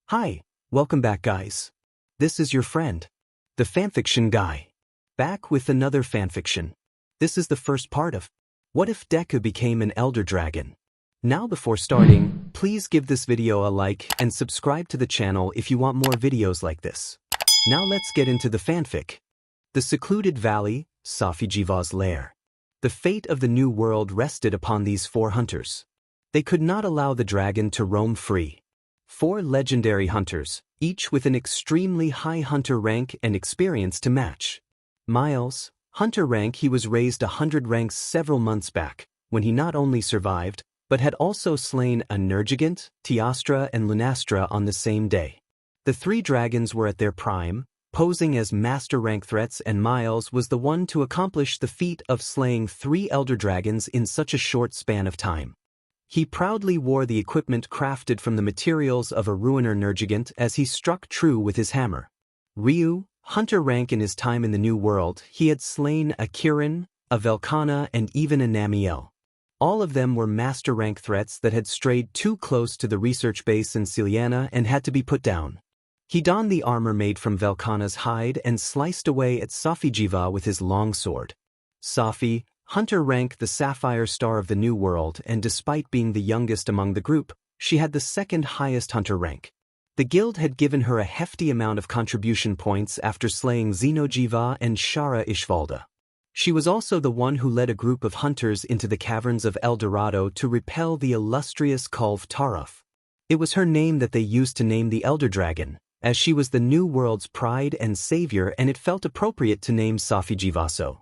Hi, welcome back guys. This is your friend, the fanfiction guy. Back with another fanfiction. This is the first part of What If Deku Became an Elder Dragon? Now before starting, please give this video a like and subscribe to the channel if you want more videos like this. Now let's get into the fanfic. The secluded valley, Safi Jiva's lair. The fate of the new world rested upon these four hunters. They could not allow the dragon to roam free. Four legendary hunters, each with an extremely high hunter rank and experience to match. Miles, hunter rank. He was raised 100 ranks several months back, when he not only survived, but had also slain a Nergigant, Teostra and Lunastra on the same day. The three dragons were at their prime, posing as master rank threats, and Miles was the one to accomplish the feat of slaying 3 elder dragons in such a short span of time. He proudly wore the equipment crafted from the materials of a ruiner Nergigant as he struck true with his hammer. Ryu, hunter rank. In his time in the New World, he had slain a Kirin, a Velkhana and even a Namiel. All of them were master rank threats that had strayed too close to the research base in Celiana and had to be put down. He donned the armor made from Velkhana's hide and sliced away at Safi Jiva with his long sword. Safi, hunter rank, the sapphire star of the New World, and despite being the youngest among the group, she had the second highest hunter rank. The guild had given her a hefty amount of contribution points after slaying Xenojiva and Shara Ishvalda. She was also the one who led a group of hunters into the caverns of El Dorado to repel the illustrious Kulv Taruf. It was her name that they used to name the Elder Dragon, as she was the New World's pride and savior, and it felt appropriate to name Safi Jiva so.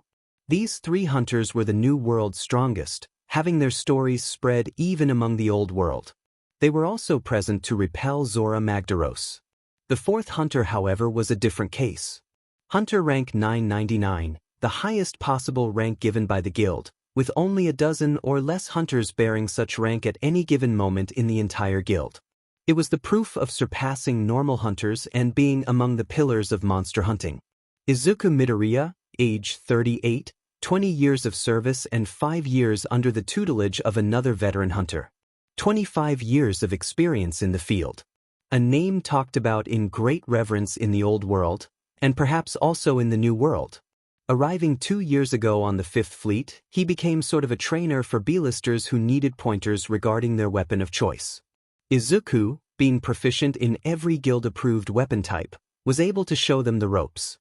These 3 hunters were the New World's strongest, having their stories spread even among the Old World. They were also present to repel Zora Magdaros. The 4th hunter, however, was a different case. Hunter rank 999, the highest possible rank given by the guild, with only a dozen or less hunters bearing such rank at any given moment in the entire guild. It was the proof of surpassing normal hunters and being among the pillars of monster hunting. Izuku Midoriya, age 38, 20 years of service and 5 years under the tutelage of another veteran hunter. 25 years of experience in the field. A name talked about in great reverence in the Old World, and perhaps also in the New World. Arriving 2 years ago on the 5th Fleet, he became sort of a trainer for B-listers who needed pointers regarding their weapon of choice. Izuku, being proficient in every guild-approved weapon type, was able to show them the ropes.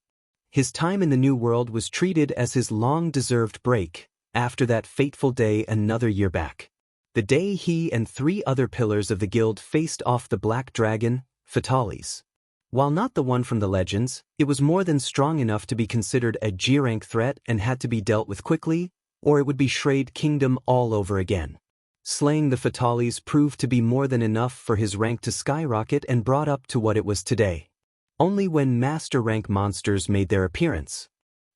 His time in the New World was treated as his long-deserved break, after that fateful day another year back. The day he and 3 other pillars of the guild faced off the Black Dragon, Fatalis. While not the one from the legends, it was more than strong enough to be considered a G-rank threat and had to be dealt with quickly, or it would be Shrade Kingdom all over again. Slaying the Fatalis proved to be more than enough for his rank to skyrocket and brought up to what it was today. Only when master rank monsters made their appearance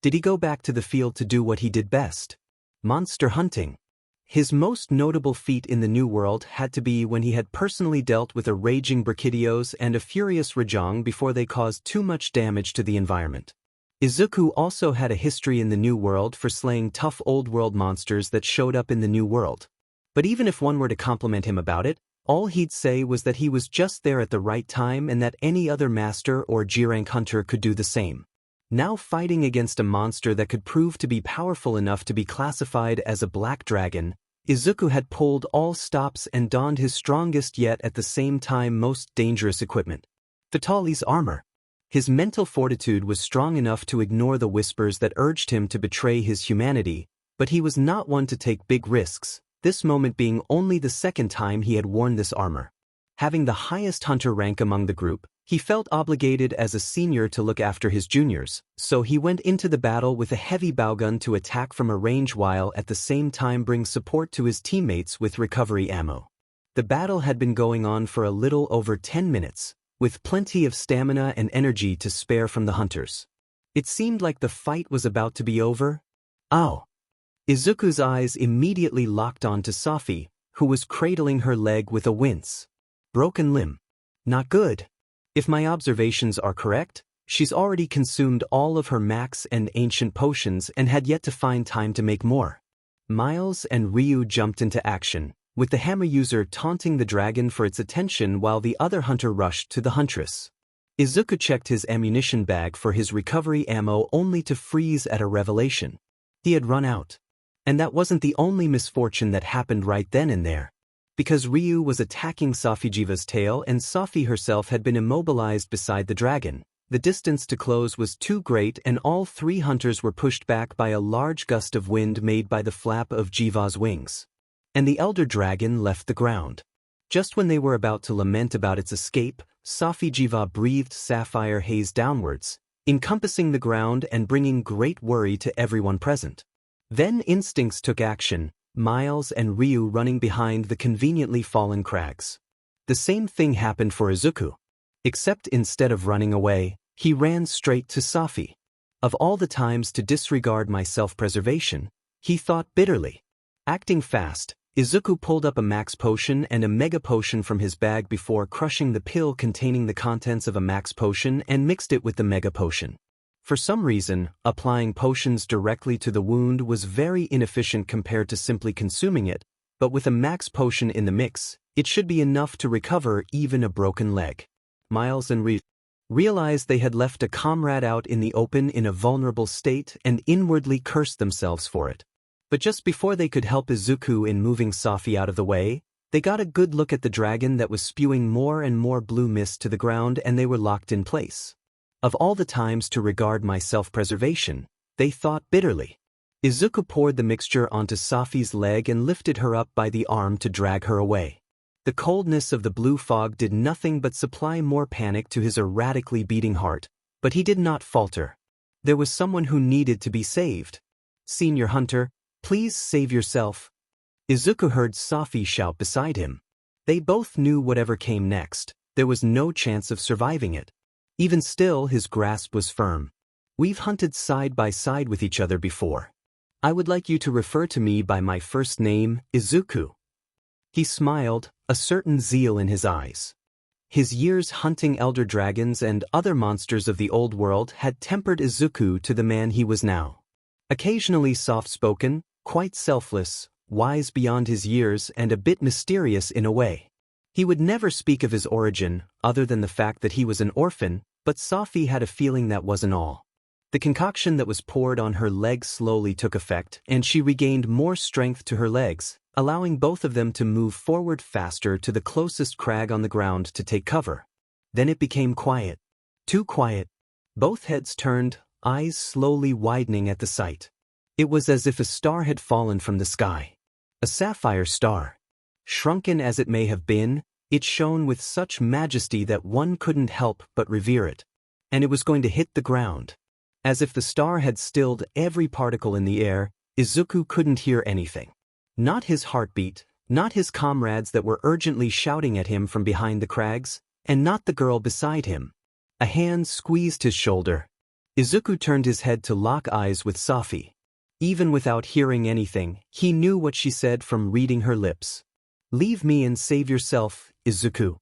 did he go back to the field to do what he did best: monster hunting. His most notable feat in the New World had to be when he had personally dealt with a raging Brachydios and a furious Rajang before they caused too much damage to the environment. Izuku also had a history in the New World for slaying tough Old World monsters that showed up in the New World. But even if one were to compliment him about it, all he'd say was that he was just there at the right time and that any other master or G-rank hunter could do the same. Now fighting against a monster that could prove to be powerful enough to be classified as a black dragon, Izuku had pulled all stops and donned his strongest yet at the same time most dangerous equipment: Fatali's armor. His mental fortitude was strong enough to ignore the whispers that urged him to betray his humanity, but he was not one to take big risks, this moment being only the 2nd time he had worn this armor. Having the highest hunter rank among the group, he felt obligated as a senior to look after his juniors, so he went into the battle with a heavy bowgun to attack from a range while at the same time bring support to his teammates with recovery ammo. The battle had been going on for a little over 10 minutes, with plenty of stamina and energy to spare from the hunters. It seemed like the fight was about to be over. Ow! Izuku's eyes immediately locked onto Safi, who was cradling her leg with a wince. Broken limb. Not good. If my observations are correct, she's already consumed all of her max and ancient potions and had yet to find time to make more. Miles and Ryu jumped into action, with the hammer user taunting the dragon for its attention while the other hunter rushed to the huntress. Izuku checked his ammunition bag for his recovery ammo only to freeze at a revelation. He had run out. And that wasn't the only misfortune that happened right then and there. Because Ryu was attacking Safijiva's tail and Safi herself had been immobilized beside the dragon, the distance to close was too great and all three hunters were pushed back by a large gust of wind made by the flap of Jiva's wings. And the elder dragon left the ground. Just when they were about to lament about its escape, Safijiva breathed sapphire haze downwards, encompassing the ground and bringing great worry to everyone present. Then instincts took action, Miles and Ryu running behind the conveniently fallen crags. The same thing happened for Izuku. Except instead of running away, he ran straight to Safi. Of all the times to disregard my self-preservation, he thought bitterly. Acting fast, Izuku pulled up a max potion and a mega potion from his bag before crushing the pill containing the contents of a max potion and mixed it with the mega potion. For some reason, applying potions directly to the wound was very inefficient compared to simply consuming it, but with a max potion in the mix, it should be enough to recover even a broken leg. Miles and Ryu realized they had left a comrade out in the open in a vulnerable state and inwardly cursed themselves for it. But just before they could help Izuku in moving Safi out of the way, they got a good look at the dragon that was spewing more and more blue mist to the ground and they were locked in place. Of all the times to regard my self-preservation, they thought bitterly. Izuku poured the mixture onto Safi's leg and lifted her up by the arm to drag her away. The coldness of the blue fog did nothing but supply more panic to his erratically beating heart, but he did not falter. There was someone who needed to be saved. "Senior Hunter, please save yourself." Izuku heard Safi shout beside him. They both knew whatever came next, there was no chance of surviving it. Even still, his grasp was firm. "We've hunted side by side with each other before. I would like you to refer to me by my first name, Izuku." He smiled, a certain zeal in his eyes. His years hunting elder dragons and other monsters of the old world had tempered Izuku to the man he was now. Occasionally soft-spoken, quite selfless, wise beyond his years and a bit mysterious in a way. He would never speak of his origin, other than the fact that he was an orphan, but Safi had a feeling that wasn't all. The concoction that was poured on her legs slowly took effect, and she regained more strength to her legs, allowing both of them to move forward faster to the closest crag on the ground to take cover. Then it became quiet. Too quiet. Both heads turned, eyes slowly widening at the sight. It was as if a star had fallen from the sky. A sapphire star. Shrunken as it may have been, it shone with such majesty that one couldn't help but revere it. And it was going to hit the ground. As if the star had stilled every particle in the air, Izuku couldn't hear anything. Not his heartbeat, not his comrades that were urgently shouting at him from behind the crags, and not the girl beside him. A hand squeezed his shoulder. Izuku turned his head to lock eyes with Safi. Even without hearing anything, he knew what she said from reading her lips. "Leave me and save yourself, Izuku."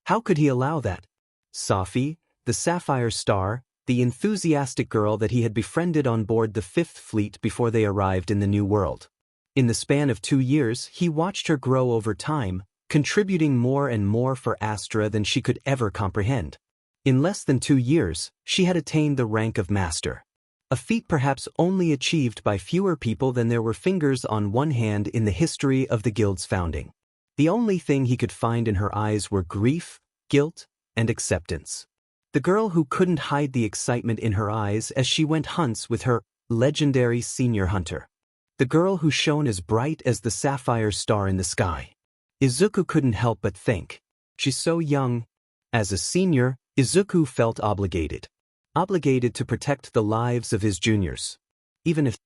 How could he allow that? Safi, the sapphire star, the enthusiastic girl that he had befriended on board the Fifth Fleet before they arrived in the New World. In the span of 2 years, he watched her grow over time, contributing more and more for Astra than she could ever comprehend. In less than 2 years, she had attained the rank of master. A feat perhaps only achieved by fewer people than there were fingers on one hand in the history of the guild's founding. The only thing he could find in her eyes were grief, guilt, and acceptance. The girl who couldn't hide the excitement in her eyes as she went hunts with her legendary senior hunter. The girl who shone as bright as the sapphire star in the sky. Izuku couldn't help but think, she's so young. As a senior, Izuku felt obligated. Obligated to protect the lives of his juniors. Even if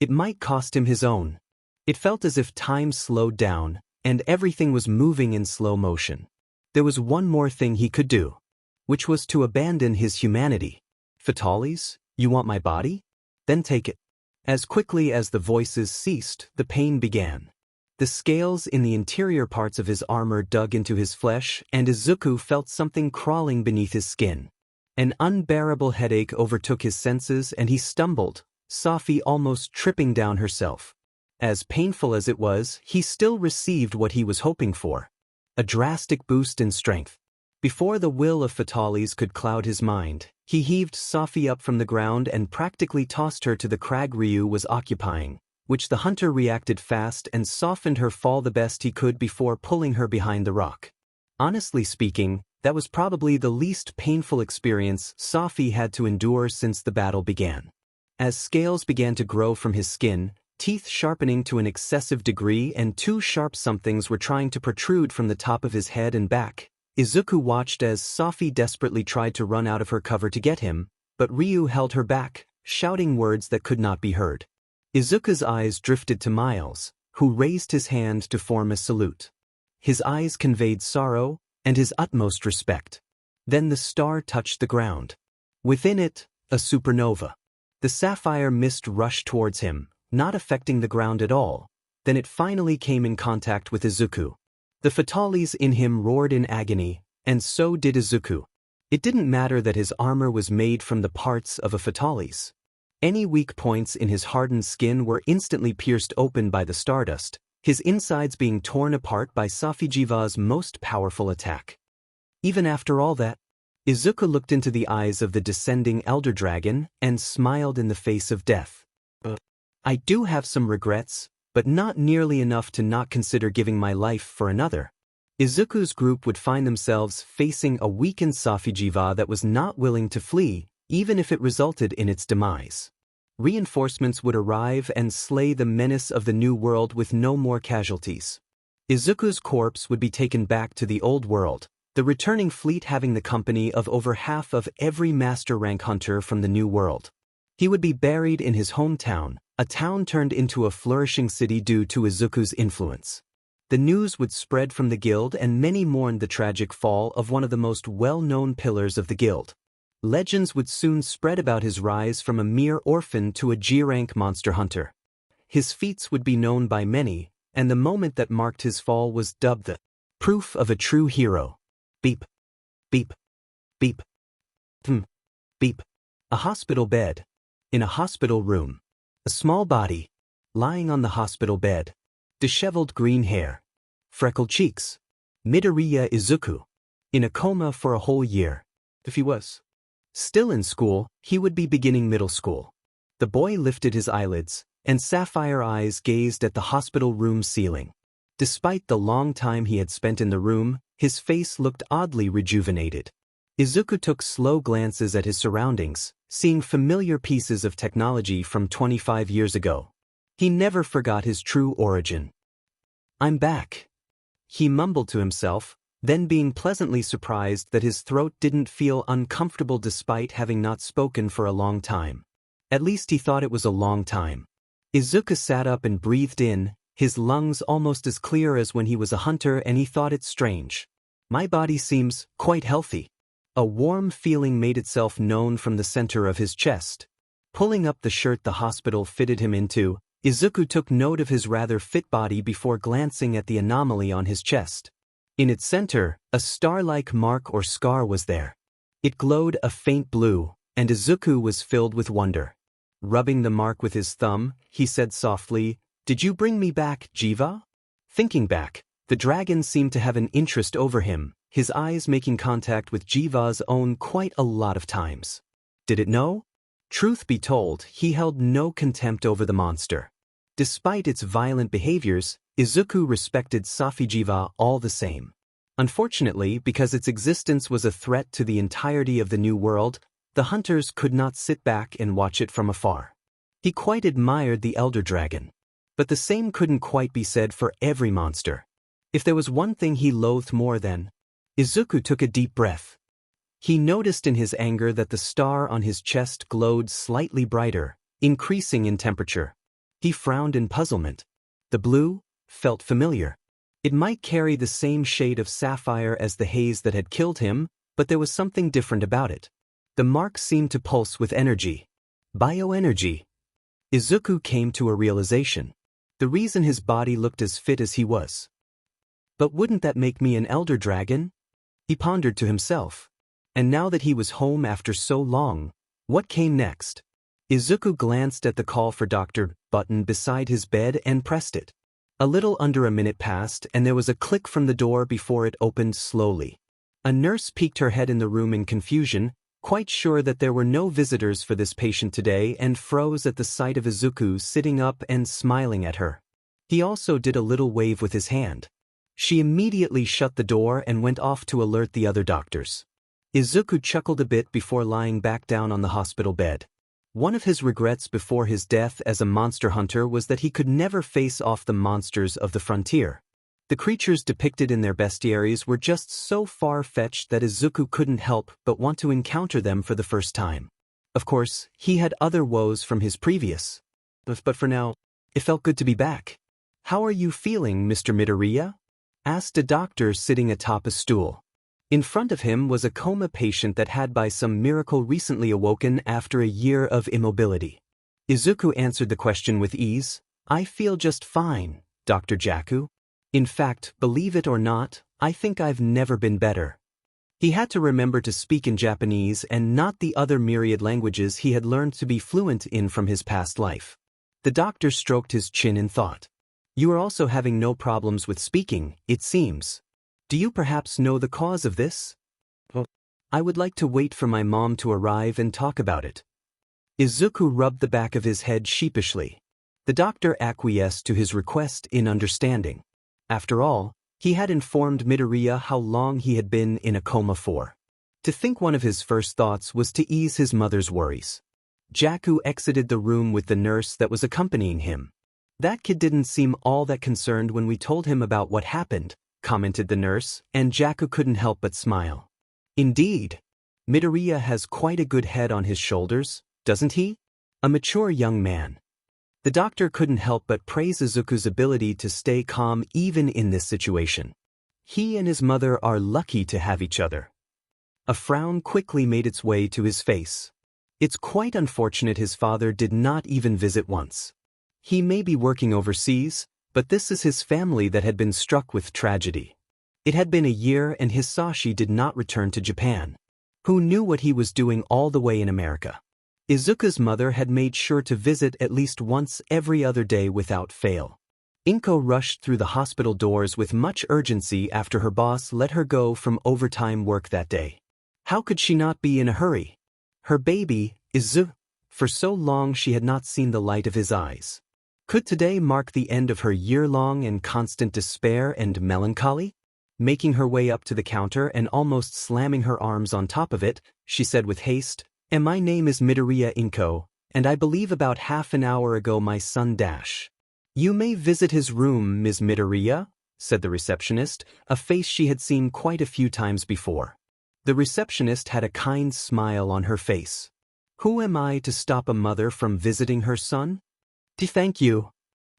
it might cost him his own. It felt as if time slowed down, and everything was moving in slow motion. There was one more thing he could do, which was to abandon his humanity. "Fatalis, you want my body? Then take it." As quickly as the voices ceased, the pain began. The scales in the interior parts of his armor dug into his flesh, and Izuku felt something crawling beneath his skin. An unbearable headache overtook his senses and he stumbled, Safi almost tripping down herself. As painful as it was, he still received what he was hoping for. A drastic boost in strength. Before the will of Fatales could cloud his mind, he heaved Safi up from the ground and practically tossed her to the crag Ryu was occupying, which the hunter reacted fast and softened her fall the best he could before pulling her behind the rock. Honestly speaking, that was probably the least painful experience Safi had to endure since the battle began. As scales began to grow from his skin, teeth sharpening to an excessive degree and two sharp somethings were trying to protrude from the top of his head and back, Izuku watched as Safi desperately tried to run out of her cover to get him, but Ryu held her back, shouting words that could not be heard. Izuku's eyes drifted to Miles, who raised his hand to form a salute. His eyes conveyed sorrow and his utmost respect. Then the star touched the ground. Within it, a supernova. The sapphire mist rushed towards him, not affecting the ground at all. Then it finally came in contact with Izuku. The Fatales in him roared in agony, and so did Izuku. It didn't matter that his armor was made from the parts of a Fatales. Any weak points in his hardened skin were instantly pierced open by the stardust, his insides being torn apart by Safijiva's most powerful attack. Even after all that, Izuku looked into the eyes of the descending Elder Dragon and smiled in the face of death. I do have some regrets, but not nearly enough to not consider giving my life for another. Izuku's group would find themselves facing a weakened Safijiva that was not willing to flee, even if it resulted in its demise. Reinforcements would arrive and slay the menace of the new world with no more casualties. Izuku's corpse would be taken back to the old world, the returning fleet having the company of over half of every master rank hunter from the new world. He would be buried in his hometown, a town turned into a flourishing city due to Izuku's influence. The news would spread from the guild and many mourned the tragic fall of one of the most well-known pillars of the guild. Legends would soon spread about his rise from a mere orphan to a G-rank monster hunter. His feats would be known by many, and the moment that marked his fall was dubbed the proof of a true hero. Beep. Beep. Beep. Beep. A hospital bed. In a hospital room. A small body. Lying on the hospital bed. Disheveled green hair. Freckled cheeks. Midoriya Izuku. In a coma for a whole year. If he was still in school, he would be beginning middle school. The boy lifted his eyelids, and sapphire eyes gazed at the hospital room ceiling. Despite the long time he had spent in the room, his face looked oddly rejuvenated. Izuku took slow glances at his surroundings, seeing familiar pieces of technology from 25 years ago. He never forgot his true origin. I'm back. He mumbled to himself, then being pleasantly surprised that his throat didn't feel uncomfortable despite having not spoken for a long time. At least he thought it was a long time. Izuku sat up and breathed in, his lungs almost as clear as when he was a hunter, and he thought it strange. My body seems quite healthy. A warm feeling made itself known from the center of his chest. Pulling up the shirt the hospital fitted him into, Izuku took note of his rather fit body before glancing at the anomaly on his chest. In its center, a star-like mark or scar was there. It glowed a faint blue, and Izuku was filled with wonder. Rubbing the mark with his thumb, he said softly, "Did you bring me back, Jiva?" Thinking back, the dragon seemed to have an interest over him, his eyes making contact with Jiva's own quite a lot of times. Did it know? Truth be told, he held no contempt over the monster. Despite its violent behaviors, Izuku respected Safijiva all the same. Unfortunately, because its existence was a threat to the entirety of the new world, the hunters could not sit back and watch it from afar. He quite admired the Elder Dragon. But the same couldn't quite be said for every monster. If there was one thing he loathed more than... Izuku took a deep breath. He noticed in his anger that the star on his chest glowed slightly brighter, increasing in temperature. He frowned in puzzlement. The blue felt familiar. It might carry the same shade of sapphire as the haze that had killed him, but there was something different about it. The mark seemed to pulse with energy. Bioenergy. Izuku came to a realization. The reason his body looked as fit as he was. But wouldn't that make me an elder dragon? He pondered to himself. And now that he was home after so long, what came next? Izuku glanced at the call for Dr. button beside his bed and pressed it. A little under a minute passed and there was a click from the door before it opened slowly. A nurse peeked her head in the room in confusion, quite sure that there were no visitors for this patient today, and froze at the sight of Izuku sitting up and smiling at her. He also did a little wave with his hand. She immediately shut the door and went off to alert the other doctors. Izuku chuckled a bit before lying back down on the hospital bed. One of his regrets before his death as a monster hunter was that he could never face off the monsters of the frontier. The creatures depicted in their bestiaries were just so far-fetched that Izuku couldn't help but want to encounter them for the first time. Of course, he had other woes from his previous. But for now, it felt good to be back. "How are you feeling, Mr. Midoriya?" asked a doctor sitting atop a stool. In front of him was a coma patient that had by some miracle recently awoken after a year of immobility. Izuku answered the question with ease. "I feel just fine, Dr. Jaku. In fact, believe it or not, I think I've never been better." He had to remember to speak in Japanese and not the other myriad languages he had learned to be fluent in from his past life. The doctor stroked his chin in thought. "You are also having no problems with speaking, it seems. Do you perhaps know the cause of this?" "Well, I would like to wait for my mom to arrive and talk about it." Izuku rubbed the back of his head sheepishly. The doctor acquiesced to his request in understanding. After all, he had informed Midoriya how long he had been in a coma for. To think one of his first thoughts was to ease his mother's worries. Jaku exited the room with the nurse that was accompanying him. "That kid didn't seem all that concerned when we told him about what happened," commented the nurse, and Jaku couldn't help but smile. "Indeed. Midoriya has quite a good head on his shoulders, doesn't he? A mature young man." The doctor couldn't help but praise Izuku's ability to stay calm even in this situation. He and his mother are lucky to have each other. A frown quickly made its way to his face. It's quite unfortunate his father did not even visit once. He may be working overseas, but this is his family that had been struck with tragedy. It had been a year and Hisashi did not return to Japan. Who knew what he was doing all the way in America? Izuku's mother had made sure to visit at least once every other day without fail. Inko rushed through the hospital doors with much urgency after her boss let her go from overtime work that day. How could she not be in a hurry? Her baby, Izuku, for so long she had not seen the light of his eyes. Could today mark the end of her year-long and constant despair and melancholy? Making her way up to the counter and almost slamming her arms on top of it, she said with haste, "And my name is Midoriya Inko, and I believe about half an hour ago my son Dash." "You may visit his room, Ms. Midoriya," said the receptionist, a face she had seen quite a few times before. The receptionist had a kind smile on her face. "Who am I to stop a mother from visiting her son?" "Thank you,"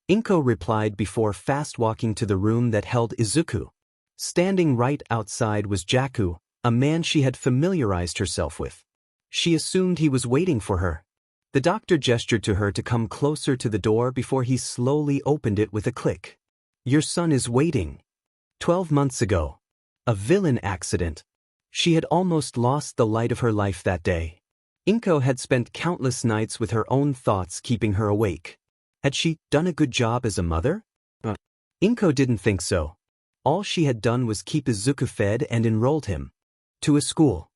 Inko replied before fast-walking to the room that held Izuku. Standing right outside was Jaku, a man she had familiarized herself with. She assumed he was waiting for her. The doctor gestured to her to come closer to the door before he slowly opened it with a click. "Your son is waiting." 12 months ago. A villain accident. She had almost lost the light of her life that day. Inko had spent countless nights with her own thoughts keeping her awake. Had she done a good job as a mother? Inko didn't think so. All she had done was keep Izuku fed and enrolled him to a school.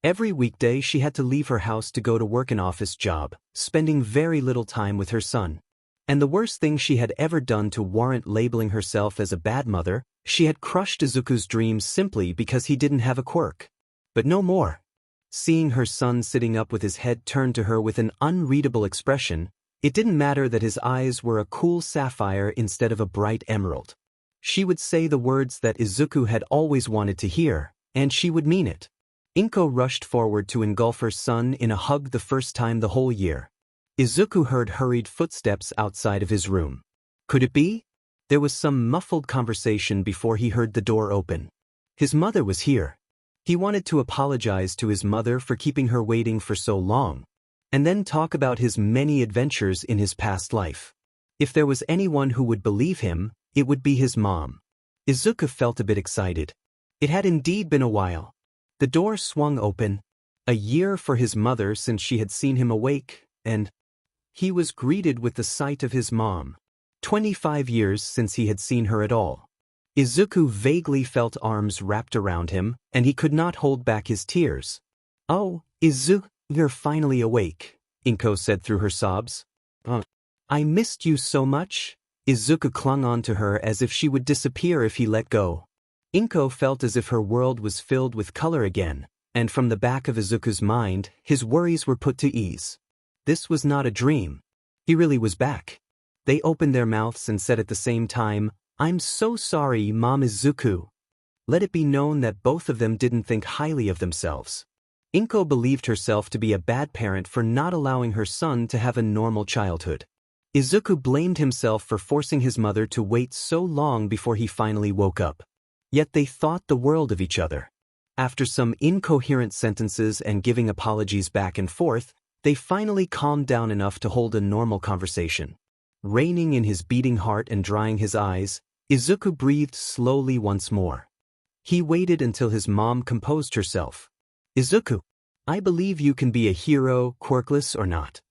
Every weekday she had to leave her house to go to work an office job, spending very little time with her son. And the worst thing she had ever done to warrant labeling herself as a bad mother, she had crushed Izuku's dreams simply because he didn't have a quirk. But no more. Seeing her son sitting up with his head turned to her with an unreadable expression, it didn't matter that his eyes were a cool sapphire instead of a bright emerald. She would say the words that Izuku had always wanted to hear, and she would mean it. Inko rushed forward to engulf her son in a hug the first time the whole year. Izuku heard hurried footsteps outside of his room. Could it be? There was some muffled conversation before he heard the door open. His mother was here. He wanted to apologize to his mother for keeping her waiting for so long, and then talk about his many adventures in his past life. If there was anyone who would believe him, it would be his mom. Izuku felt a bit excited. It had indeed been a while. The door swung open. A year for his mother since she had seen him awake, and he was greeted with the sight of his mom. 25 years since he had seen her at all. Izuku vaguely felt arms wrapped around him, and he could not hold back his tears. "Oh, Izuku, you're finally awake," Inko said through her sobs. "I missed you so much." Izuku clung on to her as if she would disappear if he let go. Inko felt as if her world was filled with color again, and from the back of Izuku's mind, his worries were put to ease. This was not a dream. He really was back. They opened their mouths and said at the same time, "I'm so sorry, Mom Izuku." Let it be known that both of them didn't think highly of themselves. Inko believed herself to be a bad parent for not allowing her son to have a normal childhood. Izuku blamed himself for forcing his mother to wait so long before he finally woke up. Yet they thought the world of each other. After some incoherent sentences and giving apologies back and forth, they finally calmed down enough to hold a normal conversation. Reining in his beating heart and drying his eyes, Izuku breathed slowly once more. He waited until his mom composed herself. "Izuku, I believe you can be a hero, quirkless or not."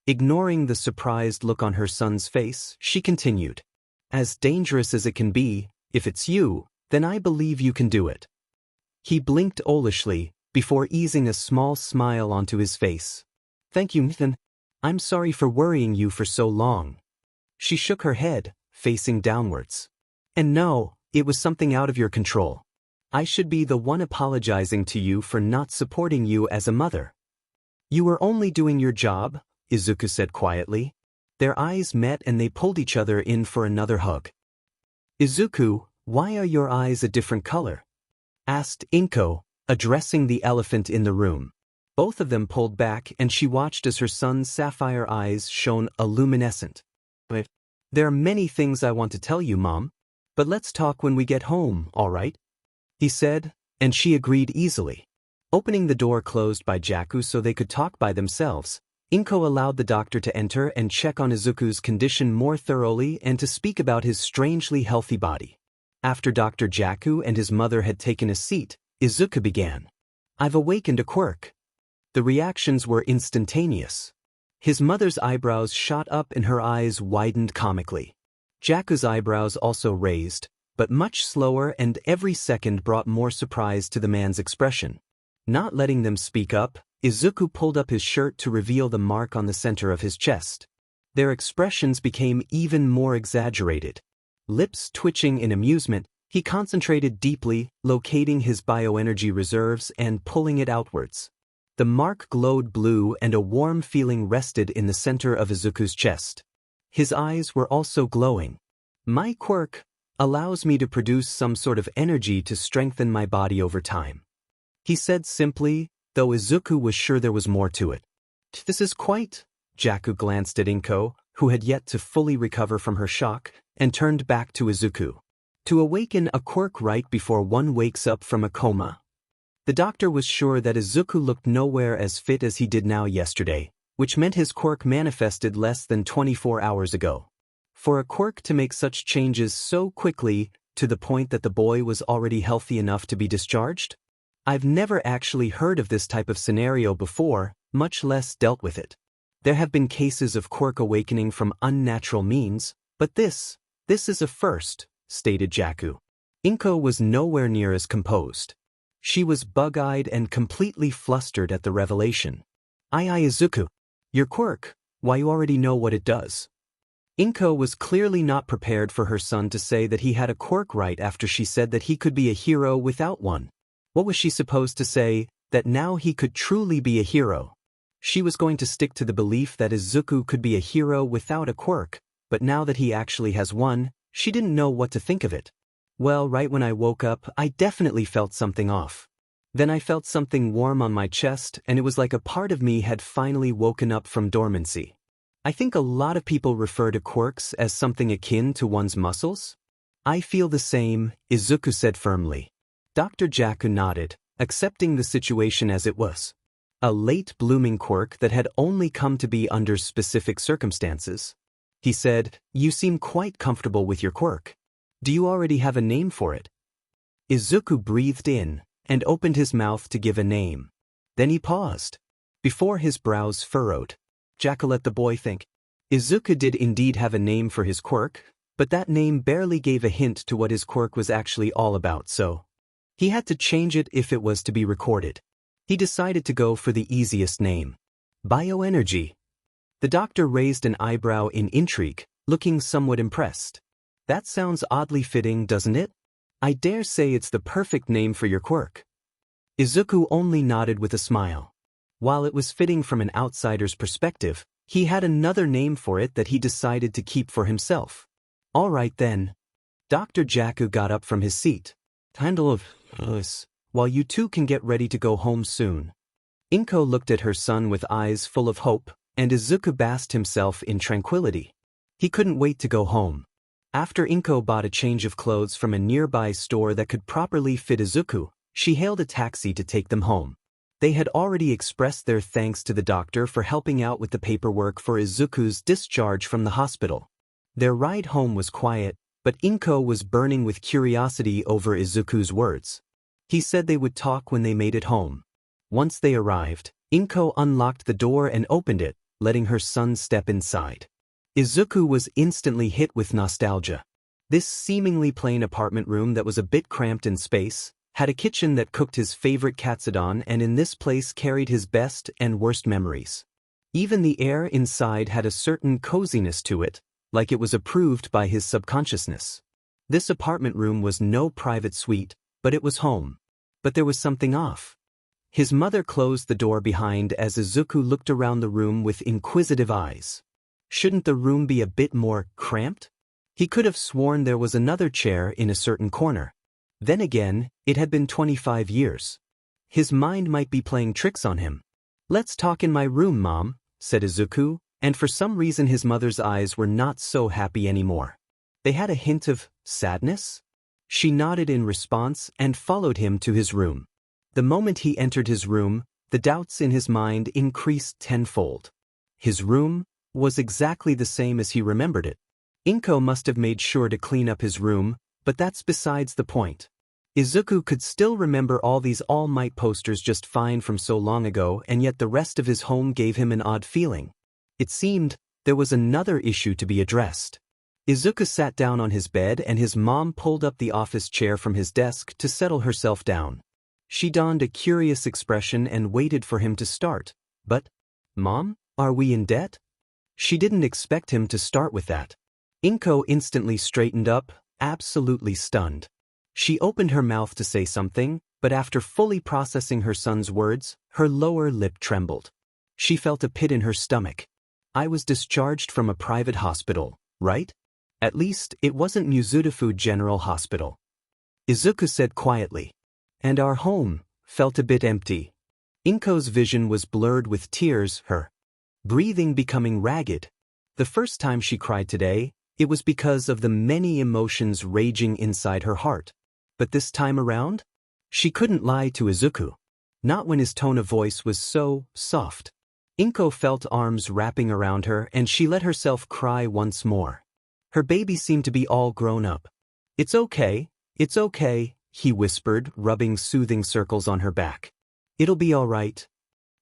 Ignoring the surprised look on her son's face, she continued. "As dangerous as it can be, if it's you, then I believe you can do it." He blinked owlishly, before easing a small smile onto his face. "Thank you, Nathan. I'm sorry for worrying you for so long." She shook her head, facing downwards. "And no, it was something out of your control. I should be the one apologizing to you for not supporting you as a mother." "You were only doing your job," Izuku said quietly. Their eyes met and they pulled each other in for another hug. "Izuku, why are your eyes a different color?" asked Inko, addressing the elephant in the room. Both of them pulled back and she watched as her son's sapphire eyes shone luminescent. "There are many things I want to tell you, Mom. But let's talk when we get home, all right?" he said, and she agreed easily. Opening the door closed by Deku so they could talk by themselves, Inko allowed the doctor to enter and check on Izuku's condition more thoroughly and to speak about his strangely healthy body. After Dr. Deku and his mother had taken a seat, Izuku began. "I've awakened a quirk." The reactions were instantaneous. His mother's eyebrows shot up and her eyes widened comically. Jaku's eyebrows also raised, but much slower, and every second brought more surprise to the man's expression. Not letting them speak up, Izuku pulled up his shirt to reveal the mark on the center of his chest. Their expressions became even more exaggerated. Lips twitching in amusement, he concentrated deeply, locating his bioenergy reserves and pulling it outwards. The mark glowed blue and a warm feeling rested in the center of Izuku's chest. His eyes were also glowing. "My quirk allows me to produce some sort of energy to strengthen my body over time," he said simply, though Izuku was sure there was more to it. "This is quite..." Deku glanced at Inko, who had yet to fully recover from her shock, and turned back to Izuku. "To awaken a quirk right before one wakes up from a coma." The doctor was sure that Izuku looked nowhere as fit as he did now yesterday, which meant his quirk manifested less than 24 hours ago. For a quirk to make such changes so quickly, to the point that the boy was already healthy enough to be discharged? I've never actually heard of this type of scenario before, much less dealt with it. There have been cases of quirk awakening from unnatural means, but this is a first, stated Deku. Inko was nowhere near as composed. She was bug-eyed and completely flustered at the revelation. "Aye, Izuku. Your quirk, why, you already know what it does." Inko was clearly not prepared for her son to say that he had a quirk right after she said that he could be a hero without one. What was she supposed to say? That now he could truly be a hero? She was going to stick to the belief that Izuku could be a hero without a quirk, but now that he actually has one, she didn't know what to think of it. "Well, right when I woke up, I definitely felt something off. Then I felt something warm on my chest, and it was like a part of me had finally woken up from dormancy. I think a lot of people refer to quirks as something akin to one's muscles. I feel the same," Izuku said firmly. Dr. Deku nodded, accepting the situation as it was. A late-blooming quirk that had only come to be under specific circumstances. He said, "You seem quite comfortable with your quirk. Do you already have a name for it?" Izuku breathed in and opened his mouth to give a name. Then he paused. Before his brows furrowed. Jaku let the boy think. Izuku did indeed have a name for his quirk, but that name barely gave a hint to what his quirk was actually all about, so he had to change it if it was to be recorded. He decided to go for the easiest name. Bioenergy. The doctor raised an eyebrow in intrigue, looking somewhat impressed. That sounds oddly fitting, doesn't it? I dare say it's the perfect name for your quirk. Izuku only nodded with a smile. While it was fitting from an outsider's perspective, he had another name for it that he decided to keep for himself. All right then. Dr. Jaku got up from his seat. Handle of us, while you two can get ready to go home soon. Inko looked at her son with eyes full of hope, and Izuku basked himself in tranquility. He couldn't wait to go home. After Inko bought a change of clothes from a nearby store that could properly fit Izuku, she hailed a taxi to take them home. They had already expressed their thanks to the doctor for helping out with the paperwork for Izuku's discharge from the hospital. Their ride home was quiet, but Inko was burning with curiosity over Izuku's words. He said they would talk when they made it home. Once they arrived, Inko unlocked the door and opened it, letting her son step inside. Izuku was instantly hit with nostalgia. This seemingly plain apartment room that was a bit cramped in space had a kitchen that cooked his favorite katsudon, and in this place carried his best and worst memories. Even the air inside had a certain coziness to it, like it was approved by his subconsciousness. This apartment room was no private suite, but it was home. But there was something off. His mother closed the door behind as Izuku looked around the room with inquisitive eyes. Shouldn't the room be a bit more cramped? He could have sworn there was another chair in a certain corner. Then again, it had been 25 years. His mind might be playing tricks on him. "Let's talk in my room, Mom," said Izuku, and for some reason his mother's eyes were not so happy anymore. They had a hint of sadness. She nodded in response and followed him to his room. The moment he entered his room, the doubts in his mind increased tenfold. His room was exactly the same as he remembered it. Inko must have made sure to clean up his room, but that's besides the point. Izuku could still remember all these All Might posters just fine from so long ago, and yet the rest of his home gave him an odd feeling. It seemed there was another issue to be addressed. Izuku sat down on his bed and his mom pulled up the office chair from his desk to settle herself down. She donned a curious expression and waited for him to start. "But, Mom, are we in debt?" She didn't expect him to start with that. Inko instantly straightened up, absolutely stunned. She opened her mouth to say something, but after fully processing her son's words, her lower lip trembled. She felt a pit in her stomach. "I was discharged from a private hospital, right? At least, it wasn't Mizudafu General Hospital," Izuku said quietly. "And our home felt a bit empty." Inko's vision was blurred with tears, her breathing becoming ragged. The first time she cried today, it was because of the many emotions raging inside her heart. But this time around, she couldn't lie to Izuku. Not when his tone of voice was so soft. Inko felt arms wrapping around her and she let herself cry once more. Her baby seemed to be all grown up. It's okay," he whispered, rubbing soothing circles on her back. "It'll be all right.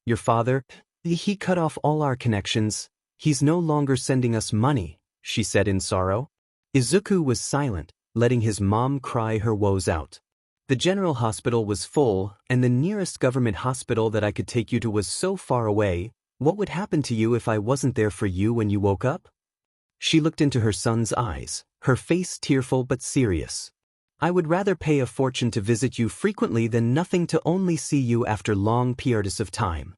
Your father, he cut off all our connections. He's no longer sending us money," she said in sorrow. Izuku was silent, letting his mom cry her woes out. "The general hospital was full, and the nearest government hospital that I could take you to was so far away. What would happen to you if I wasn't there for you when you woke up?" She looked into her son's eyes, her face tearful but serious. "I would rather pay a fortune to visit you frequently than nothing to only see you after long periods of time."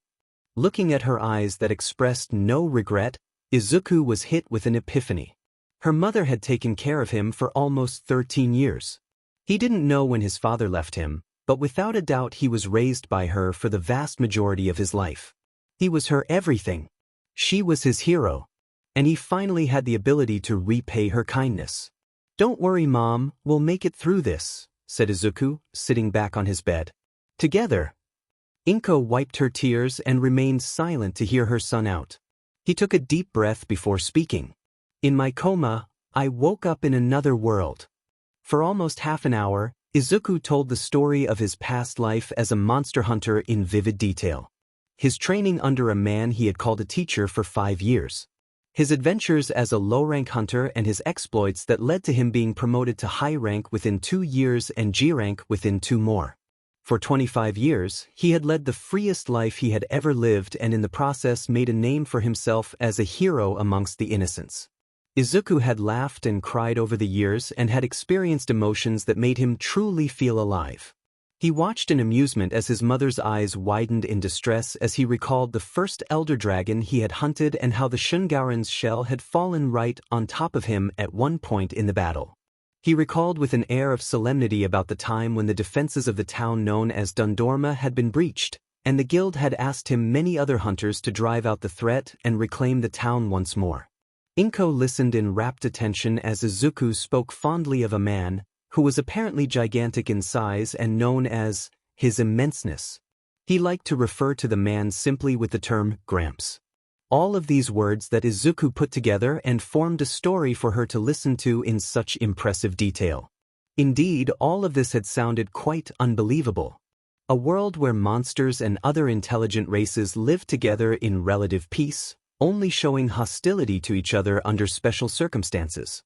Looking at her eyes that expressed no regret, Izuku was hit with an epiphany. Her mother had taken care of him for almost 13 years. He didn't know when his father left him, but without a doubt he was raised by her for the vast majority of his life. He was her everything. She was his hero. And he finally had the ability to repay her kindness. "Don't worry, Mom, we'll make it through this," said Izuku, sitting back on his bed. "Together." Inko wiped her tears and remained silent to hear her son out. He took a deep breath before speaking. "In my coma, I woke up in another world." For almost half an hour, Izuku told the story of his past life as a monster hunter in vivid detail. his training under a man he had called a teacher for 5 years, his adventures as a low-rank hunter and his exploits that led to him being promoted to high rank within 2 years and G rank within 2 more. For 25 years, he had led the freest life he had ever lived and in the process made a name for himself as a hero amongst the innocents. Izuku had laughed and cried over the years and had experienced emotions that made him truly feel alive. He watched in amusement as his mother's eyes widened in distress as he recalled the first elder dragon he had hunted and how the Shungaren's shell had fallen right on top of him at one point in the battle. He recalled with an air of solemnity about the time when the defenses of the town known as Dundorma had been breached, and the guild had asked him many other hunters to drive out the threat and reclaim the town once more. Inko listened in rapt attention as Izuku spoke fondly of a man who was apparently gigantic in size and known as his immenseness. He liked to refer to the man simply with the term Gramps. All of these words that Izuku put together and formed a story for her to listen to in such impressive detail. Indeed, all of this had sounded quite unbelievable. A world where monsters and other intelligent races lived together in relative peace, only showing hostility to each other under special circumstances.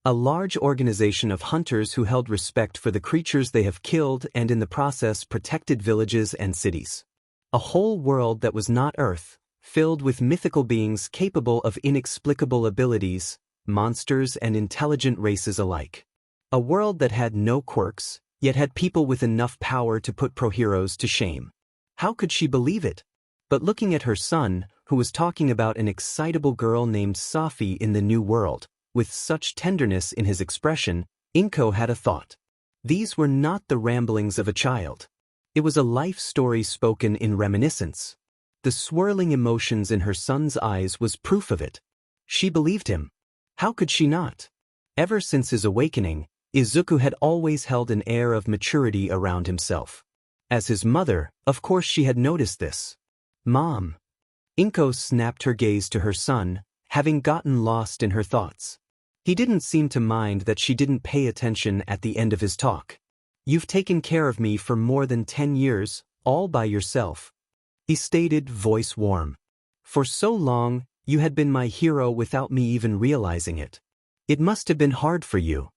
A large organization of hunters who held respect for the creatures they have killed and in the process protected villages and cities. A whole world that was not Earth, filled with mythical beings capable of inexplicable abilities, monsters and intelligent races alike. A world that had no quirks, yet had people with enough power to put pro-heroes to shame. How could she believe it? But looking at her son, who was talking about an excitable girl named Safi in the new world, with such tenderness in his expression, Inko had a thought. These were not the ramblings of a child. It was a life story spoken in reminiscence. The swirling emotions in her son's eyes was proof of it. She believed him. How could she not? Ever since his awakening, Izuku had always held an air of maturity around himself. As his mother, of course she had noticed this. Mom. Inko snapped her gaze to her son, having gotten lost in her thoughts. He didn't seem to mind that she didn't pay attention at the end of his talk. You've taken care of me for more than 10 years, all by yourself. He stated, voice warm. For so long, you had been my hero without me even realizing it. It must have been hard for you.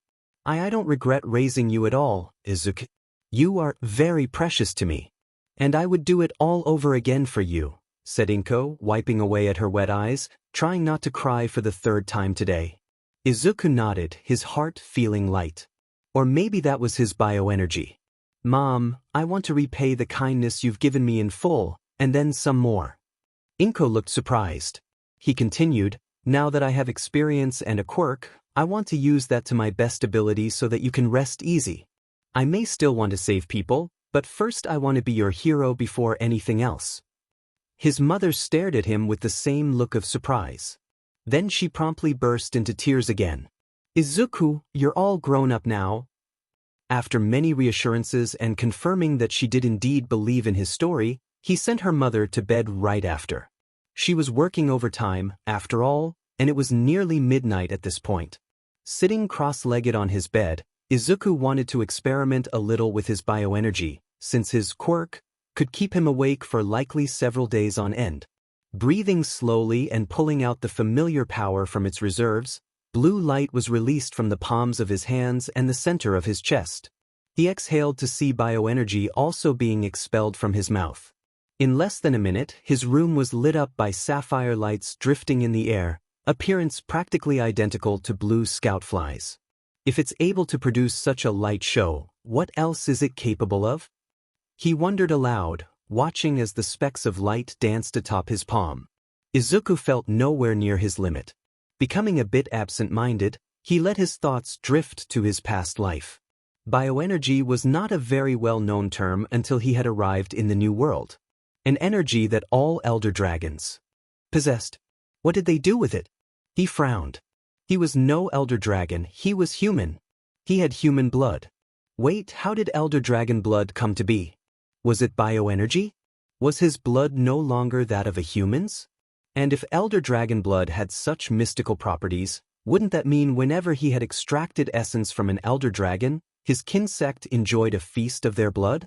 I don't regret raising you at all, Izuku. You are very precious to me. And I would do it all over again for you, said Inko, wiping away at her wet eyes, trying not to cry for the 3rd time today. Izuku nodded, his heart feeling light. Or maybe that was his bioenergy. Mom, I want to repay the kindness you've given me in full, and then some more. Inko looked surprised. He continued, now that I have experience and a quirk, I want to use that to my best ability so that you can rest easy. I may still want to save people, but first I want to be your hero before anything else. His mother stared at him with the same look of surprise. Then she promptly burst into tears again. Izuku, you're all grown up now. After many reassurances and confirming that she did indeed believe in his story, he sent her mother to bed right after. She was working overtime, after all, and it was nearly midnight at this point. Sitting cross-legged on his bed, Izuku wanted to experiment a little with his bioenergy, since his quirk could keep him awake for likely several days on end. Breathing slowly and pulling out the familiar power from its reserves, blue light was released from the palms of his hands and the center of his chest. He exhaled to see bioenergy also being expelled from his mouth. In less than a minute, his room was lit up by sapphire lights drifting in the air, appearance practically identical to blue scout flies. If it's able to produce such a light show, what else is it capable of? He wondered aloud, watching as the specks of light danced atop his palm. Izuku felt nowhere near his limit. Becoming a bit absent-minded, he let his thoughts drift to his past life. Bioenergy was not a very well-known term until he had arrived in the new world. An energy that all elder dragons possessed. What did they do with it? He frowned. He was no elder dragon, he was human. He had human blood. Wait, how did elder dragon blood come to be? Was it bioenergy? Was his blood no longer that of a human's? And if elder dragon blood had such mystical properties, wouldn't that mean whenever he had extracted essence from an elder dragon, his kin sect enjoyed a feast of their blood?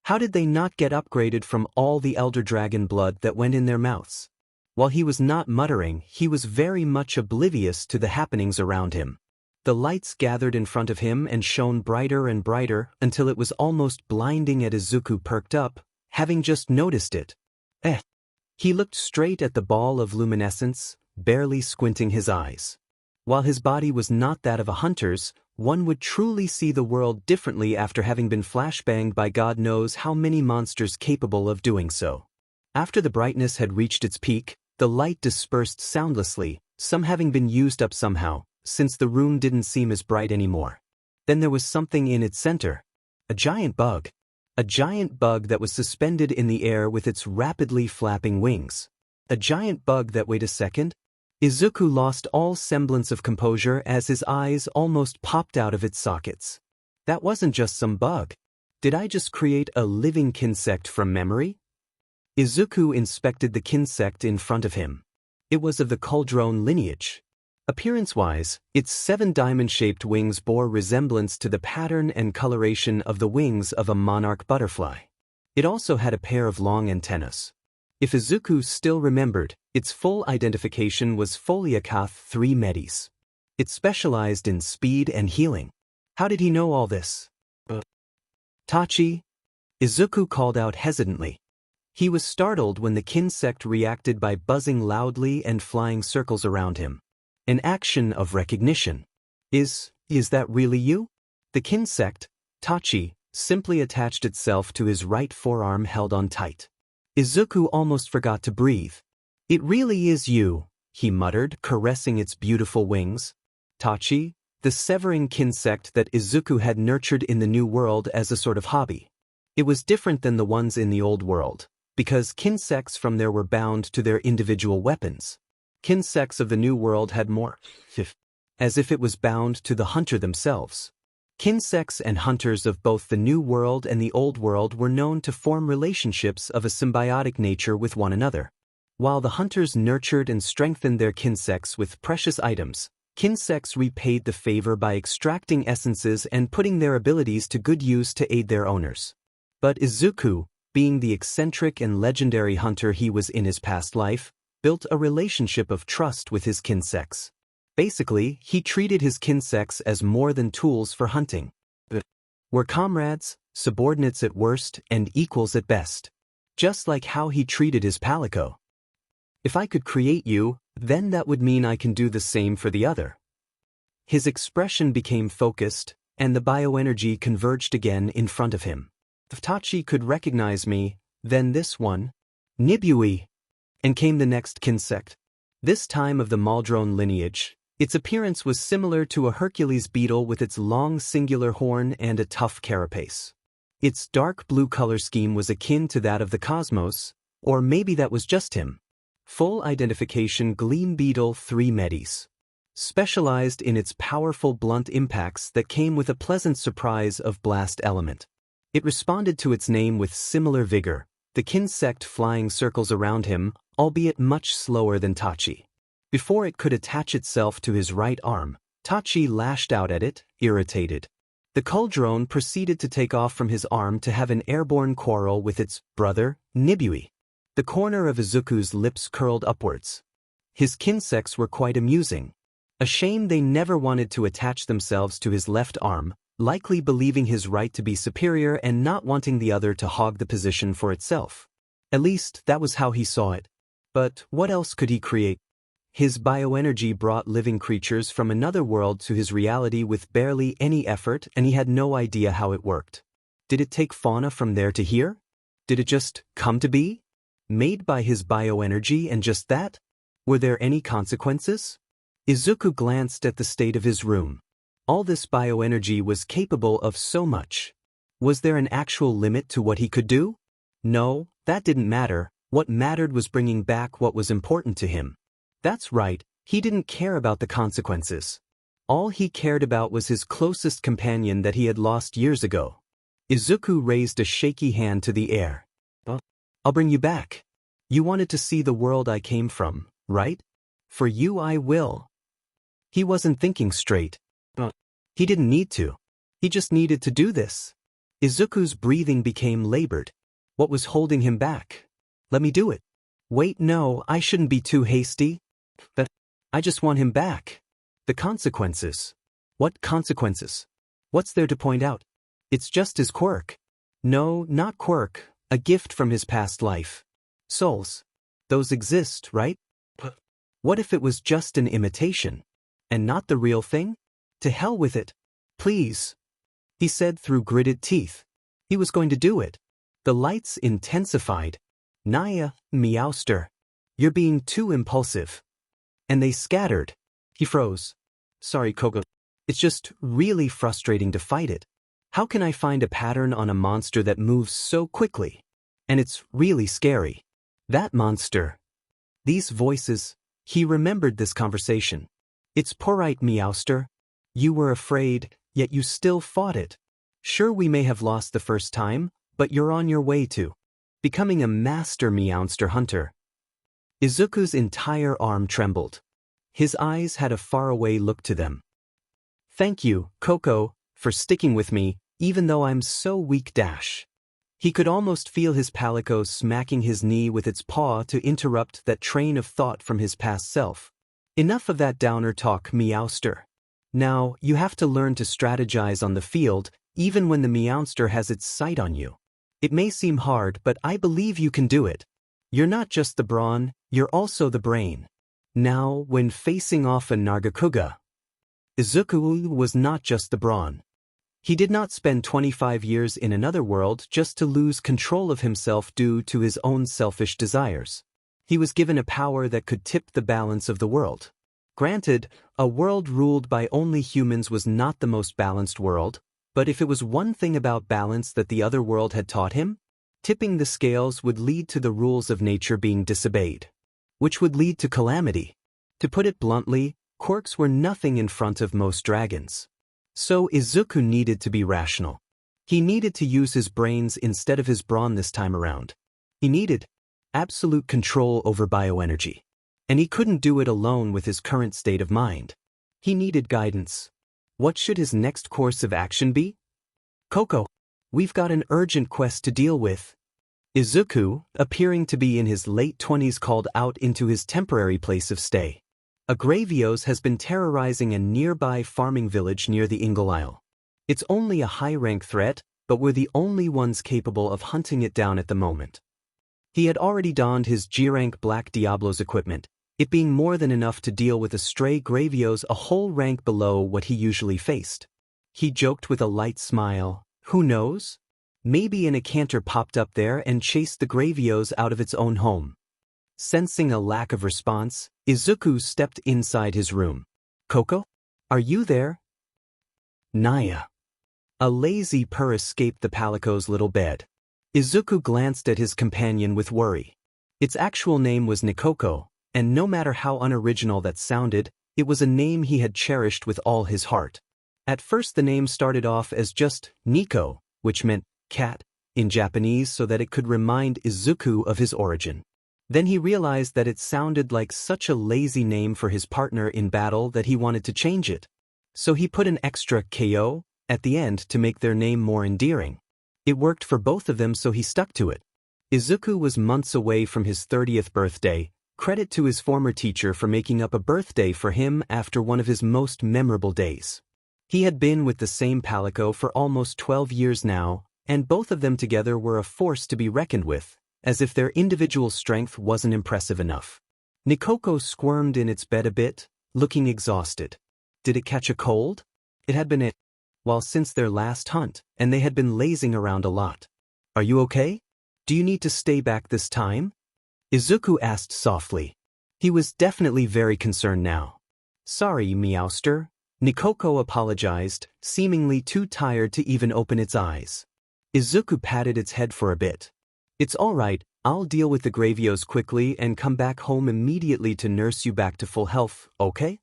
How did they not get upgraded from all the elder dragon blood that went in their mouths? While he was not muttering, he was very much oblivious to the happenings around him. The lights gathered in front of him and shone brighter and brighter until it was almost blinding. Izuku perked up, having just noticed it. He looked straight at the ball of luminescence, barely squinting his eyes. While his body was not that of a hunter's, one would truly see the world differently after having been flashbanged by God knows how many monsters capable of doing so. After the brightness had reached its peak, the light dispersed soundlessly, some having been used up somehow, since the room didn't seem as bright anymore. Then there was something in its center. A giant bug. A giant bug that was suspended in the air with its rapidly flapping wings. A giant bug that, wait a second. Izuku lost all semblance of composure as his eyes almost popped out of its sockets. That wasn't just some bug. Did I just create a living insect from memory? Izuku inspected the insect in front of him. It was of the cauldron lineage. Appearance-wise, its 7 diamond-shaped wings bore resemblance to the pattern and coloration of the wings of a monarch butterfly. It also had a pair of long antennas. If Izuku still remembered, its full identification was Foliacath 3 Medes. It specialized in speed and healing. How did he know all this? Tachi? Izuku called out hesitantly. He was startled when the insect reacted by buzzing loudly and flying circles around him. An action of recognition. Is that really you? The insect, Tachi, simply attached itself to his right forearm held on tight. Izuku almost forgot to breathe. It really is you, he muttered, caressing its beautiful wings. Tachi, the severing insect that Izuku had nurtured in the new world as a sort of hobby. It was different than the ones in the old world, because insects from there were bound to their individual weapons. Insects of the new world had more, as if it was bound to the hunter themselves. Insects and hunters of both the new world and the old world were known to form relationships of a symbiotic nature with one another. While the hunters nurtured and strengthened their insects with precious items, insects repaid the favor by extracting essences and putting their abilities to good use to aid their owners. But Izuku, being the eccentric and legendary hunter he was in his past life, built a relationship of trust with his insects. Basically, he treated his insects as more than tools for hunting. Were comrades, subordinates at worst, and equals at best. Just like how he treated his palico. If I could create you, then that would mean I can do the same for the other. His expression became focused, and the bioenergy converged again in front of him. If Tachi could recognize me, then this one, Nibui, and came the next insect. This time of the Maldrone lineage. Its appearance was similar to a Hercules beetle with its long singular horn and a tough carapace. Its dark blue color scheme was akin to that of the cosmos, or maybe that was just him. Full identification Gleam Beetle 3 Medes. Specialized in its powerful blunt impacts that came with a pleasant surprise of blast element. It responded to its name with similar vigor, the insect flying circles around him, albeit much slower than Tachi. Before it could attach itself to his right arm, Tachi lashed out at it, irritated. The cauldron proceeded to take off from his arm to have an airborne quarrel with its brother, Nibui. The corner of Izuku's lips curled upwards. His insects were quite amusing. A shame they never wanted to attach themselves to his left arm, likely believing his right to be superior and not wanting the other to hog the position for itself. At least, that was how he saw it. But what else could he create? His bioenergy brought living creatures from another world to his reality with barely any effort, and he had no idea how it worked. Did it take fauna from there to here? Did it just come to be? Made by his bioenergy and just that? Were there any consequences? Izuku glanced at the state of his room. All this bioenergy was capable of so much. Was there an actual limit to what he could do? No, that didn't matter. What mattered was bringing back what was important to him. That's right, he didn't care about the consequences. All he cared about was his closest companion that he had lost years ago. Izuku raised a shaky hand to the air. I'll bring you back. You wanted to see the world I came from, right? For you I will. He wasn't thinking straight. He didn't need to. He just needed to do this. Izuku's breathing became labored. What was holding him back? Let me do it. Wait, no, I shouldn't be too hasty. But I just want him back. The consequences. What consequences? What's there to point out? It's just his quirk. No, not quirk, a gift from his past life. Souls. Those exist, right? What if it was just an imitation? And not the real thing? To hell with it. Please. He said through gritted teeth. He was going to do it. The lights intensified. Naya, Meowster. You're being too impulsive. And they scattered. He froze. Sorry, Coco. It's just really frustrating to fight it. How can I find a pattern on a monster that moves so quickly? And it's really scary. That monster. These voices. He remembered this conversation. It's polite, Meowster. You were afraid, yet you still fought it. Sure, we may have lost the first time, but you're on your way to becoming a master Meowster hunter. Izuku's entire arm trembled. His eyes had a faraway look to them. Thank you, Coco, for sticking with me, even though I'm so weak. He could almost feel his palico smacking his knee with its paw to interrupt that train of thought from his past self. Enough of that downer talk, Meowster. Now, you have to learn to strategize on the field, even when the Meowster has its sight on you. It may seem hard, but I believe you can do it. You're not just the brawn, you're also the brain. Now, when facing off a Nargacuga, Izuku was not just the brawn. He did not spend 25 years in another world just to lose control of himself due to his own selfish desires. He was given a power that could tip the balance of the world. Granted, a world ruled by only humans was not the most balanced world, but if it was one thing about balance that the other world had taught him, tipping the scales would lead to the rules of nature being disobeyed, which would lead to calamity. To put it bluntly, quirks were nothing in front of most dragons. So Izuku needed to be rational. He needed to use his brains instead of his brawn this time around. He needed absolute control over bioenergy. And he couldn't do it alone with his current state of mind. He needed guidance. What should his next course of action be? Coco, we've got an urgent quest to deal with. Izuku, appearing to be in his late 20s, called out into his temporary place of stay. A Gravios has been terrorizing a nearby farming village near the Ingle Isle. It's only a high-rank threat, but we're the only ones capable of hunting it down at the moment. He had already donned his G-rank Black Diablo's equipment, it being more than enough to deal with a stray Gravios a whole rank below what he usually faced. He joked with a light smile. Who knows? Maybe an Ecanter popped up there and chased the Gravios out of its own home. Sensing a lack of response, Izuku stepped inside his room. Coco? Are you there? Naya. A lazy purr escaped the palico's little bed. Izuku glanced at his companion with worry. Its actual name was Nikoko, and no matter how unoriginal that sounded, it was a name he had cherished with all his heart. At first the name started off as just Nico, which meant cat in Japanese, so that it could remind Izuku of his origin. Then he realized that it sounded like such a lazy name for his partner in battle that he wanted to change it. So he put an extra KO at the end to make their name more endearing. It worked for both of them, so he stuck to it. Izuku was months away from his 30th birthday. Credit to his former teacher for making up a birthday for him after one of his most memorable days. He had been with the same palico for almost 12 years now, and both of them together were a force to be reckoned with, as if their individual strength wasn't impressive enough. Nikoko squirmed in its bed a bit, looking exhausted. Did it catch a cold? It had been well, since their last hunt, and they had been lazing around a lot. Are you okay? Do you need to stay back this time? Izuku asked softly. He was definitely very concerned now. Sorry, Meowster. Nikoko apologized, seemingly too tired to even open its eyes. Izuku patted its head for a bit. It's all right, I'll deal with the Gravios quickly and come back home immediately to nurse you back to full health, okay?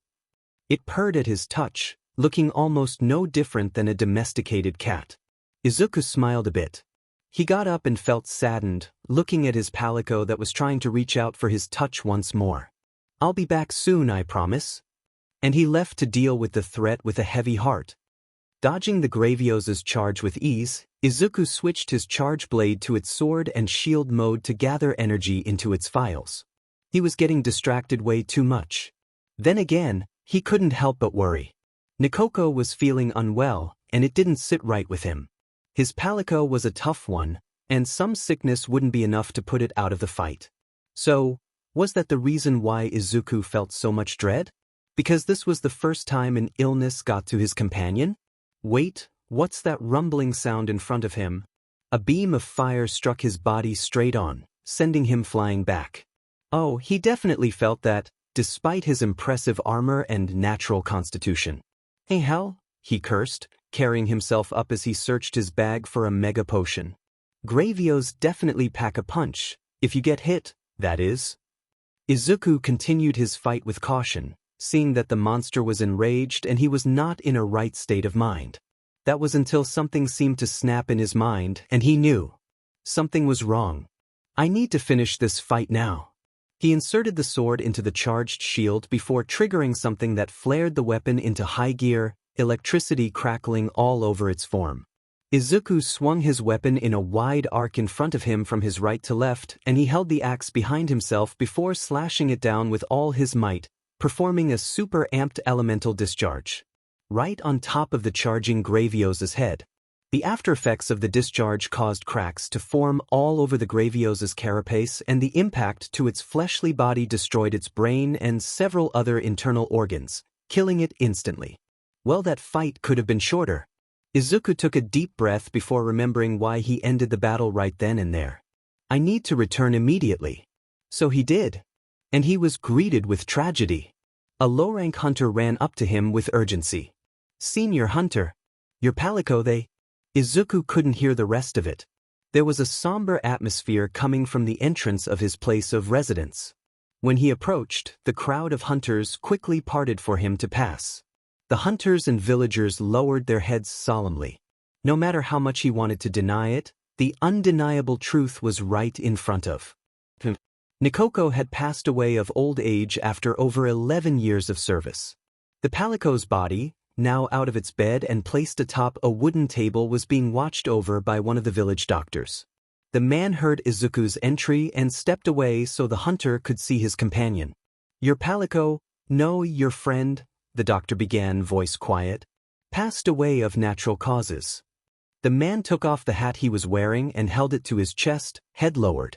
It purred at his touch, looking almost no different than a domesticated cat. Izuku smiled a bit. He got up and felt saddened, looking at his palico that was trying to reach out for his touch once more. I'll be back soon, I promise. And he left to deal with the threat with a heavy heart. Dodging the Graviosa's charge with ease, Izuku switched his charge blade to its sword and shield mode to gather energy into its files. He was getting distracted way too much. Then again, he couldn't help but worry. Nikoko was feeling unwell, and it didn't sit right with him. His palico was a tough one, and some sickness wouldn't be enough to put it out of the fight. So, was that the reason why Izuku felt so much dread? Because this was the first time an illness got to his companion? Wait, what's that rumbling sound in front of him? A beam of fire struck his body straight on, sending him flying back. Oh, he definitely felt that, despite his impressive armor and natural constitution. Hey hell, he cursed, carrying himself up as he searched his bag for a mega potion. Gravios definitely pack a punch, if you get hit, that is. Izuku continued his fight with caution, seeing that the monster was enraged and he was not in a right state of mind. That was until something seemed to snap in his mind and he knew. Something was wrong. I need to finish this fight now. He inserted the sword into the charged shield before triggering something that flared the weapon into high gear, electricity crackling all over its form. Izuku swung his weapon in a wide arc in front of him from his right to left, and he held the axe behind himself before slashing it down with all his might, performing a super-amped elemental discharge. Right on top of the charging Graviosa's head. The aftereffects of the discharge caused cracks to form all over the Graviosa's carapace, and the impact to its fleshly body destroyed its brain and several other internal organs, killing it instantly. Well, that fight could have been shorter. Izuku took a deep breath before remembering why he ended the battle right then and there. I need to return immediately. So he did. And he was greeted with tragedy. A low-rank hunter ran up to him with urgency. Senior Hunter. Your palico they... Izuku couldn't hear the rest of it. There was a somber atmosphere coming from the entrance of his place of residence. When he approached, the crowd of hunters quickly parted for him to pass. The hunters and villagers lowered their heads solemnly. No matter how much he wanted to deny it, the undeniable truth was right in front of him. Nikoko had passed away of old age after over 11 years of service. The palico's body, now out of its bed and placed atop a wooden table, was being watched over by one of the village doctors. The man heard Izuku's entry and stepped away so the hunter could see his companion. Your palico, no, your friend, the doctor began, voice quiet, passed away of natural causes. The man took off the hat he was wearing and held it to his chest, head lowered.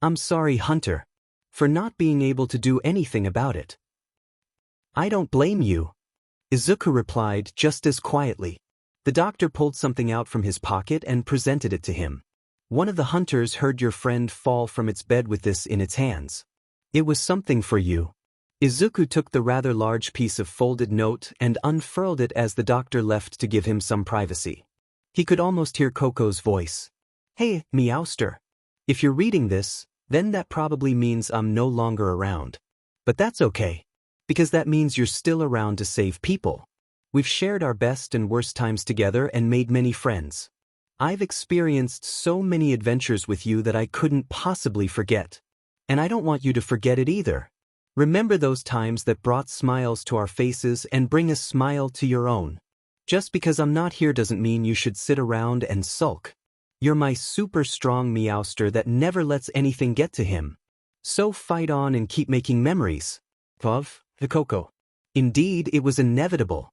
I'm sorry, Hunter, for not being able to do anything about it. I don't blame you, Izuku replied just as quietly. The doctor pulled something out from his pocket and presented it to him. One of the hunters heard your friend fall from its bed with this in its hands. It was something for you. Izuku took the rather large piece of folded note and unfurled it as the doctor left to give him some privacy. He could almost hear Koko's voice. Hey, Meowster. If you're reading this, then that probably means I'm no longer around. But that's okay. Because that means you're still around to save people. We've shared our best and worst times together and made many friends. I've experienced so many adventures with you that I couldn't possibly forget. And I don't want you to forget it either. Remember those times that brought smiles to our faces and bring a smile to your own. Just because I'm not here doesn't mean you should sit around and sulk. You're my super strong Meowster that never lets anything get to him. So fight on and keep making memories. Puff, Hikoko. Indeed, it was inevitable.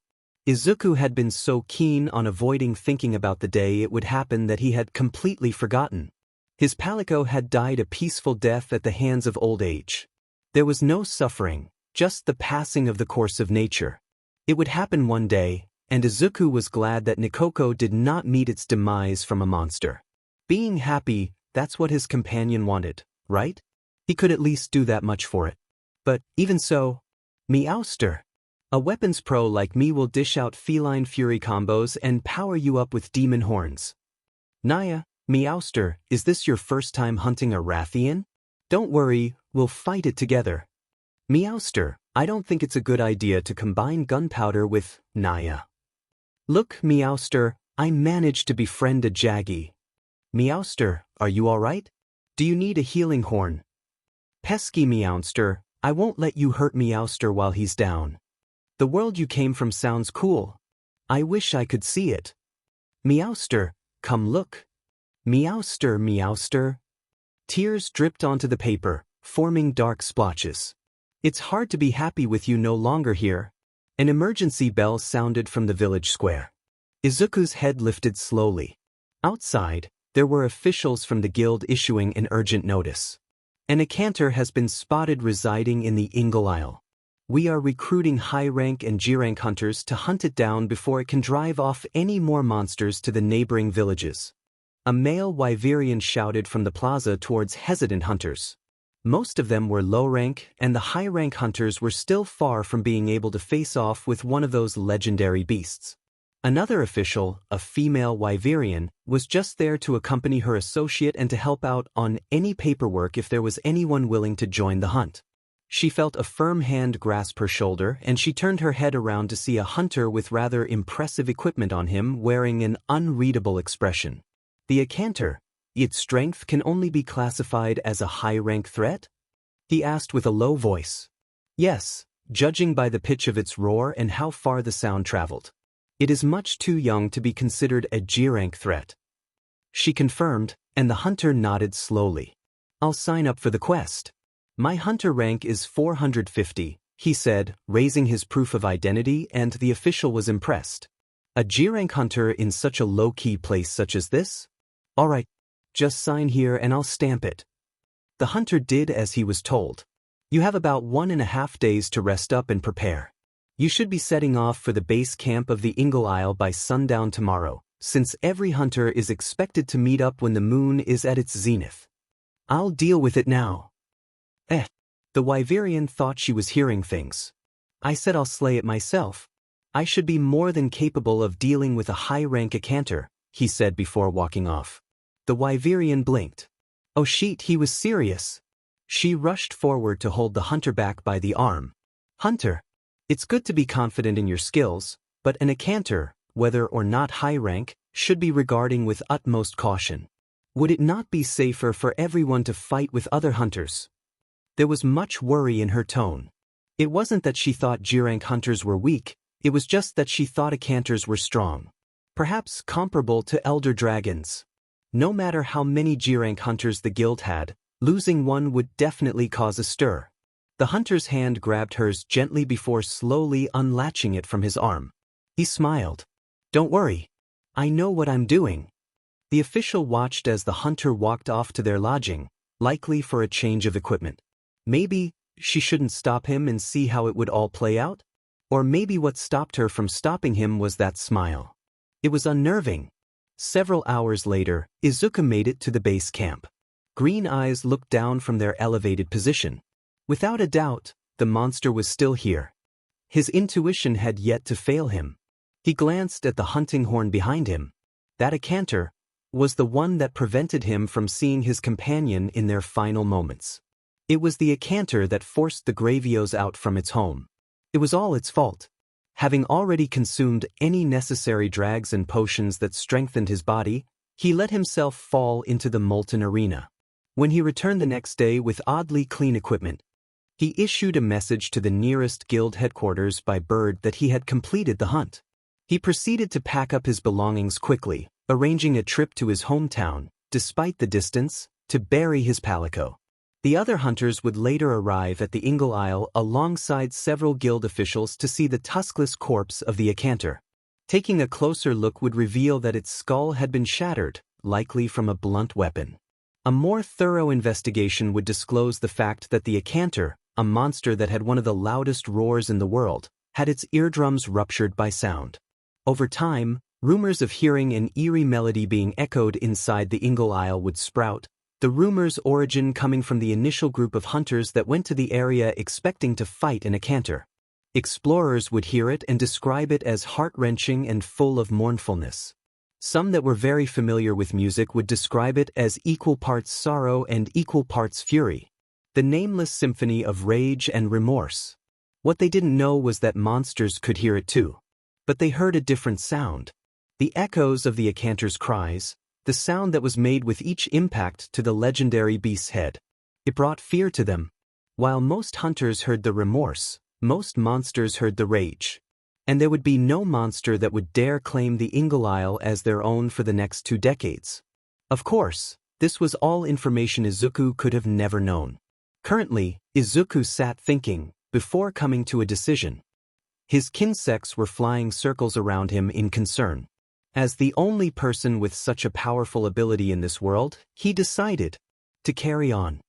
Izuku had been so keen on avoiding thinking about the day it would happen that he had completely forgotten. His palico had died a peaceful death at the hands of old age. There was no suffering, just the passing of the course of nature. It would happen one day, and Izuku was glad that Nikoko did not meet its demise from a monster. Being happy, that's what his companion wanted, right? He could at least do that much for it. But, even so, Meowster. A weapons pro like me will dish out feline fury combos and power you up with demon horns. Naya, Meowster, is this your first time hunting a Rathian? Don't worry, we'll fight it together. Meowster, I don't think it's a good idea to combine gunpowder with Naya. Look, Meowster, I managed to befriend a Jaggy. Meowster, are you alright? Do you need a healing horn? Pesky Meowster, I won't let you hurt Meowster while he's down. The world you came from sounds cool. I wish I could see it. Meowster, come look. Meowster, meowster. Tears dripped onto the paper, forming dark splotches. It's hard to be happy with you no longer here. An emergency bell sounded from the village square. Izuku's head lifted slowly. Outside, there were officials from the guild issuing an urgent notice. An Ecanter has been spotted residing in the Ingle Isle. We are recruiting high-rank and G-rank hunters to hunt it down before it can drive off any more monsters to the neighboring villages. A male Wyverian shouted from the plaza towards hesitant hunters. Most of them were low-rank, and the high-rank hunters were still far from being able to face off with one of those legendary beasts. Another official, a female Wyverian, was just there to accompany her associate and to help out on any paperwork if there was anyone willing to join the hunt. She felt a firm hand grasp her shoulder, and she turned her head around to see a hunter with rather impressive equipment on him wearing an unreadable expression. The Ecanter, its strength can only be classified as a high-rank threat? He asked with a low voice. Yes, judging by the pitch of its roar and how far the sound traveled. It is much too young to be considered a G-rank threat. She confirmed, and the hunter nodded slowly. I'll sign up for the quest. My hunter rank is 450, he said, raising his proof of identity, and the official was impressed. A G-rank hunter in such a low-key place such as this? All right, just sign here and I'll stamp it. The hunter did as he was told. You have about 1.5 days to rest up and prepare. You should be setting off for the base camp of the Ingle Isle by sundown tomorrow, since every hunter is expected to meet up when the moon is at its zenith. I'll deal with it now. The Wyverian thought she was hearing things. I said I'll slay it myself. I should be more than capable of dealing with a high-rank Ecanter, he said before walking off. The Wyverian blinked. Oh shit, he was serious. She rushed forward to hold the hunter back by the arm. Hunter, it's good to be confident in your skills, but an Ecanter, whether or not high-rank, should be regarding with utmost caution. Would it not be safer for everyone to fight with other hunters? There was much worry in her tone. It wasn't that she thought G-rank hunters were weak, it was just that she thought Ecanters were strong. Perhaps comparable to elder dragons. No matter how many G-rank hunters the guild had, losing one would definitely cause a stir. The hunter's hand grabbed hers gently before slowly unlatching it from his arm. He smiled. Don't worry. I know what I'm doing. The official watched as the hunter walked off to their lodging, likely for a change of equipment. Maybe she shouldn't stop him and see how it would all play out? Or maybe what stopped her from stopping him was that smile. It was unnerving. Several hours later, Izuku made it to the base camp. Green eyes looked down from their elevated position. Without a doubt, the monster was still here. His intuition had yet to fail him. He glanced at the hunting horn behind him. That Ecanter was the one that prevented him from seeing his companion in their final moments. It was the Ecanter that forced the Gravios out from its home. It was all its fault. Having already consumed any necessary drags and potions that strengthened his body, he let himself fall into the molten arena. When he returned the next day with oddly clean equipment, he issued a message to the nearest guild headquarters by bird that he had completed the hunt. He proceeded to pack up his belongings quickly, arranging a trip to his hometown, despite the distance, to bury his palico. The other hunters would later arrive at the Ingle Isle alongside several guild officials to see the tuskless corpse of the Ecanter. Taking a closer look would reveal that its skull had been shattered, likely from a blunt weapon. A more thorough investigation would disclose the fact that the Ecanter, a monster that had one of the loudest roars in the world, had its eardrums ruptured by sound. Over time, rumors of hearing an eerie melody being echoed inside the Ingle Isle would sprout, the rumor's origin coming from the initial group of hunters that went to the area expecting to fight an Ecanter. Explorers would hear it and describe it as heart-wrenching and full of mournfulness. Some that were very familiar with music would describe it as equal parts sorrow and equal parts fury. The nameless symphony of rage and remorse. What they didn't know was that monsters could hear it too. But they heard a different sound. The echoes of the Ecanter's cries, the sound that was made with each impact to the legendary beast's head. It brought fear to them. While most hunters heard the remorse, most monsters heard the rage. and there would be no monster that would dare claim the Ingle Isle as their own for the next 2 decades. Of course, this was all information Izuku could have never known. Currently, Izuku sat thinking, before coming to a decision. His kinsects were flying circles around him in concern. As the only person with such a powerful ability in this world, he decided to carry on.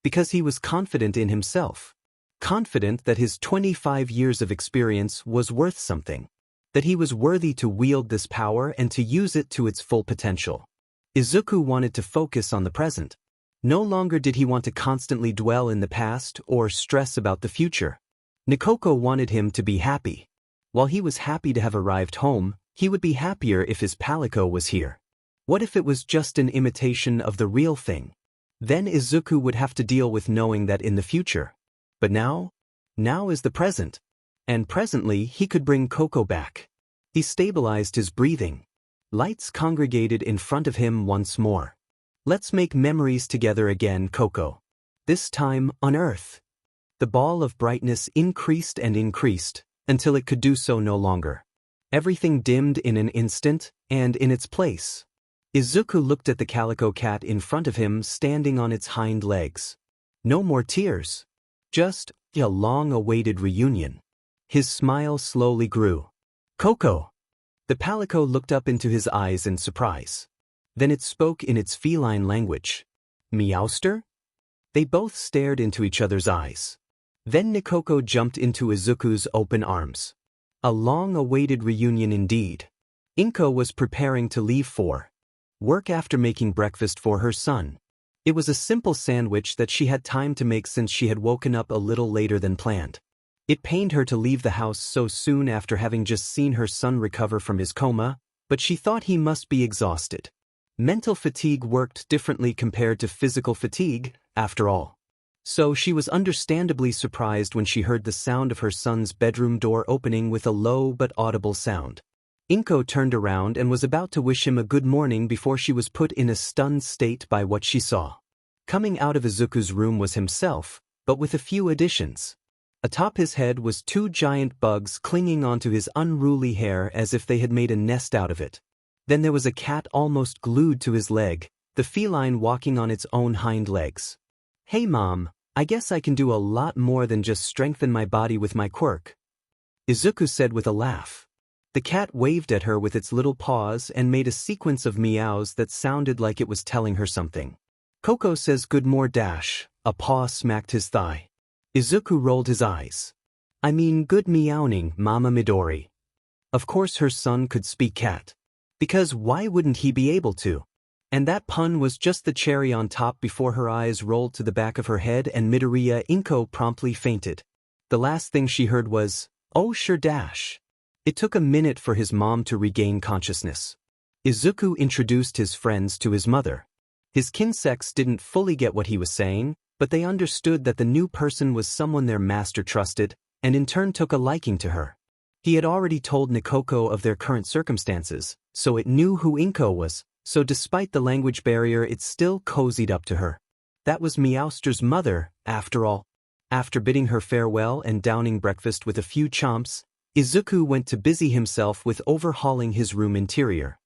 Because he was confident in himself. Confident that his 25 years of experience was worth something. That he was worthy to wield this power and to use it to its full potential. Izuku wanted to focus on the present. No longer did he want to constantly dwell in the past or stress about the future. Nikoko wanted him to be happy. While he was happy to have arrived home, he would be happier if his palico was here. What if it was just an imitation of the real thing? Then Izuku would have to deal with knowing that in the future. But now is the present. And presently he could bring Coco back. He stabilized his breathing. Lights congregated in front of him once more. Let's make memories together again, Coco. This time on Earth. The ball of brightness increased and increased, until it could do so no longer. Everything dimmed in an instant, and in its place. Izuku looked at the calico cat in front of him standing on its hind legs. No more tears. Just a long-awaited reunion. His smile slowly grew. Coco! The palico looked up into his eyes in surprise. Then it spoke in its feline language. Meowster? They both stared into each other's eyes. Then Nikoko jumped into Izuku's open arms. A long-awaited reunion indeed. Inko was preparing to leave for work after making breakfast for her son. It was a simple sandwich that she had time to make since she had woken up a little later than planned. It pained her to leave the house so soon after having just seen her son recover from his coma, but she thought he must be exhausted. Mental fatigue worked differently compared to physical fatigue, after all. So she was understandably surprised when she heard the sound of her son's bedroom door opening with a low but audible sound. Inko turned around and was about to wish him a good morning before she was put in a stunned state by what she saw. Coming out of Izuku's room was himself, but with a few additions. Atop his head was 2 giant bugs clinging onto his unruly hair as if they had made a nest out of it. Then there was a cat almost glued to his leg, the feline walking on its own hind legs. Hey Mom, I guess I can do a lot more than just strengthen my body with my quirk, Izuku said with a laugh. The cat waved at her with its little paws and made a sequence of meows that sounded like it was telling her something. Coco says good more dash, a paw smacked his thigh. Izuku rolled his eyes. I mean good meowing, Mama Midori. Of course her son could speak cat. Because why wouldn't he be able to? And that pun was just the cherry on top before her eyes rolled to the back of her head and Midoriya Inko promptly fainted. The last thing she heard was, oh sure dash. It took a minute for his mom to regain consciousness. Izuku introduced his friends to his mother. His kinsects didn't fully get what he was saying, but they understood that the new person was someone their master trusted, and in turn took a liking to her. He had already told Nikoko of their current circumstances, so it knew who Inko was, so despite the language barrier it still cozied up to her. That was Meowster's mother, after all. After bidding her farewell and downing breakfast with a few chomps, Izuku went to busy himself with overhauling his room interior.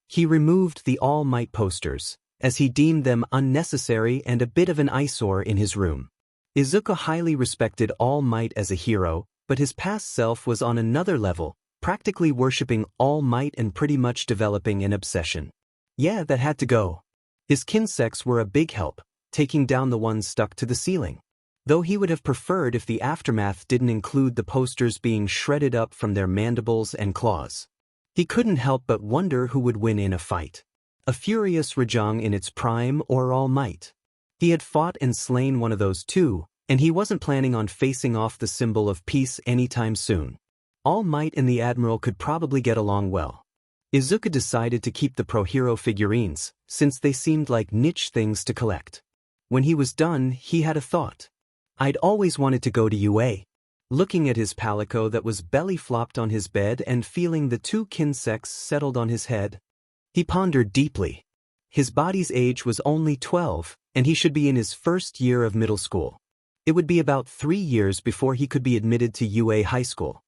He removed the All Might posters, as he deemed them unnecessary and a bit of an eyesore in his room. Izuku highly respected All Might as a hero, but his past self was on another level, practically worshipping All Might and pretty much developing an obsession. Yeah, that had to go. His kinsects were a big help, taking down the ones stuck to the ceiling. Though he would have preferred if the aftermath didn't include the posters being shredded up from their mandibles and claws. He couldn't help but wonder who would win in a fight. A furious Rajang in its prime or All Might. He had fought and slain one of those two, and he wasn't planning on facing off the symbol of peace anytime soon. All Might and the Admiral could probably get along well. Izuku decided to keep the pro-hero figurines, since they seemed like niche things to collect. When he was done, he had a thought. I'd always wanted to go to UA. Looking at his palico that was belly-flopped on his bed and feeling the 2 kinsects settled on his head, he pondered deeply. His body's age was only 12, and he should be in his first year of middle school. It would be about 3 years before he could be admitted to UA high school.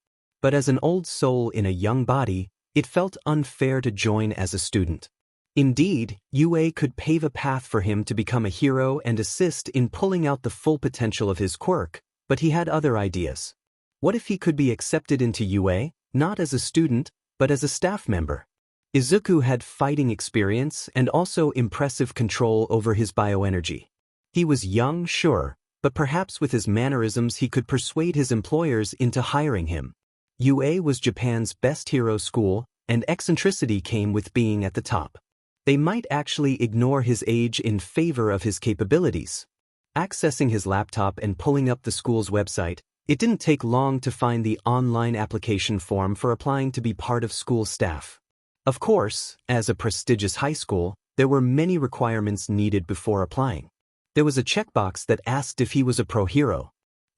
but as an old soul in a young body, it felt unfair to join as a student. Indeed, UA could pave a path for him to become a hero and assist in pulling out the full potential of his quirk, but he had other ideas. What if he could be accepted into UA, not as a student, but as a staff member? Izuku had fighting experience and also impressive control over his bioenergy. He was young, sure, but perhaps with his mannerisms he could persuade his employers into hiring him. UA was Japan's best hero school, and eccentricity came with being at the top. They might actually ignore his age in favor of his capabilities. Accessing his laptop and pulling up the school's website, it didn't take long to find the online application form for applying to be part of school staff. Of course, as a prestigious high school, there were many requirements needed before applying. There was a checkbox that asked if he was a pro hero.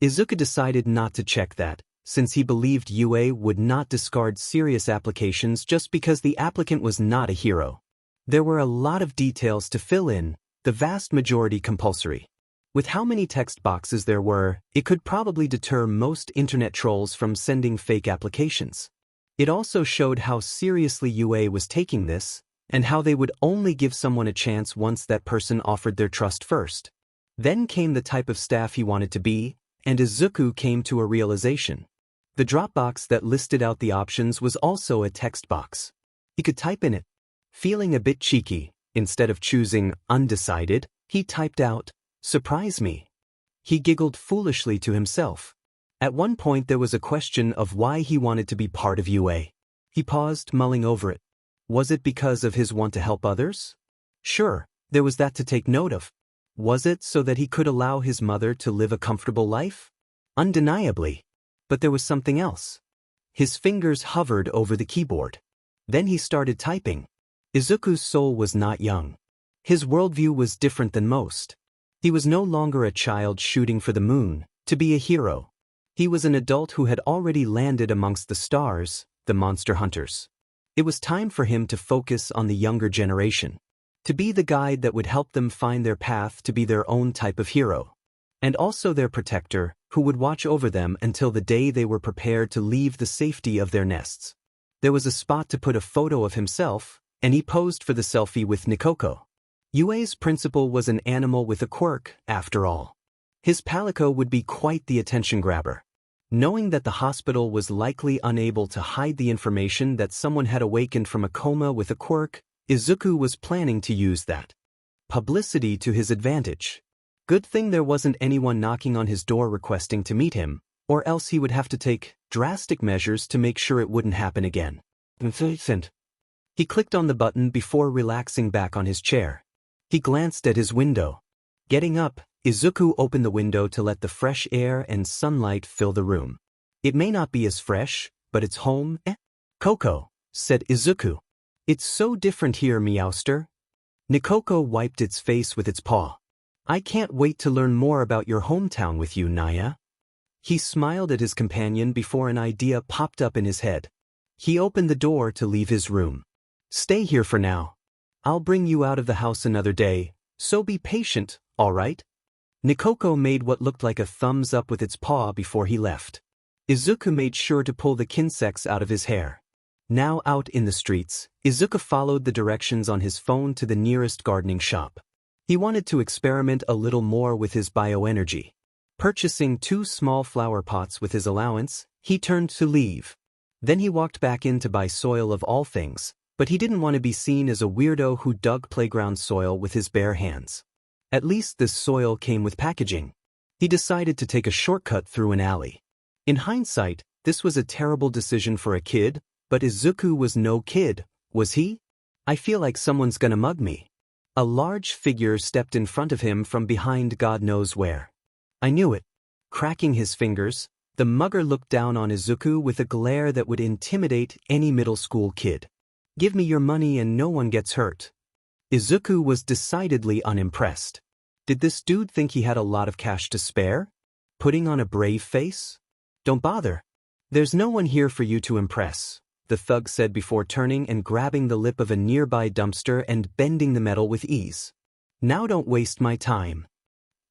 Izuku decided not to check that, since he believed UA would not discard serious applications just because the applicant was not a hero. There were a lot of details to fill in, the vast majority compulsory. With how many text boxes there were, it could probably deter most internet trolls from sending fake applications. It also showed how seriously UA was taking this, and how they would only give someone a chance once that person offered their trust first. Then came the type of staff he wanted to be, and Izuku came to a realization. The drop box that listed out the options was also a text box. He could type in it. Feeling a bit cheeky, instead of choosing undecided, he typed out, "Surprise me." He giggled foolishly to himself. At one point there was a question of why he wanted to be part of UA. He paused, mulling over it. Was it because of his want to help others? Sure, there was that to take note of. Was it so that he could allow his mother to live a comfortable life? Undeniably. But there was something else. His fingers hovered over the keyboard. Then he started typing. Izuku's soul was not young. His worldview was different than most. He was no longer a child shooting for the moon, to be a hero. He was an adult who had already landed amongst the stars, the monster hunters. It was time for him to focus on the younger generation. To be the guide that would help them find their path to be their own type of hero. And also their protector, who would watch over them until the day they were prepared to leave the safety of their nests. There was a spot to put a photo of himself, and he posed for the selfie with Nikoko. UA's principal was an animal with a quirk, after all. His palico would be quite the attention grabber. Knowing that the hospital was likely unable to hide the information that someone had awakened from a coma with a quirk, Izuku was planning to use that publicity to his advantage. Good thing there wasn't anyone knocking on his door requesting to meet him, or else he would have to take drastic measures to make sure it wouldn't happen again. He clicked on the button before relaxing back on his chair. He glanced at his window. Getting up, Izuku opened the window to let the fresh air and sunlight fill the room. It may not be as fresh, but it's home, eh? Coco, said Izuku. It's so different here, Meowster. Nikoko wiped its face with its paw. I can't wait to learn more about your hometown with you, Naya. He smiled at his companion before an idea popped up in his head. He opened the door to leave his room. Stay here for now. I'll bring you out of the house another day, so be patient, all right? Nikoko made what looked like a thumbs up with its paw before he left. Izuku made sure to pull the kinsects out of his hair. Now out in the streets, Izuku followed the directions on his phone to the nearest gardening shop. He wanted to experiment a little more with his bioenergy. Purchasing 2 small flower pots with his allowance, he turned to leave. Then he walked back in to buy soil of all things, but he didn't want to be seen as a weirdo who dug playground soil with his bare hands. At least this soil came with packaging. He decided to take a shortcut through an alley. In hindsight, this was a terrible decision for a kid, but Izuku was no kid, was he? I feel like someone's gonna mug me. A large figure stepped in front of him from behind God knows where. I knew it. Cracking his fingers, the mugger looked down on Izuku with a glare that would intimidate any middle school kid. Give me your money and no one gets hurt. Izuku was decidedly unimpressed. Did this dude think he had a lot of cash to spare? Putting on a brave face? Don't bother. There's no one here for you to impress, the thug said before turning and grabbing the lip of a nearby dumpster and bending the metal with ease. Now don't waste my time.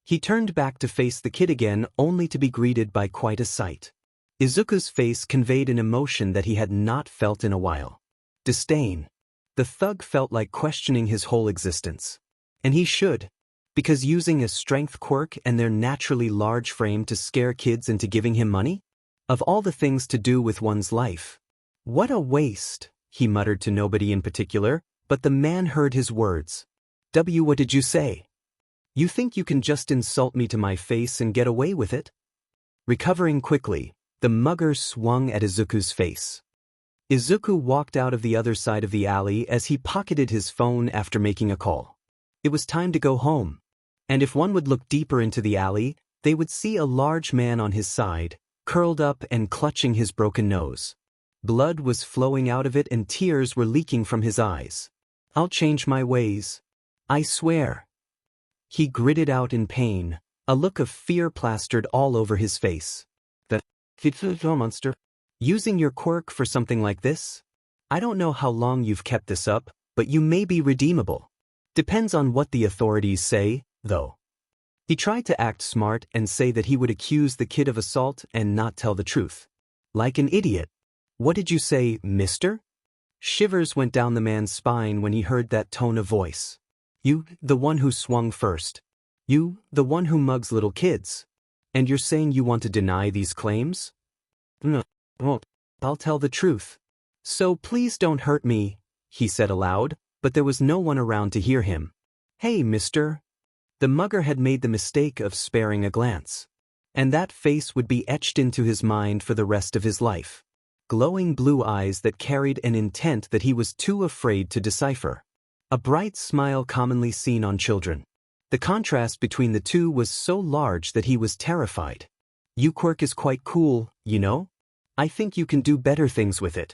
He turned back to face the kid again, only to be greeted by quite a sight. Izuku's face conveyed an emotion that he had not felt in a while. Disdain. The thug felt like questioning his whole existence. And he should, because using a strength quirk and their naturally large frame to scare kids into giving him money? Of all the things to do with one's life. What a waste, he muttered to nobody in particular, but the man heard his words. What did you say? You think you can just insult me to my face and get away with it? Recovering quickly, the mugger swung at Izuku's face. Izuku walked out of the other side of the alley as he pocketed his phone after making a call. It was time to go home. And if one would look deeper into the alley, they would see a large man on his side, curled up and clutching his broken nose. Blood was flowing out of it and tears were leaking from his eyes. I'll change my ways. I swear. He gritted out in pain, a look of fear plastered all over his face. The monster. Using your quirk for something like this? I don't know how long you've kept this up, but you may be redeemable. Depends on what the authorities say, though. He tried to act smart and say that he would accuse the kid of assault and not tell the truth. Like an idiot. What did you say, mister? Shivers went down the man's spine when he heard that tone of voice. You, the one who swung first. You, the one who mugs little kids. And you're saying you want to deny these claims? No, I'll tell the truth. So please don't hurt me, he said aloud, but there was no one around to hear him. Hey, mister. The mugger had made the mistake of sparing a glance. And that face would be etched into his mind for the rest of his life. Glowing blue eyes that carried an intent that he was too afraid to decipher. A bright smile commonly seen on children. The contrast between the two was so large that he was terrified. Your quirk is quite cool, you know? I think you can do better things with it.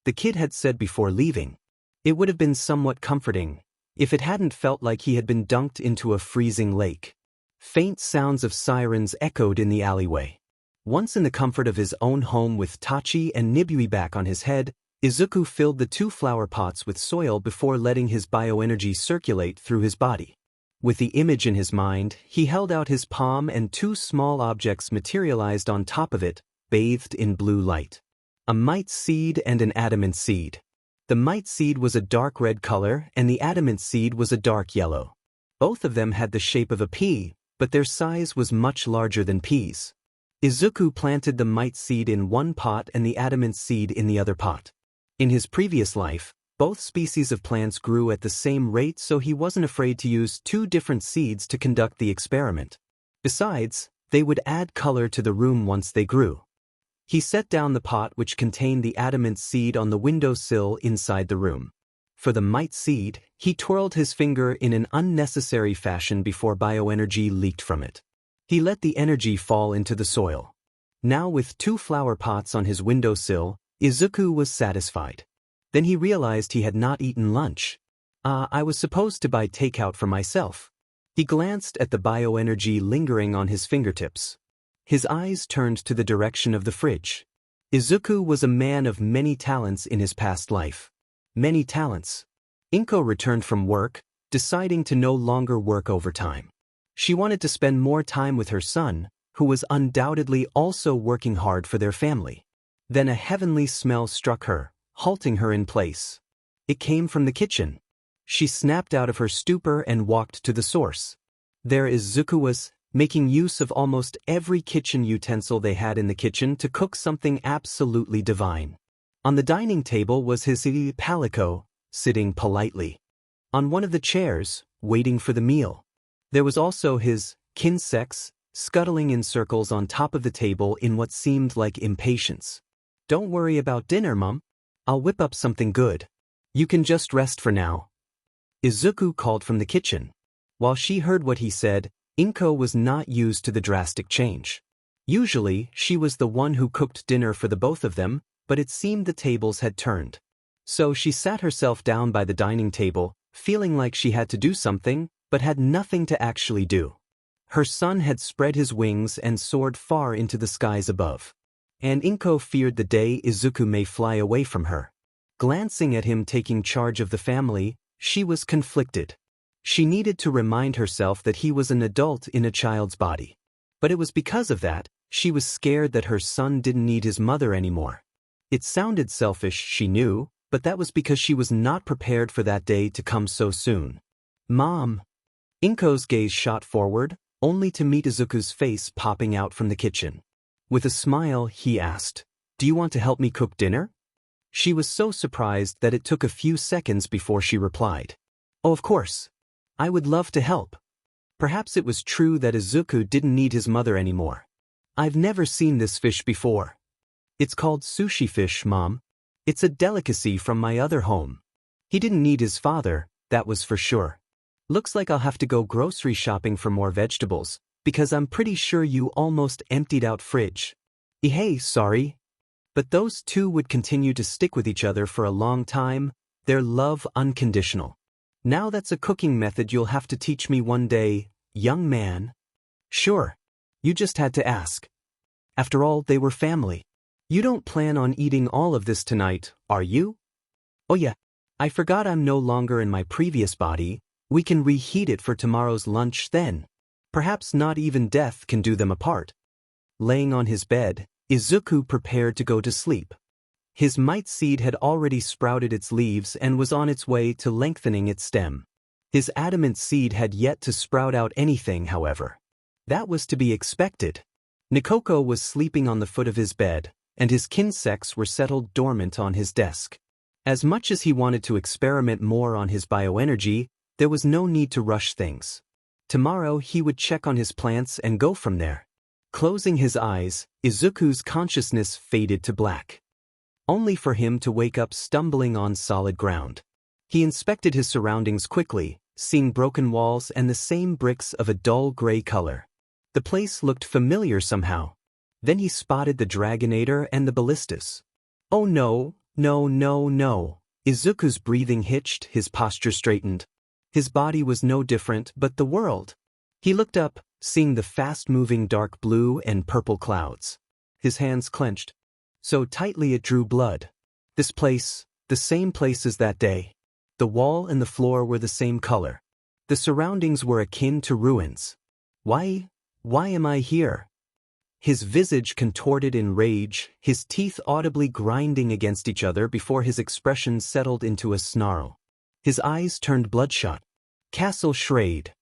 The kid had said before leaving. It would have been somewhat comforting, if it hadn't felt like he had been dunked into a freezing lake. Faint sounds of sirens echoed in the alleyway. Once in the comfort of his own home with Tachi and Nibui back on his head, Izuku filled the 2 flower pots with soil before letting his bioenergy circulate through his body. With the image in his mind, he held out his palm and 2 small objects materialized on top of it, bathed in blue light. A mite seed and an adamant seed. The mite seed was a dark red color and the adamant seed was a dark yellow. Both of them had the shape of a pea, but their size was much larger than peas. Izuku planted the mite seed in one pot and the adamant seed in the other pot. In his previous life, both species of plants grew at the same rate, so he wasn't afraid to use 2 different seeds to conduct the experiment. Besides, they would add color to the room once they grew. He set down the pot which contained the adamant seed on the windowsill inside the room. For the mite seed, he twirled his finger in an unnecessary fashion before bioenergy leaked from it. He let the energy fall into the soil. Now with 2 flower pots on his windowsill, Izuku was satisfied. Then he realized he had not eaten lunch. I was supposed to buy takeout for myself. He glanced at the bioenergy lingering on his fingertips. His eyes turned to the direction of the fridge. Izuku was a man of many talents in his past life. Many talents. Inko returned from work, deciding to no longer work overtime. She wanted to spend more time with her son, who was undoubtedly also working hard for their family. Then a heavenly smell struck her, halting her in place. It came from the kitchen. She snapped out of her stupor and walked to the source. There Izuku was, making use of almost every kitchen utensil they had in the kitchen to cook something absolutely divine. On the dining table was his palico, sitting politely. On one of the chairs, waiting for the meal. There was also his kinsex, scuttling in circles on top of the table in what seemed like impatience. Don't worry about dinner, Mum. I'll whip up something good. You can just rest for now. Izuku called from the kitchen. While she heard what he said, Inko was not used to the drastic change. Usually, she was the one who cooked dinner for the both of them, but it seemed the tables had turned. So she sat herself down by the dining table, feeling like she had to do something, but had nothing to actually do. Her son had spread his wings and soared far into the skies above. And Inko feared the day Izuku may fly away from her. Glancing at him taking charge of the family, she was conflicted. She needed to remind herself that he was an adult in a child's body. But it was because of that, She was scared that her son didn't need his mother anymore. It sounded selfish, she knew, but that was because she was not prepared for that day to come so soon. Mom. Inko's gaze shot forward, only to meet Izuku's face popping out from the kitchen. With a smile, he asked, "Do you want to help me cook dinner?" She was so surprised that it took a few seconds before she replied. "Oh, of course. I would love to help." Perhaps it was true that Izuku didn't need his mother anymore. "I've never seen this fish before." "It's called sushi fish, Mom. It's a delicacy from my other home." He didn't need his father, that was for sure. "Looks like I'll have to go grocery shopping for more vegetables, because I'm pretty sure you almost emptied out fridge." "Hey, sorry." But those two would continue to stick with each other for a long time, their love unconditional. "Now that's a cooking method you'll have to teach me one day, young man." "Sure. You just had to ask. After all, they were family." "You don't plan on eating all of this tonight, are you?" "Oh yeah. I forgot I'm no longer in my previous body. We can reheat it for tomorrow's lunch then. Perhaps not even death can do them apart." Laying on his bed, Izuku prepared to go to sleep. His might seed had already sprouted its leaves and was on its way to lengthening its stem. His adamant seed had yet to sprout out anything, however. That was to be expected. Nikoko was sleeping on the foot of his bed, and his kinsects were settled dormant on his desk. As much as he wanted to experiment more on his bioenergy, there was no need to rush things. Tomorrow he would check on his plants and go from there. Closing his eyes, Izuku's consciousness faded to black. Only for him to wake up stumbling on solid ground. He inspected his surroundings quickly, seeing broken walls and the same bricks of a dull gray color. The place looked familiar somehow. Then he spotted the Dragonator and the ballistas. "Oh no, no, no, no." Izuku's breathing hitched, his posture straightened. His body was no different but the world. He looked up, seeing the fast-moving dark blue and purple clouds. His hands clenched. So tightly it drew blood. This place, the same place as that day. The wall and the floor were the same color. The surroundings were akin to ruins. Why am I here?" His visage contorted in rage, his teeth audibly grinding against each other before his expression settled into a snarl. His eyes turned bloodshot. Castle Shrade.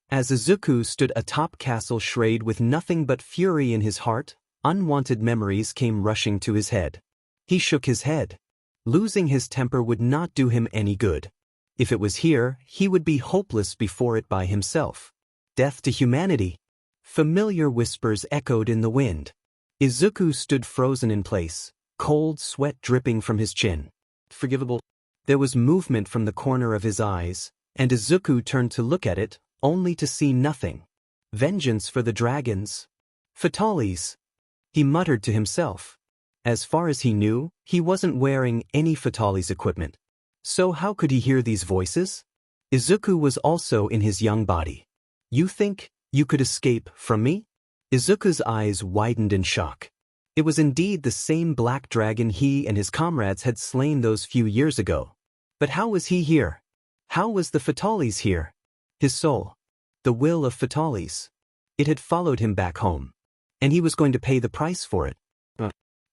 As Izuku stood atop Castle Shrade with nothing but fury in his heart, unwanted memories came rushing to his head. He shook his head. Losing his temper would not do him any good. If it was here, he would be hopeless before it by himself. Death to humanity. Familiar whispers echoed in the wind. Izuku stood frozen in place, cold sweat dripping from his chin. Forgivable. There was movement from the corner of his eyes, and Izuku turned to look at it, only to see nothing. Vengeance for the dragons. Fatales. He muttered to himself. As far as he knew, he wasn't wearing any Fatales equipment. So how could he hear these voices? Izuku was also in his young body. "You think you could escape from me?" Izuku's eyes widened in shock. It was indeed the same black dragon he and his comrades had slain those few years ago. But how was he here? How was the Fatales here? His soul. The will of Fatales. It had followed him back home. And he was going to pay the price for it.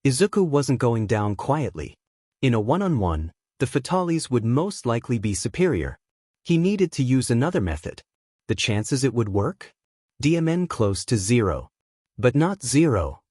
Izuku wasn't going down quietly. In a one-on-one, the Fatales would most likely be superior. He needed to use another method. The chances it would work? DMN close to 0. But not 0.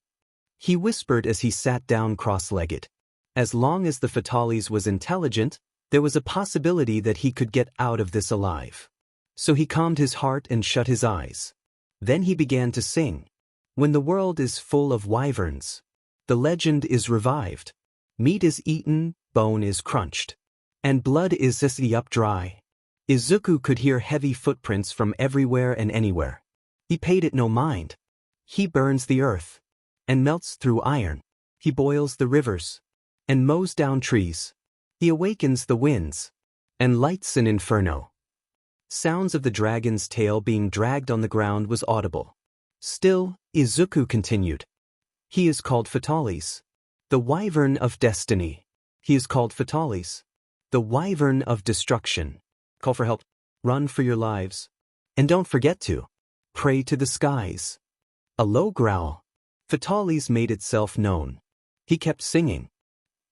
He whispered as he sat down cross-legged. As long as the Fatales was intelligent, there was a possibility that he could get out of this alive. So he calmed his heart and shut his eyes. Then he began to sing. When the world is full of wyverns, the legend is revived. Meat is eaten, bone is crunched, and blood is sissy up dry. Izuku could hear heavy footprints from everywhere and anywhere. He paid it no mind. He burns the earth, and melts through iron. He boils the rivers, and mows down trees. He awakens the winds, and lights an inferno. Sounds of the dragon's tail being dragged on the ground was audible. Still, Izuku continued. He is called Fatales, the wyvern of destiny. He is called Fatales, the wyvern of destruction. Call for help. Run for your lives. And don't forget to pray to the skies. A low growl. Fatales made itself known. He kept singing.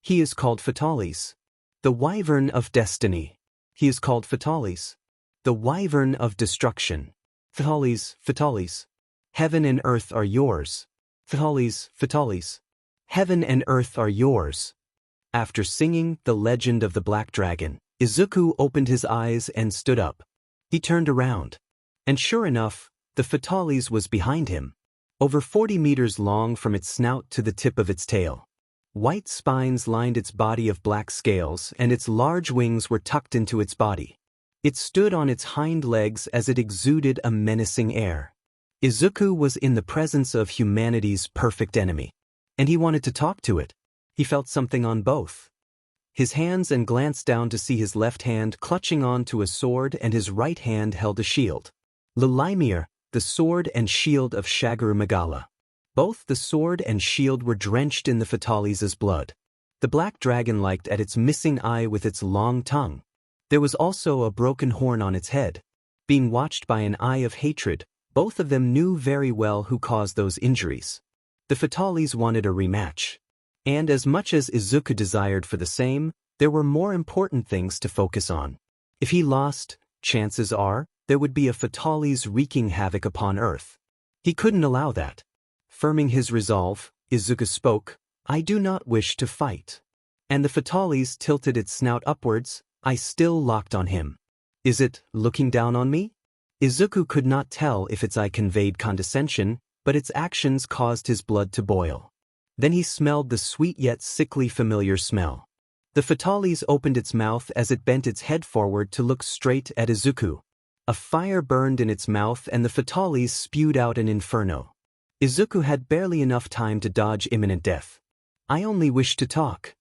He is called Fatales, the wyvern of destiny. He is called Fatales, the wyvern of destruction. Fatales, Fatales, heaven and earth are yours. Fatales, Fatales, heaven and earth are yours. After singing the legend of the Black Dragon, Izuku opened his eyes and stood up. He turned around. And sure enough, the Fatales was behind him. Over 40 meters long from its snout to the tip of its tail. White spines lined its body of black scales and its large wings were tucked into its body. It stood on its hind legs as it exuded a menacing air. Izuku was in the presence of humanity's perfect enemy. And he wanted to talk to it. He felt something on both his hands and glanced down to see his left hand clutching on to a sword and his right hand held a shield. Lilimir, the sword and shield of Shaguru Magala. Both the sword and shield were drenched in the Fatales' blood. The black dragon licked at its missing eye with its long tongue. There was also a broken horn on its head. Being watched by an eye of hatred, both of them knew very well who caused those injuries. The Fatales wanted a rematch. And as much as Izuku desired for the same, there were more important things to focus on. If he lost, chances are, there would be a Fatales wreaking havoc upon Earth. He couldn't allow that. Firming his resolve, Izuku spoke, I do not wish to fight. And the Fatales tilted its snout upwards, I still locked on him. Is it looking down on me? Izuku could not tell if its eye conveyed condescension, but its actions caused his blood to boil. Then he smelled the sweet yet sickly familiar smell. The Fatales opened its mouth as it bent its head forward to look straight at Izuku. A fire burned in its mouth and the Fatales spewed out an inferno. Izuku had barely enough time to dodge imminent death. I only wish to talk.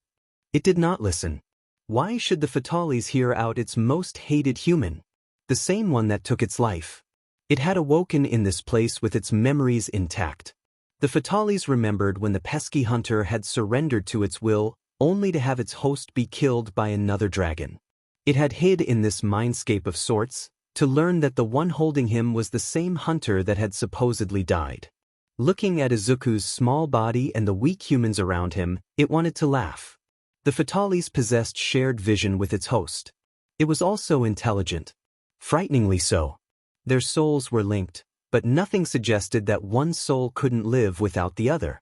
It did not listen. Why should the Fatales hear out its most hated human? The same one that took its life. It had awoken in this place with its memories intact. The Fatales remembered when the pesky hunter had surrendered to its will, only to have its host be killed by another dragon. It had hid in this mindscape of sorts, to learn that the one holding him was the same hunter that had supposedly died. Looking at Izuku's small body and the weak humans around him, it wanted to laugh. The Fatales possessed shared vision with its host. It was also intelligent. Frighteningly so. Their souls were linked, but nothing suggested that one soul couldn't live without the other.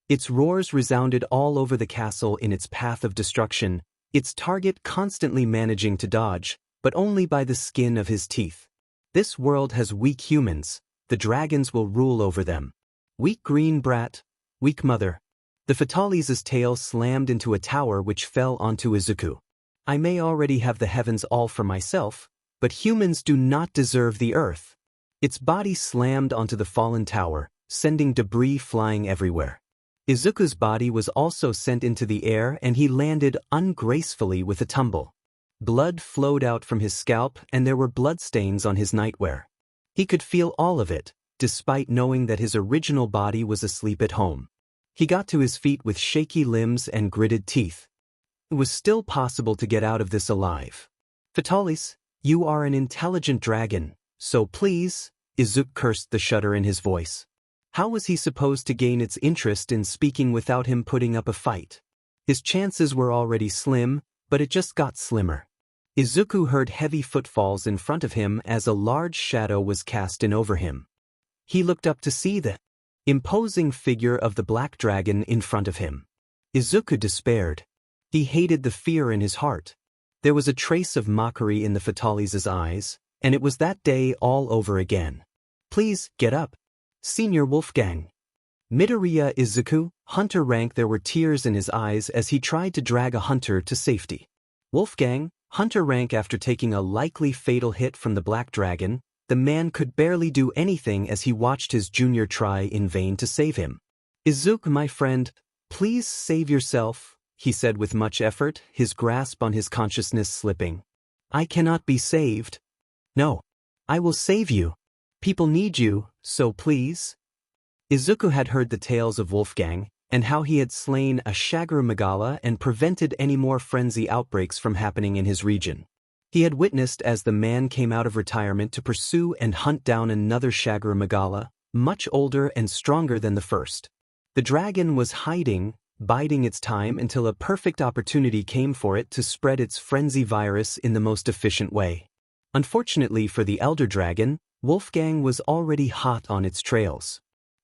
Its roars resounded all over the castle in its path of destruction, its target constantly managing to dodge, but only by the skin of his teeth. This world has weak humans, the dragons will rule over them. Weak green brat, weak mother. The Fatales' tail slammed into a tower which fell onto Izuku. I may already have the heavens all for myself, but humans do not deserve the earth. Its body slammed onto the fallen tower, sending debris flying everywhere. Izuku's body was also sent into the air and he landed ungracefully with a tumble. Blood flowed out from his scalp and there were bloodstains on his nightwear. He could feel all of it, despite knowing that his original body was asleep at home. He got to his feet with shaky limbs and gritted teeth. It was still possible to get out of this alive. Fatales, you are an intelligent dragon, so please, Izuku cursed the shudder in his voice. How was he supposed to gain its interest in speaking without him putting up a fight? His chances were already slim, but it just got slimmer. Izuku heard heavy footfalls in front of him as a large shadow was cast in over him. He looked up to see the imposing figure of the black dragon in front of him. Izuku despaired. He hated the fear in his heart. There was a trace of mockery in the Fatales' eyes, and it was that day all over again. Please, get up. Senior Wolfgang. Midoriya Izuku, hunter rank. There were tears in his eyes as he tried to drag a hunter to safety. Wolfgang, hunter rank. After taking a likely fatal hit from the black dragon, the man could barely do anything as he watched his junior try in vain to save him. Izuku, my friend, please save yourself, he said with much effort, his grasp on his consciousness slipping. I cannot be saved. No. I will save you. People need you, so please. Izuku had heard the tales of Wolfgang, and how he had slain a Shaguru Magala and prevented any more frenzy outbreaks from happening in his region. He had witnessed as the man came out of retirement to pursue and hunt down another Shaguru Magala, much older and stronger than the first. The dragon was hiding, biding its time until a perfect opportunity came for it to spread its frenzy virus in the most efficient way. Unfortunately for the elder dragon, Wolfgang was already hot on its trails.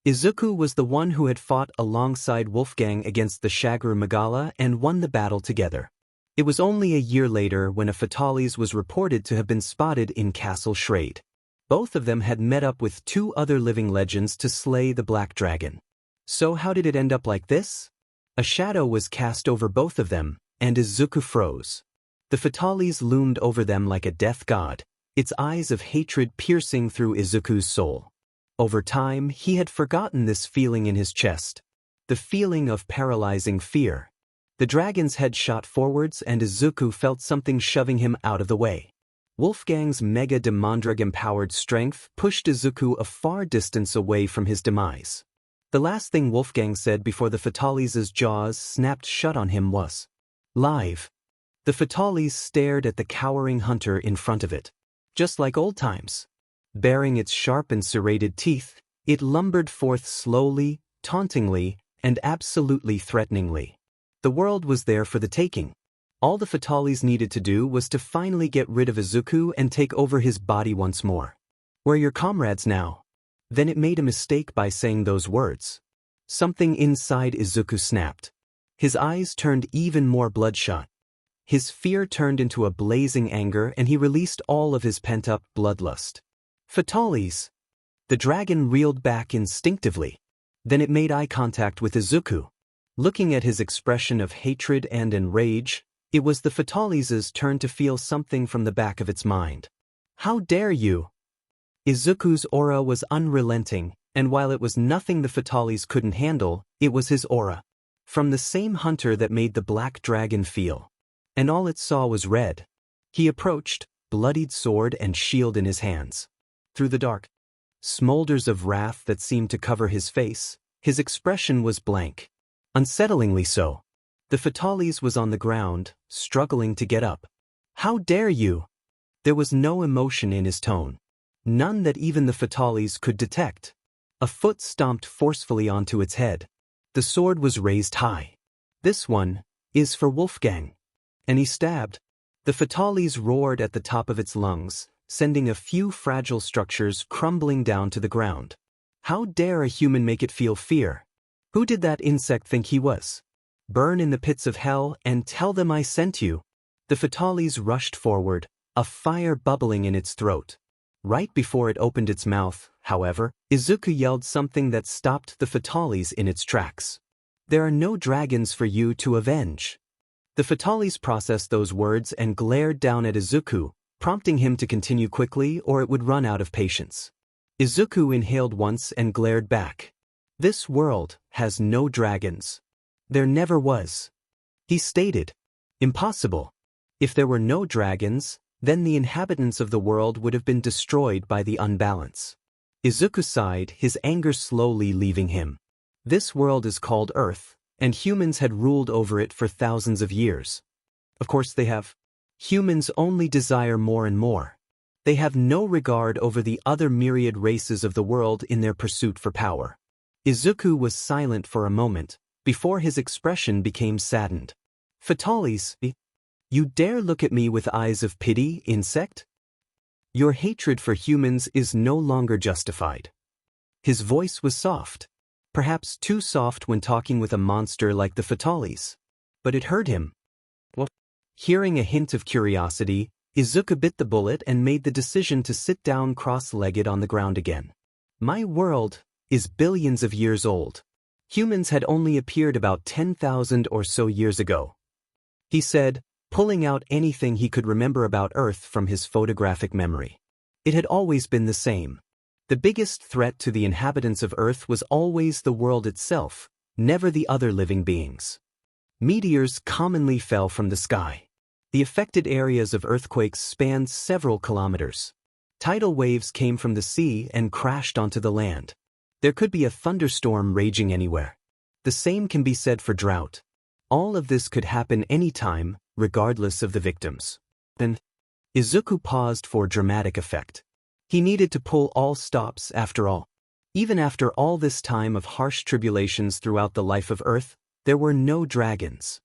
Izuku was the one who had fought alongside Wolfgang against the Shagru Magala and won the battle together. It was only a year later when a Fatalis was reported to have been spotted in Castle Schrade. Both of them had met up with 2 other living legends to slay the Black Dragon. So how did it end up like this? A shadow was cast over both of them, and Izuku froze. The Fatalis loomed over them like a death god, its eyes of hatred piercing through Izuku's soul. Over time, he had forgotten this feeling in his chest. The feeling of paralyzing fear. The dragon's head shot forwards and Izuku felt something shoving him out of the way. Wolfgang's Mega Demondrag-empowered strength pushed Izuku a far distance away from his demise. The last thing Wolfgang said before the Fatalis' jaws snapped shut on him was, "Live." The Fatalis stared at the cowering hunter in front of it. Just like old times. Baring its sharp and serrated teeth, it lumbered forth slowly, tauntingly, and absolutely threateningly. The world was there for the taking. All the Fatalis needed to do was to finally get rid of Izuku and take over his body once more. "Where are your comrades now?" Then it made a mistake by saying those words. Something inside Izuku snapped. His eyes turned even more bloodshot. His fear turned into a blazing anger and he released all of his pent-up bloodlust. "Fatalis!" The dragon reeled back instinctively. Then it made eye contact with Izuku. Looking at his expression of hatred and enrage, it was the Fatalis' turn to feel something from the back of its mind. "How dare you!" Izuku's aura was unrelenting, and while it was nothing the Fatalis couldn't handle, it was his aura. From the same hunter that made the black dragon feel. And all it saw was red. He approached, bloodied sword and shield in his hands. Through the dark smolders of wrath that seemed to cover his face, his expression was blank. Unsettlingly so. The Fatalis was on the ground, struggling to get up. "How dare you!" There was no emotion in his tone. None that even the Fatalis could detect. A foot stomped forcefully onto its head. The sword was raised high. "This one is for Wolfgang." And he stabbed. The Fatalis roared at the top of its lungs, sending a few fragile structures crumbling down to the ground. How dare a human make it feel fear? Who did that insect think he was? Burn in the pits of hell and tell them I sent you. The Fatalis rushed forward, a fire bubbling in its throat. Right before it opened its mouth, however, Izuku yelled something that stopped the Fatalis in its tracks. "There are no dragons for you to avenge." The Fatalis processed those words and glared down at Izuku, prompting him to continue quickly or it would run out of patience. Izuku inhaled once and glared back. "This world has no dragons. There never was." He stated. "Impossible. If there were no dragons, then the inhabitants of the world would have been destroyed by the unbalance." Izuku sighed, his anger slowly leaving him. This world is called Earth, and humans had ruled over it for thousands of years. Of course they have. Humans only desire more and more. They have no regard over the other myriad races of the world in their pursuit for power. Izuku was silent for a moment, before his expression became saddened. "Fatalis, you dare look at me with eyes of pity, insect? Your hatred for humans is no longer justified." His voice was soft. Perhaps too soft when talking with a monster like the Fatalis. But it hurt him. What? Hearing a hint of curiosity, Izuku bit the bullet and made the decision to sit down cross-legged on the ground again. "My world is billions of years old. Humans had only appeared about 10,000 or so years ago," he said, pulling out anything he could remember about Earth from his photographic memory. It had always been the same. The biggest threat to the inhabitants of Earth was always the world itself, never the other living beings. Meteors commonly fell from the sky. The affected areas of earthquakes spanned several kilometers. Tidal waves came from the sea and crashed onto the land. There could be a thunderstorm raging anywhere. The same can be said for drought. All of this could happen anytime, regardless of the victims. Then, Izuku paused for dramatic effect. He needed to pull all stops after all. Even after all this time of harsh tribulations throughout the life of Earth, there were no dragons.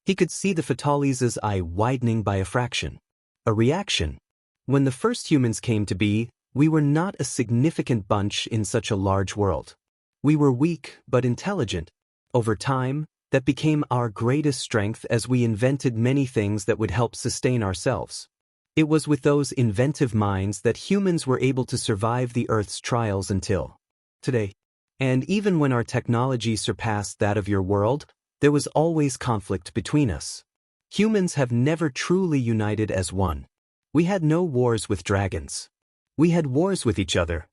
He could see the Fatales' eye widening by a fraction. A reaction. When the first humans came to be, we were not a significant bunch in such a large world. We were weak but intelligent. Over time, that became our greatest strength as we invented many things that would help sustain ourselves. It was with those inventive minds that humans were able to survive the Earth's trials until today. And even when our technology surpassed that of your world, there was always conflict between us. Humans have never truly united as one. We had no wars with dragons. We had wars with each other.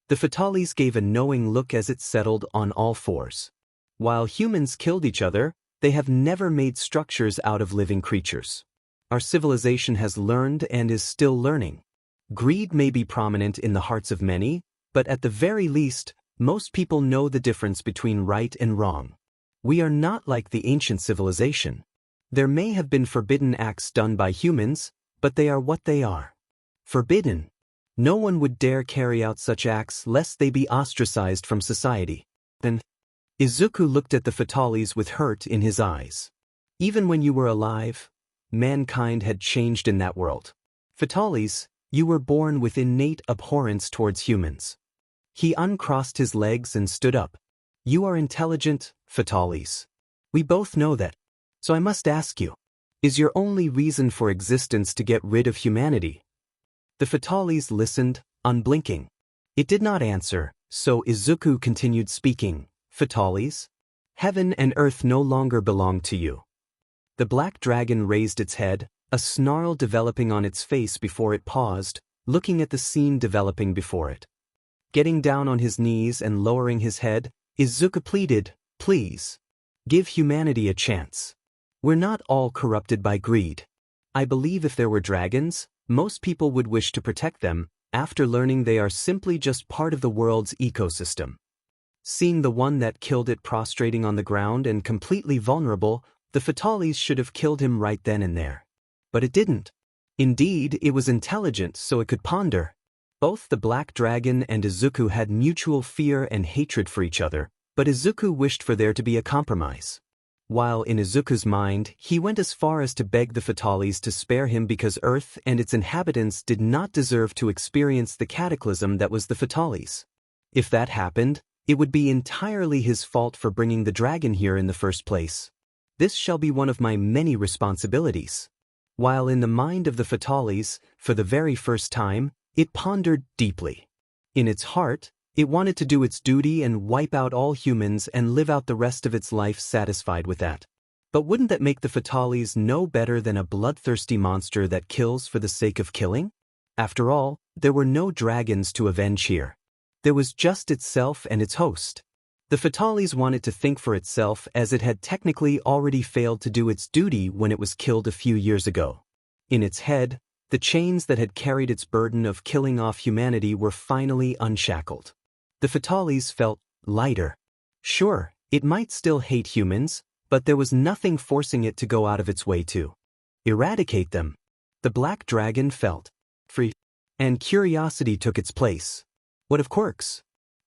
The Fatales gave a knowing look as it settled on all fours. While humans killed each other, they have never made structures out of living creatures. Our civilization has learned and is still learning. Greed may be prominent in the hearts of many, but at the very least, most people know the difference between right and wrong. We are not like the ancient civilization. There may have been forbidden acts done by humans, but they are what they are. Forbidden. No one would dare carry out such acts lest they be ostracized from society. Then, Izuku looked at the Fatales with hurt in his eyes. Even when you were alive, mankind had changed in that world. Fatales, you were born with innate abhorrence towards humans. He uncrossed his legs and stood up. You are intelligent, Fatales. We both know that. So I must ask you, is your only reason for existence to get rid of humanity? The Fatales listened, unblinking. It did not answer, so Izuku continued speaking. Fatales, heaven and earth no longer belong to you. The black dragon raised its head, a snarl developing on its face before it paused, looking at the scene developing before it. Getting down on his knees and lowering his head, Izuku pleaded, please, give humanity a chance. We're not all corrupted by greed. I believe if there were dragons, most people would wish to protect them, after learning they are simply just part of the world's ecosystem. Seeing the one that killed it prostrating on the ground and completely vulnerable, the Fatales should have killed him right then and there. But it didn't. Indeed, it was intelligent so it could ponder. Both the black dragon and Izuku had mutual fear and hatred for each other, but Izuku wished for there to be a compromise. While in Izuku's mind, he went as far as to beg the Fatales to spare him because Earth and its inhabitants did not deserve to experience the cataclysm that was the Fatales. If that happened, it would be entirely his fault for bringing the dragon here in the first place. This shall be one of my many responsibilities. While in the mind of the Fatales, for the very first time, it pondered deeply. In its heart, it wanted to do its duty and wipe out all humans and live out the rest of its life satisfied with that. But wouldn't that make the Fatales no better than a bloodthirsty monster that kills for the sake of killing? After all, there were no dragons to avenge here. There was just itself and its host. The Fatales wanted to think for itself as it had technically already failed to do its duty when it was killed a few years ago. In its head, the chains that had carried its burden of killing off humanity were finally unshackled. The Fatales felt lighter. Sure, it might still hate humans, but there was nothing forcing it to go out of its way to eradicate them. The black dragon felt free, and curiosity took its place. What of quirks?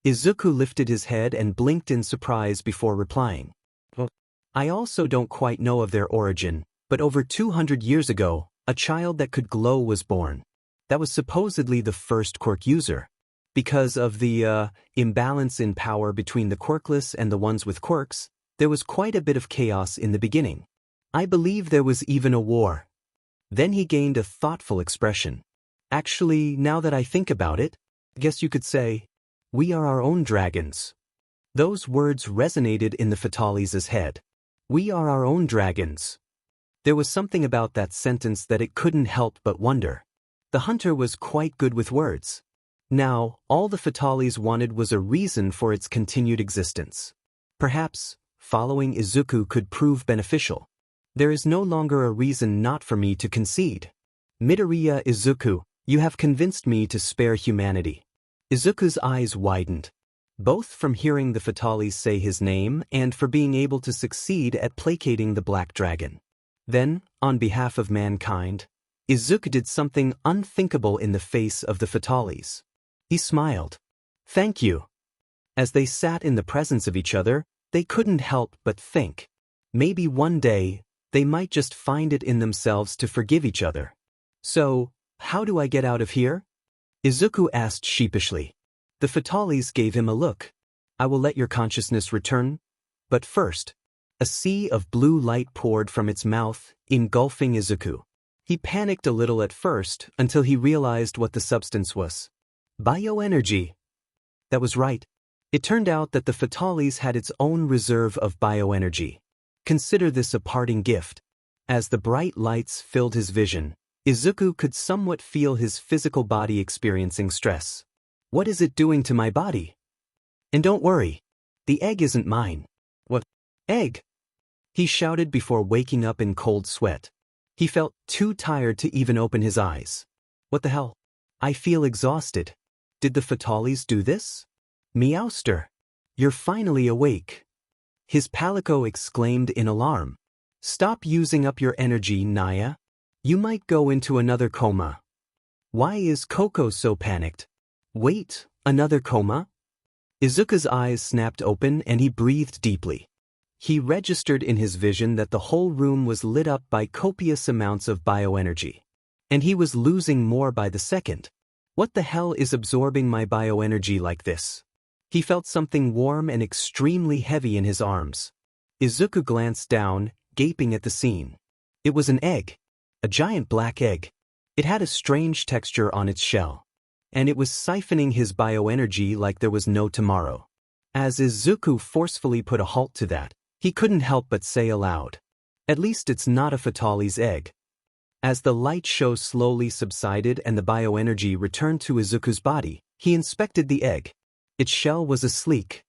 Izuku lifted his head and blinked in surprise before replying. Well, I also don't quite know of their origin, but over 200 years ago, a child that could glow was born. That was supposedly the first quirk user. Because of the imbalance in power between the quirkless and the ones with quirks, there was quite a bit of chaos in the beginning. I believe there was even a war. Then he gained a thoughtful expression. Actually, now that I think about it, I guess you could say, we are our own dragons. Those words resonated in the Fatales' head. We are our own dragons. There was something about that sentence that it couldn't help but wonder. The hunter was quite good with words. Now, all the Fatales wanted was a reason for its continued existence. Perhaps, following Izuku could prove beneficial. There is no longer a reason not for me to concede. Midoriya Izuku, you have convinced me to spare humanity. Izuku's eyes widened, both from hearing the Fatales say his name and for being able to succeed at placating the black dragon. Then, on behalf of mankind, Izuku did something unthinkable in the face of the Fatales. He smiled. Thank you. As they sat in the presence of each other, they couldn't help but think. Maybe one day, they might just find it in themselves to forgive each other. So, how do I get out of here? Izuku asked sheepishly. The Fatalis gave him a look. I will let your consciousness return. But first, a sea of blue light poured from its mouth, engulfing Izuku. He panicked a little at first until he realized what the substance was. Bioenergy. That was right. It turned out that the Fatalis had its own reserve of bioenergy. Consider this a parting gift. As the bright lights filled his vision, Izuku could somewhat feel his physical body experiencing stress. What is it doing to my body? And don't worry, the egg isn't mine. What? Egg? He shouted before waking up in cold sweat. He felt too tired to even open his eyes. What the hell? I feel exhausted. Did the Fatalis do this? Meowster, you're finally awake. His Palico exclaimed in alarm. Stop using up your energy, Naya. You might go into another coma. Why is Coco so panicked? Wait, another coma? Izuku's eyes snapped open and he breathed deeply. He registered in his vision that the whole room was lit up by copious amounts of bioenergy. And he was losing more by the second. What the hell is absorbing my bioenergy like this? He felt something warm and extremely heavy in his arms. Izuku glanced down, gaping at the scene. It was an egg. A giant black egg. It had a strange texture on its shell. And it was siphoning his bioenergy like there was no tomorrow. As Izuku forcefully put a halt to that, he couldn't help but say aloud. At least it's not a Fatali's egg. As the light show slowly subsided and the bioenergy returned to Izuku's body, he inspected the egg. Its shell was a sleek,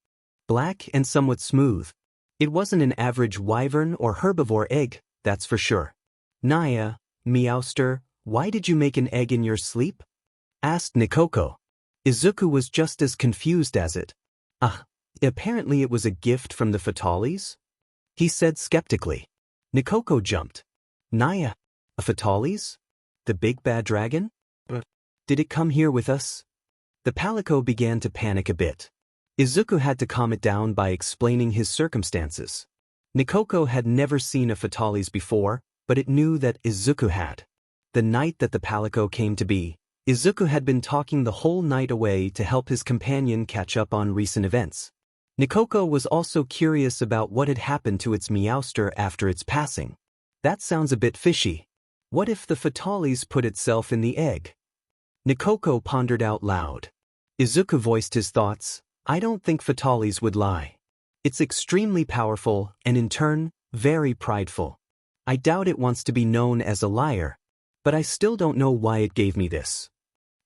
black and somewhat smooth. It wasn't an average wyvern or herbivore egg, that's for sure. Naya, Meowster, why did you make an egg in your sleep? Asked Nikoko. Izuku was just as confused as it. Apparently it was a gift from the Fatalis? He said skeptically. Nikoko jumped. Naya, a Fatalis? The big bad dragon? But did it come here with us? The Palico began to panic a bit. Izuku had to calm it down by explaining his circumstances. Nikoko had never seen a Fatalis before, but it knew that Izuku had. The night that the Palico came to be, Izuku had been talking the whole night away to help his companion catch up on recent events. Nikoko was also curious about what had happened to its Meowster after its passing. That sounds a bit fishy. What if the Fatalis put itself in the egg? Nikoko pondered out loud. Izuku voiced his thoughts. I don't think Fatalis would lie. It's extremely powerful and in turn, very prideful. I doubt it wants to be known as a liar, but I still don't know why it gave me this.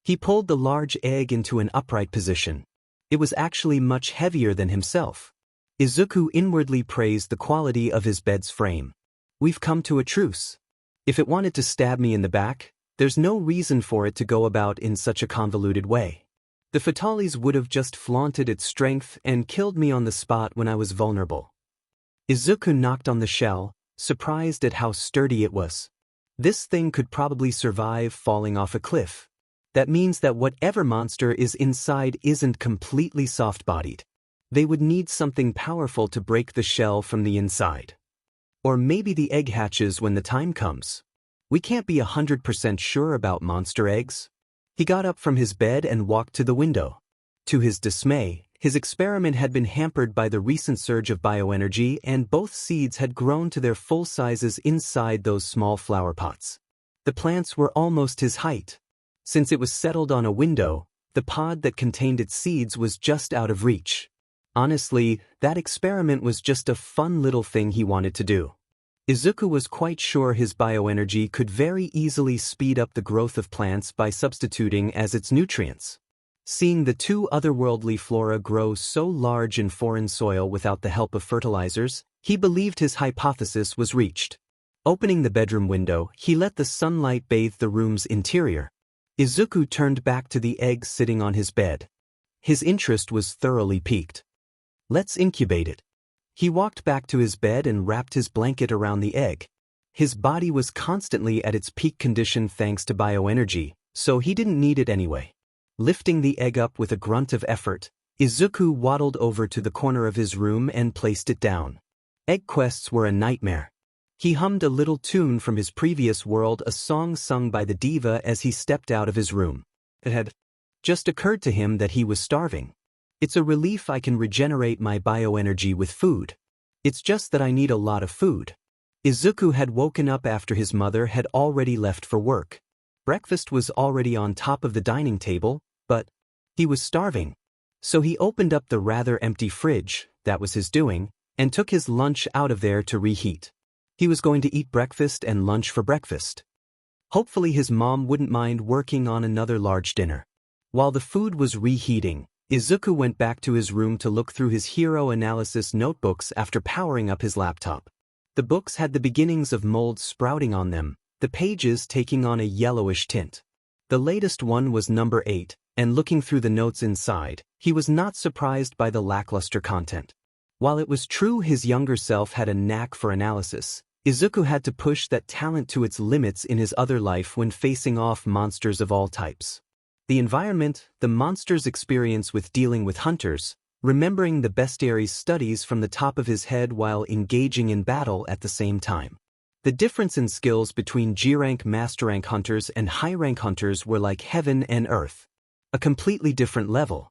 He pulled the large egg into an upright position. It was actually much heavier than himself. Izuku inwardly praised the quality of his bed's frame. We've come to a truce. If it wanted to stab me in the back, there's no reason for it to go about in such a convoluted way. The Fatalis would have just flaunted its strength and killed me on the spot when I was vulnerable. Izuku knocked on the shell, surprised at how sturdy it was. This thing could probably survive falling off a cliff. That means that whatever monster is inside isn't completely soft-bodied. They would need something powerful to break the shell from the inside. Or maybe the egg hatches when the time comes. We can't be 100% sure about monster eggs. He got up from his bed and walked to the window. To his dismay, his experiment had been hampered by the recent surge of bioenergy and both seeds had grown to their full sizes inside those small flower pots. The plants were almost his height. Since it was settled on a window, the pod that contained its seeds was just out of reach. Honestly, that experiment was just a fun little thing he wanted to do. Izuku was quite sure his bioenergy could very easily speed up the growth of plants by substituting as its nutrients. Seeing the two otherworldly flora grow so large in foreign soil without the help of fertilizers, he believed his hypothesis was reached. Opening the bedroom window, he let the sunlight bathe the room's interior. Izuku turned back to the egg sitting on his bed. His interest was thoroughly piqued. Let's incubate it. He walked back to his bed and wrapped his blanket around the egg. His body was constantly at its peak condition thanks to bioenergy, so he didn't need it anyway. Lifting the egg up with a grunt of effort, Izuku waddled over to the corner of his room and placed it down. Egg quests were a nightmare. He hummed a little tune from his previous world, a song sung by the diva, as he stepped out of his room. It had just occurred to him that he was starving. It's a relief I can regenerate my bioenergy with food. It's just that I need a lot of food. Izuku had woken up after his mother had already left for work. Breakfast was already on top of the dining table, but he was starving. So he opened up the rather empty fridge, that was his doing, and took his lunch out of there to reheat. He was going to eat breakfast and lunch for breakfast. Hopefully his mom wouldn't mind working on another large dinner. While the food was reheating, Izuku went back to his room to look through his hero analysis notebooks after powering up his laptop. The books had the beginnings of mold sprouting on them, the pages taking on a yellowish tint. The latest one was number 8, and looking through the notes inside, he was not surprised by the lackluster content. While it was true his younger self had a knack for analysis, Izuku had to push that talent to its limits in his other life when facing off monsters of all types. The environment, the monster's experience with dealing with hunters, remembering the bestiary's studies from the top of his head while engaging in battle at the same time. The difference in skills between G-rank master rank hunters and high-rank hunters were like heaven and earth. A completely different level.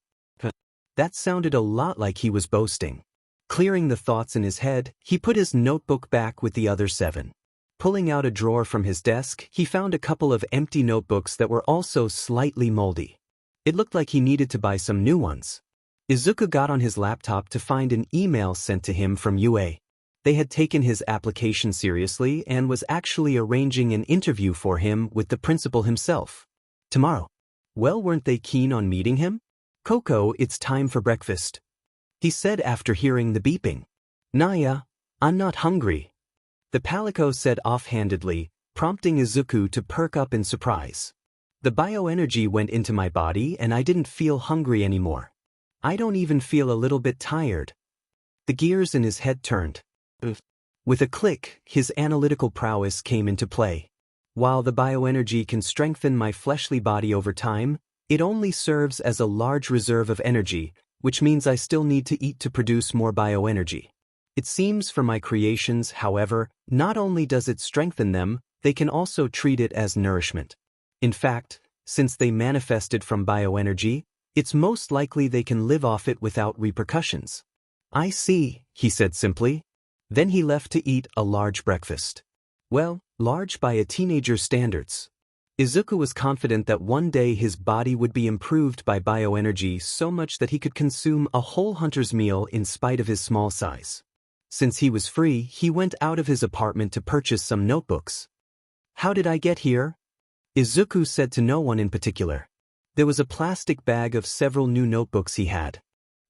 That sounded a lot like he was boasting. Clearing the thoughts in his head, he put his notebook back with the other 7. Pulling out a drawer from his desk, he found a couple of empty notebooks that were also slightly moldy. It looked like he needed to buy some new ones. Izuku got on his laptop to find an email sent to him from UA. They had taken his application seriously and was actually arranging an interview for him with the principal himself. Tomorrow. Well, weren't they keen on meeting him? "Coco, it's time for breakfast," he said after hearing the beeping. "Naya, I'm not hungry," the palico said offhandedly, prompting Izuku to perk up in surprise. "The bioenergy went into my body and I didn't feel hungry anymore. I don't even feel a little bit tired." The gears in his head turned. With a click, his analytical prowess came into play. While the bioenergy can strengthen my fleshly body over time, it only serves as a large reserve of energy, which means I still need to eat to produce more bioenergy. It seems for my creations, however, not only does it strengthen them, they can also treat it as nourishment. In fact, since they manifested from bioenergy, it's most likely they can live off it without repercussions. "I see," he said simply. Then he left to eat a large breakfast. Well, large by a teenager's standards. Izuku was confident that one day his body would be improved by bioenergy so much that he could consume a whole hunter's meal in spite of his small size. Since he was free, he went out of his apartment to purchase some notebooks. "How did I get here?" Izuku said to no one in particular. There was a plastic bag of several new notebooks he had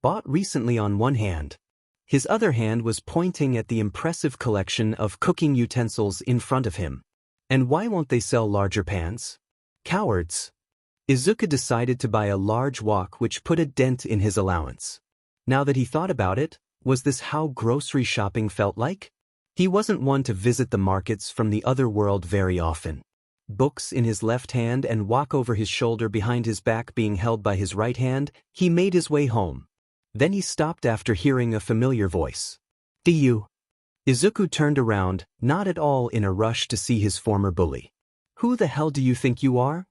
bought recently on one hand. His other hand was pointing at the impressive collection of cooking utensils in front of him. And why won't they sell larger pans? Cowards. Izuku decided to buy a large wok, which put a dent in his allowance. Now that he thought about it, was this how grocery shopping felt like? He wasn't one to visit the markets from the other world very often. Books in his left hand and wok over his shoulder behind his back being held by his right hand, he made his way home. Then he stopped after hearing a familiar voice. "Do you?" Izuku turned around, not at all in a rush to see his former bully. "Who the hell do you think you are?"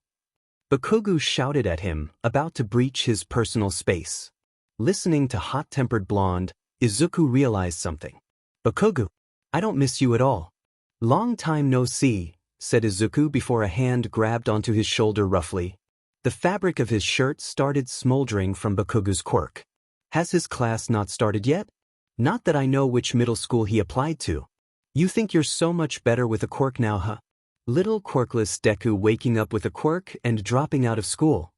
Bakugo shouted at him, about to breach his personal space. Listening to hot-tempered blonde, Izuku realized something. "Bakugo, I don't miss you at all." "Long time no see," said Izuku before a hand grabbed onto his shoulder roughly. The fabric of his shirt started smoldering from Bakugo's quirk. "Has his class not started yet? Not that I know which middle school he applied to." "You think you're so much better with a quirk now, huh?" Little quirkless Deku waking up with a quirk and dropping out of school.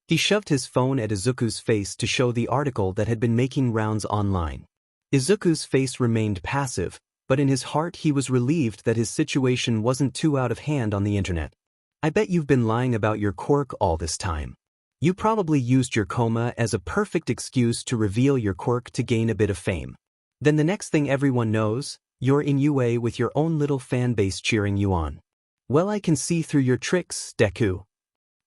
He shoved his phone at Izuku's face to show the article that had been making rounds online. Izuku's face remained passive, but in his heart he was relieved that his situation wasn't too out of hand on the internet. "I bet you've been lying about your quirk all this time. You probably used your coma as a perfect excuse to reveal your quirk to gain a bit of fame. Then the next thing everyone knows, you're in UA with your own little fan base cheering you on. Well, I can see through your tricks, Deku."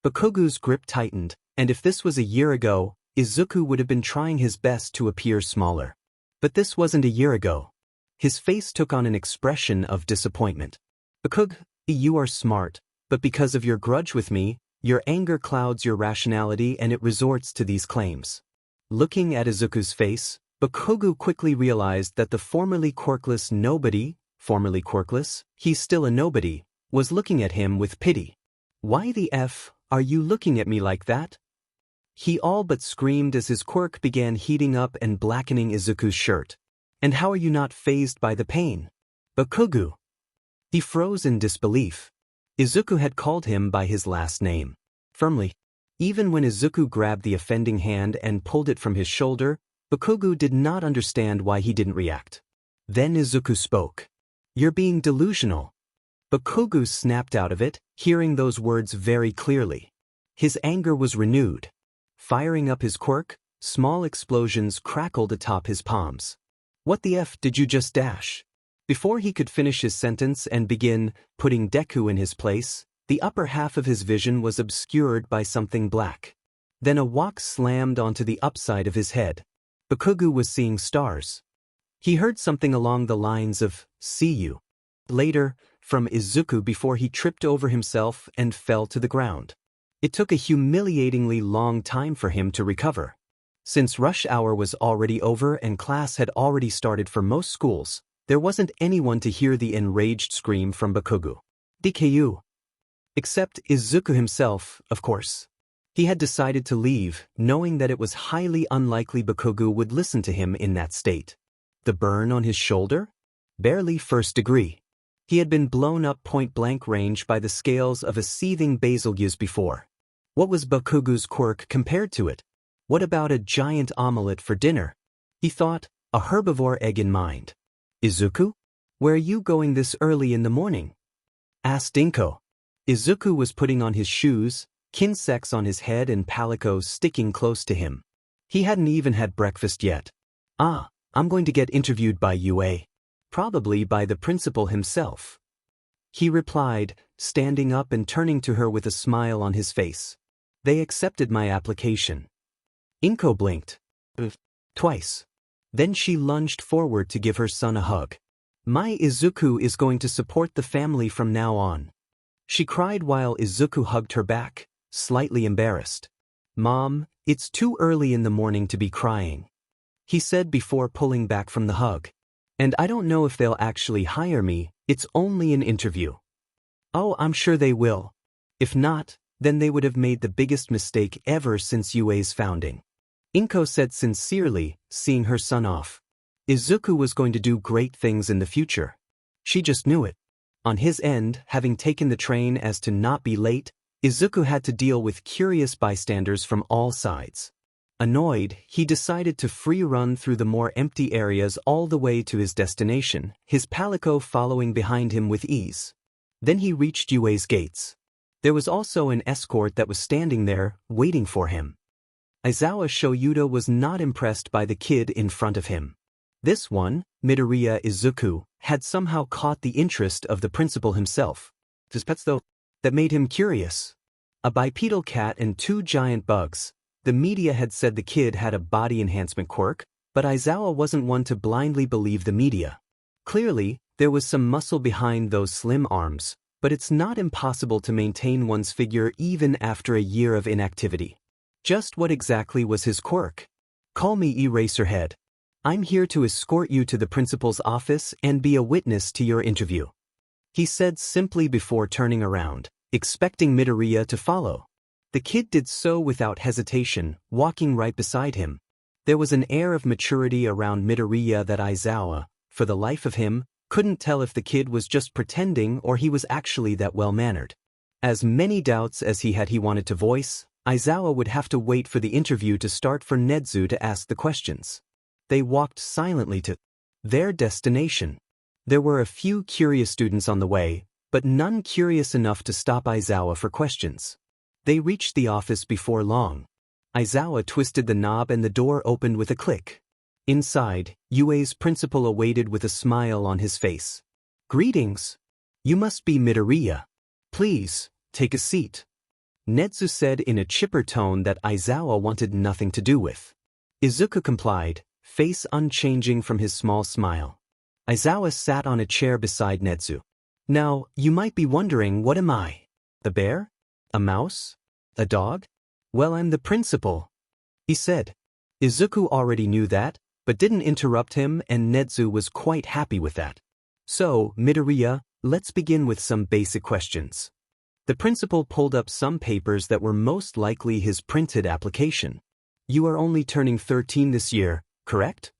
Bakugo's grip tightened, and if this was a year ago, Izuku would have been trying his best to appear smaller. But this wasn't a year ago. His face took on an expression of disappointment. Bakugo, you are smart, but because of your grudge with me, your anger clouds your rationality and it resorts to these claims. Looking at Izuku's face, Bakugo quickly realized that the formerly quirkless nobody, he's still a nobody, was looking at him with pity. Why the F are you looking at me like that? He all but screamed as his quirk began heating up and blackening Izuku's shirt. And how are you not fazed by the pain? Bakugo. He froze in disbelief. Izuku had called him by his last name. Firmly. Even when Izuku grabbed the offending hand and pulled it from his shoulder, Bakugo did not understand why he didn't react. Then Izuku spoke. You're being delusional. Bakugo snapped out of it, hearing those words very clearly. His anger was renewed. Firing up his quirk, small explosions crackled atop his palms. What the F did you just dash? Before he could finish his sentence and begin putting Deku in his place, the upper half of his vision was obscured by something black. Then a wok slammed onto the upside of his head. Bakugo was seeing stars. He heard something along the lines of, "See you later," from Izuku before he tripped over himself and fell to the ground. It took a humiliatingly long time for him to recover. Since rush hour was already over and class had already started for most schools, there wasn't anyone to hear the enraged scream from Bakugo. DKU. Except Izuku himself, of course. He had decided to leave, knowing that it was highly unlikely Bakugo would listen to him in that state. The burn on his shoulder? Barely first degree. He had been blown up point-blank range by the scales of a seething basil years before. What was Bakugo's quirk compared to it? What about a giant omelette for dinner? He thought, a herbivore egg in mind. Izuku? Where are you going this early in the morning? Asked Inko. Izuku was putting on his shoes, kinsects on his head and palico sticking close to him. He hadn't even had breakfast yet. I'm going to get interviewed by UA. Probably by the principal himself. He replied, standing up and turning to her with a smile on his face. They accepted my application. Inko blinked. Twice. Then she lunged forward to give her son a hug. My Izuku is going to support the family from now on. She cried while Izuku hugged her back, slightly embarrassed. Mom, it's too early in the morning to be crying. He said before pulling back from the hug. And I don't know if they'll actually hire me, it's only an interview. Oh, I'm sure they will. If not, then they would have made the biggest mistake ever since UA's founding. Inko said sincerely, seeing her son off. Izuku was going to do great things in the future. She just knew it. On his end, having taken the train as to not be late, Izuku had to deal with curious bystanders from all sides. Annoyed, he decided to free run through the more empty areas all the way to his destination, his palico following behind him with ease. Then he reached UA's gates. There was also an escort that was standing there, waiting for him. Aizawa Shoyuda was not impressed by the kid in front of him. This one, Midoriya Izuku, had somehow caught the interest of the principal himself. His pets though, that made him curious. A bipedal cat and 2 giant bugs. The media had said the kid had a body enhancement quirk, but Aizawa wasn't one to blindly believe the media. Clearly, there was some muscle behind those slim arms, but it's not impossible to maintain one's figure even after a year of inactivity. Just what exactly was his quirk? Call me Eraserhead. I'm here to escort you to the principal's office and be a witness to your interview. He said simply before turning around, expecting Midoriya to follow. The kid did so without hesitation, walking right beside him. There was an air of maturity around Midoriya that Aizawa, for the life of him, couldn't tell if the kid was just pretending or he was actually that well-mannered. As many doubts as he wanted to voice, Aizawa would have to wait for the interview to start for Nezu to ask the questions. They walked silently to their destination. There were a few curious students on the way, but none curious enough to stop Aizawa for questions. They reached the office before long. Aizawa twisted the knob and the door opened with a click. Inside, UA's principal awaited with a smile on his face. Greetings. You must be Midoriya. Please, take a seat. Nedzu said in a chipper tone that Aizawa wanted nothing to do with. Izuku complied, face unchanging from his small smile. Aizawa sat on a chair beside Nedzu. Now, you might be wondering, what am I? A bear? A mouse? A dog? Well, I'm the principal, he said. Izuku already knew that, but didn't interrupt him, and Nedzu was quite happy with that. So, Midoriya, let's begin with some basic questions. The principal pulled up some papers that were most likely his printed application. You are only turning 13 this year, correct?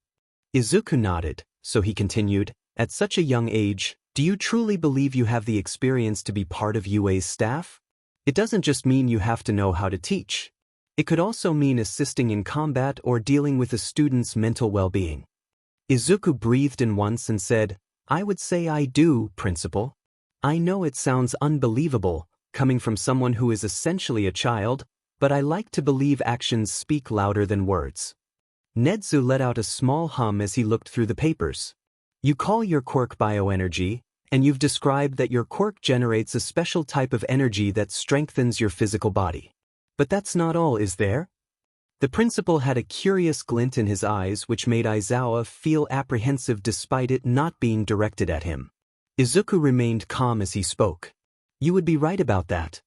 Izuku nodded, so he continued, at such a young age, do you truly believe you have the experience to be part of UA's staff? It doesn't just mean you have to know how to teach. It could also mean assisting in combat or dealing with a student's mental well-being. Izuku breathed in once and said, I would say I do, Principal. I know it sounds unbelievable, coming from someone who is essentially a child, but I like to believe actions speak louder than words. Nedzu let out a small hum as he looked through the papers. You call your quirk bioenergy, and you've described that your quirk generates a special type of energy that strengthens your physical body. But that's not all, is there? The principal had a curious glint in his eyes which made Aizawa feel apprehensive despite it not being directed at him. Izuku remained calm as he spoke. You would be right about that.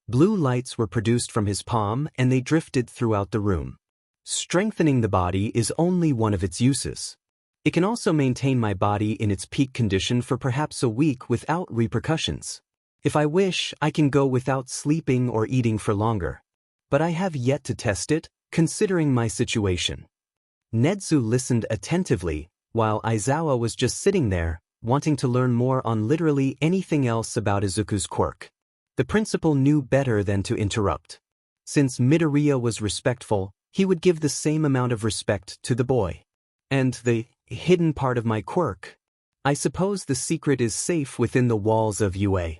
Blue lights were produced from his palm and they drifted throughout the room. Strengthening the body is only one of its uses. It can also maintain my body in its peak condition for perhaps a week without repercussions. If I wish, I can go without sleeping or eating for longer. But I have yet to test it, considering my situation. Nedzu listened attentively, while Aizawa was just sitting there, wanting to learn more on literally anything else about Izuku's quirk. The principal knew better than to interrupt. Since Midoriya was respectful, he would give the same amount of respect to the boy. And the hidden part of my quirk? I suppose the secret is safe within the walls of UA.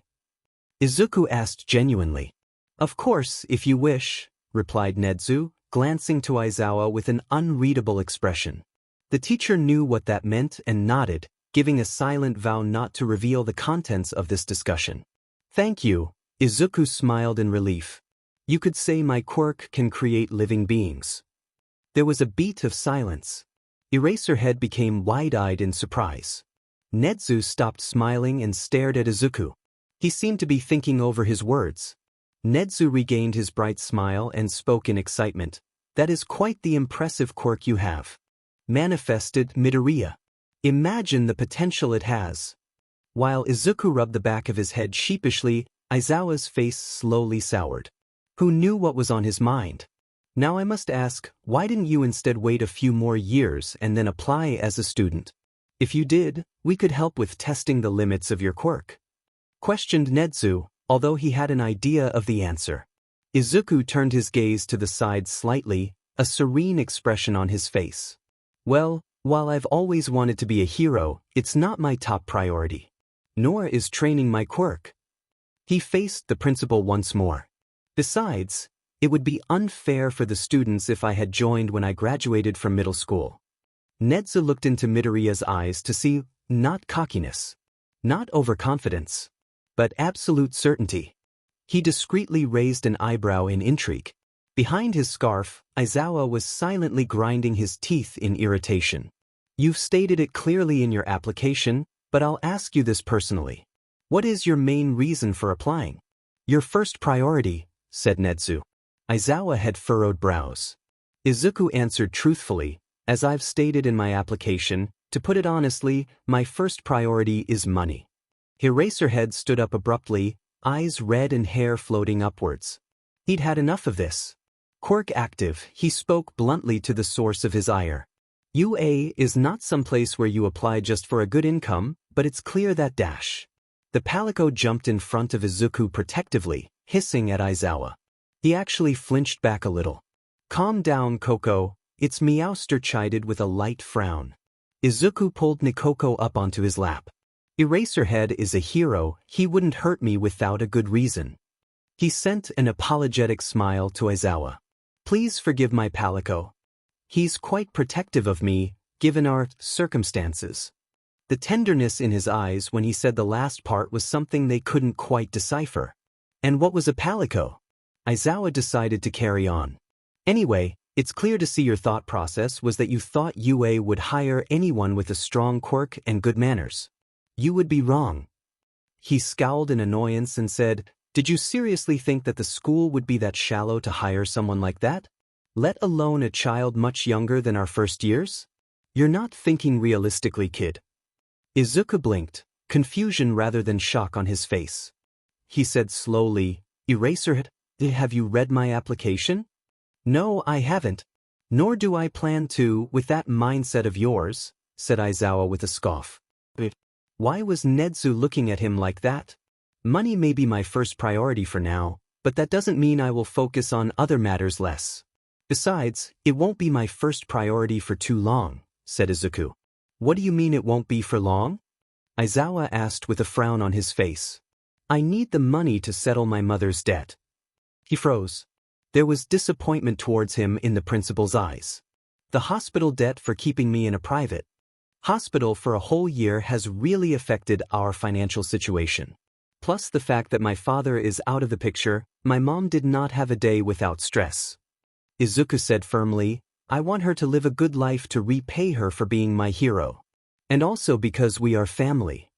Izuku asked genuinely. Of course, if you wish, replied Nedzu, glancing to Aizawa with an unreadable expression. The teacher knew what that meant and nodded, giving a silent vow not to reveal the contents of this discussion. Thank you, Izuku smiled in relief. You could say my quirk can create living beings. There was a beat of silence. Eraserhead became wide-eyed in surprise. Nedzu stopped smiling and stared at Izuku. He seemed to be thinking over his words. Nedzu regained his bright smile and spoke in excitement. That is quite the impressive quirk you have. Manifested Midoriya. Imagine the potential it has. While Izuku rubbed the back of his head sheepishly, Aizawa's face slowly soured. Who knew what was on his mind? Now I must ask, why didn't you instead wait a few more years and then apply as a student? If you did, we could help with testing the limits of your quirk. Questioned Nedzu, although he had an idea of the answer. Izuku turned his gaze to the side slightly, a serene expression on his face. Well, while I've always wanted to be a hero, it's not my top priority. Nor is training my quirk. He faced the principal once more. Besides, it would be unfair for the students if I had joined when I graduated from middle school. Nedzu looked into Midoriya's eyes to see, not cockiness, not overconfidence, but absolute certainty. He discreetly raised an eyebrow in intrigue. Behind his scarf, Aizawa was silently grinding his teeth in irritation. You've stated it clearly in your application, but I'll ask you this personally. What is your main reason for applying? Your first priority, said Nedzu. Aizawa had furrowed brows. Izuku answered truthfully, as I've stated in my application, to put it honestly, my first priority is money. Eraserhead stood up abruptly, eyes red and hair floating upwards. He'd had enough of this. Quirk active, he spoke bluntly to the source of his ire. UA is not some place where you apply just for a good income, but it's clear that dash. The palico jumped in front of Izuku protectively, hissing at Aizawa. He actually flinched back a little. Calm down, Koko, its Meowster chided with a light frown. Izuku pulled Nikoko up onto his lap. Eraserhead is a hero, he wouldn't hurt me without a good reason. He sent an apologetic smile to Aizawa. Please forgive my palico. He's quite protective of me, given our circumstances. The tenderness in his eyes when he said the last part was something they couldn't quite decipher. And what was a palico? Aizawa decided to carry on. Anyway, it's clear to see your thought process was that you thought UA would hire anyone with a strong quirk and good manners. You would be wrong. He scowled in annoyance and said, "Did you seriously think that the school would be that shallow to hire someone like that? Let alone a child much younger than our first years? You're not thinking realistically, kid." Izuku blinked, confusion rather than shock on his face. He said slowly, "Eraserhead, have you read my application?" "No, I haven't. Nor do I plan to, with that mindset of yours," said Aizawa with a scoff. Why was Nedzu looking at him like that? Money may be my first priority for now, but that doesn't mean I will focus on other matters less. Besides, it won't be my first priority for too long, said Izuku. What do you mean it won't be for long? Aizawa asked with a frown on his face. I need the money to settle my mother's debt. He froze. There was disappointment towards him in the principal's eyes. The hospital debt for keeping me in a private hospital for a whole year has really affected our financial situation. Plus the fact that my father is out of the picture, my mom did not have a day without stress. Izuku said firmly, I want her to live a good life to repay her for being my hero. And also because we are family.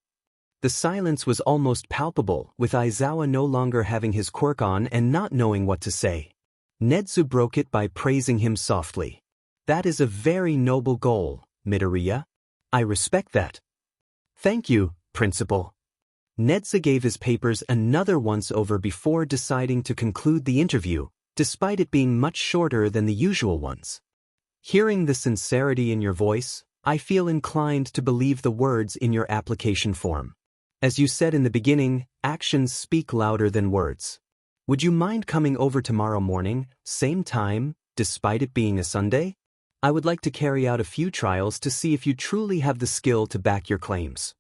The silence was almost palpable, with Aizawa no longer having his quirk on and not knowing what to say. Nedzu broke it by praising him softly. That is a very noble goal, Midoriya. I respect that. Thank you, Principal. Nedzu gave his papers another once-over before deciding to conclude the interview, despite it being much shorter than the usual ones. Hearing the sincerity in your voice, I feel inclined to believe the words in your application form. As you said in the beginning, actions speak louder than words. Would you mind coming over tomorrow morning, same time, despite it being a Sunday? I would like to carry out a few trials to see if you truly have the skill to back your claims.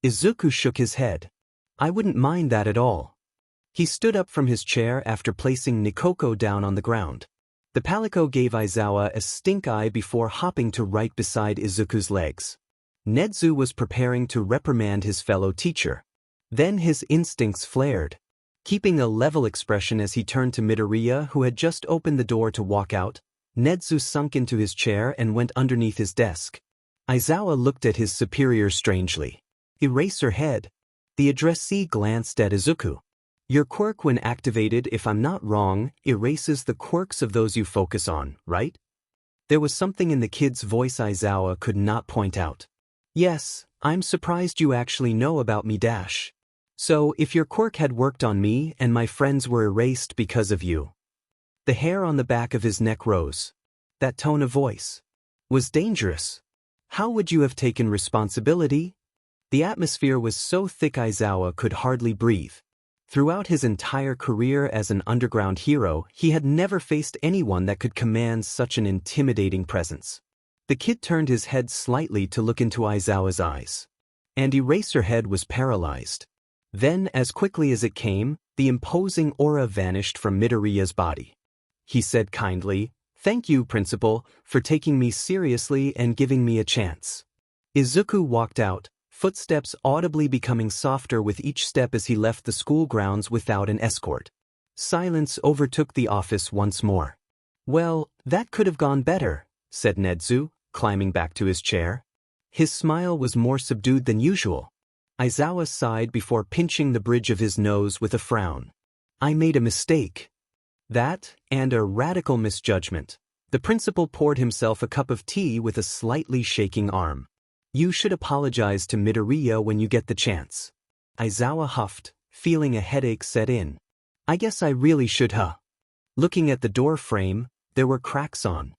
Izuku shook his head. I wouldn't mind that at all. He stood up from his chair after placing Nikoko down on the ground. The palico gave Aizawa a stink eye before hopping to right beside Izuku's legs. Nedzu was preparing to reprimand his fellow teacher. Then his instincts flared. Keeping a level expression as he turned to Midoriya, who had just opened the door to walk out, Nedzu sunk into his chair and went underneath his desk. Aizawa looked at his superior strangely. Eraserhead. The addressee glanced at Izuku. Your quirk, when activated, if I'm not wrong, erases the quirks of those you focus on, right? There was something in the kid's voice Aizawa could not point out. Yes, I'm surprised you actually know about me dash. So, if your quirk had worked on me and my friends were erased because of you. The hair on the back of his neck rose. That tone of voice was dangerous. How would you have taken responsibility? The atmosphere was so thick Aizawa could hardly breathe. Throughout his entire career as an underground hero, he had never faced anyone that could command such an intimidating presence. The kid turned his head slightly to look into Aizawa's eyes. And Eraserhead was paralyzed. Then, as quickly as it came, the imposing aura vanished from Midoriya's body. He said kindly, Thank you, Principal, for taking me seriously and giving me a chance. Izuku walked out, footsteps audibly becoming softer with each step as he left the school grounds without an escort. Silence overtook the office once more. Well, that could have gone better, said Nedzu, climbing back to his chair. His smile was more subdued than usual. Aizawa sighed before pinching the bridge of his nose with a frown. I made a mistake. That, and a radical misjudgment. The principal poured himself a cup of tea with a slightly shaking arm. You should apologize to Midoriya when you get the chance. Aizawa huffed, feeling a headache set in. I guess I really should, huh? Looking at the door frame, there were cracks on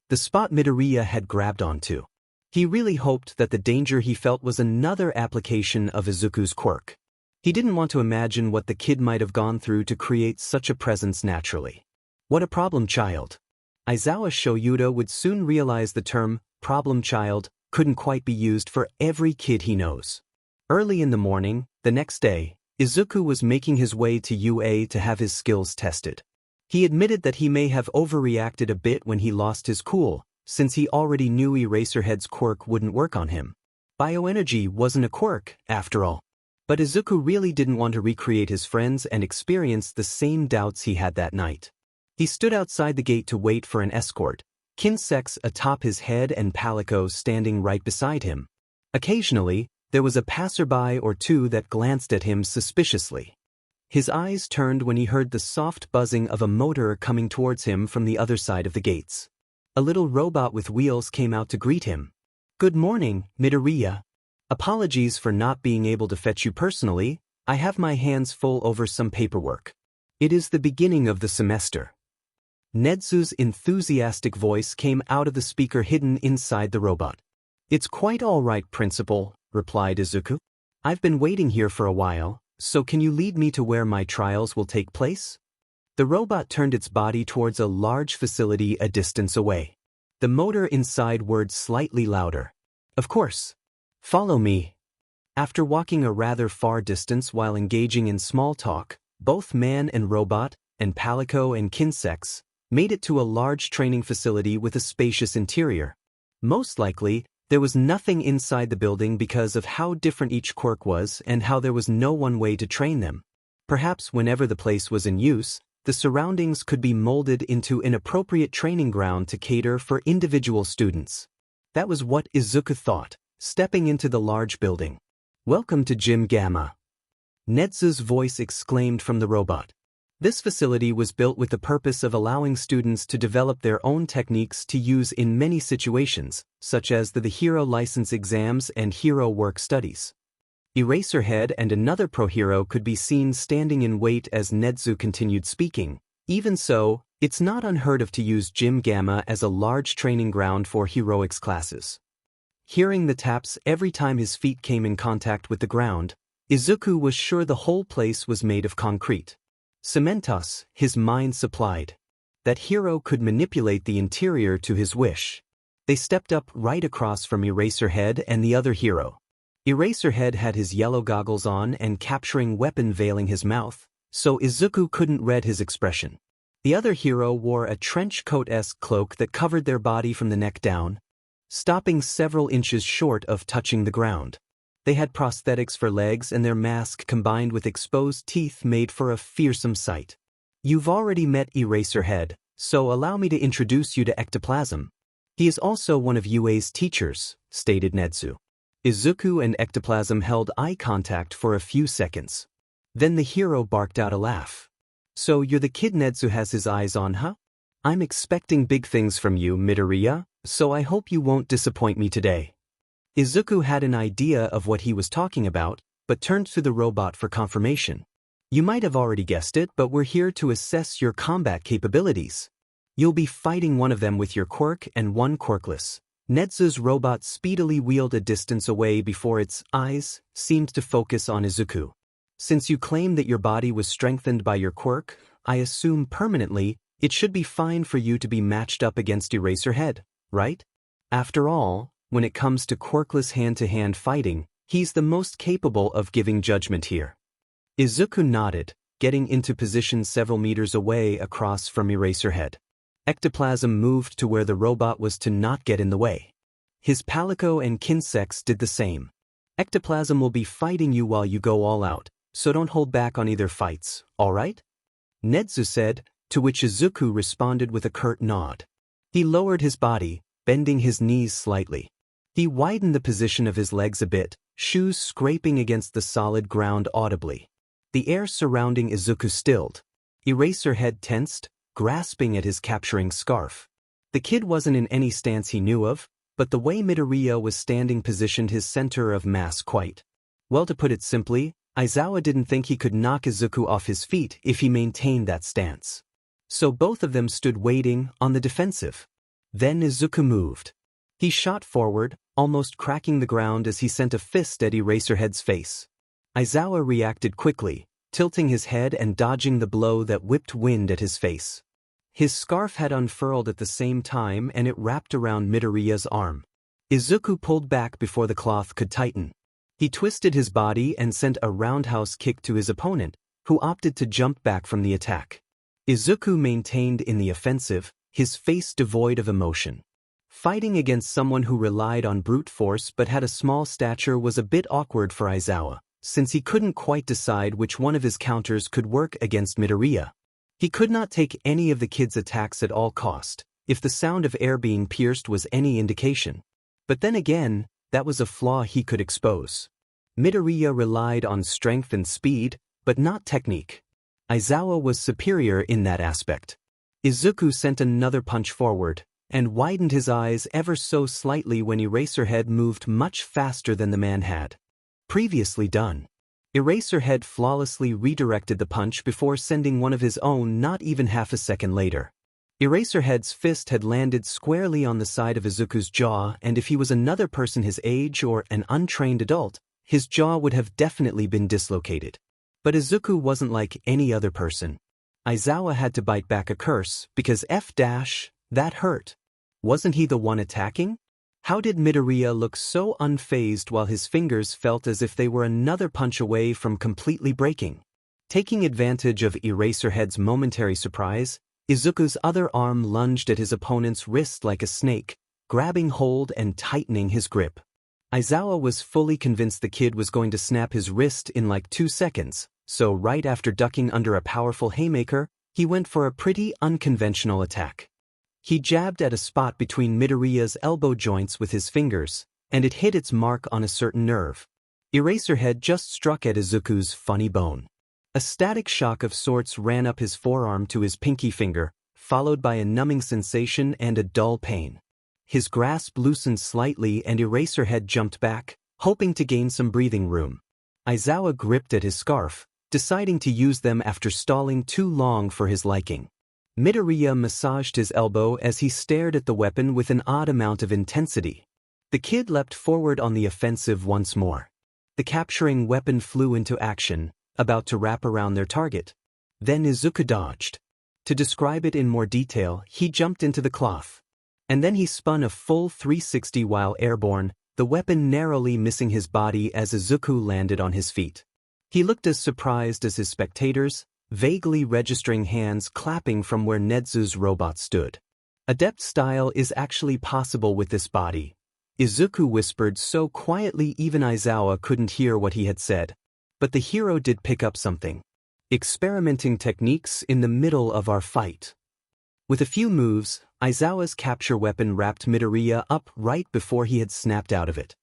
the spot Midoriya had grabbed onto. He really hoped that the danger he felt was another application of Izuku's quirk. He didn't want to imagine what the kid might have gone through to create such a presence naturally. What a problem child. Aizawa Shoyuda would soon realize the term, problem child, couldn't quite be used for every kid he knows. Early in the morning, the next day, Izuku was making his way to UA to have his skills tested. He admitted that he may have overreacted a bit when he lost his cool, since he already knew Eraserhead's quirk wouldn't work on him. Bioenergy wasn't a quirk, after all. But Izuku really didn't want to recreate his friends and experience the same doubts he had that night. He stood outside the gate to wait for an escort, Kinsex atop his head and Palico standing right beside him. Occasionally, there was a passerby or two that glanced at him suspiciously. His eyes turned when he heard the soft buzzing of a motor coming towards him from the other side of the gates. A little robot with wheels came out to greet him. "Good morning, Midoriya. Apologies for not being able to fetch you personally. I have my hands full over some paperwork. It is the beginning of the semester." Netsu's enthusiastic voice came out of the speaker hidden inside the robot. "It's quite all right, Principal," replied Izuku. "I've been waiting here for a while, so can you lead me to where my trials will take place?" The robot turned its body towards a large facility a distance away. The motor inside whirred slightly louder. "Of course. Follow me." After walking a rather far distance while engaging in small talk, both man and robot, and Palico and Kinsex, made it to a large training facility with a spacious interior. Most likely, there was nothing inside the building because of how different each quirk was and how there was no one way to train them. Perhaps whenever the place was in use, the surroundings could be molded into an appropriate training ground to cater for individual students. That was what Izuku thought, stepping into the large building. "Welcome to Gym Gamma," Netsu's voice exclaimed from the robot. This facility was built with the purpose of allowing students to develop their own techniques to use in many situations, such as the hero license exams and hero work studies. Eraserhead and another pro hero could be seen standing in wait as Netsu continued speaking. Even so, it's not unheard of to use Gym Gamma as a large training ground for heroics classes. Hearing the taps every time his feet came in contact with the ground, Izuku was sure the whole place was made of concrete. Cementos, his mind supplied. That hero could manipulate the interior to his wish. They stepped up right across from Eraserhead and the other hero. Eraserhead had his yellow goggles on and capturing weapon veiling his mouth, so Izuku couldn't read his expression. The other hero wore a trench coat-esque cloak that covered their body from the neck down, stopping several inches short of touching the ground. They had prosthetics for legs and their mask combined with exposed teeth made for a fearsome sight. "You've already met Eraserhead, so allow me to introduce you to Ectoplasm. He is also one of UA's teachers," stated Netsu. Izuku and Ectoplasm held eye contact for a few seconds. Then the hero barked out a laugh. "So you're the kid Netsu has his eyes on, huh? I'm expecting big things from you, Midoriya, so I hope you won't disappoint me today." Izuku had an idea of what he was talking about, but turned to the robot for confirmation. "You might have already guessed it, but we're here to assess your combat capabilities. You'll be fighting one of them with your quirk and one quirkless." Netsu's robot speedily wheeled a distance away before its eyes seemed to focus on Izuku. "Since you claim that your body was strengthened by your quirk, I assume permanently it should be fine for you to be matched up against Eraserhead, right? After all, when it comes to quirkless hand-to-hand fighting, he's the most capable of giving judgment here." Izuku nodded, getting into position several meters away across from Eraserhead. Ectoplasm moved to where the robot was to not get in the way. His Palico and Kinsex did the same. "Ectoplasm will be fighting you while you go all out, so don't hold back on either fights, all right?" Netsu said, to which Izuku responded with a curt nod. He lowered his body, bending his knees slightly. He widened the position of his legs a bit, shoes scraping against the solid ground audibly. The air surrounding Izuku stilled. Eraserhead tensed, grasping at his capturing scarf. The kid wasn't in any stance he knew of, but the way Midoriya was standing positioned his center of mass quite well. To put it simply, Aizawa didn't think he could knock Izuku off his feet if he maintained that stance. So both of them stood waiting, on the defensive. Then Izuku moved. He shot forward, almost cracking the ground as he sent a fist at Eraserhead's face. Aizawa reacted quickly, tilting his head and dodging the blow that whipped wind at his face. His scarf had unfurled at the same time and it wrapped around Midoriya's arm. Izuku pulled back before the cloth could tighten. He twisted his body and sent a roundhouse kick to his opponent, who opted to jump back from the attack. Izuku maintained in the offensive, his face devoid of emotion. Fighting against someone who relied on brute force but had a small stature was a bit awkward for Aizawa, since he couldn't quite decide which one of his counters could work against Midoriya. He could not take any of the kid's attacks at all cost, if the sound of air being pierced was any indication. But then again, that was a flaw he could expose. Midoriya relied on strength and speed, but not technique. Aizawa was superior in that aspect. Izuku sent another punch forward, and widened his eyes ever so slightly when Eraserhead moved much faster than the man had previously done. Eraserhead flawlessly redirected the punch before sending one of his own not even half a second later. Eraserhead's fist had landed squarely on the side of Izuku's jaw, and if he was another person his age or an untrained adult, his jaw would have definitely been dislocated. But Izuku wasn't like any other person. Aizawa had to bite back a curse, because that hurt. Wasn't he the one attacking? How did Midoriya look so unfazed while his fingers felt as if they were another punch away from completely breaking? Taking advantage of Eraserhead's momentary surprise, Izuku's other arm lunged at his opponent's wrist like a snake, grabbing hold and tightening his grip. Aizawa was fully convinced the kid was going to snap his wrist in like 2 seconds, so right after ducking under a powerful haymaker, he went for a pretty unconventional attack. He jabbed at a spot between Midoriya's elbow joints with his fingers, and it hit its mark on a certain nerve. Eraserhead just struck at Izuku's funny bone. A static shock of sorts ran up his forearm to his pinky finger, followed by a numbing sensation and a dull pain. His grasp loosened slightly and Eraserhead jumped back, hoping to gain some breathing room. Aizawa gripped at his scarf, deciding to use them after stalling too long for his liking. Midoriya massaged his elbow as he stared at the weapon with an odd amount of intensity. The kid leapt forward on the offensive once more. The capturing weapon flew into action, about to wrap around their target. Then Izuku dodged. To describe it in more detail, he jumped into the cloth. And then he spun a full 360 while airborne, the weapon narrowly missing his body as Izuku landed on his feet. He looked as surprised as his spectators, vaguely registering hands clapping from where Netsu's robot stood. Adept style is actually possible with this body. Izuku whispered so quietly even Aizawa couldn't hear what he had said. But the hero did pick up something. Experimenting techniques in the middle of our fight. With a few moves, Aizawa's capture weapon wrapped Midoriya up right before he had snapped out of it.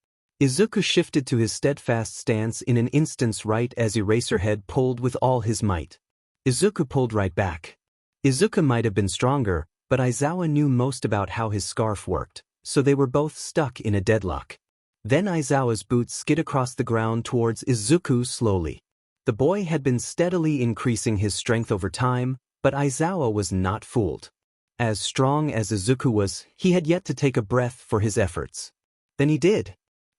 Izuku shifted to his steadfast stance in an instant right as Eraserhead pulled with all his might. Izuku pulled right back. Izuku might have been stronger, but Aizawa knew most about how his scarf worked, so they were both stuck in a deadlock. Then Aizawa's boots skid across the ground towards Izuku slowly. The boy had been steadily increasing his strength over time, but Aizawa was not fooled. As strong as Izuku was, he had yet to take a breath for his efforts. Then he did.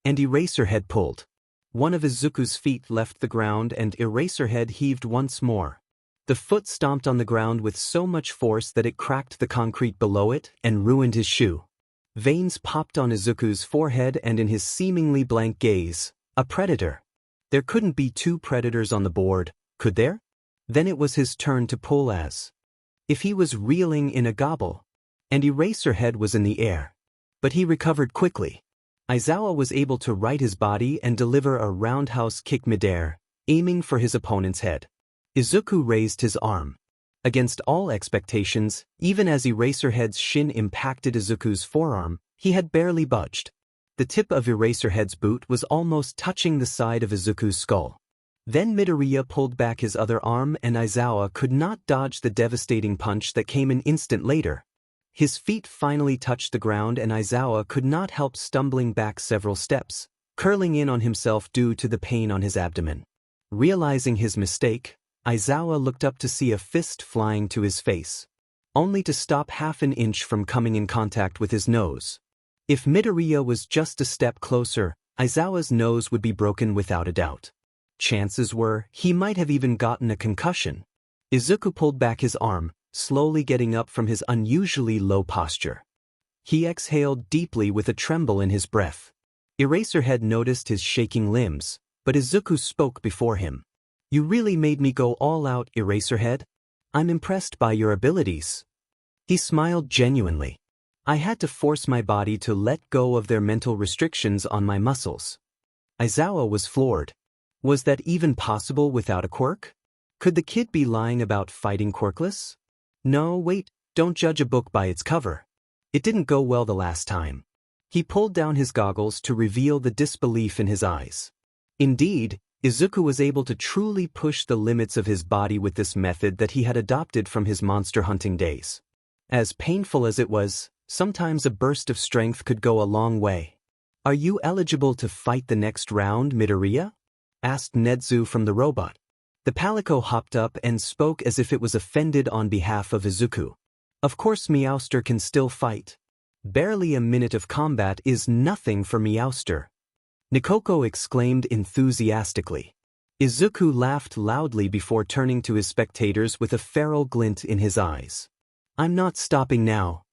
And Eraserhead pulled. One of Izuku's feet left the ground and Eraserhead heaved once more. The foot stomped on the ground with so much force that it cracked the concrete below it and ruined his shoe. Veins popped on Izuku's forehead and in his seemingly blank gaze, a predator. There couldn't be two predators on the board, could there? Then it was his turn to pull as if he was reeling in a gobble. And Eraserhead was in the air. But he recovered quickly. Aizawa was able to right his body and deliver a roundhouse kick midair, aiming for his opponent's head. Izuku raised his arm. Against all expectations, even as Eraserhead's shin impacted Izuku's forearm, he had barely budged. The tip of Eraserhead's boot was almost touching the side of Izuku's skull. Then Midoriya pulled back his other arm and Aizawa could not dodge the devastating punch that came an instant later. His feet finally touched the ground and Aizawa could not help stumbling back several steps, curling in on himself due to the pain on his abdomen. Realizing his mistake, Aizawa looked up to see a fist flying to his face, only to stop half an inch from coming in contact with his nose. If Midoriya was just a step closer, Aizawa's nose would be broken without a doubt. Chances were, he might have even gotten a concussion. Izuku pulled back his arm, slowly getting up from his unusually low posture. He exhaled deeply with a tremble in his breath. Eraserhead noticed his shaking limbs, but Izuku spoke before him. "You really made me go all out, Eraserhead. I'm impressed by your abilities." He smiled genuinely. "I had to force my body to let go of their mental restrictions on my muscles." Aizawa was floored. Was that even possible without a quirk? Could the kid be lying about fighting quirkless? No, wait, don't judge a book by its cover. It didn't go well the last time. He pulled down his goggles to reveal the disbelief in his eyes. Indeed, Izuku was able to truly push the limits of his body with this method that he had adopted from his monster hunting days. As painful as it was, sometimes a burst of strength could go a long way. Are you eligible to fight the next round, Midoriya? Asked Netsu from the robot. The Palico hopped up and spoke as if it was offended on behalf of Izuku. Of course Meowster can still fight. Barely a minute of combat is nothing for Meowster. Nikoko exclaimed enthusiastically. Izuku laughed loudly before turning to his spectators with a feral glint in his eyes. I'm not stopping now.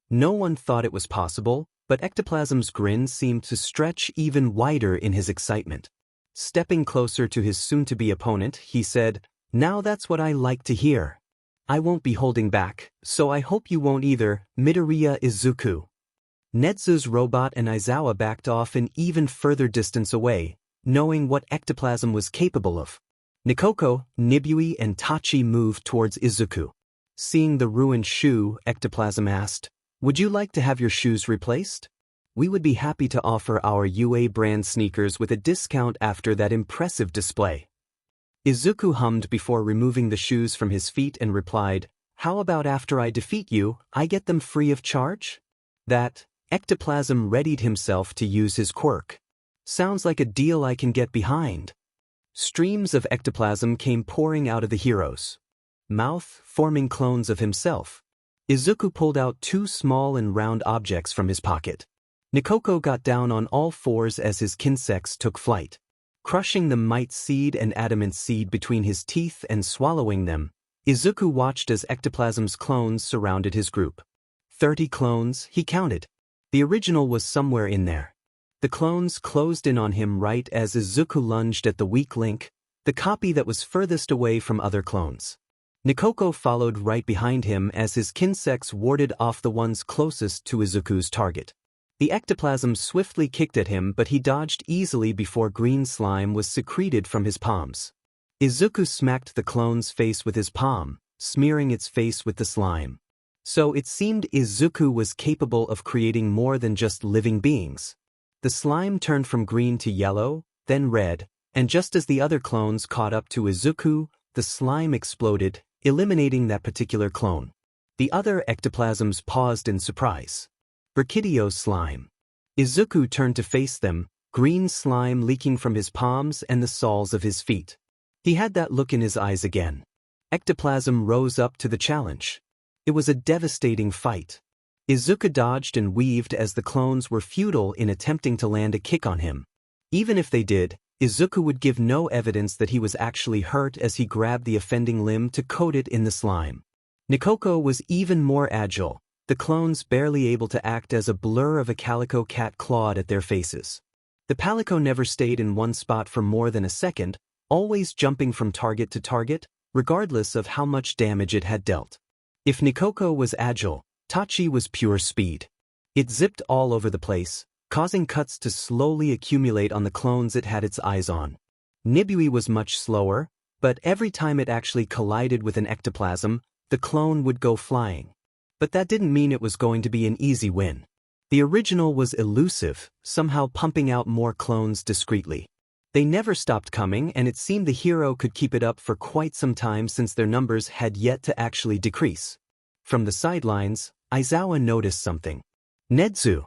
No one thought it was possible, but Ectoplasm's grin seemed to stretch even wider in his excitement. Stepping closer to his soon-to-be opponent, he said, "Now that's what I like to hear. I won't be holding back, so I hope you won't either, Midoriya Izuku." Netsu's robot and Aizawa backed off an even further distance away, knowing what Ectoplasm was capable of. Nikoko, Nibui, and Tachi moved towards Izuku. Seeing the ruined shoe, Ectoplasm asked, "Would you like to have your shoes replaced? We would be happy to offer our UA brand sneakers with a discount after that impressive display." Izuku hummed before removing the shoes from his feet and replied, "How about after I defeat you, I get them free of charge?" That Ectoplasm readied himself to use his quirk. Sounds like a deal I can get behind. Streams of ectoplasm came pouring out of the heroes. Mouth forming clones of himself. Izuku pulled out two small and round objects from his pocket. Nikoko got down on all fours as his kinsects took flight. Crushing the Might Seed and Adamant Seed between his teeth and swallowing them, Izuku watched as Ectoplasm's clones surrounded his group. 30 clones, he counted. The original was somewhere in there. The clones closed in on him right as Izuku lunged at the weak link, the copy that was furthest away from other clones. Nikoko followed right behind him as his kinsects warded off the ones closest to Izuku's target. The ectoplasm swiftly kicked at him, but he dodged easily before green slime was secreted from his palms. Izuku smacked the clone's face with his palm, smearing its face with the slime. So it seemed Izuku was capable of creating more than just living beings. The slime turned from green to yellow, then red, and just as the other clones caught up to Izuku, the slime exploded, eliminating that particular clone. The other ectoplasms paused in surprise. Brachydio slime. Izuku turned to face them, green slime leaking from his palms and the soles of his feet. He had that look in his eyes again. Ectoplasm rose up to the challenge. It was a devastating fight. Izuku dodged and weaved as the clones were futile in attempting to land a kick on him. Even if they did, Izuku would give no evidence that he was actually hurt as he grabbed the offending limb to coat it in the slime. Nikoko was even more agile, the clones barely able to act as a blur of a calico cat clawed at their faces. The palico never stayed in one spot for more than a second, always jumping from target to target, regardless of how much damage it had dealt. If Nikoko was agile, Tachi was pure speed. It zipped all over the place, causing cuts to slowly accumulate on the clones it had its eyes on. Nibui was much slower, but every time it actually collided with an ectoplasm, the clone would go flying. But that didn't mean it was going to be an easy win. The original was elusive, somehow pumping out more clones discreetly. They never stopped coming, and it seemed the hero could keep it up for quite some time since their numbers had yet to actually decrease. From the sidelines, Aizawa noticed something. "Netsu."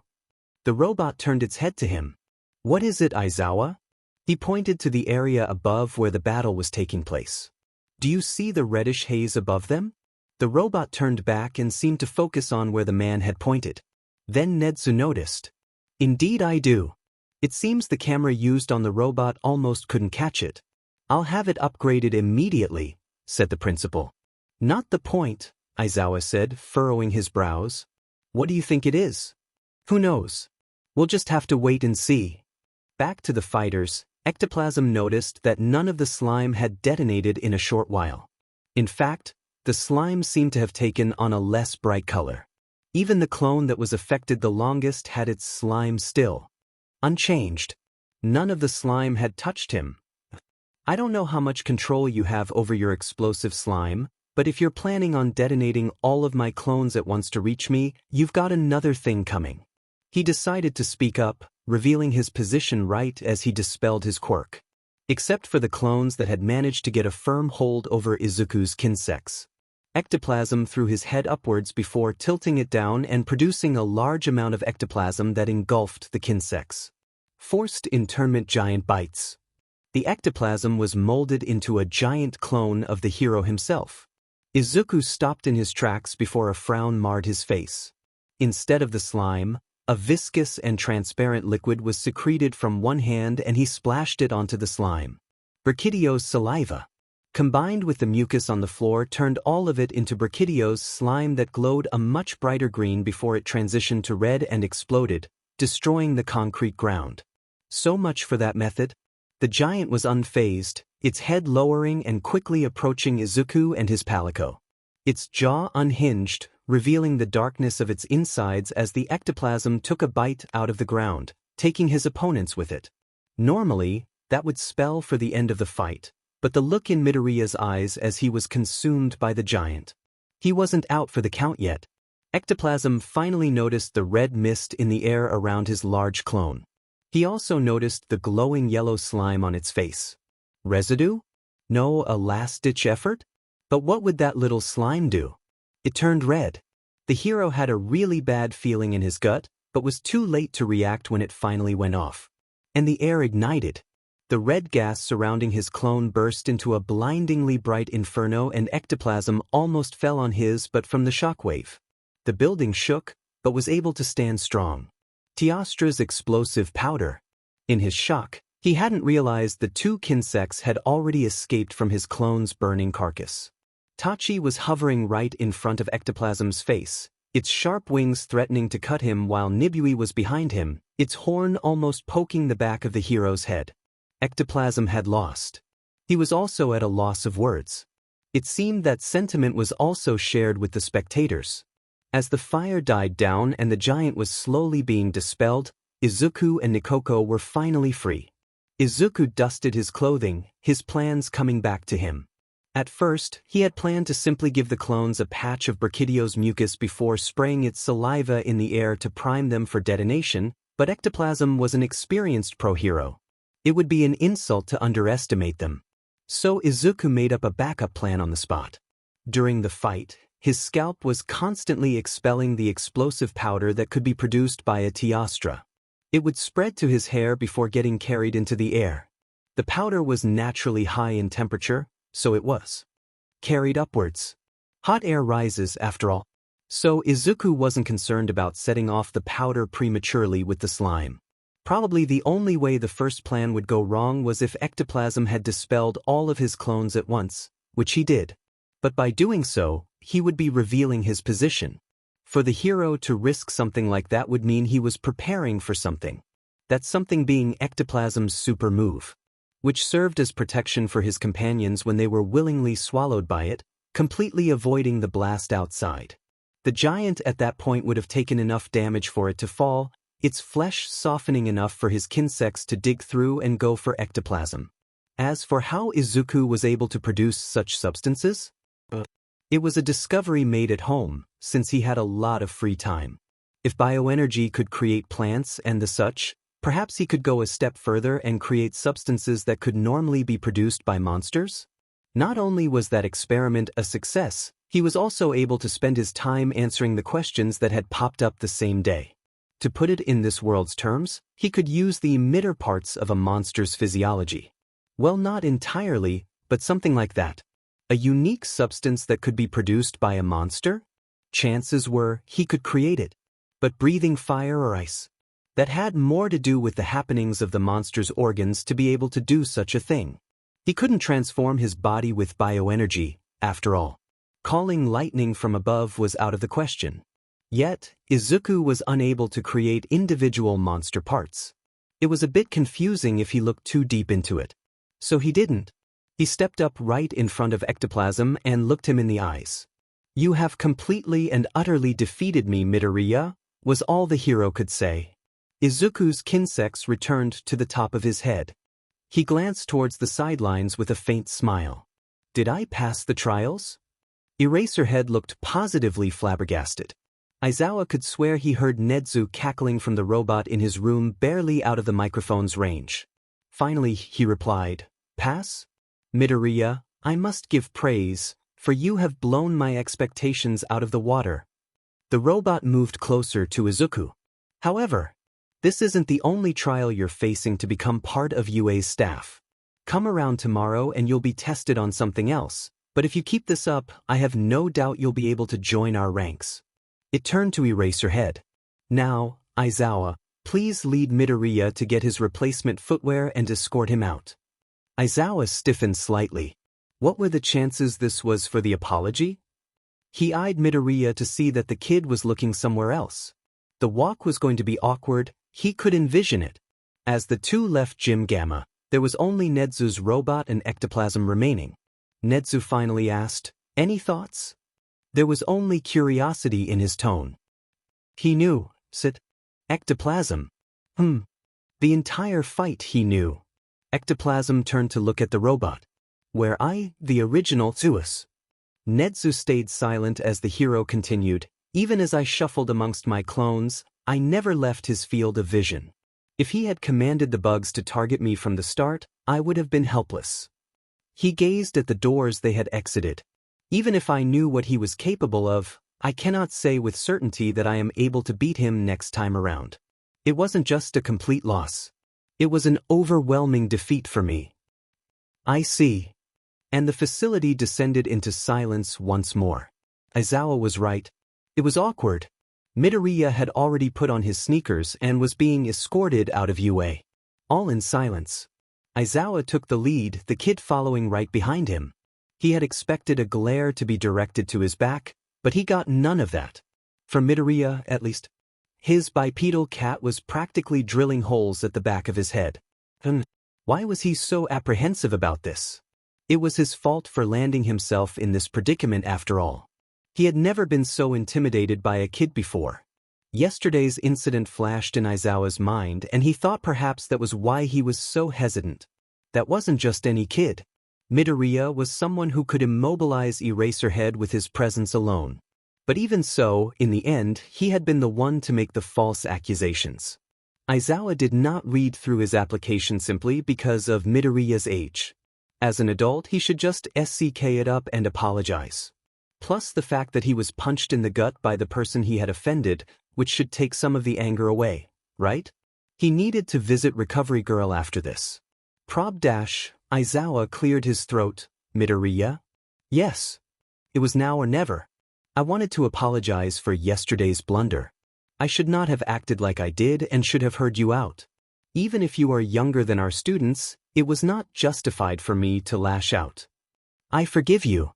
The robot turned its head to him. "What is it, Aizawa?" He pointed to the area above where the battle was taking place. "Do you see the reddish haze above them?" The robot turned back and seemed to focus on where the man had pointed. Then Netsu noticed. "Indeed I do. It seems the camera used on the robot almost couldn't catch it. I'll have it upgraded immediately," said the principal. "Not the point," Aizawa said, furrowing his brows. "What do you think it is?" "Who knows? We'll just have to wait and see." Back to the fighters, Ectoplasm noticed that none of the slime had detonated in a short while. In fact, the slime seemed to have taken on a less bright color. Even the clone that was affected the longest had its slime still. Unchanged. None of the slime had touched him. I don't know how much control you have over your explosive slime, but if you're planning on detonating all of my clones at once to reach me, you've got another thing coming. He decided to speak up, revealing his position right as he dispelled his quirk. Except for the clones that had managed to get a firm hold over Izuku's kinsex. Ectoplasm threw his head upwards before tilting it down and producing a large amount of ectoplasm that engulfed the kinsex. Forced internment giant bites. The ectoplasm was molded into a giant clone of the hero himself. Izuku stopped in his tracks before a frown marred his face. Instead of the slime, a viscous and transparent liquid was secreted from one hand and he splashed it onto the slime. Brachidio's saliva, combined with the mucus on the floor, turned all of it into Brachidio's slime that glowed a much brighter green before it transitioned to red and exploded, destroying the concrete ground. So much for that method. The giant was unfazed, its head lowering and quickly approaching Izuku and his palico. Its jaw unhinged, revealing the darkness of its insides as the ectoplasm took a bite out of the ground, taking his opponents with it. Normally, that would spell for the end of the fight, but the look in Midoriya's eyes as he was consumed by the giant. He wasn't out for the count yet. Ectoplasm finally noticed the red mist in the air around his large clone. He also noticed the glowing yellow slime on its face. Residue? No, a last-ditch effort? But what would that little slime do? It turned red. The hero had a really bad feeling in his gut, but was too late to react when it finally went off. And the air ignited. The red gas surrounding his clone burst into a blindingly bright inferno and ectoplasm almost fell on his but from the shockwave. The building shook, but was able to stand strong. Teostra's explosive powder. In his shock, he hadn't realized the two kinsex had already escaped from his clone's burning carcass. Tachi was hovering right in front of Ectoplasm's face, its sharp wings threatening to cut him while Nibui was behind him, its horn almost poking the back of the hero's head. Ectoplasm had lost. He was also at a loss of words. It seemed that sentiment was also shared with the spectators. As the fire died down and the giant was slowly being dispelled, Izuku and Nikoko were finally free. Izuku dusted his clothing, his plans coming back to him. At first, he had planned to simply give the clones a patch of Brachidio's mucus before spraying its saliva in the air to prime them for detonation, but Ectoplasm was an experienced pro-hero. It would be an insult to underestimate them. So Izuku made up a backup plan on the spot. During the fight, his scalp was constantly expelling the explosive powder that could be produced by a Teostra. It would spread to his hair before getting carried into the air. The powder was naturally high in temperature, so it was carried upwards. Hot air rises, after all. So Izuku wasn't concerned about setting off the powder prematurely with the slime. Probably the only way the first plan would go wrong was if Ectoplasm had dispelled all of his clones at once, which he did. But by doing so, he would be revealing his position. For the hero to risk something like that would mean he was preparing for something. That something being Ectoplasm's super move, which served as protection for his companions when they were willingly swallowed by it, completely avoiding the blast outside. The giant at that point would have taken enough damage for it to fall, its flesh softening enough for his kinsex to dig through and go for Ectoplasm. As for how Izuku was able to produce such substances, it was a discovery made at home, since he had a lot of free time. If bioenergy could create plants and the such, perhaps he could go a step further and create substances that could normally be produced by monsters? Not only was that experiment a success, he was also able to spend his time answering the questions that had popped up the same day. To put it in this world's terms, he could use the emitter parts of a monster's physiology. Well, not entirely, but something like that. A unique substance that could be produced by a monster? Chances were he could create it. But breathing fire or ice? That had more to do with the happenings of the monster's organs to be able to do such a thing. He couldn't transform his body with bioenergy, after all. Calling lightning from above was out of the question. Yet, Izuku was unable to create individual monster parts. It was a bit confusing if he looked too deep into it. So he didn't. He stepped up right in front of Ectoplasm and looked him in the eyes. "You have completely and utterly defeated me, Midoriya," was all the hero could say. Izuku's kinsex returned to the top of his head. He glanced towards the sidelines with a faint smile. Did I pass the trials? Eraserhead looked positively flabbergasted. Aizawa could swear he heard Nezu cackling from the robot in his room barely out of the microphone's range. Finally, he replied, Pass? Midoriya, I must give praise, for you have blown my expectations out of the water. The robot moved closer to Izuku. However, this isn't the only trial you're facing to become part of UA's staff. Come around tomorrow and you'll be tested on something else, but if you keep this up, I have no doubt you'll be able to join our ranks. It turned to Eraserhead. Now, Aizawa, please lead Midoriya to get his replacement footwear and escort him out. Aizawa stiffened slightly. What were the chances this was for the apology? He eyed Midoriya to see that the kid was looking somewhere else. The walk was going to be awkward, he could envision it. As the two left Gym Gamma, there was only Nezu's robot and ectoplasm remaining. Nezu finally asked, Any thoughts? There was only curiosity in his tone. He knew, ectoplasm. The entire fight he knew. Ectoplasm turned to look at the robot. Where I, the original Zeus. Nezu stayed silent as the hero continued, Even as I shuffled amongst my clones, I never left his field of vision. If he had commanded the bugs to target me from the start, I would have been helpless. He gazed at the doors they had exited. Even if I knew what he was capable of, I cannot say with certainty that I am able to beat him next time around. It wasn't just a complete loss. It was an overwhelming defeat for me. I see. And the facility descended into silence once more. Aizawa was right. It was awkward. Midoriya had already put on his sneakers and was being escorted out of UA. All in silence. Aizawa took the lead, the kid following right behind him. He had expected a glare to be directed to his back, but he got none of that. For Midoriya, at least. His bipedal cat was practically drilling holes at the back of his head. Why was he so apprehensive about this? It was his fault for landing himself in this predicament after all. He had never been so intimidated by a kid before. Yesterday's incident flashed in Aizawa's mind and he thought perhaps that was why he was so hesitant. That wasn't just any kid. Midoriya was someone who could immobilize Eraserhead with his presence alone. But even so, in the end, he had been the one to make the false accusations. Aizawa did not read through his application simply because of Midoriya's age. As an adult, he should just SCK it up and apologize. Plus the fact that he was punched in the gut by the person he had offended, which should take some of the anger away, right? He needed to visit Recovery Girl after this. Aizawa cleared his throat. Midoriya? Yes. It was now or never. I wanted to apologize for yesterday's blunder. I should not have acted like I did and should have heard you out. Even if you are younger than our students, it was not justified for me to lash out. I forgive you.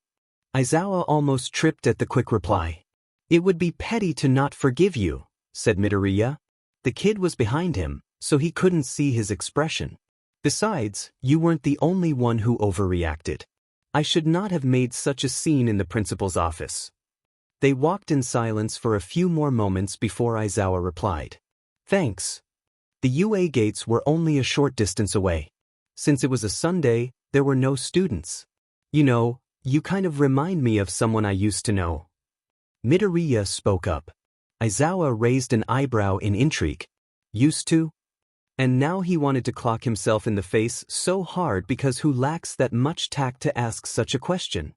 Aizawa almost tripped at the quick reply. It would be petty to not forgive you, said Midoriya. The kid was behind him, so he couldn't see his expression. Besides, you weren't the only one who overreacted. I should not have made such a scene in the principal's office. They walked in silence for a few more moments before Aizawa replied. Thanks. The UA gates were only a short distance away. Since it was a Sunday, there were no students. You know, you kind of remind me of someone I used to know. Midoriya spoke up. Aizawa raised an eyebrow in intrigue. Used to? And now he wanted to clock himself in the face so hard because who lacks that much tact to ask such a question?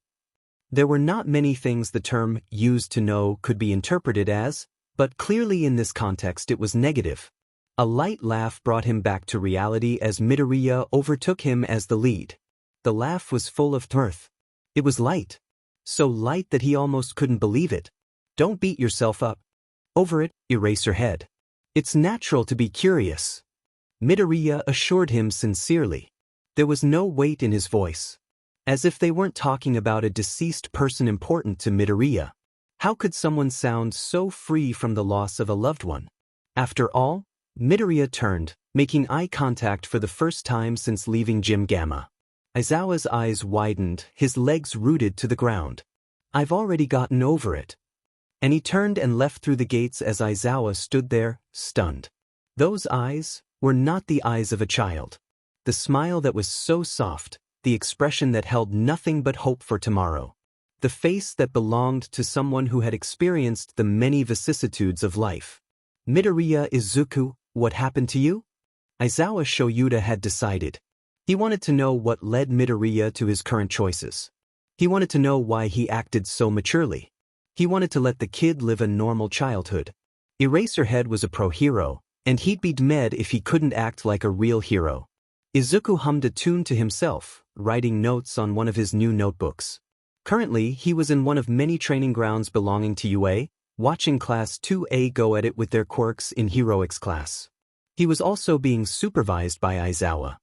There were not many things the term used to know could be interpreted as, but clearly in this context it was negative. A light laugh brought him back to reality as Midoriya overtook him as the lead. The laugh was full of mirth. It was light. So light that he almost couldn't believe it. Don't beat yourself up over it, Eraserhead. It's natural to be curious. Midoriya assured him sincerely. There was no weight in his voice. As if they weren't talking about a deceased person important to Midoriya. How could someone sound so free from the loss of a loved one? After all, Midoriya turned, making eye contact for the first time since leaving Gym Gamma. Aizawa's eyes widened, his legs rooted to the ground. I've already gotten over it. And he turned and left through the gates as Aizawa stood there, stunned. Those eyes were not the eyes of a child. the smile that was so soft, the expression that held nothing but hope for tomorrow. The face that belonged to someone who had experienced the many vicissitudes of life. Midoriya Izuku, what happened to you? Aizawa Shoyuta had decided. He wanted to know what led Midoriya to his current choices. He wanted to know why he acted so maturely. He wanted to let the kid live a normal childhood. Eraserhead was a pro-hero, and he'd be dead if he couldn't act like a real hero. Izuku hummed a tune to himself, writing notes on one of his new notebooks. Currently, he was in one of many training grounds belonging to UA, watching Class 2A go at it with their quirks in Heroics class. He was also being supervised by Aizawa.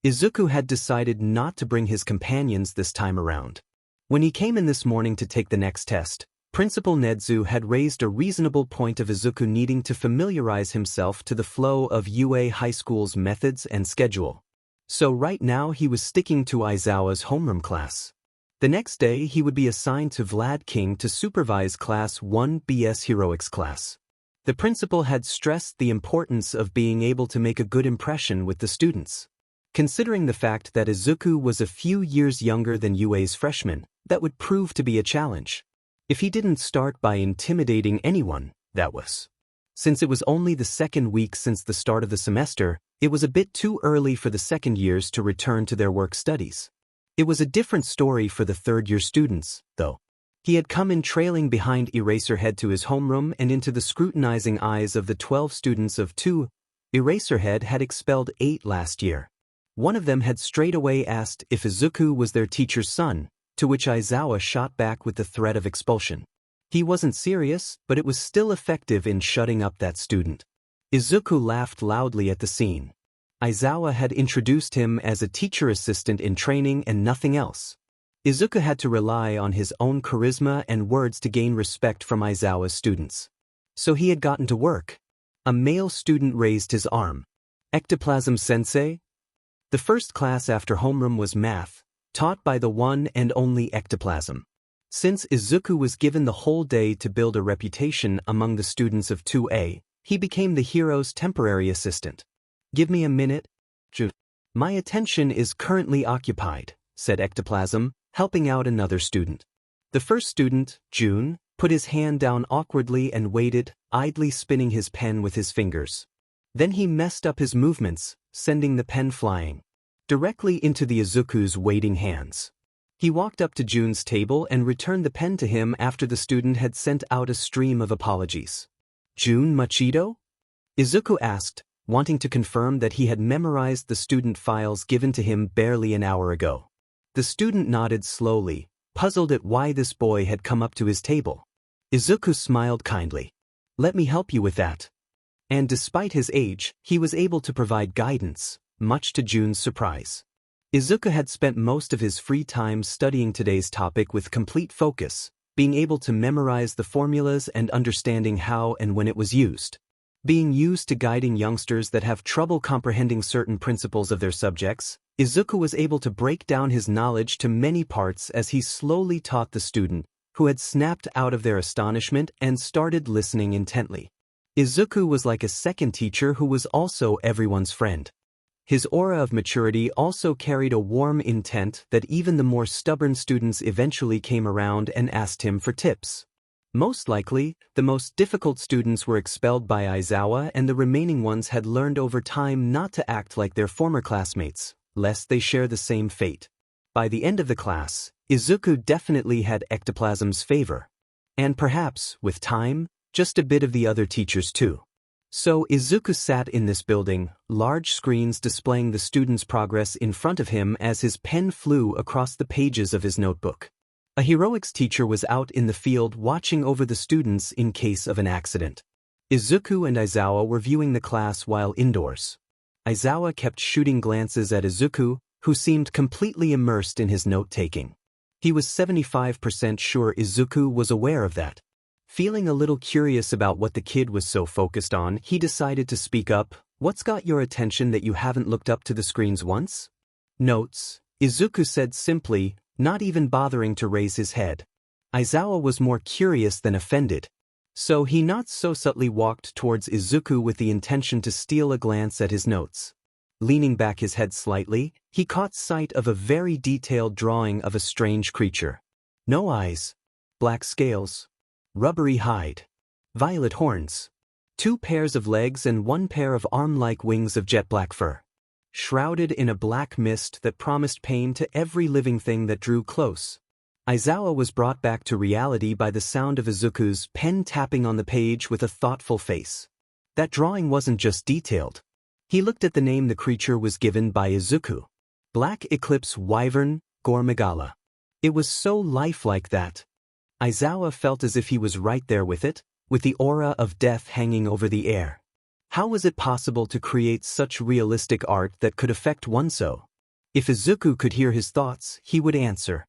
Izuku had decided not to bring his companions this time around. When he came in this morning to take the next test, Principal Nedzu had raised a reasonable point of Izuku needing to familiarize himself to the flow of UA High School's methods and schedule. So right now he was sticking to Aizawa's homeroom class. The next day he would be assigned to Vlad King to supervise Class 1B's Heroics class. The principal had stressed the importance of being able to make a good impression with the students. Considering the fact that Izuku was a few years younger than UA's freshman, that would prove to be a challenge. If he didn't start by intimidating anyone, that was. Since it was only the second week since the start of the semester, it was a bit too early for the second years to return to their work studies. It was a different story for the third-year students, though. He had come in trailing behind Eraserhead to his homeroom and into the scrutinizing eyes of the 12 students of 2. Eraserhead had expelled 8 last year. One of them had straight away asked if Izuku was their teacher's son, to which Aizawa shot back with the threat of expulsion. He wasn't serious, but it was still effective in shutting up that student. Izuku laughed loudly at the scene. Aizawa had introduced him as a teacher assistant in training and nothing else. Izuku had to rely on his own charisma and words to gain respect from Aizawa's students. So he had gotten to work. A male student raised his arm. Ectoplasm sensei? The first class after homeroom was math, taught by the one and only Ectoplasm. Since Izuku was given the whole day to build a reputation among the students of 2A, he became the hero's temporary assistant. Give me a minute, Jun. My attention is currently occupied, said Ectoplasm, helping out another student. The first student, Jun, put his hand down awkwardly and waited, idly spinning his pen with his fingers. Then he messed up his movements, sending the pen flying directly into the Izuku's waiting hands. He walked up to Jun's table and returned the pen to him after the student had sent out a stream of apologies. Jun Machido? Izuku asked, wanting to confirm that he had memorized the student files given to him barely an hour ago. The student nodded slowly, puzzled at why this boy had come up to his table. Izuku smiled kindly. Let me help you with that. And despite his age, he was able to provide guidance, much to Jun's surprise. Izuku had spent most of his free time studying today's topic with complete focus, being able to memorize the formulas and understanding how and when it was used. Being used to guiding youngsters that have trouble comprehending certain principles of their subjects, Izuku was able to break down his knowledge to many parts as he slowly taught the student, who had snapped out of their astonishment and started listening intently. Izuku was like a second teacher who was also everyone's friend. His aura of maturity also carried a warm intent that even the more stubborn students eventually came around and asked him for tips. Most likely, the most difficult students were expelled by Aizawa and the remaining ones had learned over time not to act like their former classmates, lest they share the same fate. By the end of the class, Izuku definitely had Ectoplasm's favor. And perhaps, with time, just a bit of the other teachers too. So Izuku sat in this building, large screens displaying the student's progress in front of him as his pen flew across the pages of his notebook. A heroics teacher was out in the field watching over the students in case of an accident. Izuku and Aizawa were viewing the class while indoors. Aizawa kept shooting glances at Izuku, who seemed completely immersed in his note-taking. He was 75% sure Izuku was aware of that. Feeling a little curious about what the kid was so focused on, he decided to speak up. What's got your attention that you haven't looked up to the screens once? Notes, Izuku said simply, not even bothering to raise his head. Aizawa was more curious than offended. So he not so subtly walked towards Izuku with the intention to steal a glance at his notes. Leaning back his head slightly, he caught sight of a very detailed drawing of a strange creature. No eyes, black scales, rubbery hide, violet horns, 2 pairs of legs and 1 pair of arm-like wings of jet black fur. Shrouded in a black mist that promised pain to every living thing that drew close. Aizawa was brought back to reality by the sound of Izuku's pen tapping on the page with a thoughtful face. That drawing wasn't just detailed. He looked at the name the creature was given by Izuku. Black Eclipse Wyvern Gormagala. It was so lifelike that Aizawa felt as if he was right there with it, with the aura of death hanging over the air. How was it possible to create such realistic art that could affect one so? If Izuku could hear his thoughts, he would answer.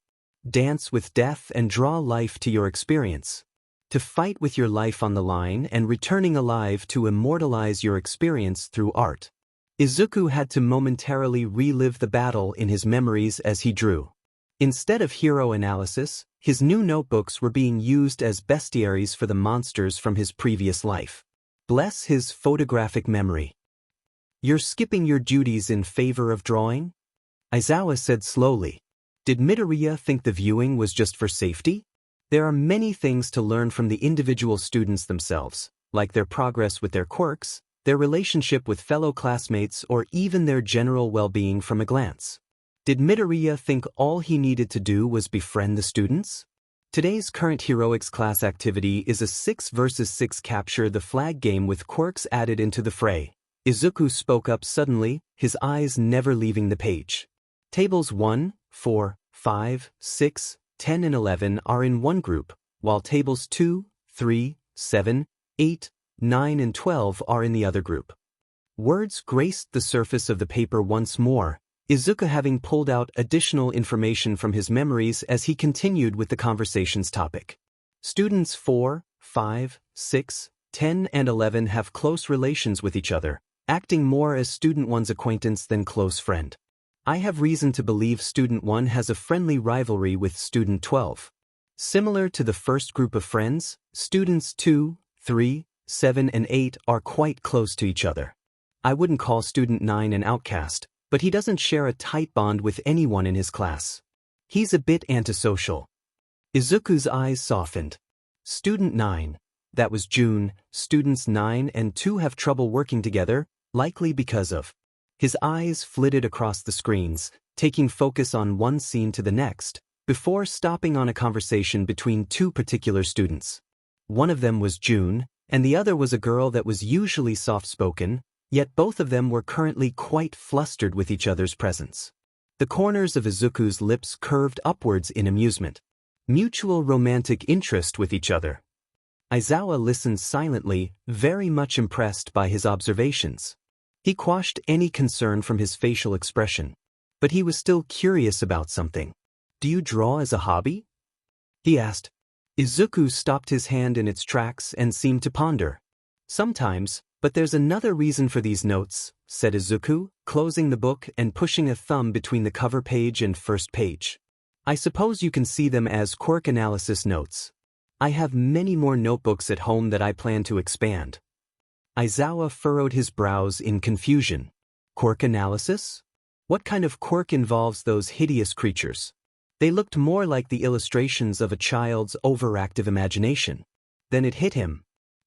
Dance with death and draw life to your experience. To fight with your life on the line and returning alive to immortalize your experience through art. Izuku had to momentarily relive the battle in his memories as he drew. Instead of hero analysis, his new notebooks were being used as bestiaries for the monsters from his previous life. Bless his photographic memory. You're skipping your duties in favor of drawing? Aizawa said slowly. Did Midoriya think the viewing was just for safety? There are many things to learn from the individual students themselves, like their progress with their quirks, their relationship with fellow classmates, or even their general well-being from a glance. Did Midoriya think all he needed to do was befriend the students? Today's current heroics class activity is a 6 versus 6 capture the flag game with quirks added into the fray. Izuku spoke up suddenly, his eyes never leaving the page. Tables 1, 4, 5, 6, 10 and 11 are in one group, while tables 2, 3, 7, 8, 9 and 12 are in the other group. Words graced the surface of the paper once more, Izuku having pulled out additional information from his memories as he continued with the conversation's topic. Students 4, 5, 6, 10 and 11 have close relations with each other, acting more as student 1's acquaintance than close friend. I have reason to believe student 1 has a friendly rivalry with student 12. Similar to the first group of friends, students 2, 3, 7 and 8 are quite close to each other. I wouldn't call student 9 an outcast, but he doesn't share a tight bond with anyone in his class. He's a bit antisocial. Izuku's eyes softened. Student 9, that was June, students 9 and 2 have trouble working together, likely because of. His eyes flitted across the screens, taking focus on one scene to the next, before stopping on a conversation between 2 particular students. One of them was June, and the other was a girl that was usually soft-spoken, yet both of them were currently quite flustered with each other's presence. The corners of Izuku's lips curved upwards in amusement. Mutual romantic interest with each other. Aizawa listened silently, very much impressed by his observations. He quashed any concern from his facial expression. But he was still curious about something. Do you draw as a hobby? He asked. Izuku stopped his hand in its tracks and seemed to ponder. Sometimes, but there's another reason for these notes, said Izuku, closing the book and pushing a thumb between the cover page and first page. I suppose you can see them as quirk analysis notes. I have many more notebooks at home that I plan to expand. Aizawa furrowed his brows in confusion. Quirk analysis? What kind of quirk involves those hideous creatures? They looked more like the illustrations of a child's overactive imagination. Then it hit him.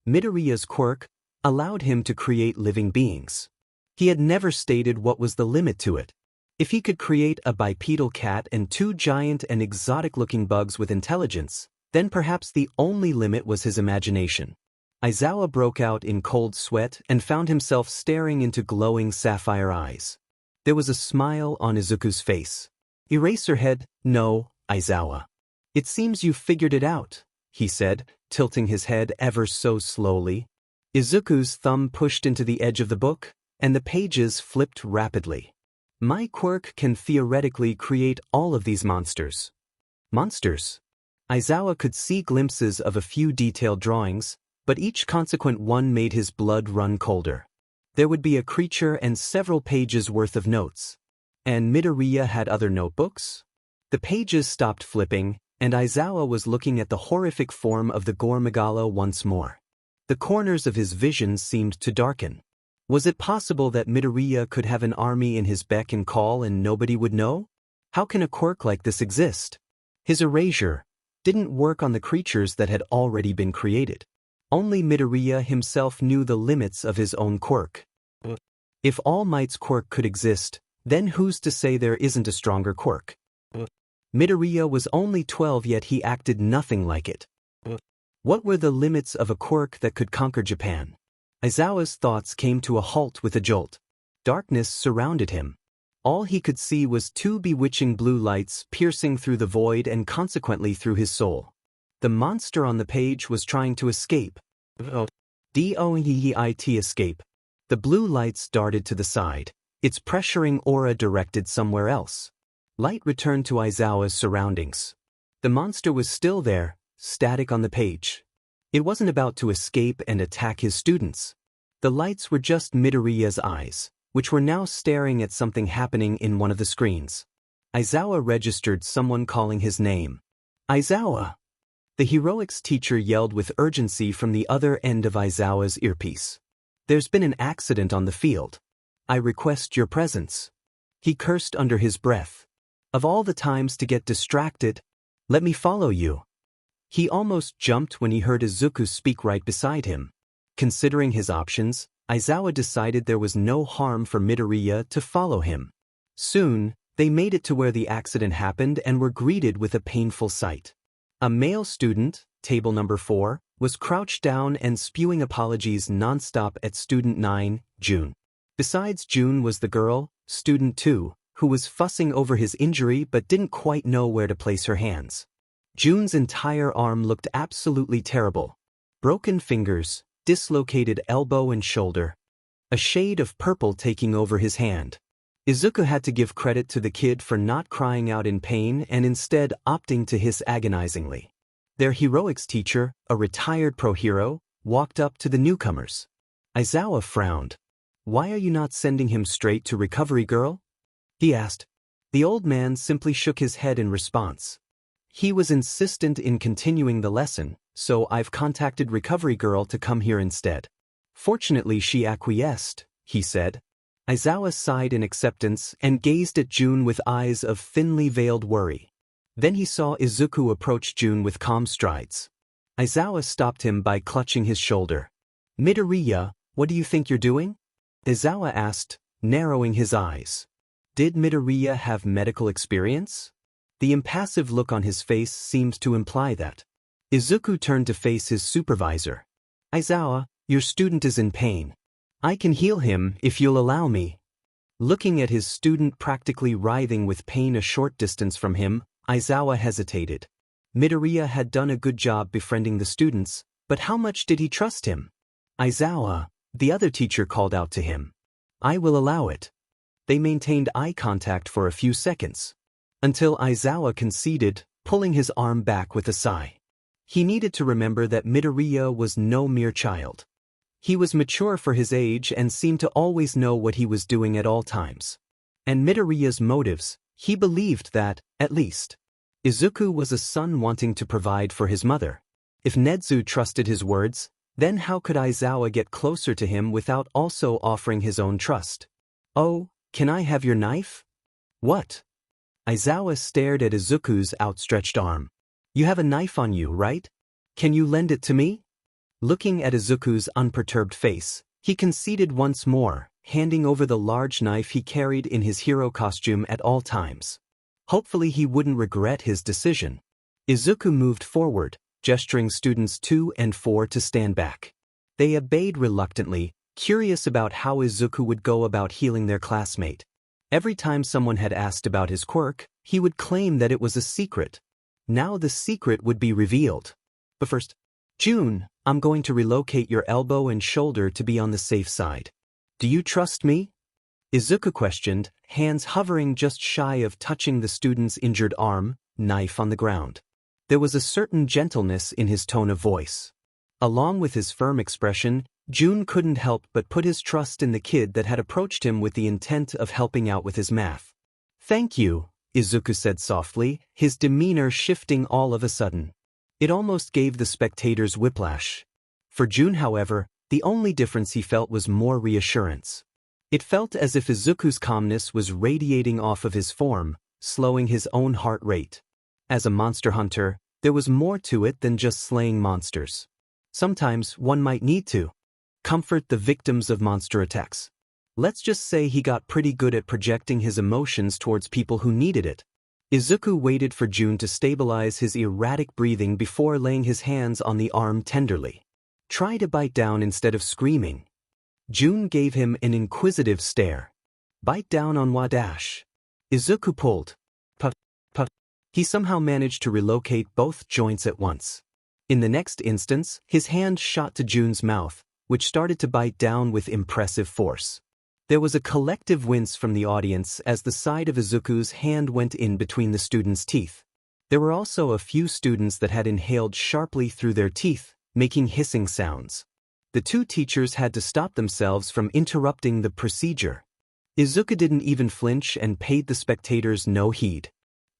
Midoriya's quirk allowed him to create living beings. He had never stated what was the limit to it. If he could create a bipedal cat and 2 giant and exotic-looking bugs with intelligence, then perhaps the only limit was his imagination. Aizawa broke out in cold sweat and found himself staring into glowing sapphire eyes. There was a smile on Izuku's face. Eraserhead, no, Aizawa. It seems you figured it out, he said, tilting his head ever so slowly. Izuku's thumb pushed into the edge of the book, and the pages flipped rapidly. My quirk can theoretically create all of these monsters. Monsters? Aizawa could see glimpses of a few detailed drawings, but each consequent one made his blood run colder. There would be a creature and several pages worth of notes. And Midoriya had other notebooks? The pages stopped flipping, and Aizawa was looking at the horrific form of the Gormagala once more. The corners of his vision seemed to darken. Was it possible that Midoriya could have an army in his beck and call and nobody would know? How can a quirk like this exist? His erasure didn't work on the creatures that had already been created. Only Midoriya himself knew the limits of his own quirk. If All Might's quirk could exist, then who's to say there isn't a stronger quirk? Midoriya was only 12, yet he acted nothing like it. What were the limits of a quirk that could conquer Japan? Aizawa's thoughts came to a halt with a jolt. Darkness surrounded him. All he could see was two bewitching blue lights piercing through the void and consequently through his soul. The monster on the page was trying to escape. Doeit escape. The blue lights darted to the side, its pressuring aura directed somewhere else. Light returned to Aizawa's surroundings. The monster was still there, static on the page. It wasn't about to escape and attack his students. The lights were just Midoriya's eyes, which were now staring at something happening in one of the screens. Aizawa registered someone calling his name. Aizawa! The heroics teacher yelled with urgency from the other end of Aizawa's earpiece. There's been an accident on the field. I request your presence. He cursed under his breath. Of all the times to get distracted, let me follow you. He almost jumped when he heard Izuku speak right beside him. Considering his options, Aizawa decided there was no harm for Midoriya to follow him. Soon, they made it to where the accident happened and were greeted with a painful sight. A male student, table number 4, was crouched down and spewing apologies nonstop at student 9, June. Besides June was the girl, student 2, who was fussing over his injury but didn't quite know where to place her hands. June's entire arm looked absolutely terrible. Broken fingers, dislocated elbow and shoulder. A shade of purple taking over his hand. Izuku had to give credit to the kid for not crying out in pain and instead opting to hiss agonizingly. Their heroics teacher, a retired pro-hero, walked up to the newcomers. Aizawa frowned. Why are you not sending him straight to Recovery Girl? He asked. The old man simply shook his head in response. He was insistent in continuing the lesson, so I've contacted Recovery Girl to come here instead. Fortunately she acquiesced, he said. Aizawa sighed in acceptance and gazed at June with eyes of thinly veiled worry. Then he saw Izuku approach June with calm strides. Aizawa stopped him by clutching his shoulder. Midoriya, what do you think you're doing? Aizawa asked, narrowing his eyes. Did Midoriya have medical experience? The impassive look on his face seemed to imply that. Izuku turned to face his supervisor. Aizawa, your student is in pain. I can heal him if you'll allow me. Looking at his student practically writhing with pain a short distance from him, Aizawa hesitated. Midoriya had done a good job befriending the students, but how much did he trust him? Aizawa, the other teacher called out to him. I will allow it. They maintained eye contact for a few seconds. Until Aizawa conceded, pulling his arm back with a sigh. He needed to remember that Midoriya was no mere child. He was mature for his age and seemed to always know what he was doing at all times. And Midoriya's motives, he believed that, at least, Izuku was a son wanting to provide for his mother. If Nezu trusted his words, then how could Aizawa get closer to him without also offering his own trust? Oh, can I have your knife? What? Aizawa stared at Izuku's outstretched arm. You have a knife on you, right? Can you lend it to me? Looking at Izuku's unperturbed face, he conceded once more, handing over the large knife he carried in his hero costume at all times. Hopefully he wouldn't regret his decision. Izuku moved forward, gesturing students 2 and 4 to stand back. They obeyed reluctantly, curious about how Izuku would go about healing their classmate. Every time someone had asked about his quirk, he would claim that it was a secret. Now the secret would be revealed. But first, June, I'm going to relocate your elbow and shoulder to be on the safe side. Do you trust me? Izuku questioned, hands hovering just shy of touching the student's injured arm, knife on the ground. There was a certain gentleness in his tone of voice. Along with his firm expression, June couldn't help but put his trust in the kid that had approached him with the intent of helping out with his math. Thank you, Izuku said softly, his demeanor shifting all of a sudden. It almost gave the spectators whiplash. For June, however, The only difference he felt was more reassurance. It felt as if Izuku's calmness was radiating off of his form, slowing his own heart rate. As a monster hunter, there was more to it than just slaying monsters. Sometimes one might need to comfort the victims of monster attacks. Let's just say he got pretty good at projecting his emotions towards people who needed it. Izuku waited for Jun to stabilize his erratic breathing before laying his hands on the arm tenderly. Try to bite down instead of screaming. Jun gave him an inquisitive stare. Bite down on what dash? Izuku pulled. Puff, puff. He somehow managed to relocate both joints at once. In the next instance, his hand shot to Jun's mouth, which started to bite down with impressive force. There was a collective wince from the audience as the side of Izuku's hand went in between the students' teeth. There were also a few students that had inhaled sharply through their teeth, making hissing sounds. The two teachers had to stop themselves from interrupting the procedure. Izuku didn't even flinch and paid the spectators no heed.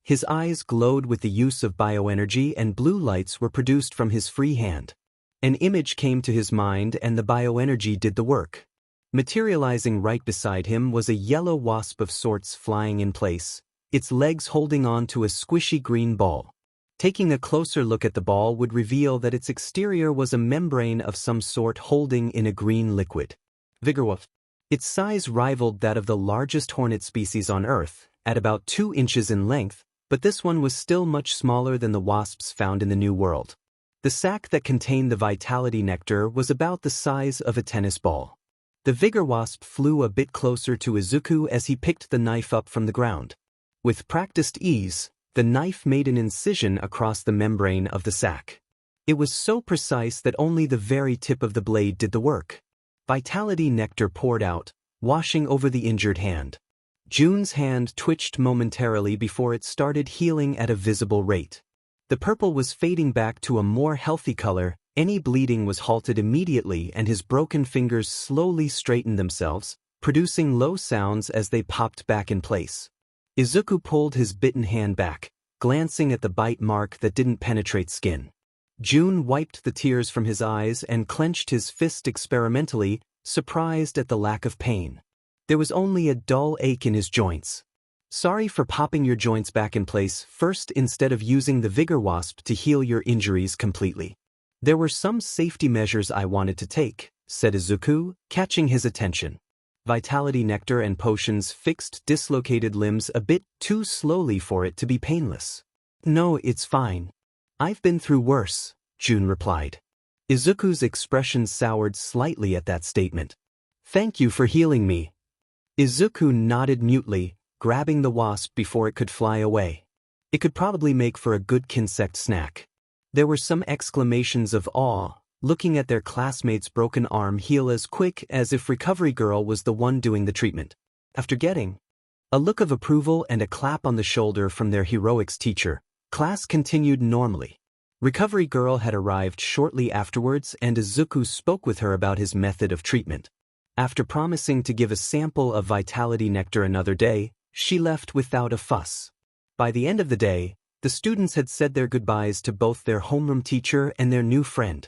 His eyes glowed with the use of bioenergy and blue lights were produced from his free hand. An image came to his mind and the bioenergy did the work. Materializing right beside him was a yellow wasp of sorts flying in place, its legs holding on to a squishy green ball. Taking a closer look at the ball would reveal that its exterior was a membrane of some sort holding in a green liquid. Vigorwolf. Its size rivaled that of the largest hornet species on Earth, at about 2 inches in length, but this one was still much smaller than the wasps found in the New World. The sac that contained the vitality nectar was about the size of a tennis ball. The vigor wasp flew a bit closer to Izuku as he picked the knife up from the ground. With practiced ease, the knife made an incision across the membrane of the sac. It was so precise that only the very tip of the blade did the work. Vitality nectar poured out, washing over the injured hand. Jun's hand twitched momentarily before it started healing at a visible rate. The purple was fading back to a more healthy color, any bleeding was halted immediately and his broken fingers slowly straightened themselves, producing low sounds as they popped back in place. Izuku pulled his bitten hand back, glancing at the bite mark that didn't penetrate skin. Jun wiped the tears from his eyes and clenched his fist experimentally, surprised at the lack of pain. There was only a dull ache in his joints. Sorry for popping your joints back in place first instead of using the Vigor Wasp to heal your injuries completely. There were some safety measures I wanted to take, said Izuku, catching his attention. Vitality nectar and potions fixed dislocated limbs a bit too slowly for it to be painless. No, it's fine. I've been through worse, Jun replied. Izuku's expression soured slightly at that statement. Thank you for healing me. Izuku nodded mutely, grabbing the wasp before it could fly away. It could probably make for a good insect snack. There were some exclamations of awe, looking at their classmate's broken arm heal as quick as if Recovery Girl was the one doing the treatment. After getting a look of approval and a clap on the shoulder from their heroics teacher, class continued normally. Recovery Girl had arrived shortly afterwards and Izuku spoke with her about his method of treatment. After promising to give a sample of Vitality Nectar another day, she left without a fuss. By the end of the day, the students had said their goodbyes to both their homeroom teacher and their new friend.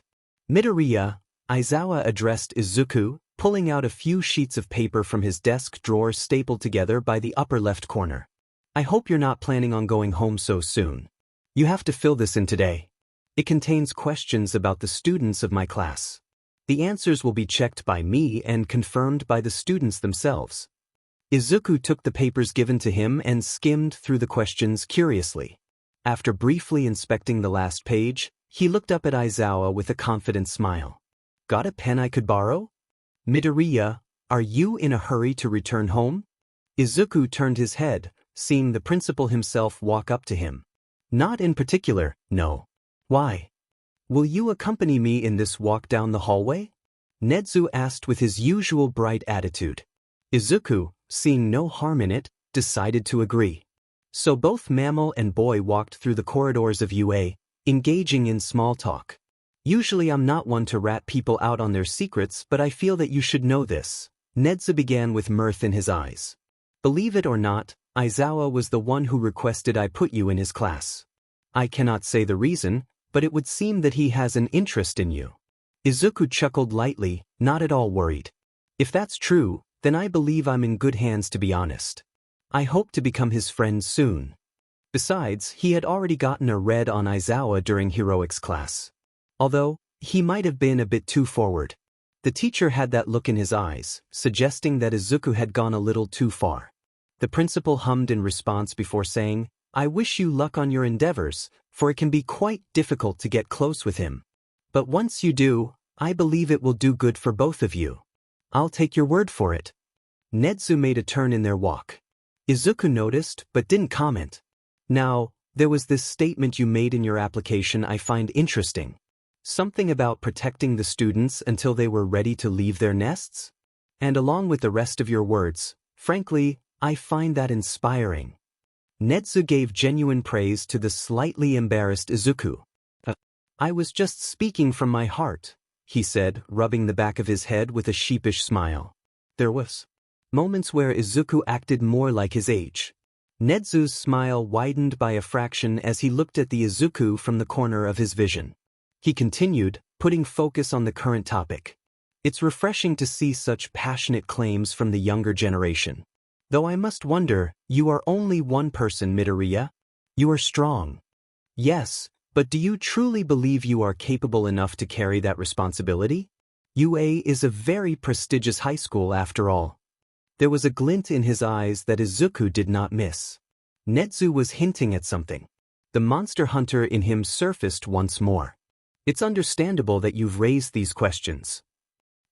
Midoriya Izuku addressed Izuku, pulling out a few sheets of paper from his desk drawer stapled together by the upper left corner. I hope you're not planning on going home so soon. You have to fill this in today. It contains questions about the students of my class. The answers will be checked by me and confirmed by the students themselves. Izuku took the papers given to him and skimmed through the questions curiously. After briefly inspecting the last page, he looked up at Izuku with a confident smile. Got a pen I could borrow? Midoriya, are you in a hurry to return home? Izuku turned his head, seeing the principal himself walk up to him. Not in particular, no. Why? Will you accompany me in this walk down the hallway? Nedzu asked with his usual bright attitude. Izuku, seeing no harm in it, decided to agree. So both Mammal and Boy walked through the corridors of UA, engaging in small talk. Usually I'm not one to rat people out on their secrets, but I feel that you should know this. Nedzu began with mirth in his eyes. Believe it or not, Izuku was the one who requested I put you in his class. I cannot say the reason, but it would seem that he has an interest in you. Izuku chuckled lightly, not at all worried. If that's true, then I believe I'm in good hands, to be honest. I hope to become his friend soon. Besides, he had already gotten a red on Aizawa during heroics class. Although, he might have been a bit too forward. The teacher had that look in his eyes, suggesting that Izuku had gone a little too far. The principal hummed in response before saying, "I wish you luck on your endeavors, for it can be quite difficult to get close with him. But once you do, I believe it will do good for both of you. I'll take your word for it." Nedzu made a turn in their walk. Izuku noticed, but didn't comment. "Now, there was this statement you made in your application I find interesting. Something about protecting the students until they were ready to leave their nests? And along with the rest of your words, frankly, I find that inspiring." Nedzu gave genuine praise to the slightly embarrassed Izuku. "I was just speaking from my heart," he said, rubbing the back of his head with a sheepish smile. There was moments where Izuku acted more like his age. Nedzu's smile widened by a fraction as he looked at the Izuku from the corner of his vision. He continued, putting focus on the current topic. "It's refreshing to see such passionate claims from the younger generation. Though I must wonder, you are only one person, Midoriya. You are strong. Yes, but do you truly believe you are capable enough to carry that responsibility? UA is a very prestigious high school after all." There was a glint in his eyes that Izuku did not miss. Nedzu was hinting at something. The monster hunter in him surfaced once more. "It's understandable that you've raised these questions."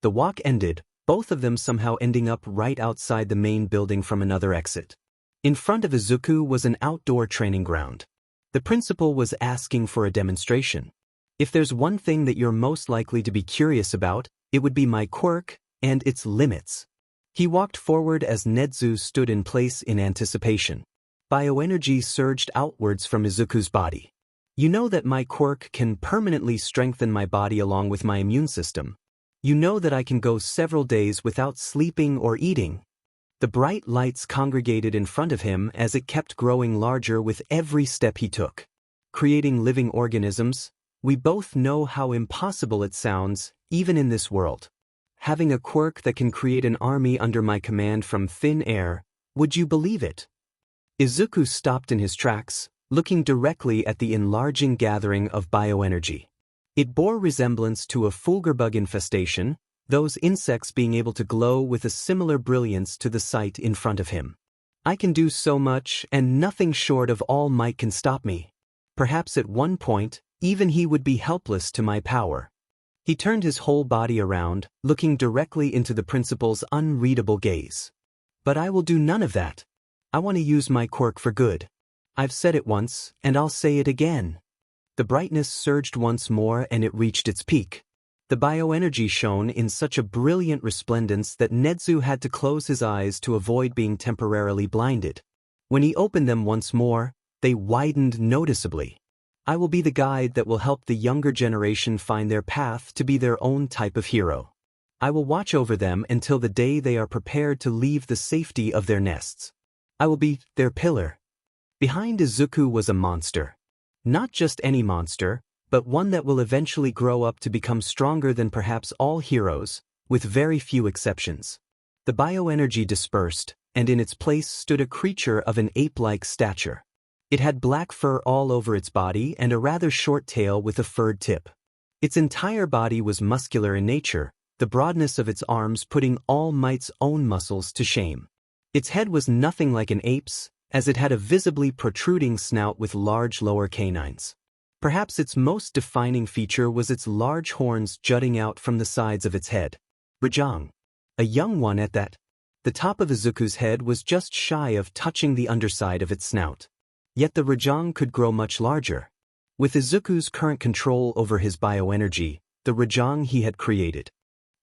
The walk ended, both of them somehow ending up right outside the main building from another exit. In front of Izuku was an outdoor training ground. The principal was asking for a demonstration. "If there's one thing that you're most likely to be curious about, it would be my quirk and its limits." He walked forward as Nedzu stood in place in anticipation. Bioenergy surged outwards from Izuku's body. "You know that my quirk can permanently strengthen my body along with my immune system. You know that I can go several days without sleeping or eating." The bright lights congregated in front of him as it kept growing larger with every step he took. "Creating living organisms, we both know how impossible it sounds, even in this world. Having a quirk that can create an army under my command from thin air, would you believe it?" Izuku stopped in his tracks, looking directly at the enlarging gathering of bioenergy. It bore resemblance to a fulgurbug infestation, those insects being able to glow with a similar brilliance to the sight in front of him. "I can do so much, and nothing short of all might can stop me. Perhaps at one point, even he would be helpless to my power." He turned his whole body around, looking directly into the principal's unreadable gaze. "But I will do none of that. I want to use my quirk for good. I've said it once, and I'll say it again." The brightness surged once more and it reached its peak. The bioenergy shone in such a brilliant resplendence that Nedzu had to close his eyes to avoid being temporarily blinded. When he opened them once more, they widened noticeably. "I will be the guide that will help the younger generation find their path to be their own type of hero. I will watch over them until the day they are prepared to leave the safety of their nests. I will be their pillar." Behind Izuku was a monster. Not just any monster, but one that will eventually grow up to become stronger than perhaps all heroes, with very few exceptions. The bioenergy dispersed, and in its place stood a creature of an ape-like stature. It had black fur all over its body and a rather short tail with a furred tip. Its entire body was muscular in nature, the broadness of its arms putting All Might's own muscles to shame. Its head was nothing like an ape's, as it had a visibly protruding snout with large lower canines. Perhaps its most defining feature was its large horns jutting out from the sides of its head. Rajang. A young one at that. The top of Izuku's head was just shy of touching the underside of its snout. Yet the Rajang could grow much larger. With Izuku's current control over his bioenergy, the Rajang he had created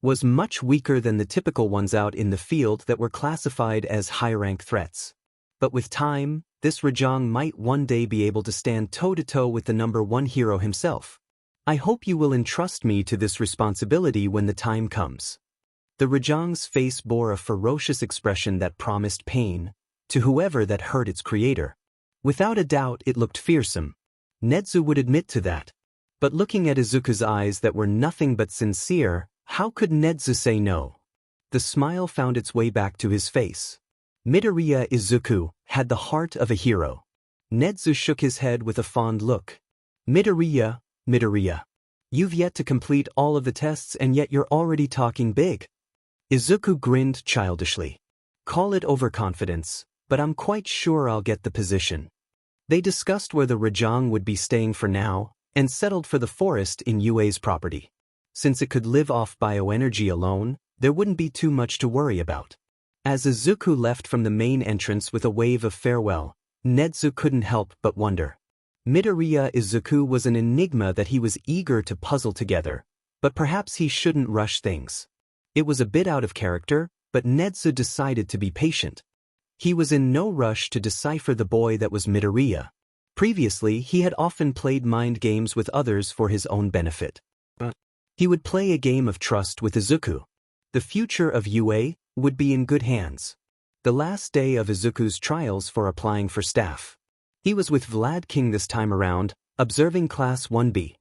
was much weaker than the typical ones out in the field that were classified as high-rank threats. But with time, this Rajang might one day be able to stand toe-to-toe with the #1 hero himself. "I hope you will entrust me to this responsibility when the time comes." The Rajang's face bore a ferocious expression that promised pain to whoever that hurt its creator. Without a doubt it looked fearsome. Nedzu would admit to that. But looking at Izuku's eyes that were nothing but sincere, how could Nezu say no? The smile found its way back to his face. Midoriya Izuku had the heart of a hero. Nezu shook his head with a fond look. Midoriya, Midoriya. You've yet to complete all of the tests and yet you're already talking big. Izuku grinned childishly. Call it overconfidence, but I'm quite sure I'll get the position. They discussed where the Rajang would be staying for now, and settled for the forest in Yue's property. Since it could live off bioenergy alone, there wouldn't be too much to worry about. As Izuku left from the main entrance with a wave of farewell, Nezu couldn't help but wonder. Midoriya Izuku was an enigma that he was eager to puzzle together, but perhaps he shouldn't rush things. It was a bit out of character, but Nezu decided to be patient. He was in no rush to decipher the boy that was Midoriya. Previously, he had often played mind games with others for his own benefit. But he would play a game of trust with Izuku. The future of Yue would be in good hands. The last day of Izuku's trials for applying for staff. He was with Vlad King this time around, observing Class 1B.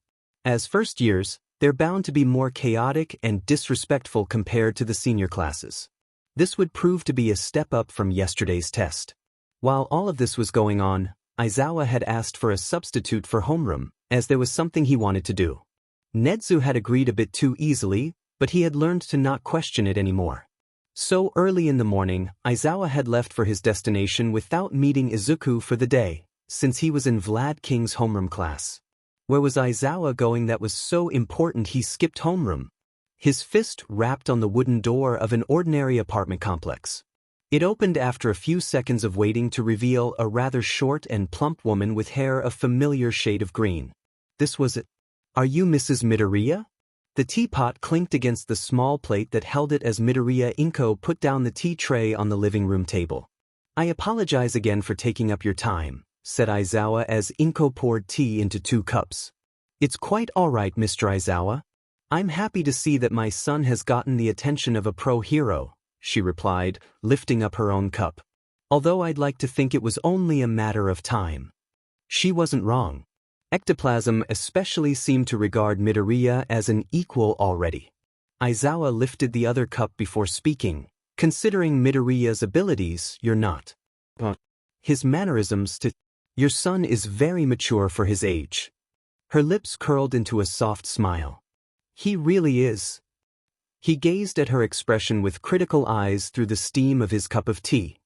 As first years, they're bound to be more chaotic and disrespectful compared to the senior classes. This would prove to be a step up from yesterday's test. While all of this was going on, Aizawa had asked for a substitute for homeroom, as there was something he wanted to do. Nezu had agreed a bit too easily, but he had learned to not question it anymore. So early in the morning, Aizawa had left for his destination without meeting Izuku for the day, since he was in Vlad King's homeroom class. Where was Aizawa going that was so important he skipped homeroom? His fist rapped on the wooden door of an ordinary apartment complex. It opened after a few seconds of waiting to reveal a rather short and plump woman with hair a familiar shade of green. This was it. Are you Mrs. Midoriya? The teapot clinked against the small plate that held it as Midoriya Izuku put down the tea tray on the living room table. I apologize again for taking up your time, said Aizawa as Izuku poured tea into 2 cups. It's quite all right, Mr. Aizawa. I'm happy to see that my son has gotten the attention of a pro hero, she replied, lifting up her own cup. Although I'd like to think it was only a matter of time. She wasn't wrong. Ectoplasm especially seemed to regard Midoriya as an equal already. Aizawa lifted the other cup before speaking. Considering Midoriya's abilities, you're not. But his mannerisms to... Your son is very mature for his age. Her lips curled into a soft smile. He really is. He gazed at her expression with critical eyes through the steam of his cup of tea.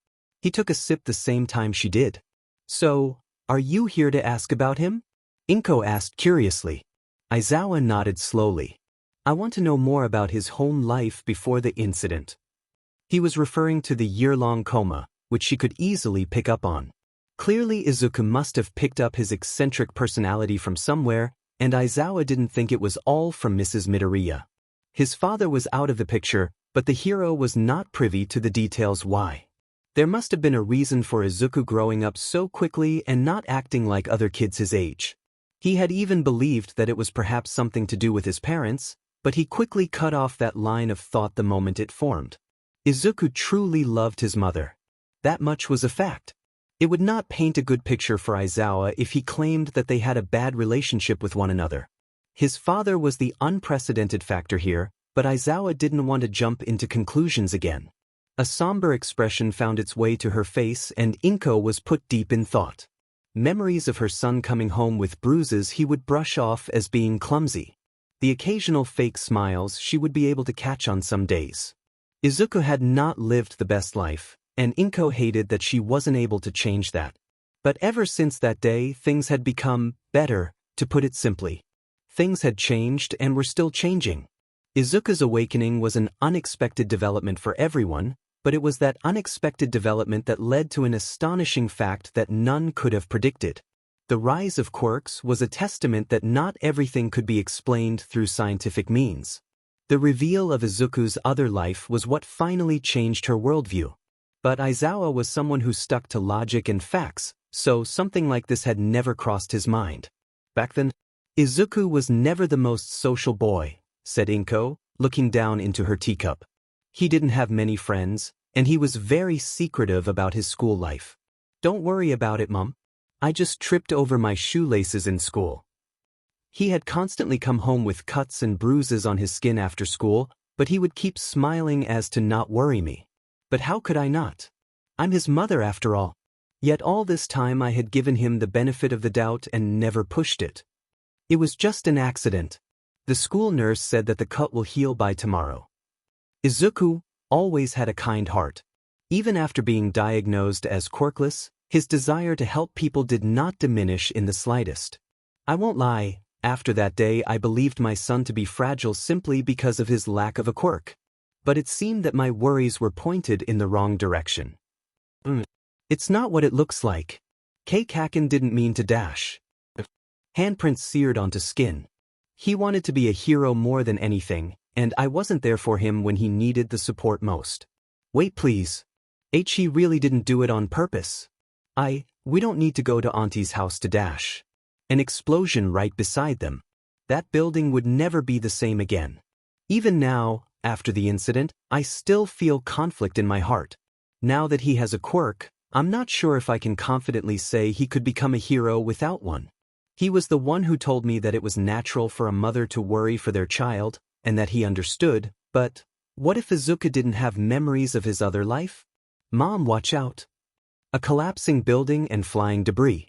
He took a sip the same time she did. So, are you here to ask about him? Izuku asked curiously. Aizawa nodded slowly. I want to know more about his home life before the incident. He was referring to the year-long coma, which she could easily pick up on. Clearly Izuku must have picked up his eccentric personality from somewhere, and Aizawa didn't think it was all from Mrs. Midoriya. His father was out of the picture, but the hero was not privy to the details why. There must have been a reason for Izuku growing up so quickly and not acting like other kids his age. He had even believed that it was perhaps something to do with his parents, but he quickly cut off that line of thought the moment it formed. Izuku truly loved his mother. That much was a fact. It would not paint a good picture for Aizawa if he claimed that they had a bad relationship with one another. His father was the unprecedented factor here, but Aizawa didn't want to jump into conclusions again. A somber expression found its way to her face and Izuku was put deep in thought. Memories of her son coming home with bruises he would brush off as being clumsy. The occasional fake smiles she would be able to catch on some days. Izuku had not lived the best life, and Izuku hated that she wasn't able to change that. But ever since that day, things had become better, to put it simply. Things had changed and were still changing. Izuku's awakening was an unexpected development for everyone, but it was that unexpected development that led to an astonishing fact that none could have predicted. The rise of quirks was a testament that not everything could be explained through scientific means. The reveal of Izuku's other life was what finally changed her worldview. But Aizawa was someone who stuck to logic and facts, so something like this had never crossed his mind. Back then, Izuku was never the most social boy, said Izuku, looking down into her teacup. He didn't have many friends, and he was very secretive about his school life. Don't worry about it, Mom. I just tripped over my shoelaces in school. He had constantly come home with cuts and bruises on his skin after school, but he would keep smiling as to not worry me. But how could I not? I'm his mother after all. Yet all this time I had given him the benefit of the doubt and never pushed it. It was just an accident. The school nurse said that the cut will heal by tomorrow. Izuku always had a kind heart. Even after being diagnosed as quirkless, his desire to help people did not diminish in the slightest. I won't lie, after that day I believed my son to be fragile simply because of his lack of a quirk. But it seemed that my worries were pointed in the wrong direction. It's not what it looks like. Kaken didn't mean to dash. Handprints seared onto skin. He wanted to be a hero more than anything, and I wasn't there for him when he needed the support most. Wait please. He really didn't do it on purpose. We don't need to go to Auntie's house to dash. An explosion right beside them. That building would never be the same again. Even now, after the incident, I still feel conflict in my heart. Now that he has a quirk, I'm not sure if I can confidently say he could become a hero without one. He was the one who told me that it was natural for a mother to worry for their child, and that he understood, but what if Izuku didn't have memories of his other life? Mom, watch out. A collapsing building and flying debris.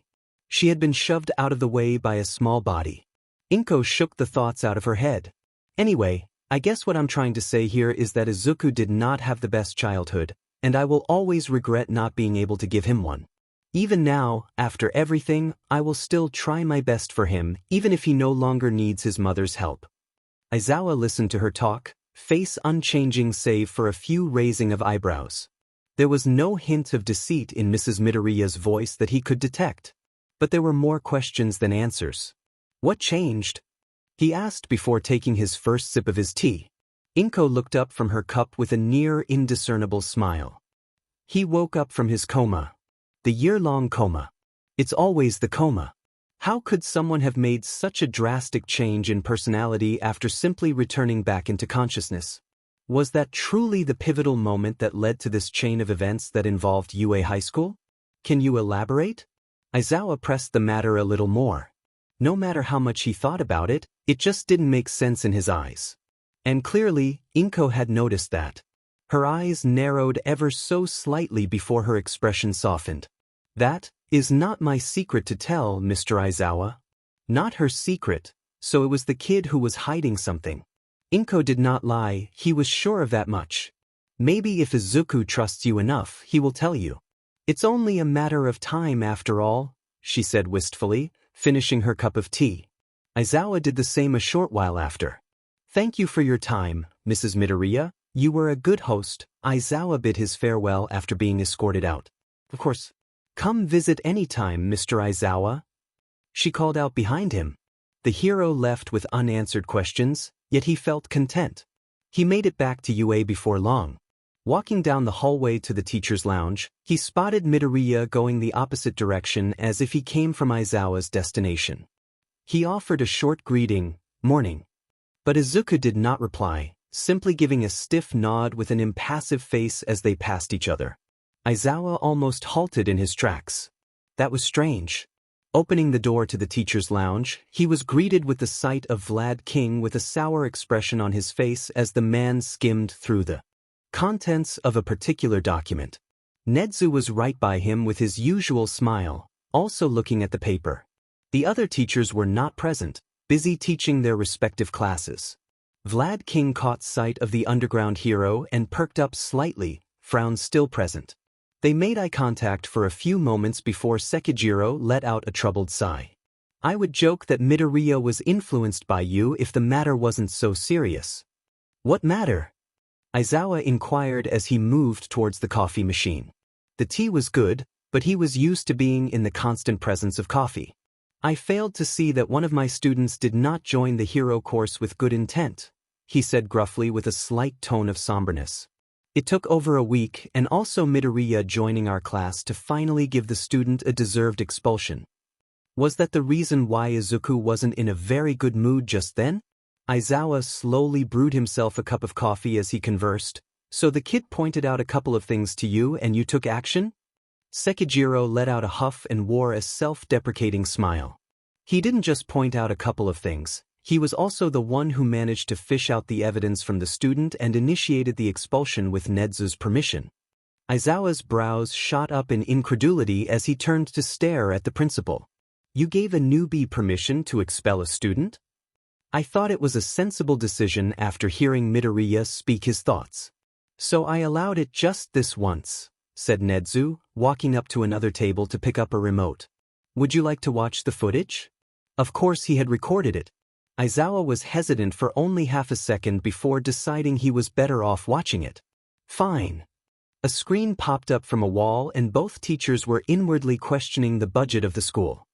She had been shoved out of the way by a small body. Inko shook the thoughts out of her head. Anyway, I guess what I'm trying to say here is that Izuku did not have the best childhood, and I will always regret not being able to give him one. Even now, after everything, I will still try my best for him, even if he no longer needs his mother's help. Aizawa listened to her talk, face unchanging save for a few raising of eyebrows. There was no hint of deceit in Mrs. Midoriya's voice that he could detect. But there were more questions than answers. What changed? He asked before taking his first sip of his tea. Inko looked up from her cup with a near indiscernible smile. He woke up from his coma. The year-long coma. It's always the coma. How could someone have made such a drastic change in personality after simply returning back into consciousness? Was that truly the pivotal moment that led to this chain of events that involved UA High School? Can you elaborate? Aizawa pressed the matter a little more. No matter how much he thought about it, it just didn't make sense in his eyes. And clearly, Inko had noticed that. Her eyes narrowed ever so slightly before her expression softened. That is not my secret to tell, Mr. Aizawa. Not her secret, so it was the kid who was hiding something. Inko did not lie, he was sure of that much. Maybe if Izuku trusts you enough, he will tell you. It's only a matter of time after all, she said wistfully, finishing her cup of tea. Aizawa did the same a short while after. Thank you for your time, Mrs. Midoriya. You were a good host. Aizawa bid his farewell after being escorted out. Of course. Come visit any time, Mr. Aizawa. She called out behind him. The hero left with unanswered questions, yet he felt content. He made it back to UA before long. Walking down the hallway to the teacher's lounge, he spotted Midoriya going the opposite direction as if he came from Aizawa's destination. He offered a short greeting, morning. But Izuku did not reply, simply giving a stiff nod with an impassive face as they passed each other. Aizawa almost halted in his tracks. That was strange. Opening the door to the teacher's lounge, he was greeted with the sight of Vlad King with a sour expression on his face as the man skimmed through the contents of a particular document. Nedzu was right by him with his usual smile, also looking at the paper. The other teachers were not present, busy teaching their respective classes. Vlad King caught sight of the underground hero and perked up slightly, frown still present. They made eye contact for a few moments before Sekijiro let out a troubled sigh. I would joke that Midoriya was influenced by you if the matter wasn't so serious. What matter? Aizawa inquired as he moved towards the coffee machine. The tea was good, but he was used to being in the constant presence of coffee. I failed to see that one of my students did not join the hero course with good intent, he said gruffly with a slight tone of somberness. It took over a week and also Midoriya joining our class to finally give the student a deserved expulsion. Was that the reason why Izuku wasn't in a very good mood just then? Aizawa slowly brewed himself a cup of coffee as he conversed. So the kid pointed out a couple of things to you and you took action? Sekijiro let out a huff and wore a self-deprecating smile. He didn't just point out a couple of things, he was also the one who managed to fish out the evidence from the student and initiated the expulsion with Nezu's permission. Aizawa's brows shot up in incredulity as he turned to stare at the principal. You gave a newbie permission to expel a student? I thought it was a sensible decision after hearing Midoriya speak his thoughts. So I allowed it just this once, said Nezu, walking up to another table to pick up a remote. Would you like to watch the footage? Of course he had recorded it. Aizawa was hesitant for only half a second before deciding he was better off watching it. Fine. A screen popped up from a wall and both teachers were inwardly questioning the budget of the school.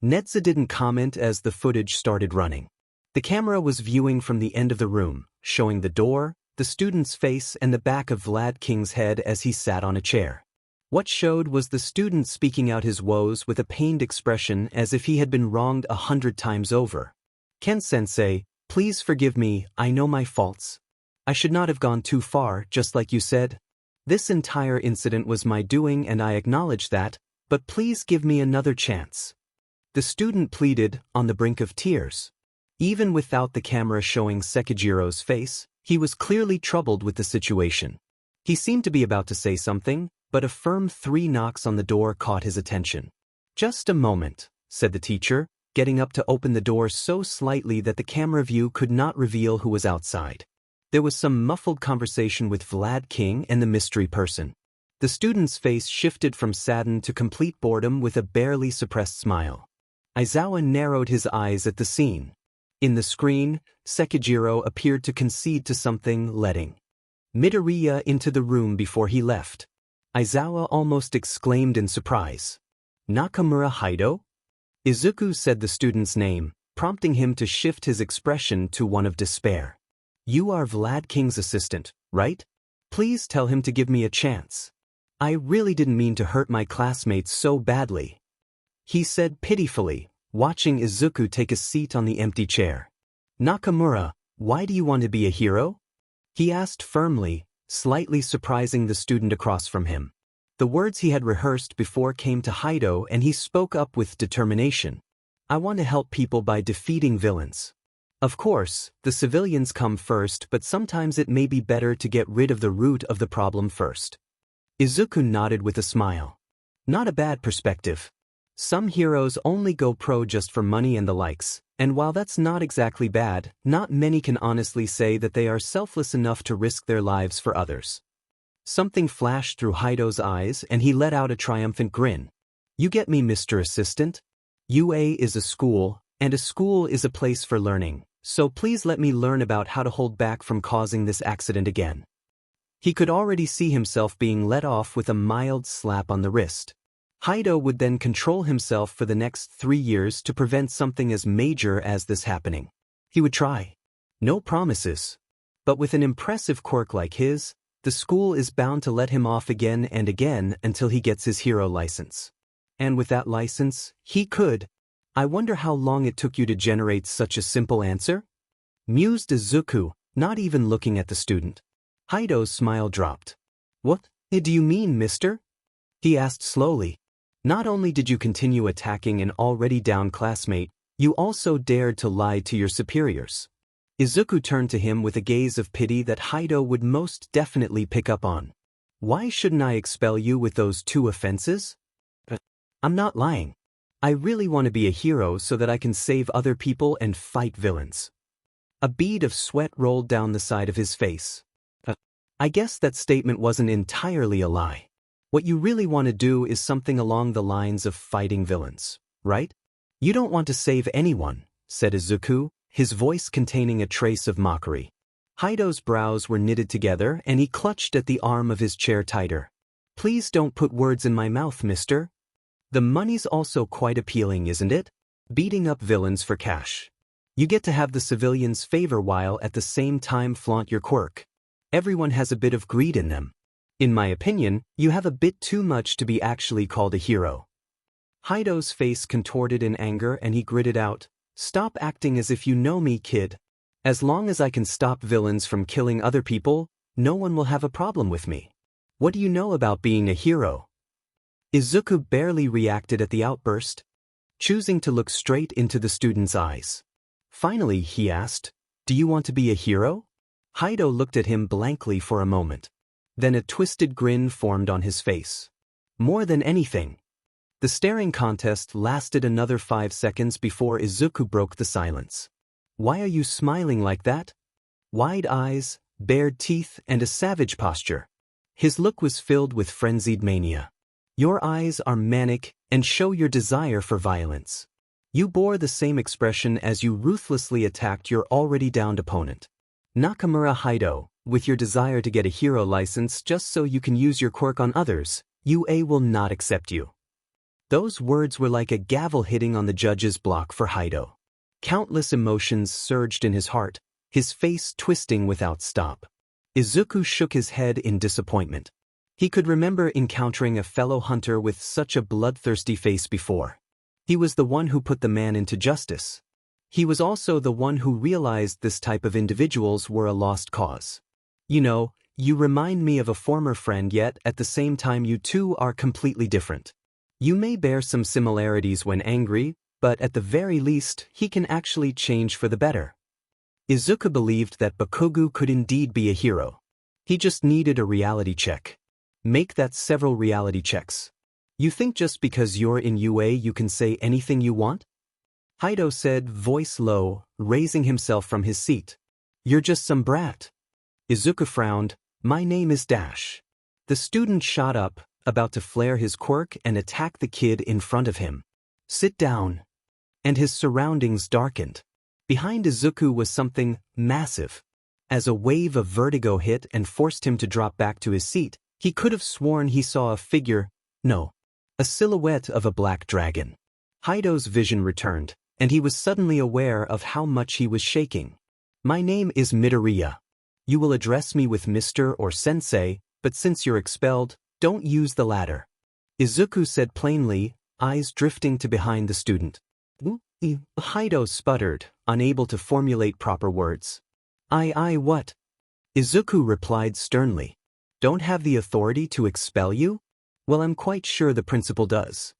Nezu didn't comment as the footage started running. The camera was viewing from the end of the room, showing the door, the student's face and the back of Vlad King's head as he sat on a chair. What showed was the student speaking out his woes with a pained expression as if he had been wronged 100 times over. Ken-sensei, please forgive me, I know my faults. I should not have gone too far, just like you said. This entire incident was my doing and I acknowledge that, but please give me another chance. The student pleaded, on the brink of tears. Even without the camera showing Sekijiro's face, he was clearly troubled with the situation. He seemed to be about to say something, but a firm 3 knocks on the door caught his attention. Just a moment, said the teacher, getting up to open the door so slightly that the camera view could not reveal who was outside. There was some muffled conversation with Vlad King and the mystery person. The student's face shifted from saddened to complete boredom with a barely suppressed smile. Aizawa narrowed his eyes at the scene. In the screen, Sekijiro appeared to concede to something, letting Midoriya into the room before he left. Aizawa almost exclaimed in surprise. Nakamura Haido? Izuku said the student's name, prompting him to shift his expression to one of despair. You are Vlad King's assistant, right? Please tell him to give me a chance. I really didn't mean to hurt my classmates so badly. He said pitifully, watching Izuku take a seat on the empty chair. Nakamura, why do you want to be a hero? He asked firmly, slightly surprising the student across from him. The words he had rehearsed before came to Haido and he spoke up with determination. I want to help people by defeating villains. Of course, the civilians come first, but sometimes it may be better to get rid of the root of the problem first. Izuku nodded with a smile. Not a bad perspective. Some heroes only go pro just for money and the likes, and while that's not exactly bad, not many can honestly say that they are selfless enough to risk their lives for others. Something flashed through Haido's eyes and he let out a triumphant grin. You get me, Mr. Assistant? UA is a school, and a school is a place for learning, so please let me learn about how to hold back from causing this accident again. He could already see himself being let off with a mild slap on the wrist. Haido would then control himself for the next 3 years to prevent something as major as this happening. He would try. No promises. But with an impressive quirk like his, the school is bound to let him off again and again until he gets his hero license. And with that license, he could. I wonder how long it took you to generate such a simple answer? Mused Izuku, not even looking at the student. Haido's smile dropped. What do you mean, mister? He asked slowly. Not only did you continue attacking an already down classmate, you also dared to lie to your superiors. Izuku turned to him with a gaze of pity that Haido would most definitely pick up on. Why shouldn't I expel you with those 2 offenses? I'm not lying. I really want to be a hero so that I can save other people and fight villains. A bead of sweat rolled down the side of his face. I guess that statement wasn't entirely a lie. What you really want to do is something along the lines of fighting villains, right? You don't want to save anyone, said Izuku, his voice containing a trace of mockery. Haido's brows were knitted together and he clutched at the arm of his chair tighter. Please don't put words in my mouth, mister. The money's also quite appealing, isn't it? Beating up villains for cash. You get to have the civilians' favor while at the same time flaunt your quirk. Everyone has a bit of greed in them. In my opinion, you have a bit too much to be actually called a hero. Haido's face contorted in anger and he gritted out, Stop acting as if you know me, kid. As long as I can stop villains from killing other people, no one will have a problem with me. What do you know about being a hero? Izuku barely reacted at the outburst. choosing to look straight into the student's eyes. Finally, he asked, "Do you want to be a hero?" Haido looked at him blankly for a moment. Then a twisted grin formed on his face. "More than anything." The staring contest lasted another 5 seconds before Izuku broke the silence. "Why are you smiling like that?" Wide eyes, bared teeth, and a savage posture. His look was filled with frenzied mania. "Your eyes are manic and show your desire for violence. You bore the same expression as you ruthlessly attacked your already downed opponent. Nakamura Haido, with your desire to get a hero license just so you can use your quirk on others, UA will not accept you." Those words were like a gavel hitting on the judge's block for Haido. Countless emotions surged in his heart, his face twisting without stop. Izuku shook his head in disappointment. He could remember encountering a fellow hunter with such a bloodthirsty face before. He was the one who put the man into justice. He was also the one who realized this type of individuals were a lost cause. "You know, you remind me of a former friend, yet at the same time you two are completely different. You may bear some similarities when angry, but at the very least, he can actually change for the better." Izuku believed that Bakugo could indeed be a hero. He just needed a reality check. Make that several reality checks. "You think just because you're in UA you can say anything you want?" Haido said, voice low, raising himself from his seat. "You're just some brat." Izuku frowned. "My name is Dash." The student shot up, about to flare his quirk and attack the kid in front of him. "Sit down." And his surroundings darkened. Behind Izuku was something massive. As a wave of vertigo hit and forced him to drop back to his seat, he could have sworn he saw a figure, no, a silhouette of a black dragon. Haido's vision returned, and he was suddenly aware of how much he was shaking. "My name is Midoriya. You will address me with Mr. or Sensei, but since you're expelled, don't use the latter," Izuku said plainly, eyes drifting to behind the student. Haido sputtered, unable to formulate proper words. I what?" Izuku replied sternly. "Don't have the authority to expel you? Well, I'm quite sure the principal does."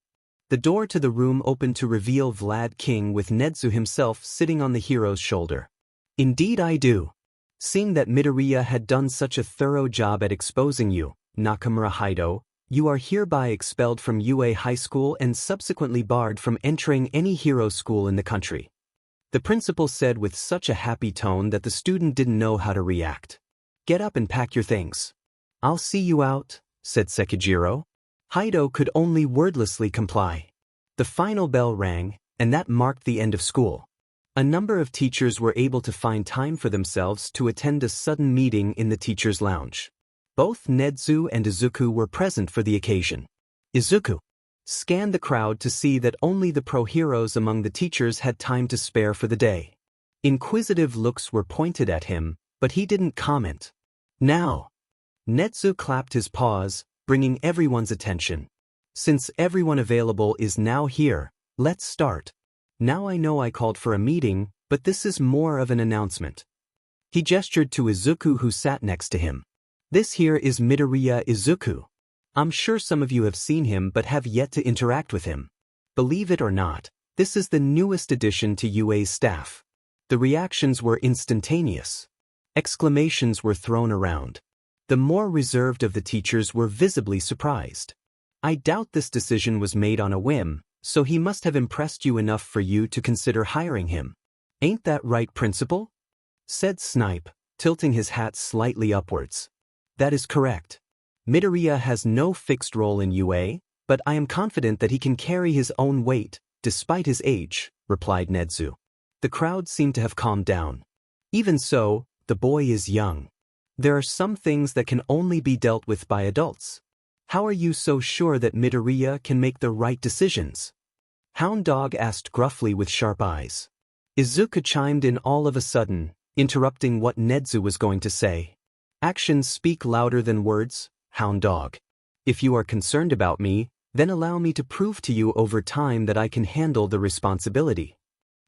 The door to the room opened to reveal Vlad King with Nedzu himself sitting on the hero's shoulder. "Indeed I do. Seeing that Midoriya had done such a thorough job at exposing you, Nakamura Haido, you are hereby expelled from UA High School and subsequently barred from entering any hero school in the country," the principal said with such a happy tone that the student didn't know how to react. "Get up and pack your things." "I'll see you out," said Sekijiro. Haido could only wordlessly comply. The final bell rang, and that marked the end of school. A number of teachers were able to find time for themselves to attend a sudden meeting in the teacher's lounge. Both Nedzu and Izuku were present for the occasion. Izuku scanned the crowd to see that only the pro-heroes among the teachers had time to spare for the day. Inquisitive looks were pointed at him, but he didn't comment. "Now." Nedzu clapped his paws, bringing everyone's attention. "Since everyone available is now here, let's start. Now I know I called for a meeting, but this is more of an announcement." He gestured to Izuku who sat next to him. "This here is Midoriya Izuku. I'm sure some of you have seen him but have yet to interact with him. Believe it or not, this is the newest addition to UA's staff." The reactions were instantaneous. Exclamations were thrown around. The more reserved of the teachers were visibly surprised. "I doubt this decision was made on a whim, so he must have impressed you enough for you to consider hiring him. Ain't that right, principal?" said Snipe, tilting his hat slightly upwards. "That is correct. Midoriya has no fixed role in UA, but I am confident that he can carry his own weight, despite his age," replied Nedzu. The crowd seemed to have calmed down. "Even so, the boy is young. There are some things that can only be dealt with by adults. How are you so sure that Midoriya can make the right decisions?" Hound Dog asked gruffly with sharp eyes. Izuku chimed in all of a sudden, interrupting what Nedzu was going to say. "Actions speak louder than words, Hound Dog. If you are concerned about me, then allow me to prove to you over time that I can handle the responsibility."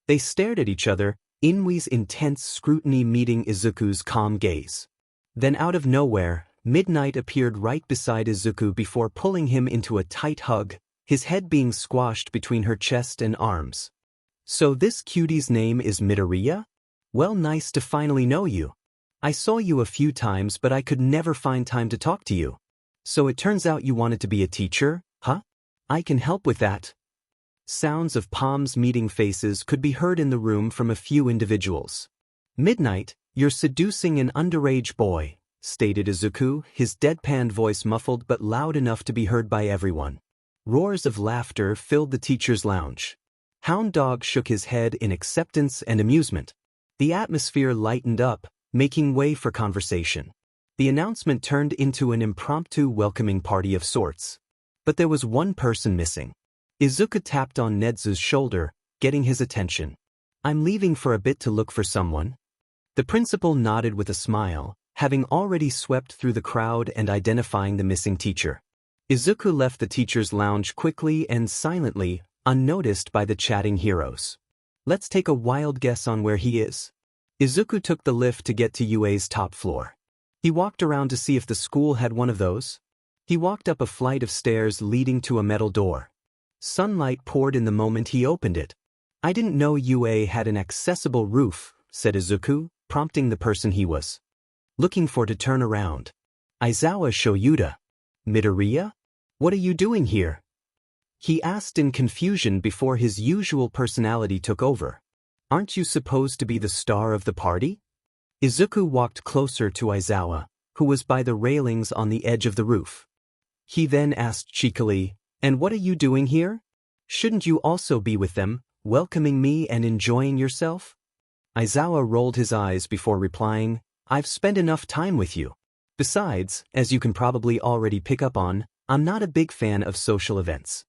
They stared at each other, Inui's intense scrutiny meeting Izuku's calm gaze. Then out of nowhere, Midnight appeared right beside Izuku before pulling him into a tight hug, his head being squashed between her chest and arms. So this cutie's name is Midoriya? Well, nice to finally know you. I saw you a few times but I could never find time to talk to you. So it turns out you wanted to be a teacher, huh? I can help with that. Sounds of palms meeting faces could be heard in the room from a few individuals. Midnight, you're seducing an underage boy, stated Izuku, his deadpan voice muffled but loud enough to be heard by everyone. Roars of laughter filled the teacher's lounge. Hound Dog shook his head in acceptance and amusement. The atmosphere lightened up, making way for conversation. The announcement turned into an impromptu welcoming party of sorts. But there was one person missing. Izuku tapped on Nedzu's shoulder, getting his attention. I'm leaving for a bit to look for someone. The principal nodded with a smile, having already swept through the crowd and identifying the missing teacher. Izuku left the teacher's lounge quickly and silently, unnoticed by the chatting heroes. Let's take a wild guess on where he is. Izuku took the lift to get to UA's top floor. He walked around to see if the school had one of those. He walked up a flight of stairs leading to a metal door. Sunlight poured in the moment he opened it. I didn't know UA had an accessible roof, said Izuku, prompting the person he was looking for to turn around. Aizawa Shoyuta. Midoriya? What are you doing here? He asked in confusion before his usual personality took over. Aren't you supposed to be the star of the party? Izuku walked closer to Aizawa, who was by the railings on the edge of the roof. He then asked cheekily, and what are you doing here? Shouldn't you also be with them, welcoming me and enjoying yourself? Aizawa rolled his eyes before replying, I've spent enough time with you. Besides, as you can probably already pick up on, I'm not a big fan of social events.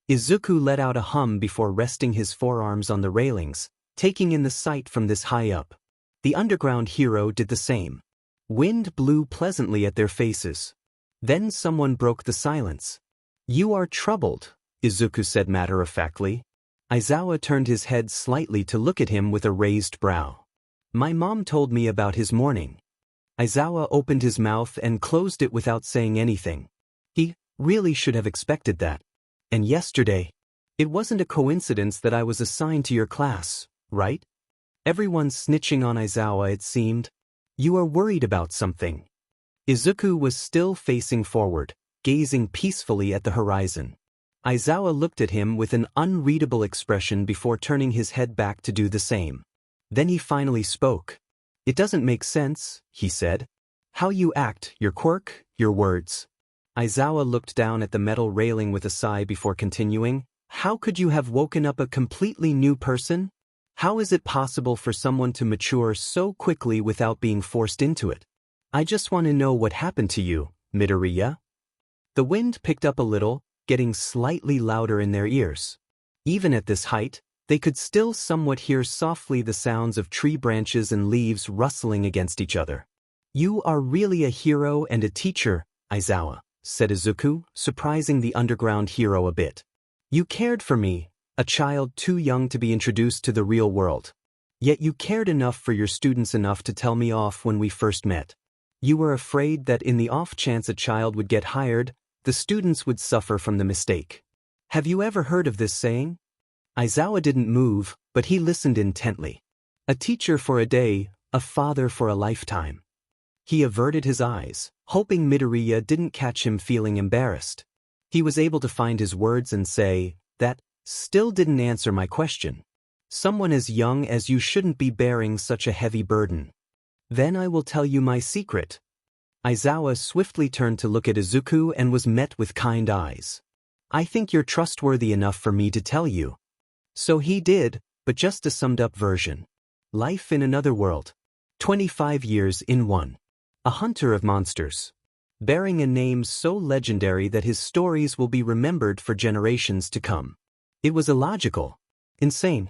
Izuku let out a hum before resting his forearms on the railings, taking in the sight from this high up. The underground hero did the same. Wind blew pleasantly at their faces. Then someone broke the silence. You are troubled, Izuku said matter-of-factly. Aizawa turned his head slightly to look at him with a raised brow. My mom told me about his morning. Aizawa opened his mouth and closed it without saying anything. He really should have expected that. And yesterday, it wasn't a coincidence that I was assigned to your class, right? Everyone's snitching on Aizawa, it seemed. You are worried about something. Izuku was still facing forward, gazing peacefully at the horizon. Aizawa looked at him with an unreadable expression before turning his head back to do the same. Then he finally spoke. It doesn't make sense, he said. How you act, your quirk, your words. Aizawa looked down at the metal railing with a sigh before continuing. How could you have woken up a completely new person? How is it possible for someone to mature so quickly without being forced into it? I just want to know what happened to you, Midoriya. The wind picked up a little, getting slightly louder in their ears. Even at this height, they could still somewhat hear softly the sounds of tree branches and leaves rustling against each other. You are really a hero and a teacher, Aizawa, said Izuku, surprising the underground hero a bit. You cared for me, a child too young to be introduced to the real world. Yet you cared enough for your students enough to tell me off when we first met. You were afraid that in the off chance a child would get hired, the students would suffer from the mistake. Have you ever heard of this saying? Aizawa didn't move, but he listened intently. A teacher for a day, a father for a lifetime. He averted his eyes, hoping Midoriya didn't catch him feeling embarrassed. He was able to find his words and say, that still didn't answer my question. Someone as young as you shouldn't be bearing such a heavy burden. Then I will tell you my secret. Aizawa swiftly turned to look at Izuku and was met with kind eyes. I think you're trustworthy enough for me to tell you. So he did, but just a summed-up version. Life in another world. 25 years in one. A hunter of monsters. Bearing a name so legendary that his stories will be remembered for generations to come. It was illogical. Insane.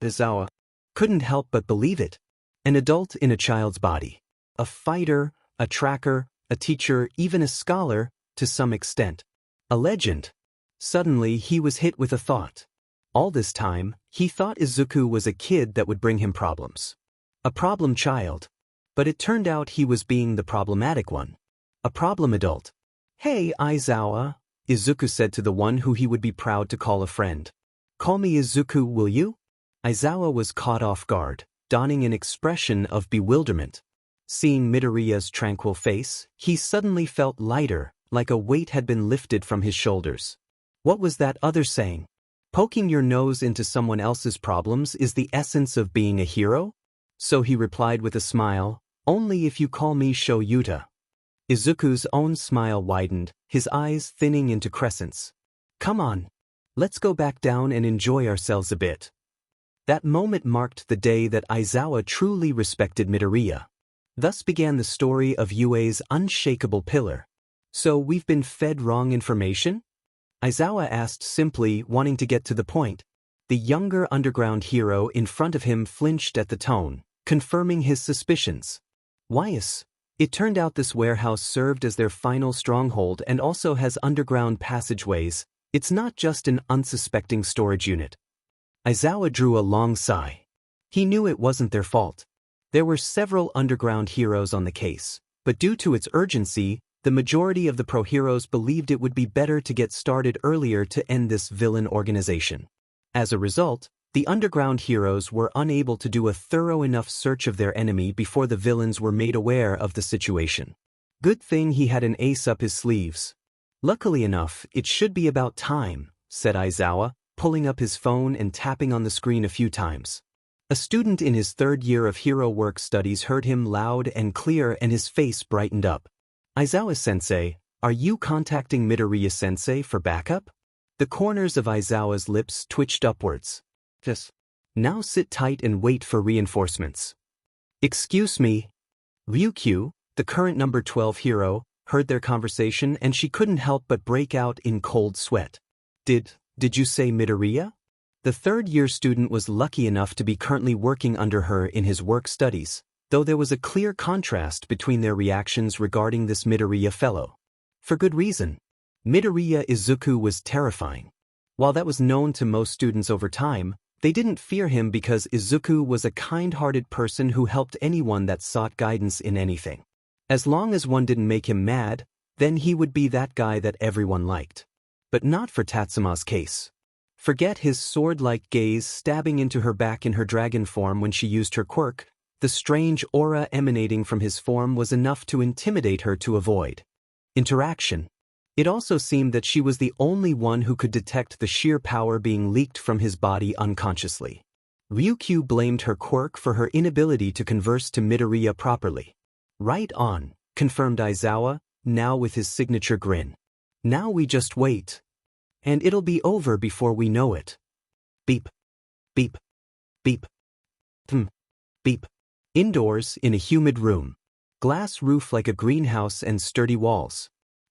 Aizawa couldn't help but believe it. An adult in a child's body. A fighter, a tracker, a teacher, even a scholar, to some extent. A legend. Suddenly he was hit with a thought. All this time, he thought Izuku was a kid that would bring him problems. A problem child. But it turned out he was being the problematic one. A problem adult. Hey, Aizawa, Izuku said to the one who he would be proud to call a friend. "Call me Izuku, will you?" Aizawa was caught off guard, donning an expression of bewilderment. Seeing Midoriya's tranquil face, he suddenly felt lighter, like a weight had been lifted from his shoulders. What was that other saying? Poking your nose into someone else's problems is the essence of being a hero? So he replied with a smile, "Only if you call me Shoyuta." Izuku's own smile widened, his eyes thinning into crescents. "Come on. Let's go back down and enjoy ourselves a bit." That moment marked the day that Aizawa truly respected Midoriya. Thus began the story of Yue's unshakable pillar. "So we've been fed wrong information?" Aizawa asked simply, wanting to get to the point. The younger underground hero in front of him flinched at the tone, confirming his suspicions. "Why's? It turned out this warehouse served as their final stronghold and also has underground passageways. It's not just an unsuspecting storage unit." Aizawa drew a long sigh. He knew it wasn't their fault. There were several underground heroes on the case, but due to its urgency, the majority of the pro-heroes believed it would be better to get started earlier to end this villain organization. As a result, the underground heroes were unable to do a thorough enough search of their enemy before the villains were made aware of the situation. Good thing he had an ace up his sleeves. "Luckily enough, it should be about time," said Aizawa, pulling up his phone and tapping on the screen a few times. A student in his third year of hero work studies heard him loud and clear and his face brightened up. "Aizawa-sensei, are you contacting Midoriya-sensei for backup?" The corners of Aizawa's lips twitched upwards. "Yes. Now sit tight and wait for reinforcements." "Excuse me." Ryukyu, the current number 12 hero, heard their conversation and she couldn't help but break out in cold sweat. Did you say Midoriya?" The third-year student was lucky enough to be currently working under her in his work studies, though there was a clear contrast between their reactions regarding this Midoriya fellow. For good reason. Midoriya Izuku was terrifying. While that was known to most students over time, they didn't fear him because Izuku was a kind-hearted person who helped anyone that sought guidance in anything. As long as one didn't make him mad, then he would be that guy that everyone liked. But not for Tatsuma's case. Forget his sword-like gaze stabbing into her back in her dragon form when she used her quirk. The strange aura emanating from his form was enough to intimidate her to avoid interaction. It also seemed that she was the only one who could detect the sheer power being leaked from his body unconsciously. Ryukyu blamed her quirk for her inability to converse to Midoriya properly. "Right on," confirmed Aizawa, now with his signature grin. "Now we just wait. And it'll be over before we know it." Beep. Beep. Beep. Beep. Indoors, in a humid room. Glass roof like a greenhouse and sturdy walls.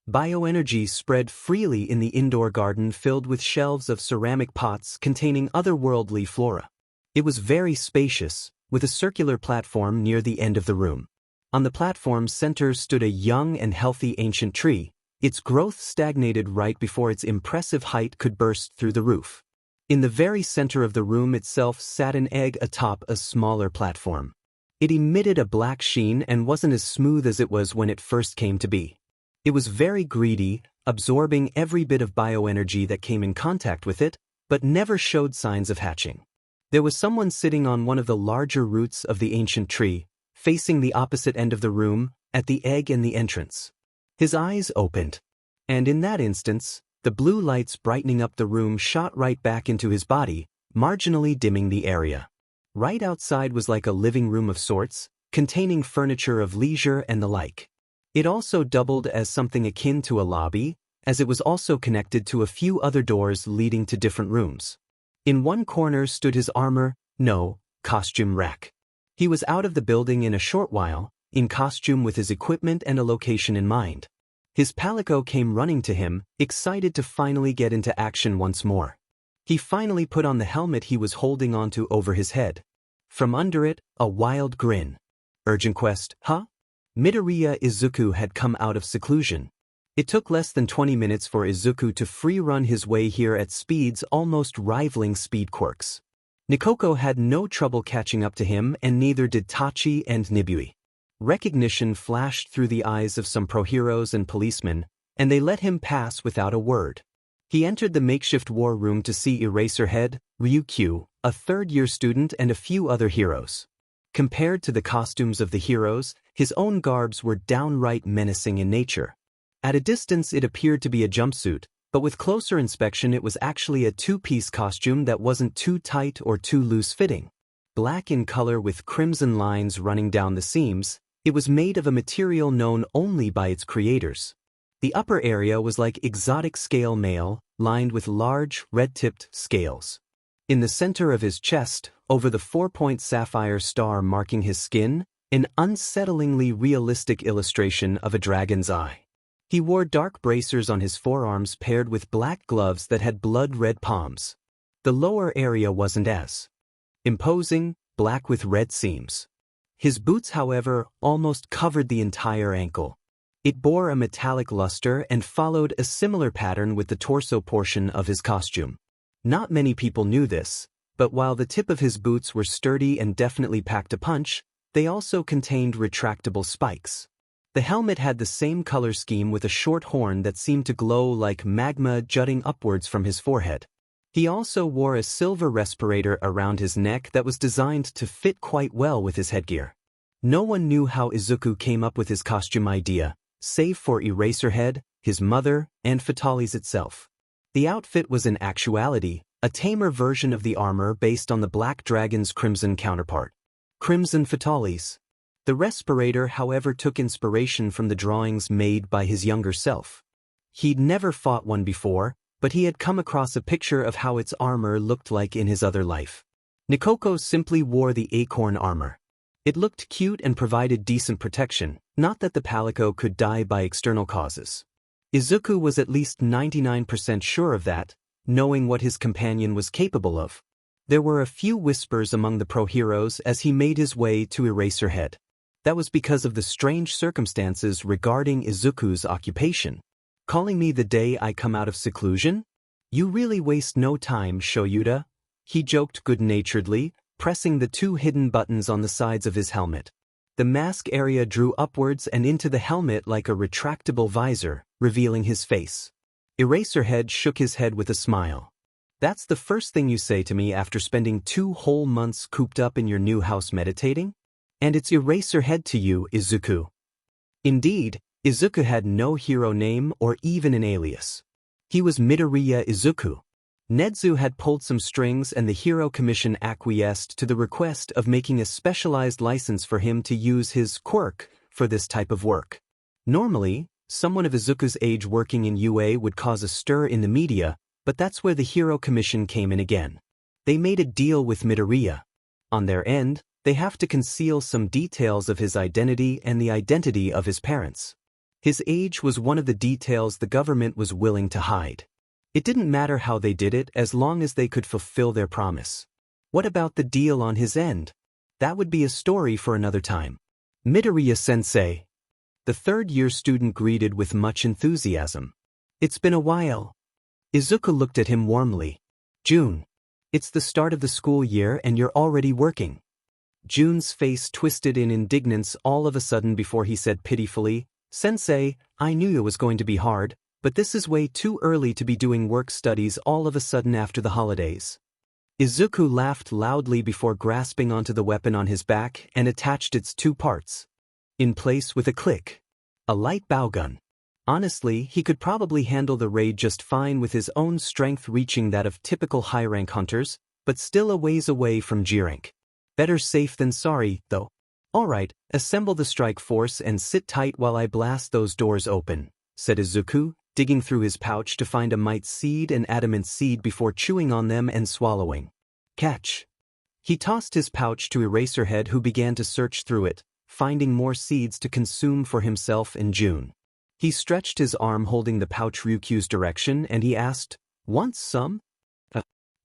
Bioenergy spread freely in the indoor garden filled with shelves of ceramic pots containing otherworldly flora. It was very spacious, with a circular platform near the end of the room. On the platform's center stood a young and healthy ancient tree. Its growth stagnated right before its impressive height could burst through the roof. In the very center of the room itself sat an egg atop a smaller platform. It emitted a black sheen and wasn't as smooth as it was when it first came to be. It was very greedy, absorbing every bit of bioenergy that came in contact with it, but never showed signs of hatching. There was someone sitting on one of the larger roots of the ancient tree, facing the opposite end of the room, at the egg and the entrance. His eyes opened, and in that instance, the blue lights brightening up the room shot right back into his body, marginally dimming the area. Right outside was like a living room of sorts, containing furniture of leisure and the like. It also doubled as something akin to a lobby, as it was also connected to a few other doors leading to different rooms. In one corner stood his costume rack. He was out of the building in a short while, in costume with his equipment and a location in mind. His palico came running to him, excited to finally get into action once more. He finally put on the helmet he was holding onto over his head. From under it, a wild grin. "Urgent quest, huh?" Midoriya Izuku had come out of seclusion. It took less than 20 minutes for Izuku to free-run his way here at speeds almost rivaling speed quirks. Nikoko had no trouble catching up to him and neither did Tachi and Nibui. Recognition flashed through the eyes of some pro-heroes and policemen, and they let him pass without a word. He entered the makeshift war room to see Eraserhead, Ryukyu, a third-year student and a few other heroes. Compared to the costumes of the heroes, his own garbs were downright menacing in nature. At a distance it appeared to be a jumpsuit, but with closer inspection it was actually a two-piece costume that wasn't too tight or too loose-fitting. Black in color with crimson lines running down the seams, it was made of a material known only by its creators. The upper area was like exotic scale mail, lined with large, red-tipped scales. In the center of his chest, over the 4-point sapphire star marking his skin, an unsettlingly realistic illustration of a dragon's eye. He wore dark bracers on his forearms paired with black gloves that had blood-red palms. The lower area wasn't as imposing, black with red seams. His boots, however, almost covered the entire ankle. It bore a metallic luster and followed a similar pattern with the torso portion of his costume. Not many people knew this, but while the tip of his boots were sturdy and definitely packed a punch, they also contained retractable spikes. The helmet had the same color scheme with a short horn that seemed to glow like magma jutting upwards from his forehead. He also wore a silver respirator around his neck that was designed to fit quite well with his headgear. No one knew how Izuku came up with his costume idea, save for Eraserhead, his mother, and Fatales itself. The outfit was in actuality a tamer version of the armor based on the Black Dragon's crimson counterpart, Crimson Fatales. The respirator, however, took inspiration from the drawings made by his younger self. He'd never fought one before, but he had come across a picture of how its armor looked like in his other life. Nikoko simply wore the acorn armor. It looked cute and provided decent protection, not that the Palico could die by external causes. Izuku was at least 99% sure of that, knowing what his companion was capable of. There were a few whispers among the pro-heroes as he made his way to Eraserhead. That was because of the strange circumstances regarding Izuku's occupation. Calling me the day I come out of seclusion? You really waste no time, Shoyuta, he joked good-naturedly, pressing the two hidden buttons on the sides of his helmet. The mask area drew upwards and into the helmet like a retractable visor, revealing his face. Eraserhead shook his head with a smile. That's the first thing you say to me after spending 2 whole months cooped up in your new house meditating? And it's Eraserhead to you, Izuku. Indeed, Izuku had no hero name or even an alias. He was Midoriya Izuku. Nedzu had pulled some strings and the Hero Commission acquiesced to the request of making a specialized license for him to use his quirk for this type of work. Normally, someone of Izuku's age working in UA would cause a stir in the media, but that's where the Hero Commission came in again. They made a deal with Midoriya. On their end, they have to conceal some details of his identity and the identity of his parents. His age was one of the details the government was willing to hide. It didn't matter how they did it as long as they could fulfill their promise. What about the deal on his end? That would be a story for another time. Midoriya-sensei. The third-year student greeted with much enthusiasm. It's been a while. Izuku looked at him warmly. June. It's the start of the school year and you're already working. June's face twisted in indignance all of a sudden before he said pitifully, Sensei, I knew it was going to be hard, but this is way too early to be doing work studies all of a sudden after the holidays. Izuku laughed loudly before grasping onto the weapon on his back and attached its 2 parts. In place with a click. A light bow gun. Honestly, he could probably handle the raid just fine with his own strength reaching that of typical high-rank hunters, but still a ways away from G-rank. Better safe than sorry, though. Alright, assemble the strike force and sit tight while I blast those doors open, said Izuku, digging through his pouch to find a mite seed and adamant seed before chewing on them and swallowing. Catch. He tossed his pouch to Eraserhead who began to search through it, finding more seeds to consume for himself and June. He stretched his arm holding the pouch Ryukyu's direction and he asked, Want some?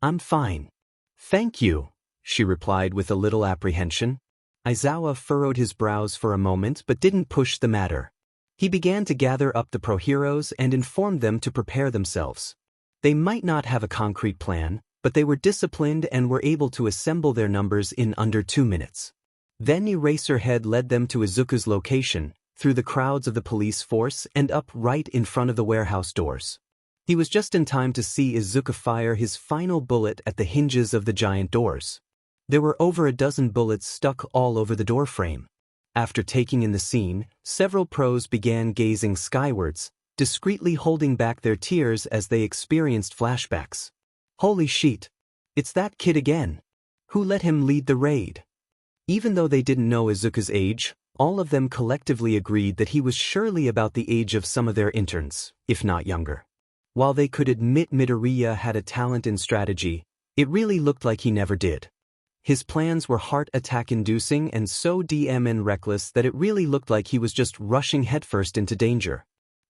I'm fine. Thank you, she replied with a little apprehension. Aizawa furrowed his brows for a moment but didn't push the matter. He began to gather up the pro-heroes and informed them to prepare themselves. They might not have a concrete plan, but they were disciplined and were able to assemble their numbers in under 2 minutes. Then Eraserhead led them to Izuku's location, through the crowds of the police force and up right in front of the warehouse doors. He was just in time to see Izuku fire his final bullet at the hinges of the giant doors. There were over a dozen bullets stuck all over the door frame. After taking in the scene, several pros began gazing skywards, discreetly holding back their tears as they experienced flashbacks. Holy shit! It's that kid again! Who let him lead the raid? Even though they didn't know Izuku's age, all of them collectively agreed that he was surely about the age of some of their interns, if not younger. While they could admit Midoriya had a talent in strategy, it really looked like he never did. His plans were heart attack-inducing and so DM reckless that it really looked like he was just rushing headfirst into danger.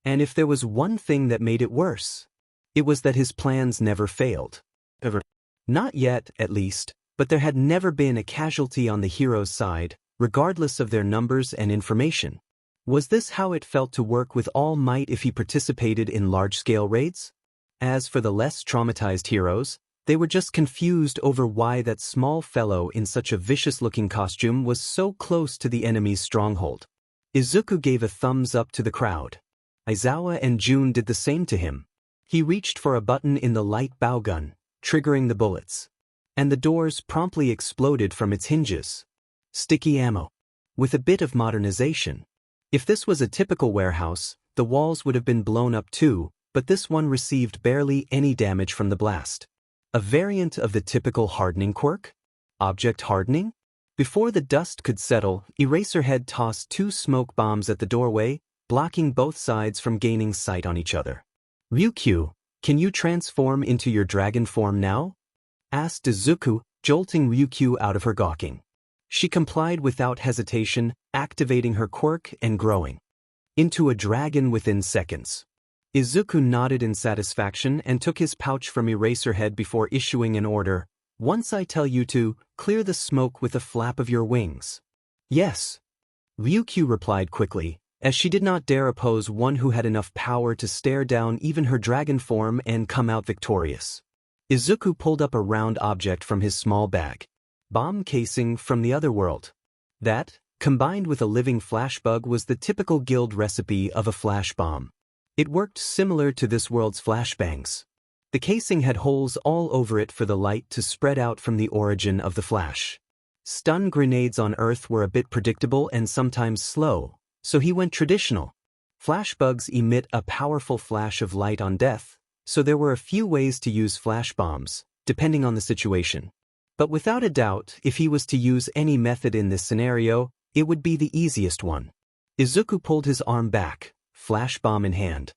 And if there was one thing that made it worse, it was that his plans never failed. Ever. Not yet, at least, but there had never been a casualty on the hero's side, regardless of their numbers and information. Was this how it felt to work with All Might if he participated in large-scale raids? As for the less traumatized heroes, they were just confused over why that small fellow in such a vicious-looking costume was so close to the enemy's stronghold. Izuku gave a thumbs up to the crowd. Aizawa and Jun did the same to him. He reached for a button in the light bow gun, triggering the bullets. And the doors promptly exploded from its hinges. Sticky ammo. With a bit of modernization. If this was a typical warehouse, the walls would have been blown up too, but this one received barely any damage from the blast. A variant of the typical hardening quirk? Object hardening? Before the dust could settle, Eraserhead tossed 2 smoke bombs at the doorway, blocking both sides from gaining sight on each other. Ryukyu, can you transform into your dragon form now? Asked Izuku, jolting Ryukyu out of her gawking. She complied without hesitation, activating her quirk and growing into a dragon within seconds. Izuku nodded in satisfaction and took his pouch from Eraserhead before issuing an order. Once I tell you to, clear the smoke with a flap of your wings. Yes. Ryukyu replied quickly, as she did not dare oppose one who had enough power to stare down even her dragon form and come out victorious. Izuku pulled up a round object from his small bag. Bomb casing from the other world. That, combined with a living flash bug, was the typical guild recipe of a flash bomb. It worked similar to this world's flashbangs. The casing had holes all over it for the light to spread out from the origin of the flash. Stun grenades on Earth were a bit predictable and sometimes slow, so he went traditional. Flashbugs emit a powerful flash of light on death, so there were a few ways to use flash bombs, depending on the situation. But without a doubt, if he was to use any method in this scenario, it would be the easiest one. Izuku pulled his arm back, flash bomb in hand,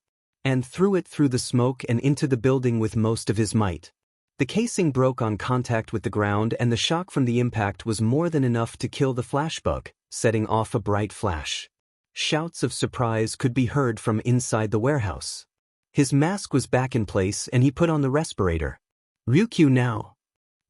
and threw it through the smoke and into the building with most of his might. The casing broke on contact with the ground and the shock from the impact was more than enough to kill the flashbug, setting off a bright flash. Shouts of surprise could be heard from inside the warehouse. His mask was back in place and he put on the respirator. Ryukyu now.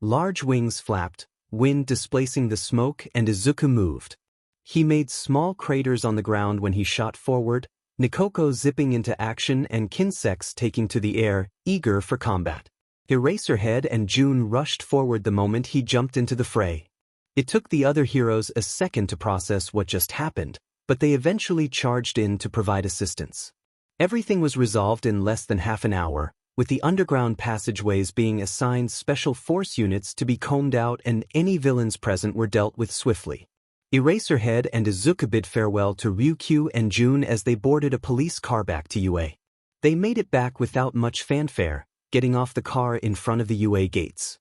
Large wings flapped, wind displacing the smoke, and Izuku moved. He made small craters on the ground when he shot forward, Nikoko zipping into action and Kinsex taking to the air, eager for combat. Eraserhead and Jun rushed forward the moment he jumped into the fray. It took the other heroes a second to process what just happened, but they eventually charged in to provide assistance. Everything was resolved in less than half an hour, with the underground passageways being assigned special force units to be combed out and any villains present were dealt with swiftly. Eraserhead and Izuku bid farewell to Ryukyu and Jun as they boarded a police car back to UA. They made it back without much fanfare, getting off the car in front of the UA gates.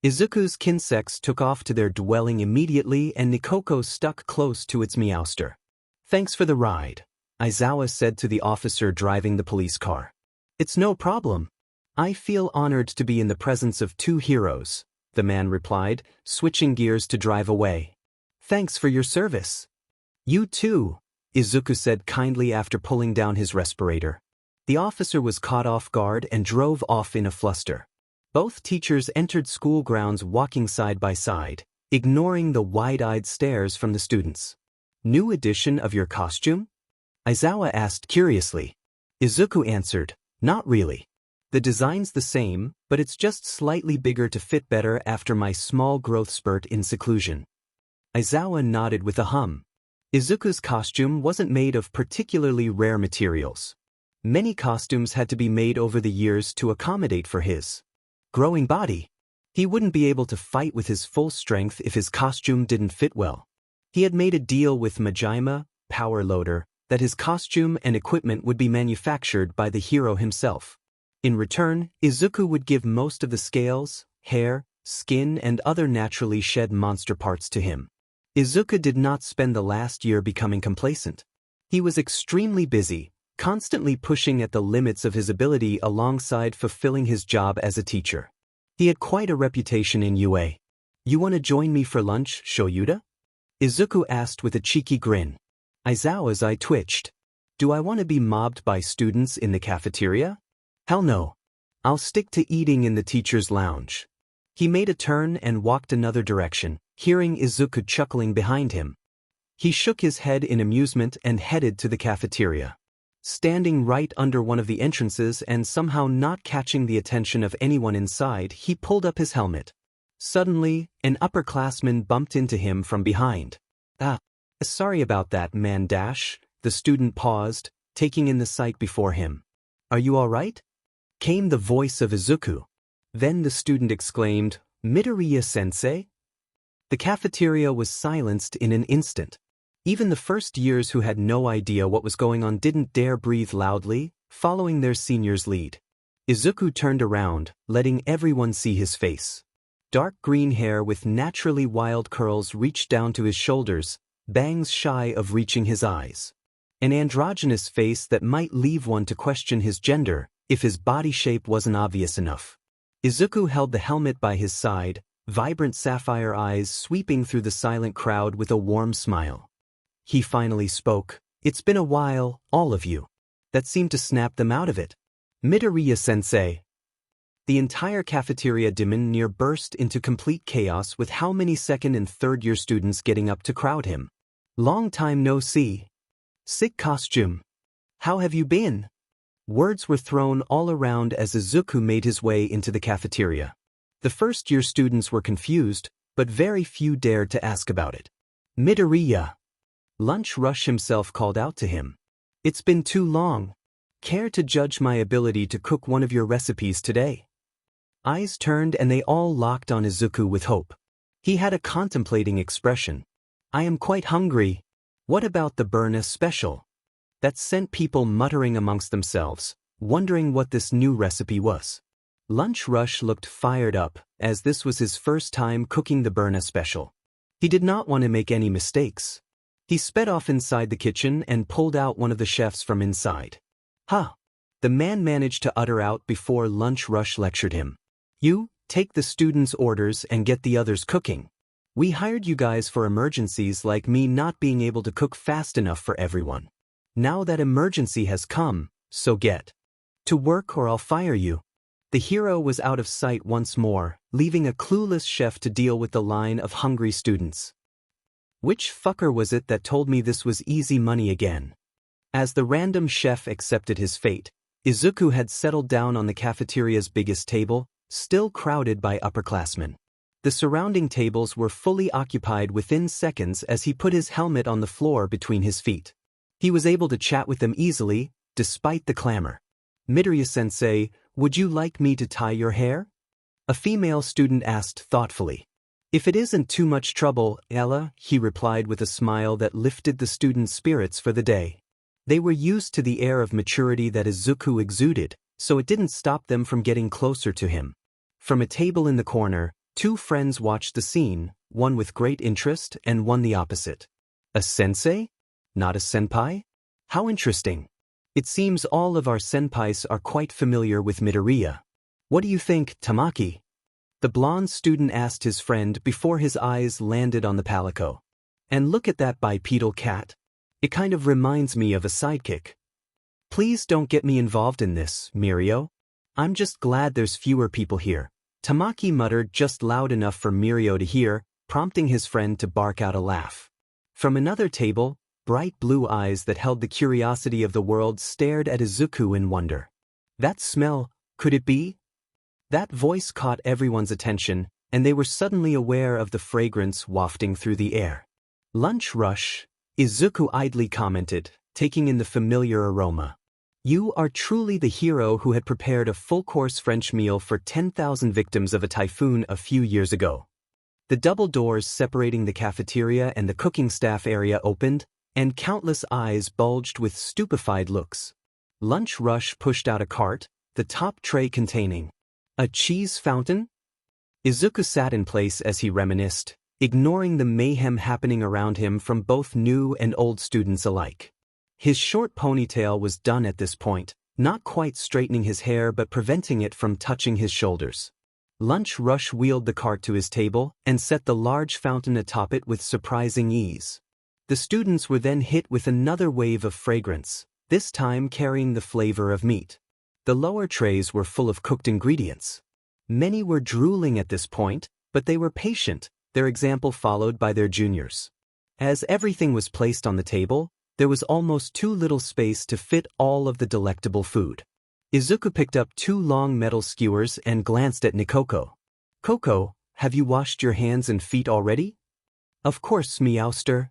Izuku's Kinsex took off to their dwelling immediately and Nikoko stuck close to its Meowster. Thanks for the ride, Aizawa said to the officer driving the police car. It's no problem. I feel honored to be in the presence of 2 heroes, the man replied, switching gears to drive away. Thanks for your service. You too, Izuku said kindly after pulling down his respirator. The officer was caught off guard and drove off in a fluster. Both teachers entered school grounds walking side by side, ignoring the wide-eyed stares from the students. New edition of your costume? Aizawa asked curiously. Izuku answered, not really. The design's the same, but it's just slightly bigger to fit better after my small growth spurt in seclusion. Aizawa nodded with a hum. Izuku's costume wasn't made of particularly rare materials. Many costumes had to be made over the years to accommodate for his growing body. He wouldn't be able to fight with his full strength if his costume didn't fit well. He had made a deal with BGMI, Power Loader, that his costume and equipment would be manufactured by the hero himself. In return, Izuku would give most of the scales, hair, skin and other naturally shed monster parts to him. Izuku did not spend the last year becoming complacent. He was extremely busy, constantly pushing at the limits of his ability alongside fulfilling his job as a teacher. He had quite a reputation in UA. "You want to join me for lunch, Shoyuta?" Izuku asked with a cheeky grin. Aizawa's eye twitched. "Do I want to be mobbed by students in the cafeteria? Hell no. I'll stick to eating in the teacher's lounge." He made a turn and walked another direction, hearing Izuku chuckling behind him. He shook his head in amusement and headed to the cafeteria. Standing right under one of the entrances and somehow not catching the attention of anyone inside, he pulled up his helmet. Suddenly, an upperclassman bumped into him from behind. Sorry about that, man dash." The student paused, taking in the sight before him. "Are you all right?" came the voice of Izuku. Then the student exclaimed, "Midoriya-sensei?" The cafeteria was silenced in an instant. Even the first years who had no idea what was going on didn't dare breathe loudly, following their senior's lead. Izuku turned around, letting everyone see his face. Dark green hair with naturally wild curls reached down to his shoulders, bangs shy of reaching his eyes. An androgynous face that might leave one to question his gender, if his body shape wasn't obvious enough. Izuku held the helmet by his side, vibrant sapphire eyes sweeping through the silent crowd with a warm smile. He finally spoke. "It's been a while, all of you." That seemed to snap them out of it. "Midoriya-sensei." The entire cafeteria demon near burst into complete chaos with how many second and third-year students getting up to crowd him. "Long time no see. Sick costume. How have you been?" Words were thrown all around as Izuku made his way into the cafeteria. The first-year students were confused, but very few dared to ask about it. "Midoriya." Lunch Rush himself called out to him. "It's been too long. Care to judge my ability to cook one of your recipes today?" Eyes turned and they all locked on Izuku with hope. He had a contemplating expression. "I am quite hungry. What about the Burna special?" That sent people muttering amongst themselves, wondering what this new recipe was. Lunch Rush looked fired up, as this was his first time cooking the Burna special. He did not want to make any mistakes. He sped off inside the kitchen and pulled out one of the chefs from inside. "Huh!" the man managed to utter out before Lunch Rush lectured him. "You, take the students' orders and get the others cooking. We hired you guys for emergencies like me not being able to cook fast enough for everyone. Now that emergency has come, so get to work or I'll fire you." The hero was out of sight once more, leaving a clueless chef to deal with the line of hungry students. Which fucker was it that told me this was easy money again? As the random chef accepted his fate, Izuku had settled down on the cafeteria's biggest table, still crowded by upperclassmen. The surrounding tables were fully occupied within seconds as he put his helmet on the floor between his feet. He was able to chat with them easily, despite the clamor. "Midoriya-sensei, would you like me to tie your hair?" a female student asked thoughtfully. "If it isn't too much trouble, Ella," he replied with a smile that lifted the students' spirits for the day. They were used to the air of maturity that Izuku exuded, so it didn't stop them from getting closer to him. From a table in the corner, two friends watched the scene, one with great interest and one the opposite. "A sensei? Not a senpai? How interesting. It seems all of our senpais are quite familiar with Midoriya. What do you think, Tamaki?" the blonde student asked his friend before his eyes landed on the palico. "And look at that bipedal cat. It kind of reminds me of a sidekick." "Please don't get me involved in this, Mirio. I'm just glad there's fewer people here," Tamaki muttered just loud enough for Mirio to hear, prompting his friend to bark out a laugh. From another table, bright blue eyes that held the curiosity of the world stared at Izuku in wonder. "That smell, could it be?" That voice caught everyone's attention, and they were suddenly aware of the fragrance wafting through the air. "Lunch Rush, Izuku idly commented, taking in the familiar aroma. You are truly the hero who had prepared a full-course French meal for 10,000 victims of a typhoon a few years ago. The double doors separating the cafeteria and the cooking staff area opened, and countless eyes bulged with stupefied looks. Lunch Rush pushed out a cart, the top tray containing a cheese fountain? Izuku sat in place as he reminisced, ignoring the mayhem happening around him from both new and old students alike. His short ponytail was done at this point, not quite straightening his hair but preventing it from touching his shoulders. Lunch Rush wheeled the cart to his table and set the large fountain atop it with surprising ease. The students were then hit with another wave of fragrance, this time carrying the flavor of meat. The lower trays were full of cooked ingredients. Many were drooling at this point, but they were patient, their example followed by their juniors. As everything was placed on the table, there was almost too little space to fit all of the delectable food. Izuku picked up 2 long metal skewers and glanced at Nikoko. Koko, have you washed your hands and feet already? Of course, Meowster.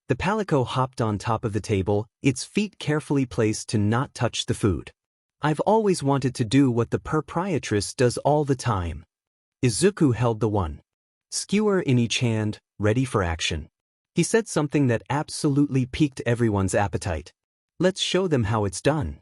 The palico hopped on top of the table, its feet carefully placed to not touch the food. I've always wanted to do what the proprietress does all the time. Izuku held the 1 skewer in each hand, ready for action. He said something that absolutely piqued everyone's appetite. Let's show them how it's done.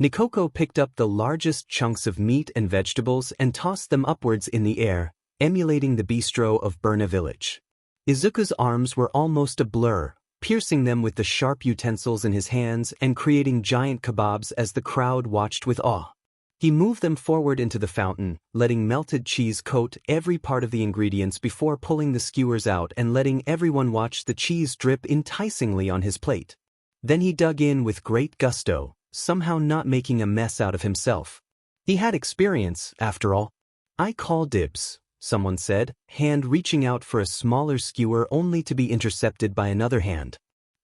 Nikoko picked up the largest chunks of meat and vegetables and tossed them upwards in the air, emulating the bistro of Burna Village. Izuku's arms were almost a blur, piercing them with the sharp utensils in his hands and creating giant kebabs as the crowd watched with awe. He moved them forward into the fountain, letting melted cheese coat every part of the ingredients before pulling the skewers out and letting everyone watch the cheese drip enticingly on his plate. Then he dug in with great gusto, somehow not making a mess out of himself. He had experience, after all. I call dibs, someone said, hand reaching out for a smaller skewer only to be intercepted by another hand.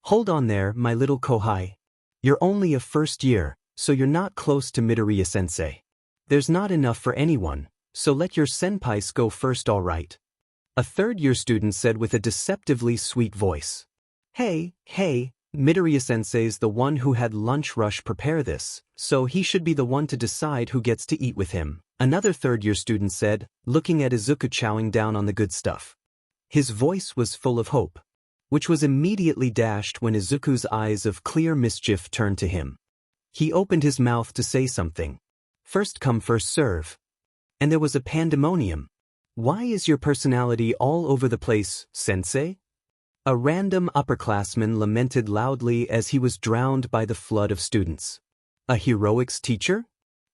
Hold on there, my little kohai. You're only a first year, so you're not close to Midoriya-sensei. There's not enough for anyone, so let your senpais go first, all right. A third-year student said with a deceptively sweet voice. Hey, Midoriya-sensei's the one who had Lunch Rush prepare this, so he should be the one to decide who gets to eat with him, another third-year student said, looking at Izuku chowing down on the good stuff. His voice was full of hope, which was immediately dashed when Izuku's eyes of clear mischief turned to him. He opened his mouth to say something. First come, first serve. And there was a pandemonium. Why is your personality all over the place, sensei? A random upperclassman lamented loudly as he was drowned by the flood of students. A heroics teacher?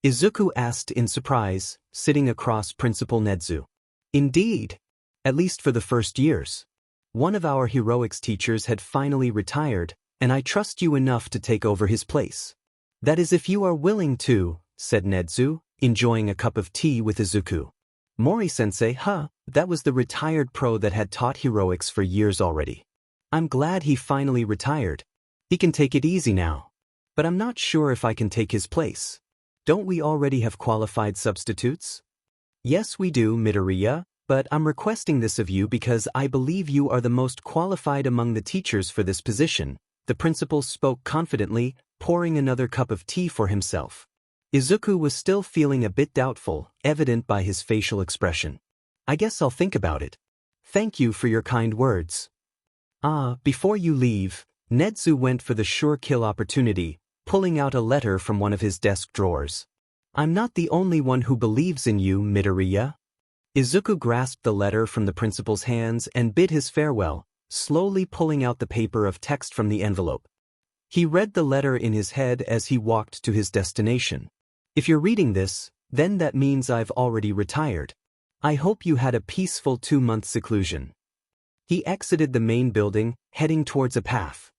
Izuku asked in surprise, sitting across Principal Nedzu. Indeed. At least for the first years. One of our heroics teachers had finally retired, and I trust you enough to take over his place. That is if you are willing to, said Nedzu, enjoying a cup of tea with Izuku. Mori-sensei, that was the retired pro that had taught heroics for years already. I'm glad he finally retired. He can take it easy now. But I'm not sure if I can take his place. Don't we already have qualified substitutes? Yes, we do, Midoriya, but I'm requesting this of you because I believe you are the most qualified among the teachers for this position. The principal spoke confidently, pouring another cup of tea for himself. Izuku was still feeling a bit doubtful, evident by his facial expression. I guess I'll think about it. Thank you for your kind words. Before you leave, Nedzu went for the sure kill opportunity, pulling out a letter from one of his desk drawers. I'm not the only one who believes in you, Midoriya. Izuku grasped the letter from the principal's hands and bid his farewell, slowly pulling out the paper of text from the envelope. He read the letter in his head as he walked to his destination. If you're reading this, then that means I've already retired. I hope you had a peaceful 2-month seclusion. He exited the main building, heading towards a path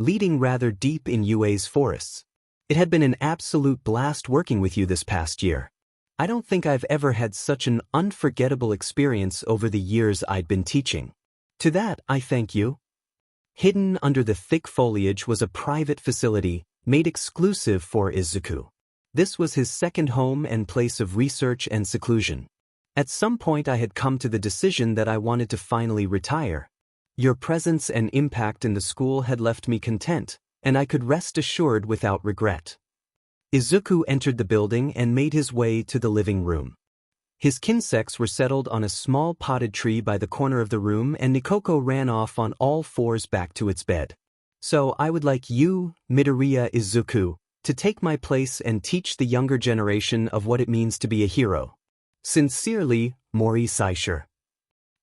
leading rather deep in UA's forests. It had been an absolute blast working with you this past year. I don't think I've ever had such an unforgettable experience over the years I'd been teaching. To that, I thank you. Hidden under the thick foliage was a private facility, made exclusive for Izuku. This was his second home and place of research and seclusion. At some point I had come to the decision that I wanted to finally retire. Your presence and impact in the school had left me content, and I could rest assured without regret. Izuku entered the building and made his way to the living room. His kinsects were settled on a small potted tree by the corner of the room, and Nikoko ran off on all fours back to its bed. So I would like you, Midoriya Izuku, to take my place and teach the younger generation of what it means to be a hero. Sincerely, Mori Saisher.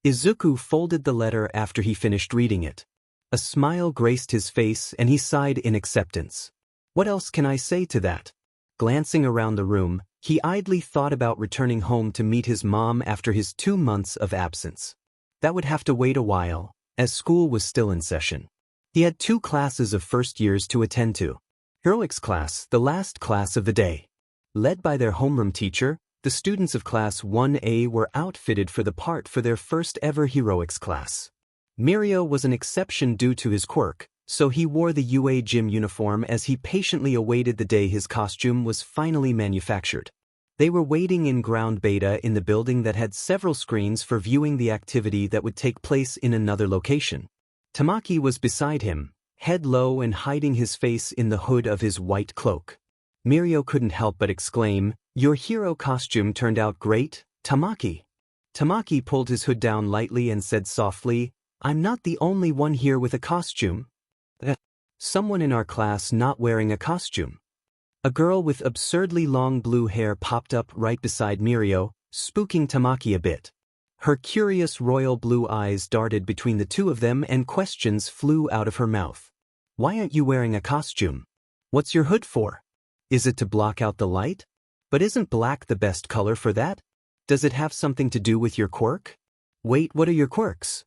Izuku folded the letter after he finished reading it. A smile graced his face and he sighed in acceptance. What else can I say to that? Glancing around the room, he idly thought about returning home to meet his mom after his 2 months of absence. That would have to wait a while, as school was still in session. He had 2 classes of first years to attend to. Heroics class, the last class of the day. Led by their homeroom teacher, the students of Class 1A were outfitted for the part for their first ever heroics class. Mirio was an exception due to his quirk, so he wore the UA gym uniform as he patiently awaited the day his costume was finally manufactured. They were waiting in ground beta in the building that had several screens for viewing the activity that would take place in another location. Tamaki was beside him, head low and hiding his face in the hood of his white cloak. Mirio couldn't help but exclaim, "Your hero costume turned out great, Tamaki." Tamaki pulled his hood down lightly and said softly, "I'm not the only one here with a costume. Someone in our class not wearing a costume." A girl with absurdly long blue hair popped up right beside Mirio, spooking Tamaki a bit. Her curious royal blue eyes darted between the two of them and questions flew out of her mouth. "Why aren't you wearing a costume? What's your hood for? Is it to block out the light? But isn't black the best color for that? Does it have something to do with your quirk? Wait, what are your quirks?"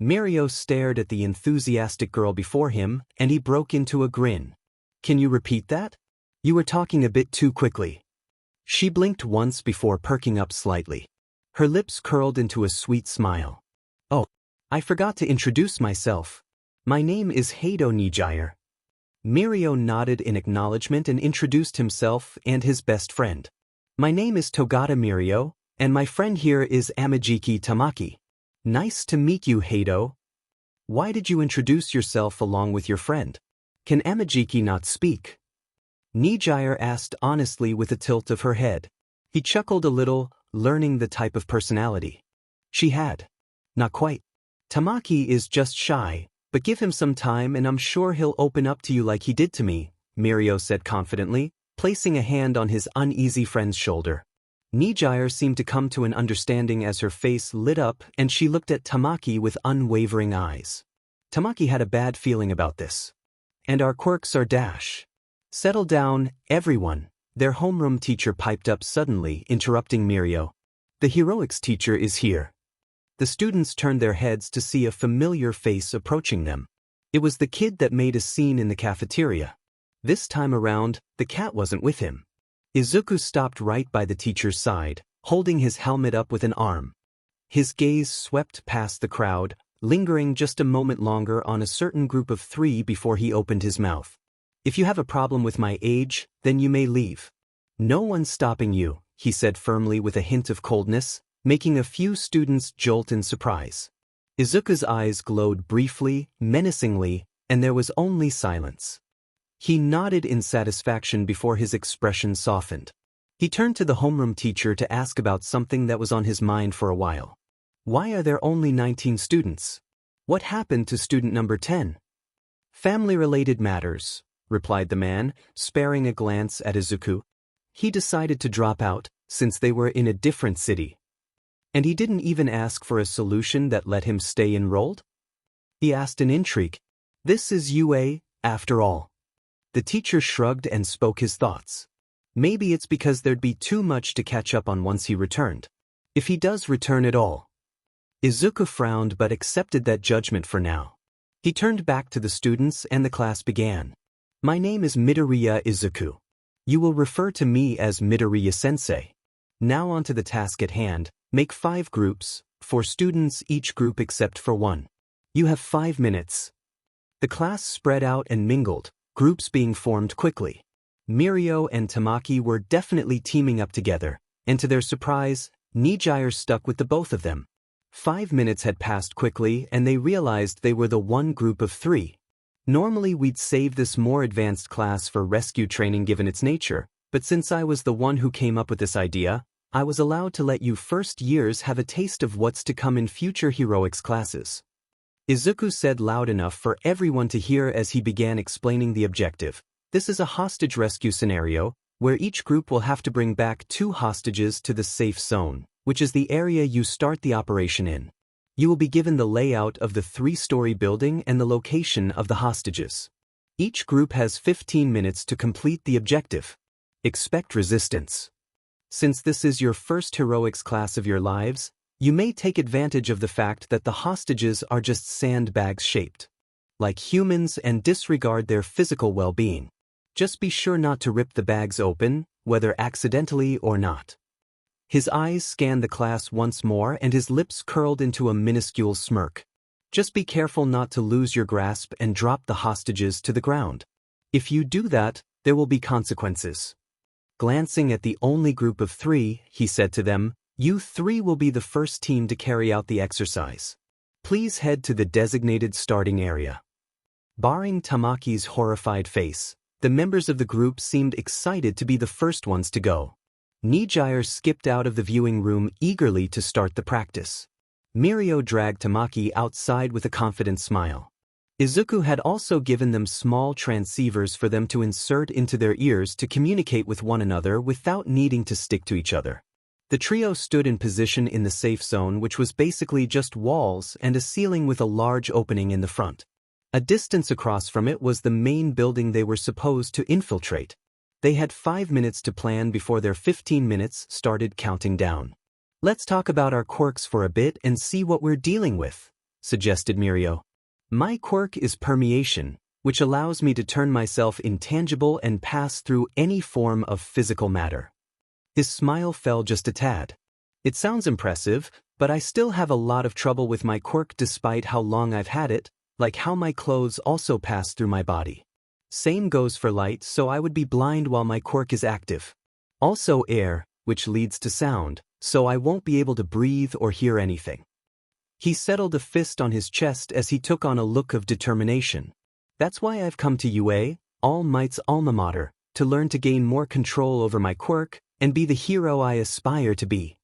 Mirio stared at the enthusiastic girl before him, and he broke into a grin. "Can you repeat that? You were talking a bit too quickly." She blinked once before perking up slightly. Her lips curled into a sweet smile. "Oh, I forgot to introduce myself. My name is Heido Nijire." Mirio nodded in acknowledgement and introduced himself and his best friend. "My name is Togata Mirio, and my friend here is Amajiki Tamaki. Nice to meet you, Heido. Why did you introduce yourself along with your friend? Can Amajiki not speak?" Nijire asked honestly with a tilt of her head. He chuckled a little, learning the type of personality she had. "Not quite. Tamaki is just shy, but give him some time and I'm sure he'll open up to you like he did to me," Mirio said confidently, placing a hand on his uneasy friend's shoulder. Nijire seemed to come to an understanding as her face lit up and she looked at Tamaki with unwavering eyes. Tamaki had a bad feeling about this. "And our quirks are dash." "Settle down, everyone," their homeroom teacher piped up suddenly, interrupting Mirio. "The heroics teacher is here." The students turned their heads to see a familiar face approaching them. It was the kid that made a scene in the cafeteria. This time around, the cat wasn't with him. Izuku stopped right by the teacher's side, holding his helmet up with an arm. His gaze swept past the crowd, lingering just a moment longer on a certain group of 3 before he opened his mouth. "If you have a problem with my age, then you may leave. No one's stopping you," he said firmly with a hint of coldness, making a few students jolt in surprise. Izuku's eyes glowed briefly, menacingly, and there was only silence. He nodded in satisfaction before his expression softened. He turned to the homeroom teacher to ask about something that was on his mind for a while. "Why are there only 19 students? What happened to student number 10? "Family-related matters," replied the man, sparing a glance at Izuku. "He decided to drop out, since they were in a different city. And he didn't even ask for a solution that let him stay enrolled?" he asked in intrigue. "This is UA, after all." The teacher shrugged and spoke his thoughts. Maybe it's because there'd be too much to catch up on once he returned. If he does return at all. Izuku frowned but accepted that judgment for now. He turned back to the students and the class began. "My name is Midoriya Izuku. You will refer to me as Midoriya-sensei. Now on to the task at hand. Make 5 groups, 4 students each group except for 1. You have 5 minutes." The class spread out and mingled, groups being formed quickly. Mirio and Tamaki were definitely teaming up together, and to their surprise, Nijire stuck with the both of them. 5 minutes had passed quickly and they realized they were the one group of 3. Normally we'd save this more advanced class for rescue training given its nature, but since I was the one who came up with this idea, I was allowed to let you first years have a taste of what's to come in future heroics classes. Izuku said loud enough for everyone to hear as he began explaining the objective. This is a hostage rescue scenario, where each group will have to bring back 2 hostages to the safe zone, which is the area you start the operation in. You will be given the layout of the 3-story building and the location of the hostages. Each group has 15 minutes to complete the objective. Expect resistance. Since this is your first heroics class of your lives, you may take advantage of the fact that the hostages are just sandbags shaped like humans and disregard their physical well-being. Just be sure not to rip the bags open, whether accidentally or not. His eyes scanned the class once more and his lips curled into a minuscule smirk. Just be careful not to lose your grasp and drop the hostages to the ground. If you do that, there will be consequences. Glancing at the only group of 3, he said to them, "You 3 will be the first team to carry out the exercise. Please head to the designated starting area." Barring Tamaki's horrified face, the members of the group seemed excited to be the first ones to go. Nijire skipped out of the viewing room eagerly to start the practice. Mirio dragged Tamaki outside with a confident smile. Izuku had also given them small transceivers for them to insert into their ears to communicate with one another without needing to stick to each other. The trio stood in position in the safe zone, which was basically just walls and a ceiling with a large opening in the front. A distance across from it was the main building they were supposed to infiltrate. They had 5 minutes to plan before their 15 minutes started counting down. "Let's talk about our quirks for a bit and see what we're dealing with," suggested Mirio. "My quirk is permeation, which allows me to turn myself intangible and pass through any form of physical matter." His smile fell just a tad. "It sounds impressive, but I still have a lot of trouble with my quirk despite how long I've had it, like how my clothes also pass through my body. Same goes for light, so I would be blind while my quirk is active. Also air, which leads to sound, so I won't be able to breathe or hear anything." He settled a fist on his chest as he took on a look of determination. "That's why I've come to UA, All Might's alma mater, to learn to gain more control over my quirk and be the hero I aspire to be."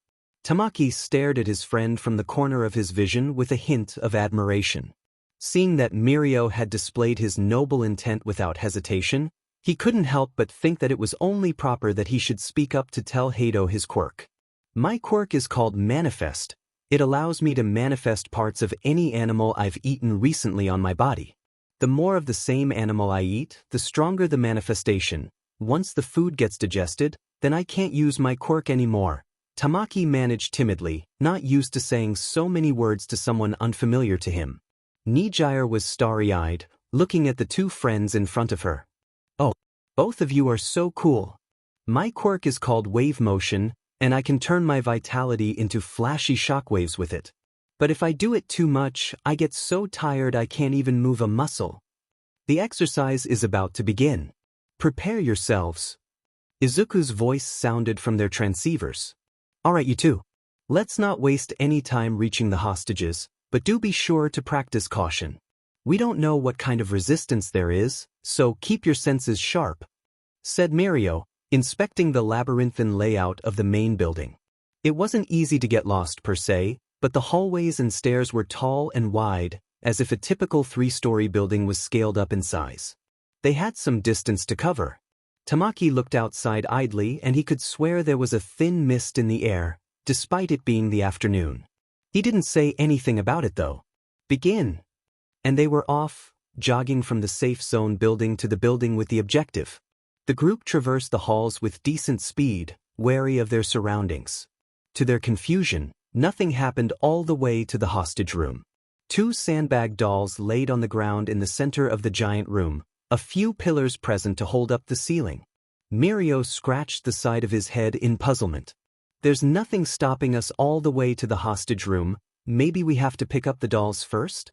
Tamaki stared at his friend from the corner of his vision with a hint of admiration. Seeing that Mirio had displayed his noble intent without hesitation, he couldn't help but think that it was only proper that he should speak up to tell Hado his quirk. "My quirk is called Manifest. It allows me to manifest parts of any animal I've eaten recently on my body. The more of the same animal I eat, the stronger the manifestation. Once the food gets digested, then I can't use my quirk anymore." Tamaki managed timidly, not used to saying so many words to someone unfamiliar to him. Nijire was starry-eyed, looking at the 2 friends in front of her. "Oh, both of you are so cool. My quirk is called Wave Motion, and I can turn my vitality into flashy shockwaves with it. But if I do it too much, I get so tired I can't even move a muscle. The exercise is about to begin. Prepare yourselves." Izuku's voice sounded from their transceivers. "All right, you two. Let's not waste any time reaching the hostages, but do be sure to practice caution. We don't know what kind of resistance there is, so keep your senses sharp," said Mirio, inspecting the labyrinthine layout of the main building. It wasn't easy to get lost per se, but the hallways and stairs were tall and wide, as if a typical 3-story building was scaled up in size. They had some distance to cover. Tamaki looked outside idly and he could swear there was a thin mist in the air, despite it being the afternoon. He didn't say anything about it though. "Begin." And they were off, jogging from the safe zone building to the building with the objective. The group traversed the halls with decent speed, wary of their surroundings. To their confusion, nothing happened all the way to the hostage room. 2 sandbag dolls laid on the ground in the center of the giant room, a few pillars present to hold up the ceiling. Mirio scratched the side of his head in puzzlement. "There's nothing stopping us all the way to the hostage room. Maybe we have to pick up the dolls first?"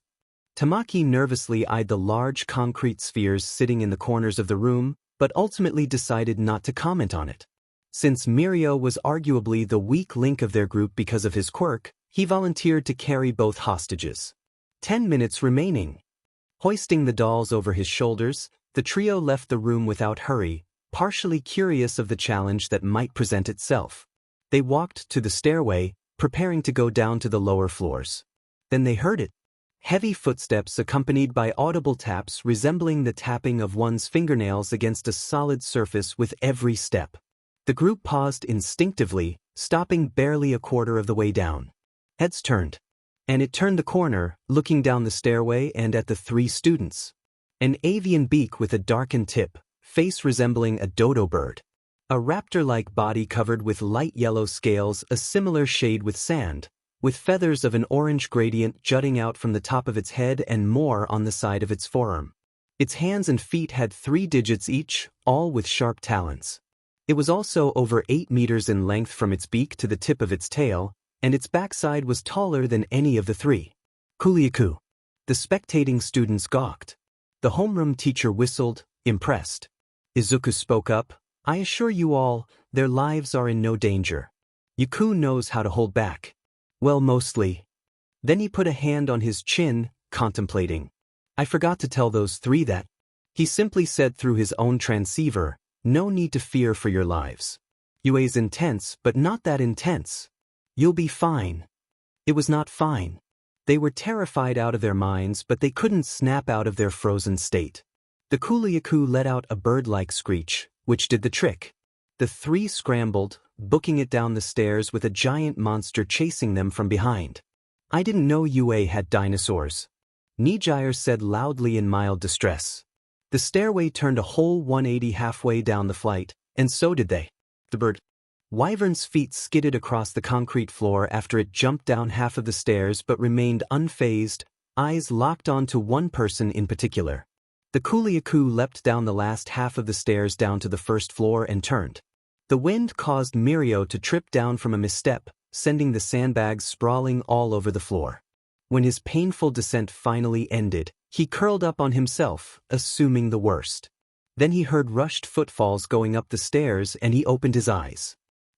Tamaki nervously eyed the large concrete spheres sitting in the corners of the room, but ultimately decided not to comment on it. Since Mirio was arguably the weak link of their group because of his quirk, He volunteered to carry both hostages. 10 minutes remaining. Hoisting the dolls over his shoulders, the trio left the room without hurry, partially curious of the challenge that might present itself. They walked to the stairway, preparing to go down to the lower floors. Then they heard it. Heavy footsteps accompanied by audible taps resembling the tapping of one's fingernails against a solid surface with every step. The group paused instinctively, stopping barely a quarter of the way down. Heads turned. And it turned the corner, looking down the stairway and at the three students. An avian beak with a darkened tip, face resembling a dodo bird. A raptor-like body covered with light yellow scales a similar shade with sand, with feathers of an orange gradient jutting out from the top of its head and more on the side of its forearm. Its hands and feet had 3 digits each, all with sharp talons. It was also over 8 meters in length from its beak to the tip of its tail, and its backside was taller than any of the three. Kuliaku. The spectating students gawked. The homeroom teacher whistled, impressed. Izuku spoke up, I assure you all, their lives are in no danger. Yaku knows how to hold back. Well, mostly. Then he put a hand on his chin, contemplating. I forgot to tell those three that. He simply said through his own transceiver, no need to fear for your lives. Yue's intense, but not that intense. You'll be fine. It was not fine. They were terrified out of their minds, but they couldn't snap out of their frozen state. The Kuliaku let out a bird-like screech, which did the trick. The three scrambled, booking it down the stairs with a giant monster chasing them from behind. I didn't know Yue had dinosaurs. Nijire said loudly in mild distress. The stairway turned a whole 180 halfway down the flight, and so did they. The bird. Wyvern's feet skidded across the concrete floor after it jumped down half of the stairs but remained unfazed, eyes locked onto one person in particular. The Kuliaku leapt down the last half of the stairs down to the first floor and turned. The wind caused Mirio to trip down from a misstep, sending the sandbags sprawling all over the floor. When his painful descent finally ended, he curled up on himself, assuming the worst. Then he heard rushed footfalls going up the stairs and he opened his eyes.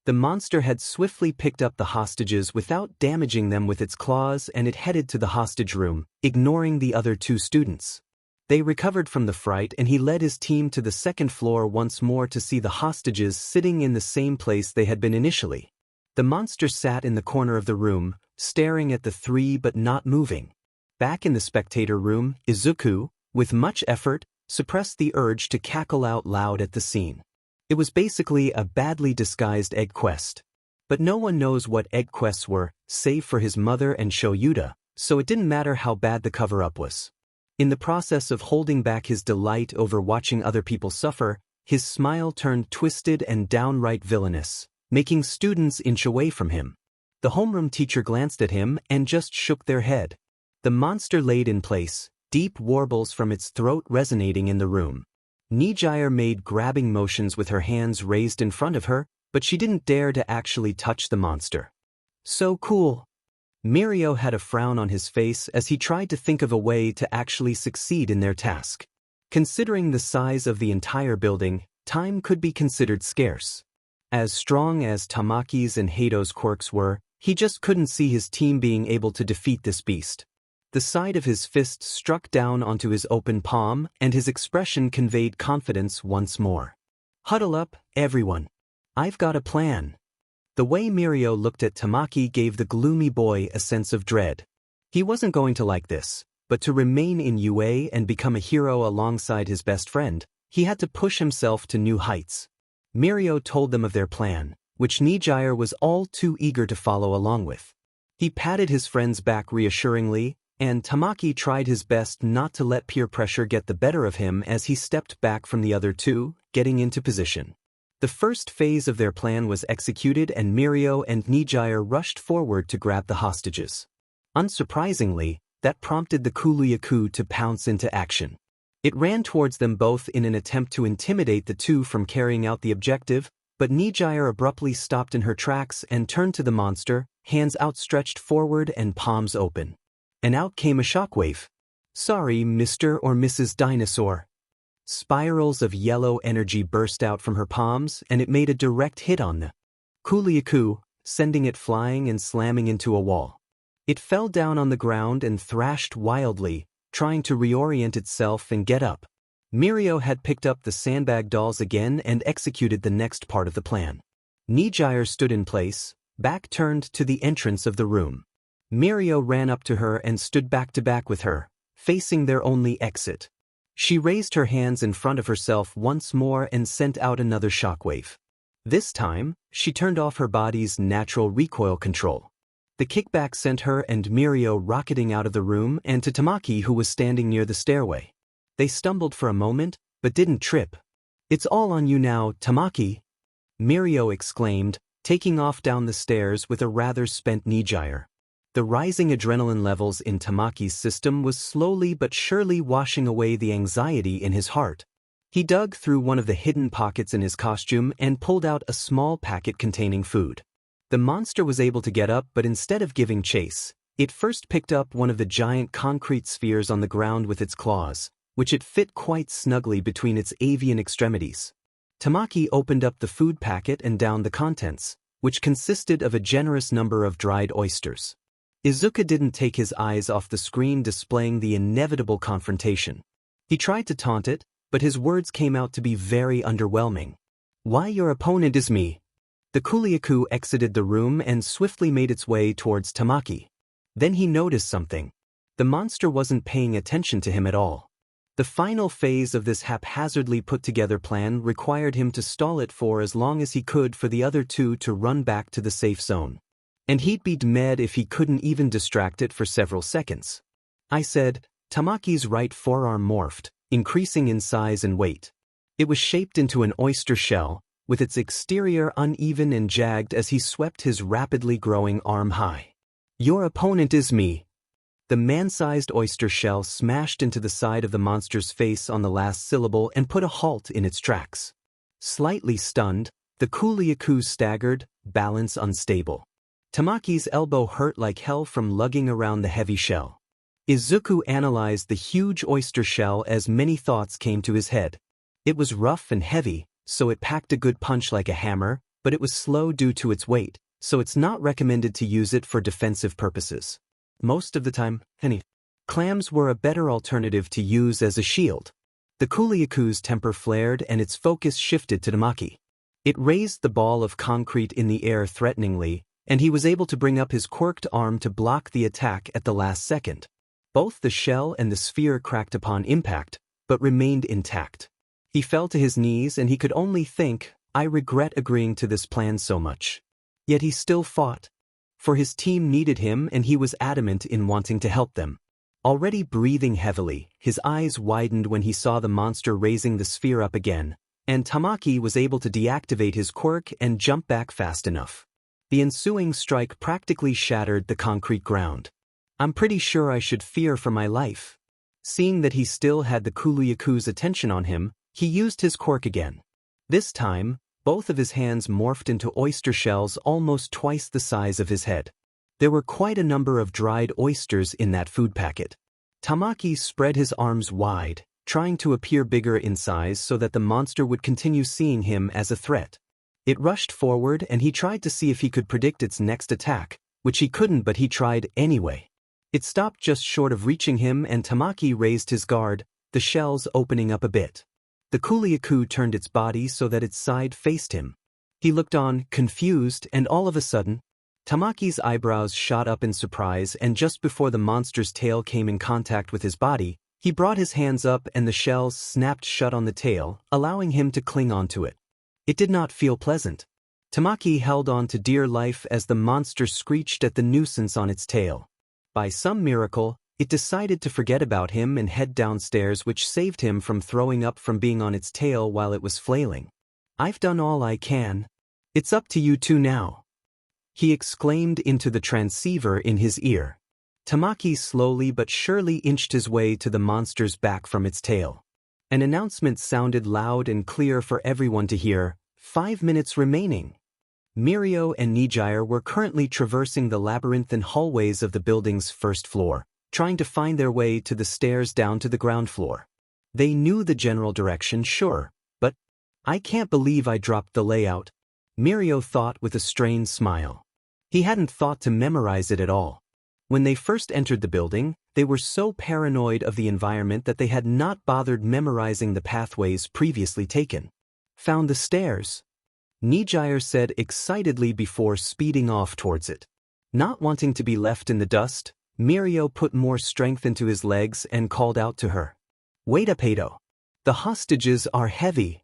The monster had swiftly picked up the hostages without damaging them with its claws, and it headed to the hostage room, ignoring the other two students. They recovered from the fright and he led his team to the second floor once more to see the hostages sitting in the same place they had been initially. The monster sat in the corner of the room, staring at the three but not moving. Back in the spectator room, Izuku, with much effort, suppressed the urge to cackle out loud at the scene. It was basically a badly disguised egg quest. But no one knows what egg quests were, save for his mother and Shoyuta, so it didn't matter how bad the cover-up was. In the process of holding back his delight over watching other people suffer, his smile turned twisted and downright villainous, making students inch away from him. The homeroom teacher glanced at him and just shook their head. The monster laid in place, deep warbles from its throat resonating in the room. Nijire made grabbing motions with her hands raised in front of her, but she didn't dare to actually touch the monster. So cool. Mirio had a frown on his face as he tried to think of a way to actually succeed in their task. Considering the size of the entire building, time could be considered scarce. As strong as Tamaki's and Heido's quirks were, he just couldn't see his team being able to defeat this beast. The side of his fist struck down onto his open palm, and his expression conveyed confidence once more. Huddle up, everyone. I've got a plan. The way Mirio looked at Tamaki gave the gloomy boy a sense of dread. He wasn't going to like this, but to remain in UA and become a hero alongside his best friend, he had to push himself to new heights. Mirio told them of their plan, which Nijire was all too eager to follow along with. He patted his friend's back reassuringly, and Tamaki tried his best not to let peer pressure get the better of him as he stepped back from the other two, getting into position. The first phase of their plan was executed and Mirio and Nijire rushed forward to grab the hostages. Unsurprisingly, that prompted the Kuliaku to pounce into action. It ran towards them both in an attempt to intimidate the two from carrying out the objective, but Nijire abruptly stopped in her tracks and turned to the monster, hands outstretched forward and palms open. And out came a shockwave. Sorry, Mr. or Mrs. Dinosaur. Spirals of yellow energy burst out from her palms and it made a direct hit on the Kuliaku, sending it flying and slamming into a wall. It fell down on the ground and thrashed wildly, trying to reorient itself and get up. Mirio had picked up the sandbag dolls again and executed the next part of the plan. Nijire stood in place, back turned to the entrance of the room. Mirio ran up to her and stood back to back with her, facing their only exit. She raised her hands in front of herself once more and sent out another shockwave. This time, she turned off her body's natural recoil control. The kickback sent her and Mirio rocketing out of the room and to Tamaki, who was standing near the stairway. They stumbled for a moment, but didn't trip. "It's all on you now, Tamaki," Mirio exclaimed, taking off down the stairs with a rather spent Nijire. The rising adrenaline levels in Tamaki's system was slowly but surely washing away the anxiety in his heart. He dug through one of the hidden pockets in his costume and pulled out a small packet containing food. The monster was able to get up, but instead of giving chase, it first picked up one of the giant concrete spheres on the ground with its claws, which it fit quite snugly between its avian extremities. Tamaki opened up the food packet and downed the contents, which consisted of a generous number of dried oysters. Izuku didn't take his eyes off the screen displaying the inevitable confrontation. He tried to taunt it, but his words came out to be very underwhelming. "Why, your opponent is me." The Kuliaku exited the room and swiftly made its way towards Tamaki. Then he noticed something. The monster wasn't paying attention to him at all. The final phase of this haphazardly put-together plan required him to stall it for as long as he could for the other two to run back to the safe zone. And he'd be dead if he couldn't even distract it for several seconds. I said. Tamaki's right forearm morphed, increasing in size and weight. It was shaped into an oyster shell, with its exterior uneven and jagged as he swept his rapidly growing arm high. "Your opponent is me." The man-sized oyster shell smashed into the side of the monster's face on the last syllable and put a halt in its tracks. Slightly stunned, the Kuliaku staggered, balance unstable. Tamaki's elbow hurt like hell from lugging around the heavy shell. Izuku analyzed the huge oyster shell as many thoughts came to his head. It was rough and heavy, so it packed a good punch like a hammer, but it was slow due to its weight, so it's not recommended to use it for defensive purposes. Most of the time, clams were a better alternative to use as a shield. The Kuliaku's temper flared and its focus shifted to Tamaki. It raised the ball of concrete in the air threateningly, and he was able to bring up his quirked arm to block the attack at the last second. Both the shell and the sphere cracked upon impact, but remained intact. He fell to his knees and he could only think, "I regret agreeing to this plan so much." Yet he still fought. For his team needed him and he was adamant in wanting to help them. Already breathing heavily, his eyes widened when he saw the monster raising the sphere up again, and Tamaki was able to deactivate his quirk and jump back fast enough. The ensuing strike practically shattered the concrete ground. "I'm pretty sure I should fear for my life." Seeing that he still had the Kuliaku's attention on him, he used his quirk again. This time, both of his hands morphed into oyster shells almost twice the size of his head. There were quite a number of dried oysters in that food packet. Tamaki spread his arms wide, trying to appear bigger in size so that the monster would continue seeing him as a threat. It rushed forward and he tried to see if he could predict its next attack, which he couldn't, but he tried anyway. It stopped just short of reaching him and Tamaki raised his guard, the shells opening up a bit. The Kuliaku turned its body so that its side faced him. He looked on, confused, and all of a sudden, Tamaki's eyebrows shot up in surprise, and just before the monster's tail came in contact with his body, he brought his hands up and the shells snapped shut on the tail, allowing him to cling onto it. It did not feel pleasant. Tamaki held on to dear life as the monster screeched at the nuisance on its tail. By some miracle, it decided to forget about him and head downstairs, which saved him from throwing up from being on its tail while it was flailing. "I've done all I can. It's up to you two now," he exclaimed into the transceiver in his ear. Tamaki slowly but surely inched his way to the monster's back from its tail. An announcement sounded loud and clear for everyone to hear, 5 minutes remaining. Mirio and Nijire were currently traversing the labyrinthine hallways of the building's first floor, trying to find their way to the stairs down to the ground floor. They knew the general direction, sure, but "I can't believe I dropped the layout," Mirio thought with a strained smile. He hadn't thought to memorize it at all. When they first entered the building, they were so paranoid of the environment that they had not bothered memorizing the pathways previously taken. Found the stairs? Nijire said excitedly before speeding off towards it. Not wanting to be left in the dust, Mirio put more strength into his legs and called out to her. Wait up, Hato. The hostages are heavy.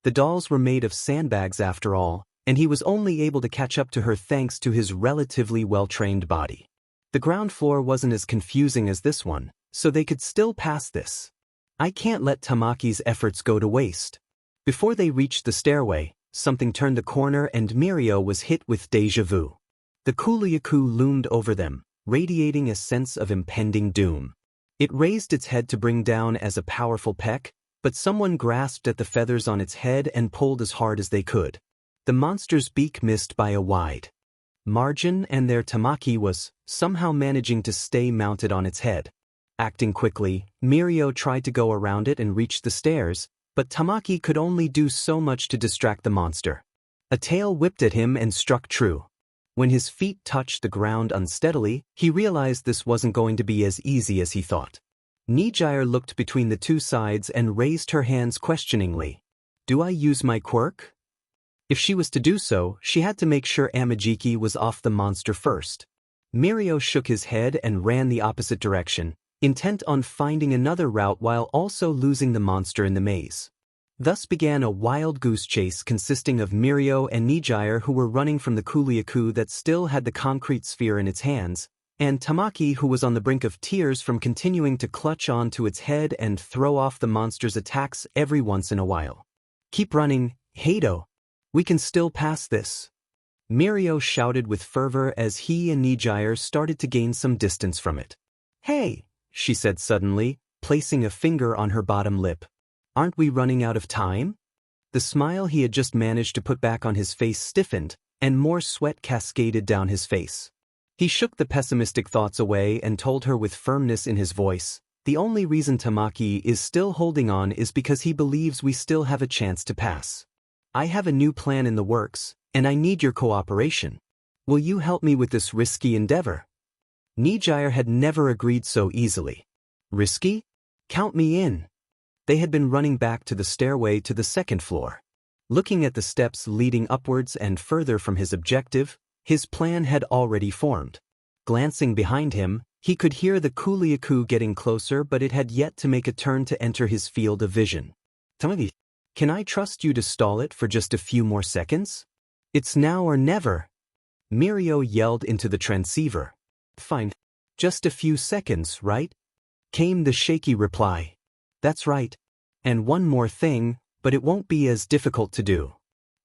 The dolls were made of sandbags after all, and he was only able to catch up to her thanks to his relatively well-trained body. The ground floor wasn't as confusing as this one, so they could still pass this. I can't let Tamaki's efforts go to waste. Before they reached the stairway, something turned the corner and Mirio was hit with déjà vu. The Kuliaku loomed over them, radiating a sense of impending doom. It raised its head to bring down as a powerful peck, but someone grasped at the feathers on its head and pulled as hard as they could. The monster's beak missed by a wide margin and their Tamaki was somehow managing to stay mounted on its head. Acting quickly, Mirio tried to go around it and reach the stairs, but Tamaki could only do so much to distract the monster. A tail whipped at him and struck true. When his feet touched the ground unsteadily, he realized this wasn't going to be as easy as he thought. Nijire looked between the two sides and raised her hands questioningly. Do I use my quirk? If she was to do so, she had to make sure Amajiki was off the monster first. Mirio shook his head and ran the opposite direction, intent on finding another route while also losing the monster in the maze. Thus began a wild goose chase consisting of Mirio and Nijire who were running from the Kuliaku that still had the concrete sphere in its hands, and Tamaki who was on the brink of tears from continuing to clutch on to its head and throw off the monster's attacks every once in a while. Keep running, Hato. We can still pass this. Mirio shouted with fervor as he and Nijire started to gain some distance from it. Hey, she said suddenly, placing a finger on her bottom lip. Aren't we running out of time? The smile he had just managed to put back on his face stiffened, and more sweat cascaded down his face. He shook the pessimistic thoughts away and told her with firmness in his voice, the only reason Tamaki is still holding on is because he believes we still have a chance to pass. I have a new plan in the works, and I need your cooperation. Will you help me with this risky endeavor? Nijire had never agreed so easily. Risky? Count me in. They had been running back to the stairway to the second floor. Looking at the steps leading upwards and further from his objective, his plan had already formed. Glancing behind him, he could hear the Kuliaku getting closer, but it had yet to make a turn to enter his field of vision. Tamaki, can I trust you to stall it for just a few more seconds? It's now or never. Mirio yelled into the transceiver. Fine. Just a few seconds, right? Came the shaky reply. That's right. And one more thing, but it won't be as difficult to do.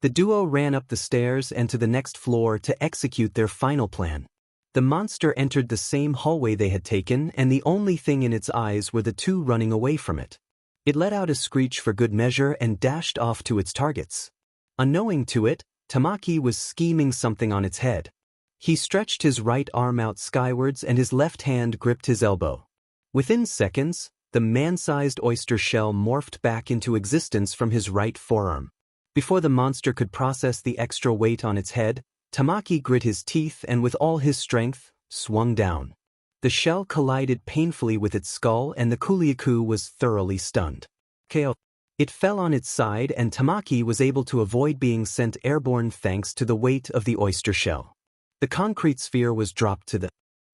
The duo ran up the stairs and to the next floor to execute their final plan. The monster entered the same hallway they had taken, and the only thing in its eyes were the two running away from it. It let out a screech for good measure and dashed off to its targets. Unknowing to it, Tamaki was scheming something on its head. He stretched his right arm out skywards and his left hand gripped his elbow. Within seconds, the man-sized oyster shell morphed back into existence from his right forearm. Before the monster could process the extra weight on its head, Tamaki grit his teeth and with all his strength, swung down. The shell collided painfully with its skull and the Kuliaku was thoroughly stunned. KO. It fell on its side and Tamaki was able to avoid being sent airborne thanks to the weight of the oyster shell. The concrete sphere was dropped to the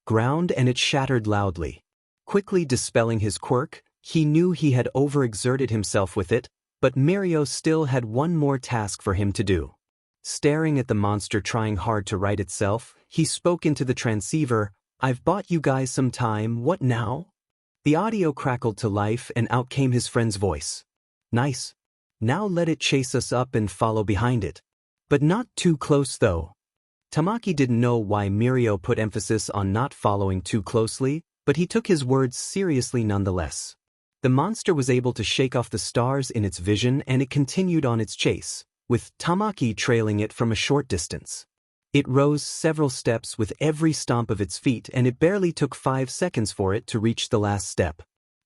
ground and it shattered loudly. Quickly dispelling his quirk, he knew he had overexerted himself with it, but Mirio still had one more task for him to do. Staring at the monster trying hard to right itself, he spoke into the transceiver, I've bought you guys some time, what now? The audio crackled to life and out came his friend's voice. Nice. Now let it chase us up and follow behind it. But not too close though. Tamaki didn't know why Mirio put emphasis on not following too closely, but he took his words seriously nonetheless. The monster was able to shake off the stars in its vision and it continued on its chase, with Tamaki trailing it from a short distance. It rose several steps with every stomp of its feet and it barely took 5 seconds for it to reach the last step.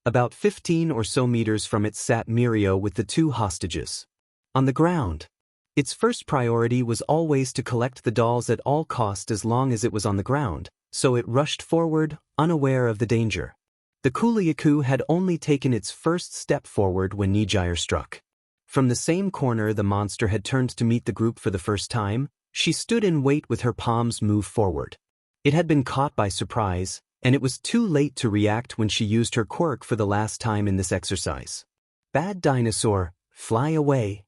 About 15 or so meters from it sat Mirio with the two hostages. On the ground. Its first priority was always to collect the dolls at all cost as long as it was on the ground, so it rushed forward, unaware of the danger. The Kuliaku had only taken its first step forward when Nijire struck. From the same corner the monster had turned to meet the group for the first time, she stood in wait with her palms moved forward. It had been caught by surprise, and it was too late to react when she used her quirk for the last time in this exercise. Bad dinosaur, fly away.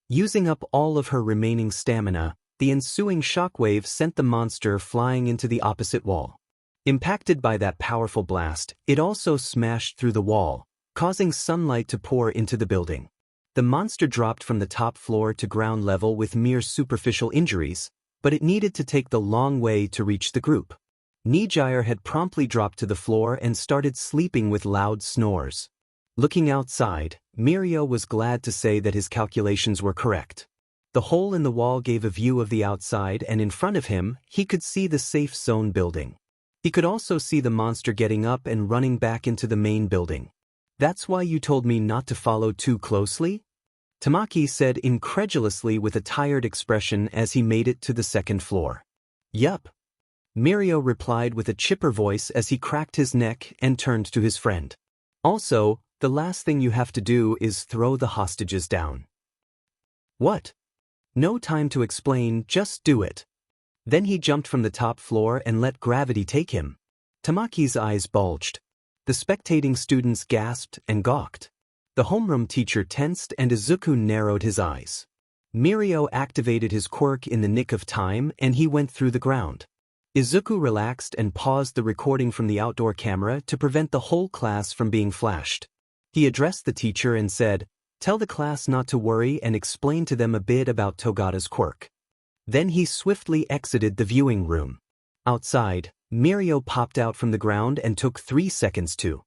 Using up all of her remaining stamina, the ensuing shockwave sent the monster flying into the opposite wall. Impacted by that powerful blast, it also smashed through the wall, causing sunlight to pour into the building. The monster dropped from the top floor to ground level with mere superficial injuries, but it needed to take the long way to reach the group. Nijire had promptly dropped to the floor and started sleeping with loud snores. Looking outside, Mirio was glad to say that his calculations were correct. The hole in the wall gave a view of the outside, and in front of him, he could see the safe zone building. He could also see the monster getting up and running back into the main building. "That's why you told me not to follow too closely?" Tamaki said incredulously with a tired expression as he made it to the second floor. "Yup." Mirio replied with a chipper voice as he cracked his neck and turned to his friend. "Also, the last thing you have to do is throw the hostages down." "What?" "No time to explain, just do it." Then he jumped from the top floor and let gravity take him. Tamaki's eyes bulged. The spectating students gasped and gawked. The homeroom teacher tensed and Izuku narrowed his eyes. Mirio activated his quirk in the nick of time and he went through the ground. Izuku relaxed and paused the recording from the outdoor camera to prevent the whole class from being flashed. He addressed the teacher and said, "Tell the class not to worry and explain to them a bit about Togata's quirk." Then he swiftly exited the viewing room. Outside, Mirio popped out from the ground and took 3 seconds to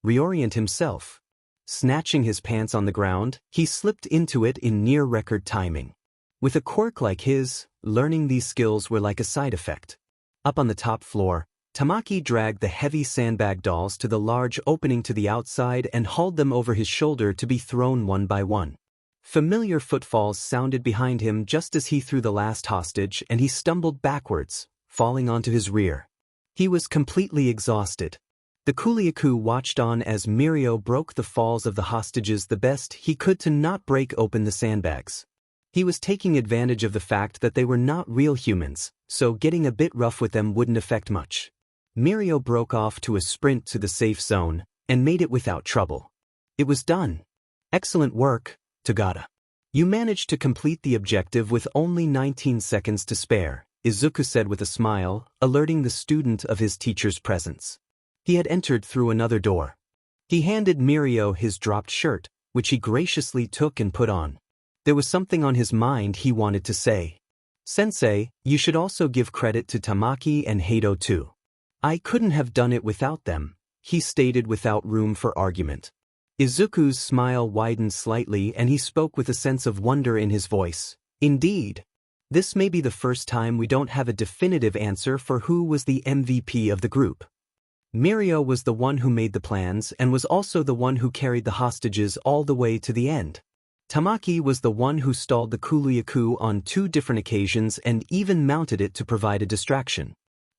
reorient himself. Snatching his pants on the ground, he slipped into it in near-record timing. With a quirk like his, learning these skills were like a side effect. Up on the top floor, Tamaki dragged the heavy sandbag dolls to the large opening to the outside and hauled them over his shoulder to be thrown one by one. Familiar footfalls sounded behind him just as he threw the last hostage and he stumbled backwards, falling onto his rear. He was completely exhausted. The Kuliaku watched on as Mirio broke the falls of the hostages the best he could to not break open the sandbags. He was taking advantage of the fact that they were not real humans, so getting a bit rough with them wouldn't affect much. Mirio broke off to a sprint to the safe zone and made it without trouble. It was done. "Excellent work, Togata. You managed to complete the objective with only 19 seconds to spare," Izuku said with a smile, alerting the student of his teacher's presence. He had entered through another door. He handed Mirio his dropped shirt, which he graciously took and put on. There was something on his mind he wanted to say. "Sensei, you should also give credit to Tamaki and Hato too. I couldn't have done it without them," he stated without room for argument. Izuku's smile widened slightly and he spoke with a sense of wonder in his voice. "Indeed. This may be the first time we don't have a definitive answer for who was the MVP of the group. Mirio was the one who made the plans and was also the one who carried the hostages all the way to the end. Tamaki was the one who stalled the Kuliaku on 2 different occasions and even mounted it to provide a distraction.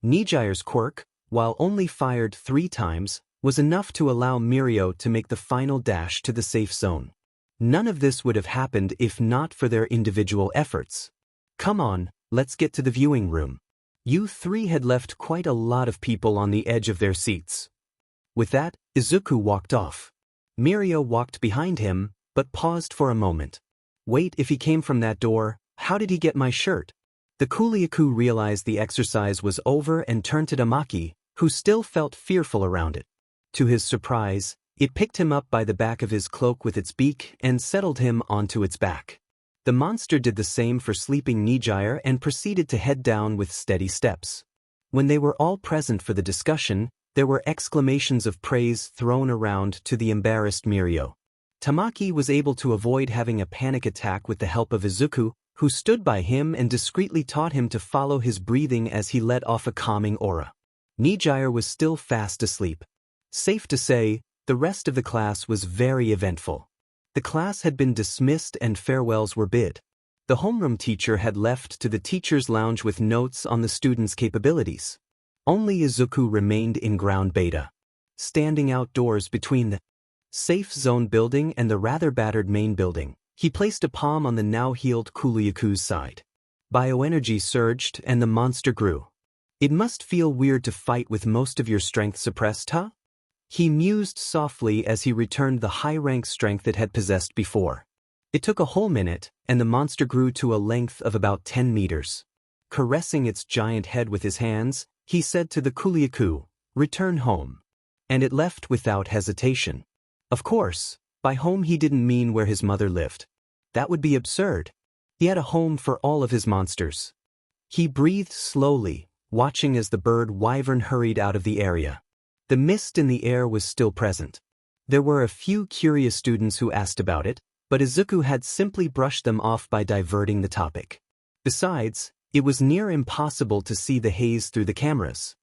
Nijire's quirk, while only fired 3 times, was enough to allow Mirio to make the final dash to the safe zone. None of this would have happened if not for their individual efforts. "Come on, let's get to the viewing room." You 3 had left quite a lot of people on the edge of their seats. With that, Izuku walked off. Mirio walked behind him, but paused for a moment. "Wait, if he came from that door, how did he get my shirt?" The Kuliaku realized the exercise was over and turned to Tamaki, who still felt fearful around it. To his surprise, it picked him up by the back of his cloak with its beak and settled him onto its back. The monster did the same for sleeping Nijire and proceeded to head down with steady steps. When they were all present for the discussion, there were exclamations of praise thrown around to the embarrassed Mirio. Tamaki was able to avoid having a panic attack with the help of Izuku, who stood by him and discreetly taught him to follow his breathing as he let off a calming aura. Nijire was still fast asleep. Safe to say, the rest of the class was very eventful. The class had been dismissed and farewells were bid. The homeroom teacher had left to the teacher's lounge with notes on the students' capabilities. Only Izuku remained in ground beta, standing outdoors between the safe zone building and the rather battered main building. He placed a palm on the now-healed Kuryaku's side. Bioenergy surged and the monster grew. It must feel weird to fight with most of your strength suppressed, huh? He mused softly as he returned the high-rank strength it had possessed before. It took a whole minute, and the monster grew to a length of about 10 meters. Caressing its giant head with his hands, he said to the Kuryaku, "Return home." And it left without hesitation. Of course, by home he didn't mean where his mother lived. That would be absurd. He had a home for all of his monsters. He breathed slowly, watching as the bird wyvern hurried out of the area. The mist in the air was still present. There were a few curious students who asked about it, but Izuku had simply brushed them off by diverting the topic. Besides, it was near impossible to see the haze through the cameras.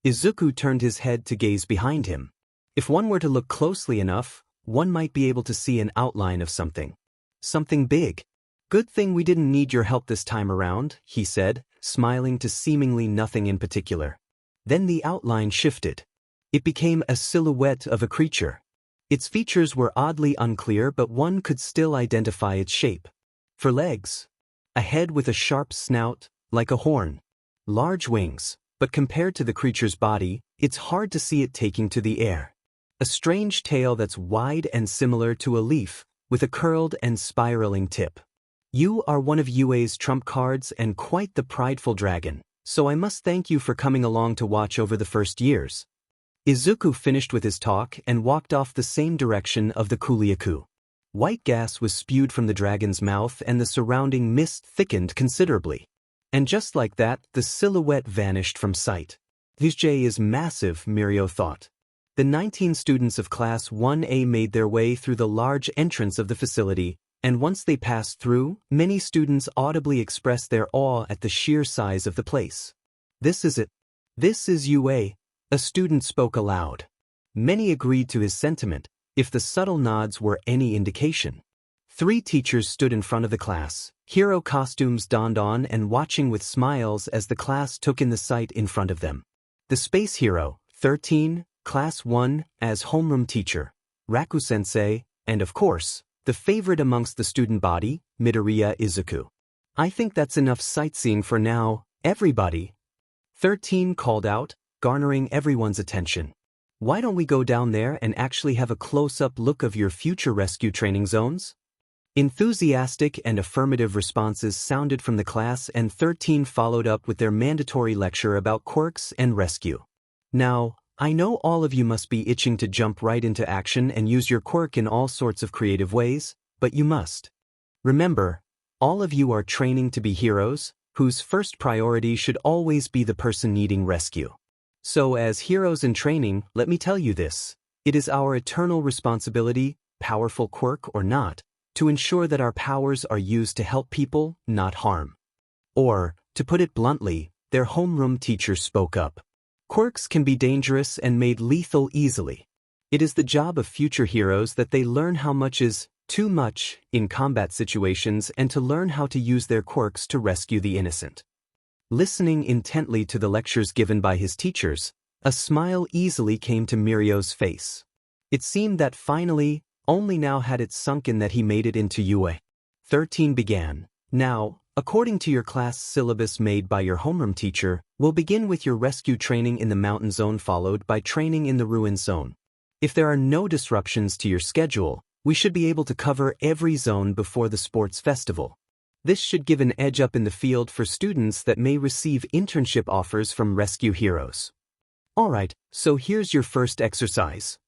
Izuku turned his head to gaze behind him. If one were to look closely enough, one might be able to see an outline of something. Something big. "Good thing we didn't need your help this time around," he said, smiling to seemingly nothing in particular. Then the outline shifted. It became a silhouette of a creature. Its features were oddly unclear, but one could still identify its shape. For legs, a head with a sharp snout, like a horn. Large wings, but compared to the creature's body, it's hard to see it taking to the air. A strange tail that's wide and similar to a leaf, with a curled and spiraling tip. "You are one of UA's trump cards and quite the prideful dragon, so I must thank you for coming along to watch over the first years." Izuku finished with his talk and walked off the same direction of the Kuryaku. White gas was spewed from the dragon's mouth and the surrounding mist thickened considerably. And just like that, the silhouette vanished from sight. "This J is massive," Mirio thought. The 19 students of Class 1A made their way through the large entrance of the facility, and once they passed through, many students audibly expressed their awe at the sheer size of the place. "This is it. This is UA," a student spoke aloud. Many agreed to his sentiment, if the subtle nods were any indication. 3 teachers stood in front of the class, hero costumes donned on and watching with smiles as the class took in the sight in front of them. The space hero, 13, Class 1, as homeroom teacher, Raku-sensei, and of course, the favorite amongst the student body, Midoriya Izuku. "I think that's enough sightseeing for now, everybody," 13 called out, garnering everyone's attention. "Why don't we go down there and actually have a close-up look of your future rescue training zones?" Enthusiastic and affirmative responses sounded from the class, and 13 followed up with their mandatory lecture about quirks and rescue. "Now, I know all of you must be itching to jump right into action and use your quirk in all sorts of creative ways, but you must. Remember, all of you are training to be heroes, whose first priority should always be the person needing rescue. So as heroes in training, let me tell you this. It is our eternal responsibility, powerful quirk or not, to ensure that our powers are used to help people, not harm." Or, to put it bluntly, their homeroom teacher spoke up. "Quirks can be dangerous and made lethal easily. It is the job of future heroes that they learn how much is too much in combat situations and to learn how to use their quirks to rescue the innocent." Listening intently to the lectures given by his teachers, a smile easily came to Mirio's face. It seemed that finally, only now had it sunk in that he made it into UA. 13 began. "Now, according to your class syllabus made by your homeroom teacher, we'll begin with your rescue training in the mountain zone followed by training in the ruin zone. If there are no disruptions to your schedule, we should be able to cover every zone before the sports festival. This should give an edge up in the field for students that may receive internship offers from rescue heroes. Alright, so here's your first exercise."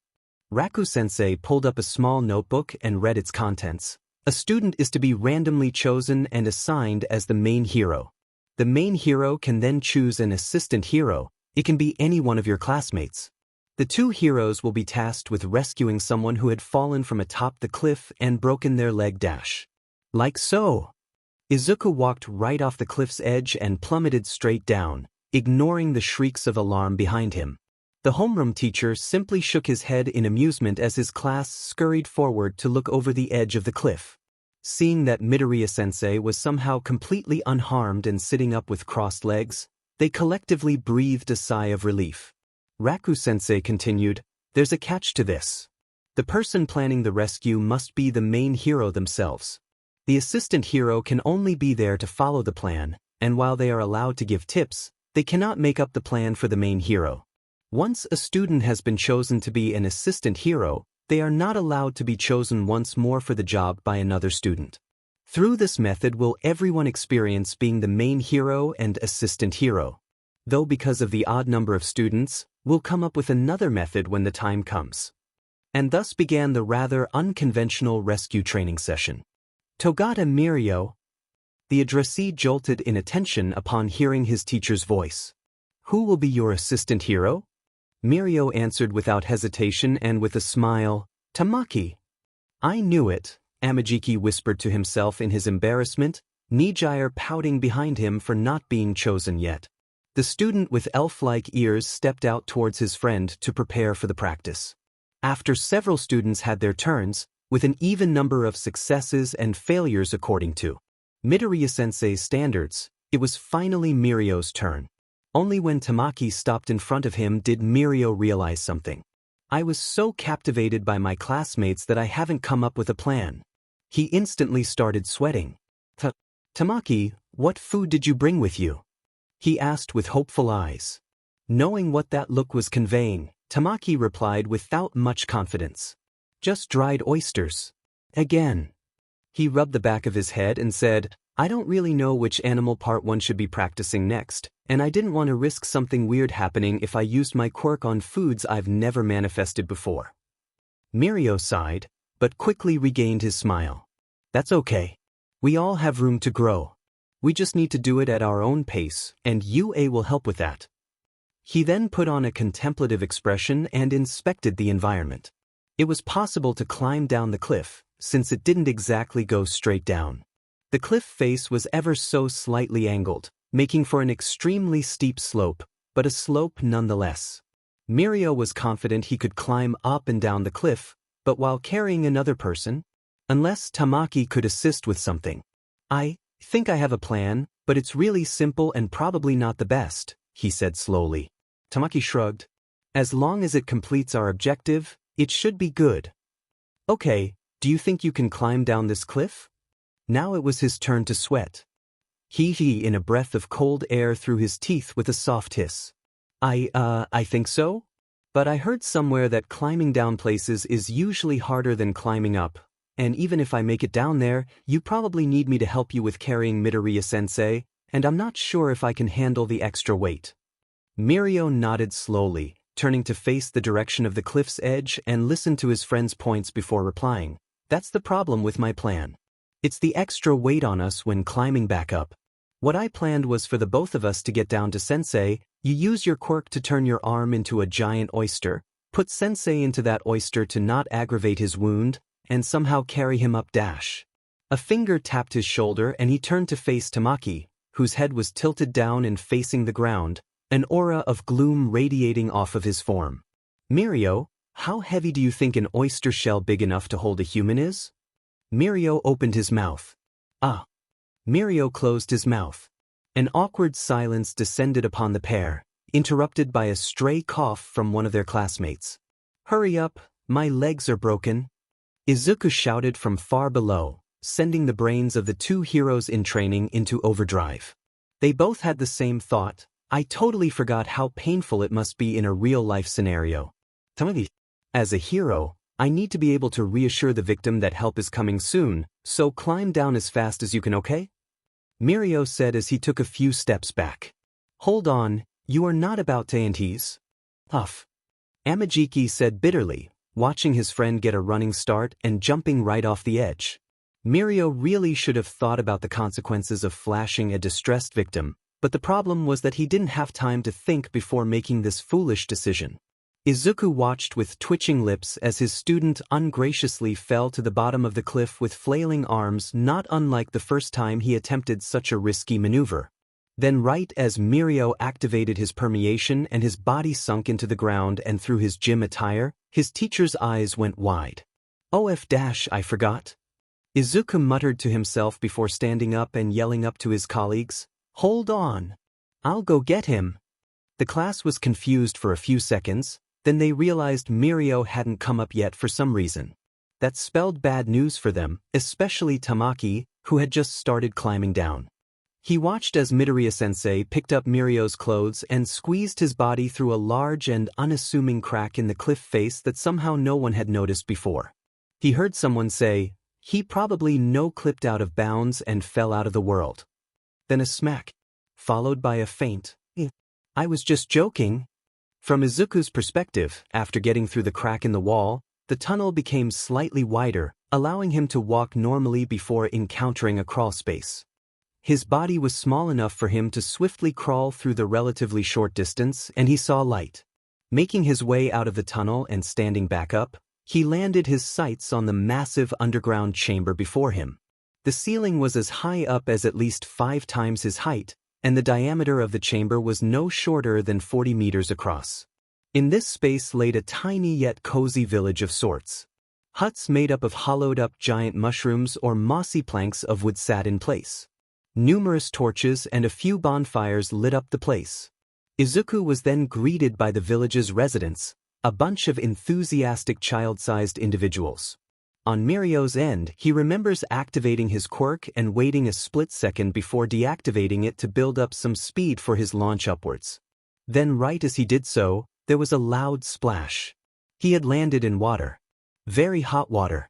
Raku-sensei pulled up a small notebook and read its contents. A student is to be randomly chosen and assigned as the main hero. The main hero can then choose an assistant hero. It can be any one of your classmates. The 2 heroes will be tasked with rescuing someone who had fallen from atop the cliff and broken their leg dash. Like so. Izuku walked right off the cliff's edge and plummeted straight down, ignoring the shrieks of alarm behind him. The homeroom teacher simply shook his head in amusement as his class scurried forward to look over the edge of the cliff. Seeing that Midoriya-sensei was somehow completely unharmed and sitting up with crossed legs, They collectively breathed a sigh of relief. Raku-sensei continued, "There's a catch to this. The person planning the rescue must be the main hero themselves. The assistant hero can only be there to follow the plan, and while they are allowed to give tips, they cannot make up the plan for the main hero. Once a student has been chosen to be an assistant hero, they are not allowed to be chosen once more for the job by another student. Through this method will everyone experience being the main hero and assistant hero. Though because of the odd number of students, we'll come up with another method when the time comes." And thus began the rather unconventional rescue training session. "Togata Mirio." The addressee jolted in attention upon hearing his teacher's voice. "Who will be your assistant hero?" Mirio answered without hesitation and with a smile, "Tamaki." "I knew it," Amajiki whispered to himself in his embarrassment, Nijire pouting behind him for not being chosen yet. The student with elf-like ears stepped out towards his friend to prepare for the practice. After several students had their turns, with an even number of successes and failures according to Midoriya-sensei's standards, it was finally Mirio's turn. Only when Tamaki stopped in front of him did Mirio realize something. "I was so captivated by my classmates that I haven't come up with a plan." He instantly started sweating. "Tamaki, what food did you bring with you?" he asked with hopeful eyes. Knowing what that look was conveying, Tamaki replied without much confidence. "Just dried oysters." Again. He rubbed the back of his head and said, "I don't really know which animal part one should be practicing next, and I didn't want to risk something weird happening if I used my quirk on foods I've never manifested before." Mirio sighed, but quickly regained his smile. "That's okay. We all have room to grow. We just need to do it at our own pace, and UA will help with that." He then put on a contemplative expression and inspected the environment. It was possible to climb down the cliff, since it didn't exactly go straight down. The cliff face was ever so slightly angled, making for an extremely steep slope, but a slope nonetheless. Mirio was confident he could climb up and down the cliff, but while carrying another person? Unless Tamaki could assist with something. "I think I have a plan, but it's really simple and probably not the best," he said slowly. Tamaki shrugged. "As long as it completes our objective, it should be good." "Okay, do you think you can climb down this cliff?" Now it was his turn to sweat. He in a breath of cold air through his teeth with a soft hiss. I think so? But I heard somewhere that climbing down places is usually harder than climbing up, and even if I make it down there, you probably need me to help you with carrying Midoriya-sensei, and I'm not sure if I can handle the extra weight." Mirio nodded slowly, turning to face the direction of the cliff's edge and listened to his friend's points before replying. "That's the problem with my plan. It's the extra weight on us when climbing back up. What I planned was for the both of us to get down to Sensei. You use your quirk to turn your arm into a giant oyster, put Sensei into that oyster to not aggravate his wound, and somehow carry him up dash." A finger tapped his shoulder and he turned to face Tamaki, whose head was tilted down and facing the ground, an aura of gloom radiating off of his form. "Mirio, how heavy do you think an oyster shell big enough to hold a human is?" Mirio opened his mouth. "Ah." Mirio closed his mouth. An awkward silence descended upon the pair, interrupted by a stray cough from one of their classmates. "Hurry up, my legs are broken," Izuku shouted from far below, sending the brains of the two heroes in training into overdrive. They both had the same thought. I totally forgot how painful it must be in a real-life scenario. As a hero, I need to be able to reassure the victim that help is coming soon, so climb down as fast as you can, okay? Mirio said as he took a few steps back. "Hold on, you are not about to tease." "Huff." Amajiki said bitterly, watching his friend get a running start and jumping right off the edge. Mirio really should have thought about the consequences of flashing a distressed victim, but the problem was that he didn't have time to think before making this foolish decision. Izuku watched with twitching lips as his student ungraciously fell to the bottom of the cliff with flailing arms, not unlike the first time he attempted such a risky maneuver. Then right as Mirio activated his permeation and his body sunk into the ground and through his gym attire, his teacher's eyes went wide. I forgot." Izuku muttered to himself before standing up and yelling up to his colleagues, "Hold on." I'll go get him. The class was confused for a few seconds, then they realized Mirio hadn't come up yet for some reason. That spelled bad news for them, especially Tamaki, who had just started climbing down. He watched as Midoriya-sensei picked up Mirio's clothes and squeezed his body through a large and unassuming crack in the cliff face that somehow no one had noticed before. He heard someone say, "He probably no-clipped out of bounds and fell out of the world." Then a smack, followed by a faint, "I was just joking." From Izuku's perspective, after getting through the crack in the wall, the tunnel became slightly wider, allowing him to walk normally before encountering a crawl space. His body was small enough for him to swiftly crawl through the relatively short distance, and he saw light. Making his way out of the tunnel and standing back up, he landed his sights on the massive underground chamber before him. The ceiling was as high up as at least 5 times his height, and the diameter of the chamber was no shorter than 40 meters across. In this space laid a tiny yet cozy village of sorts. Huts made up of hollowed-up giant mushrooms or mossy planks of wood sat in place. Numerous torches and a few bonfires lit up the place. Izuku was then greeted by the village's residents, a bunch of enthusiastic child-sized individuals. On Mirio's end, he remembers activating his quirk and waiting a split second before deactivating it to build up some speed for his launch upwards. Then right as he did so, there was a loud splash. He had landed in water. Very hot water.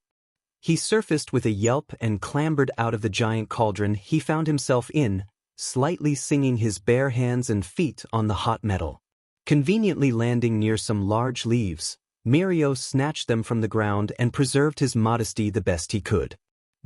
He surfaced with a yelp and clambered out of the giant cauldron he found himself in, slightly singing his bare hands and feet on the hot metal. Conveniently landing near some large leaves, Mirio snatched them from the ground and preserved his modesty the best he could.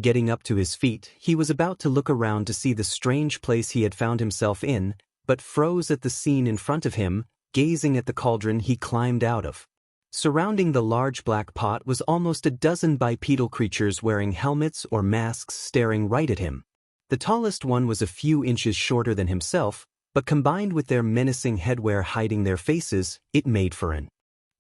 Getting up to his feet, he was about to look around to see the strange place he had found himself in, but froze at the scene in front of him, gazing at the cauldron he climbed out of. Surrounding the large black pot was almost a dozen bipedal creatures wearing helmets or masks staring right at him. The tallest one was a few inches shorter than himself, but combined with their menacing headwear hiding their faces, it made for an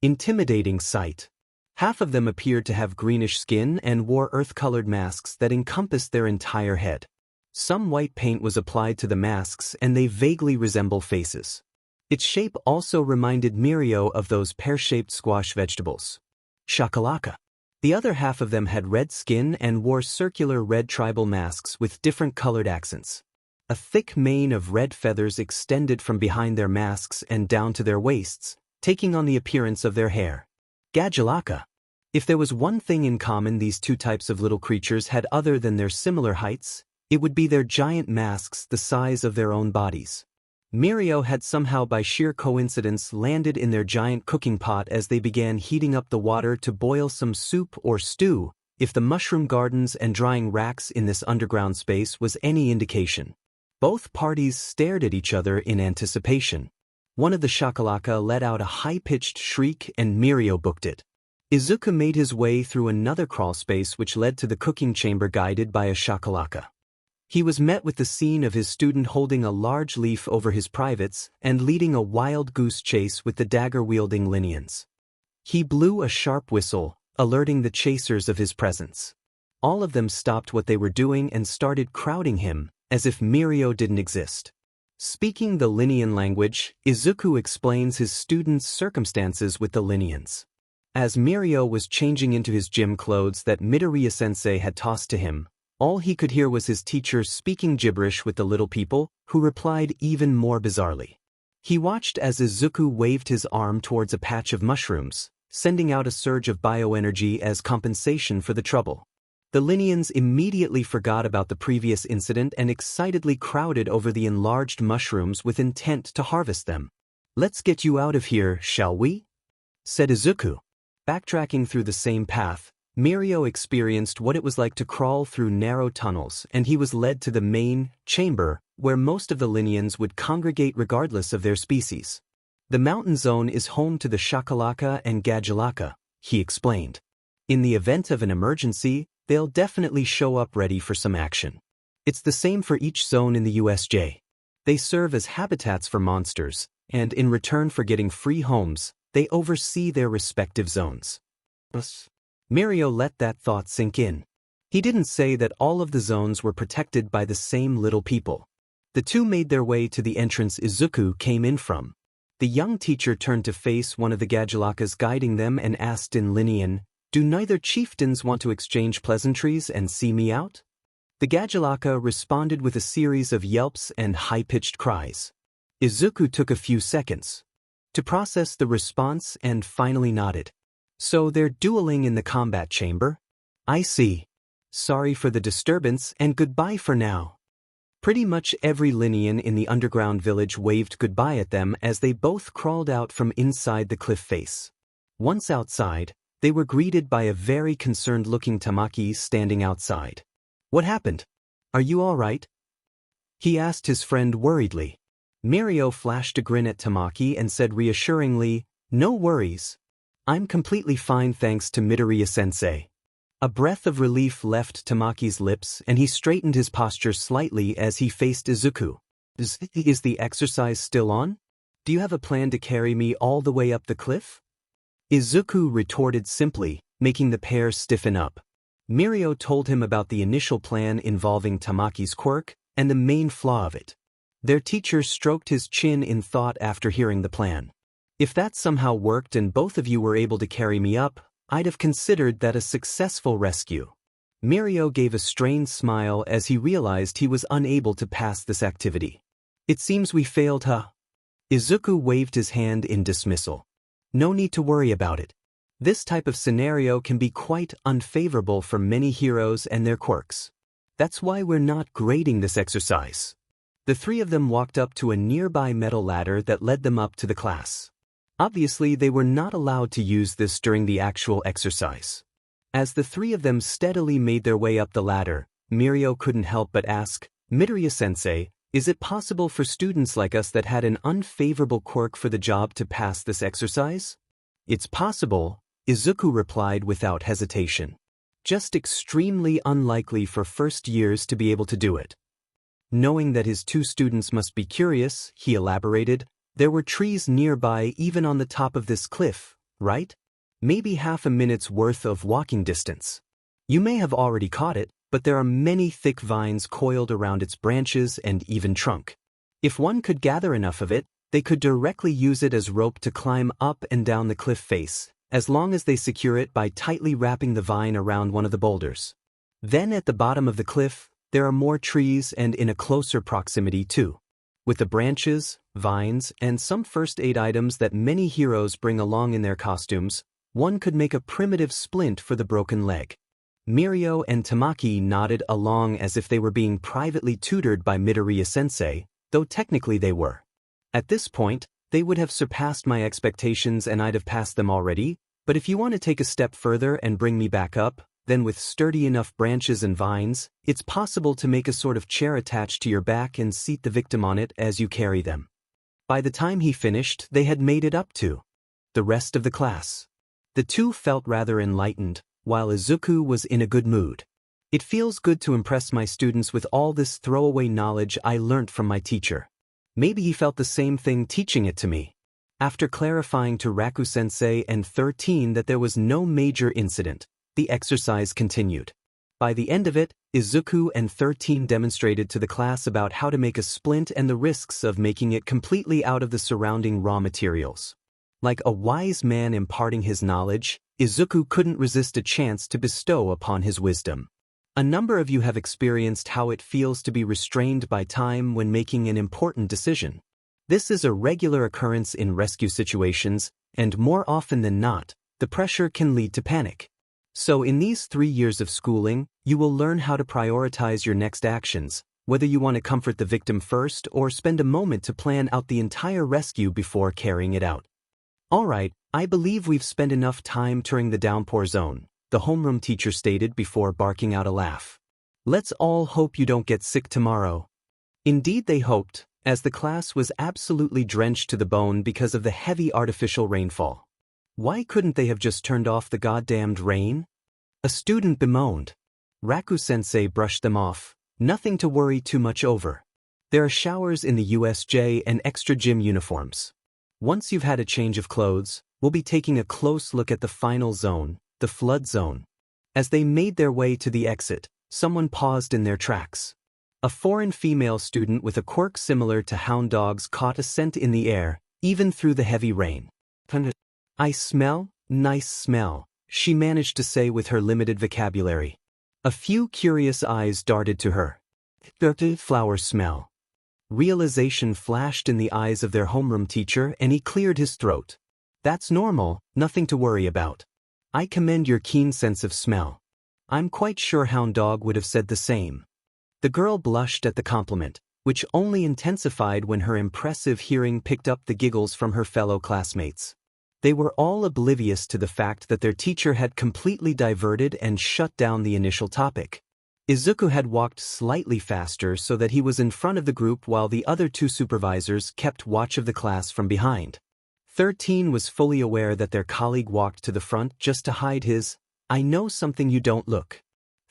intimidating sight. Half of them appeared to have greenish skin and wore earth-colored masks that encompassed their entire head. Some white paint was applied to the masks and they vaguely resemble faces. Its shape also reminded Mirio of those pear-shaped squash vegetables. Shakalaka. The other half of them had red skin and wore circular red tribal masks with different colored accents. A thick mane of red feathers extended from behind their masks and down to their waists, taking on the appearance of their hair. Gadjalaka. If there was one thing in common these two types of little creatures had other than their similar heights, it would be their giant masks the size of their own bodies. Mirio had somehow by sheer coincidence landed in their giant cooking pot as they began heating up the water to boil some soup or stew, if the mushroom gardens and drying racks in this underground space was any indication. Both parties stared at each other in anticipation. One of the shakalaka let out a high-pitched shriek and Mirio booked it. Izuku made his way through another crawl space which led to the cooking chamber guided by a shakalaka. He was met with the scene of his student holding a large leaf over his privates and leading a wild goose chase with the dagger-wielding Linians. He blew a sharp whistle, alerting the chasers of his presence. All of them stopped what they were doing and started crowding him, as if Mirio didn't exist. Speaking the Linian language, Izuku explains his student's circumstances with the Linians. As Mirio was changing into his gym clothes that Midoriya-sensei had tossed to him, all he could hear was his teacher speaking gibberish with the little people, who replied even more bizarrely. He watched as Izuku waved his arm towards a patch of mushrooms, sending out a surge of bioenergy as compensation for the trouble. The Linians immediately forgot about the previous incident and excitedly crowded over the enlarged mushrooms with intent to harvest them. "Let's get you out of here, shall we?" said Izuku. Backtracking through the same path, Mirio experienced what it was like to crawl through narrow tunnels, and he was led to the main chamber, where most of the Linians would congregate regardless of their species. "The mountain zone is home to the shakalaka and gadjalaka," he explained. "In the event of an emergency, they'll definitely show up ready for some action. It's the same for each zone in the USJ. They serve as habitats for monsters, and in return for getting free homes, they oversee their respective zones." Mirio let that thought sink in. He didn't say that all of the zones were protected by the same little people. The two made their way to the entrance Izuku came in from. The young teacher turned to face one of the Gajilakas guiding them and asked in Linean, "Do neither chieftains want to exchange pleasantries and see me out?" The Gajilaka responded with a series of yelps and high-pitched cries. Izuku took a few seconds to process the response and finally nodded. "So they're dueling in the combat chamber? I see. Sorry for the disturbance and goodbye for now." Pretty much every Linean in the underground village waved goodbye at them as they both crawled out from inside the cliff face. Once outside, they were greeted by a very concerned-looking Tamaki standing outside. "What happened? Are you all right?" he asked his friend worriedly. Mirio flashed a grin at Tamaki and said reassuringly, "No worries. I'm completely fine thanks to Midoriya-sensei." A breath of relief left Tamaki's lips and he straightened his posture slightly as he faced Izuku. Is the exercise still on? Do you have a plan to carry me all the way up the cliff?" Izuku retorted simply, making the pair stiffen up. Mirio told him about the initial plan involving Tamaki's quirk and the main flaw of it. Their teacher stroked his chin in thought after hearing the plan. "If that somehow worked and both of you were able to carry me up, I'd have considered that a successful rescue." Mirio gave a strained smile as he realized he was unable to pass this activity. "It seems we failed, huh?" Izuku waved his hand in dismissal. "No need to worry about it. This type of scenario can be quite unfavorable for many heroes and their quirks. That's why we're not grading this exercise." The three of them walked up to a nearby metal ladder that led them up to the class. Obviously, they were not allowed to use this during the actual exercise. As the three of them steadily made their way up the ladder, Mirio couldn't help but ask, "Midoriya-sensei, is it possible for students like us that had an unfavorable quirk for the job to pass this exercise?" "It's possible," Izuku replied without hesitation. "Just extremely unlikely for first years to be able to do it." Knowing that his two students must be curious, he elaborated, "There were trees nearby even on the top of this cliff, right? Maybe half a minute's worth of walking distance. You may have already caught it, but there are many thick vines coiled around its branches and even trunk. If one could gather enough of it, they could directly use it as rope to climb up and down the cliff face, as long as they secure it by tightly wrapping the vine around one of the boulders. Then at the bottom of the cliff, there are more trees and in a closer proximity too. With the branches, vines, and some first aid items that many heroes bring along in their costumes, one could make a primitive splint for the broken leg." Mirio and Tamaki nodded along as if they were being privately tutored by Midoriya-sensei, though technically they were. At this point, they would have surpassed my expectations and I'd have passed them already, but if you want to take a step further and bring me back up, then with sturdy enough branches and vines, it's possible to make a sort of chair attached to your back and seat the victim on it as you carry them. By the time he finished, they had made it up to the rest of the class. The two felt rather enlightened, while Izuku was in a good mood. "It feels good to impress my students with all this throwaway knowledge I learnt from my teacher." Maybe he felt the same thing teaching it to me. After clarifying to Raku-sensei and 13 that there was no major incident, the exercise continued. By the end of it, Izuku and 13 demonstrated to the class about how to make a splint and the risks of making it completely out of the surrounding raw materials. Like a wise man imparting his knowledge, Izuku couldn't resist a chance to bestow upon his wisdom. A number of you have experienced how it feels to be restrained by time when making an important decision. This is a regular occurrence in rescue situations, and more often than not, the pressure can lead to panic. So in these 3 years of schooling, you will learn how to prioritize your next actions, whether you want to comfort the victim first or spend a moment to plan out the entire rescue before carrying it out. "Alright, I believe we've spent enough time touring the downpour zone," the homeroom teacher stated before barking out a laugh. "Let's all hope you don't get sick tomorrow." Indeed they hoped, as the class was absolutely drenched to the bone because of the heavy artificial rainfall. Why couldn't they have just turned off the goddamned rain? A student bemoaned. Raku-sensei brushed them off. "Nothing to worry too much over. There are showers in the USJ and extra gym uniforms. Once you've had a change of clothes, we'll be taking a close look at the final zone, the flood zone." As they made their way to the exit, someone paused in their tracks. A foreign female student with a quirk similar to hound dogs caught a scent in the air, even through the heavy rain. I smell, nice smell, she managed to say with her limited vocabulary. A few curious eyes darted to her. Flower smell. Realization flashed in the eyes of their homeroom teacher and he cleared his throat. That's normal, nothing to worry about. I commend your keen sense of smell. I'm quite sure Hound Dog would have said the same. The girl blushed at the compliment, which only intensified when her impressive hearing picked up the giggles from her fellow classmates. They were all oblivious to the fact that their teacher had completely diverted and shut down the initial topic. Izuku had walked slightly faster so that he was in front of the group while the other two supervisors kept watch of the class from behind. 13 was fully aware that their colleague walked to the front just to hide his, "I know something you don't" look.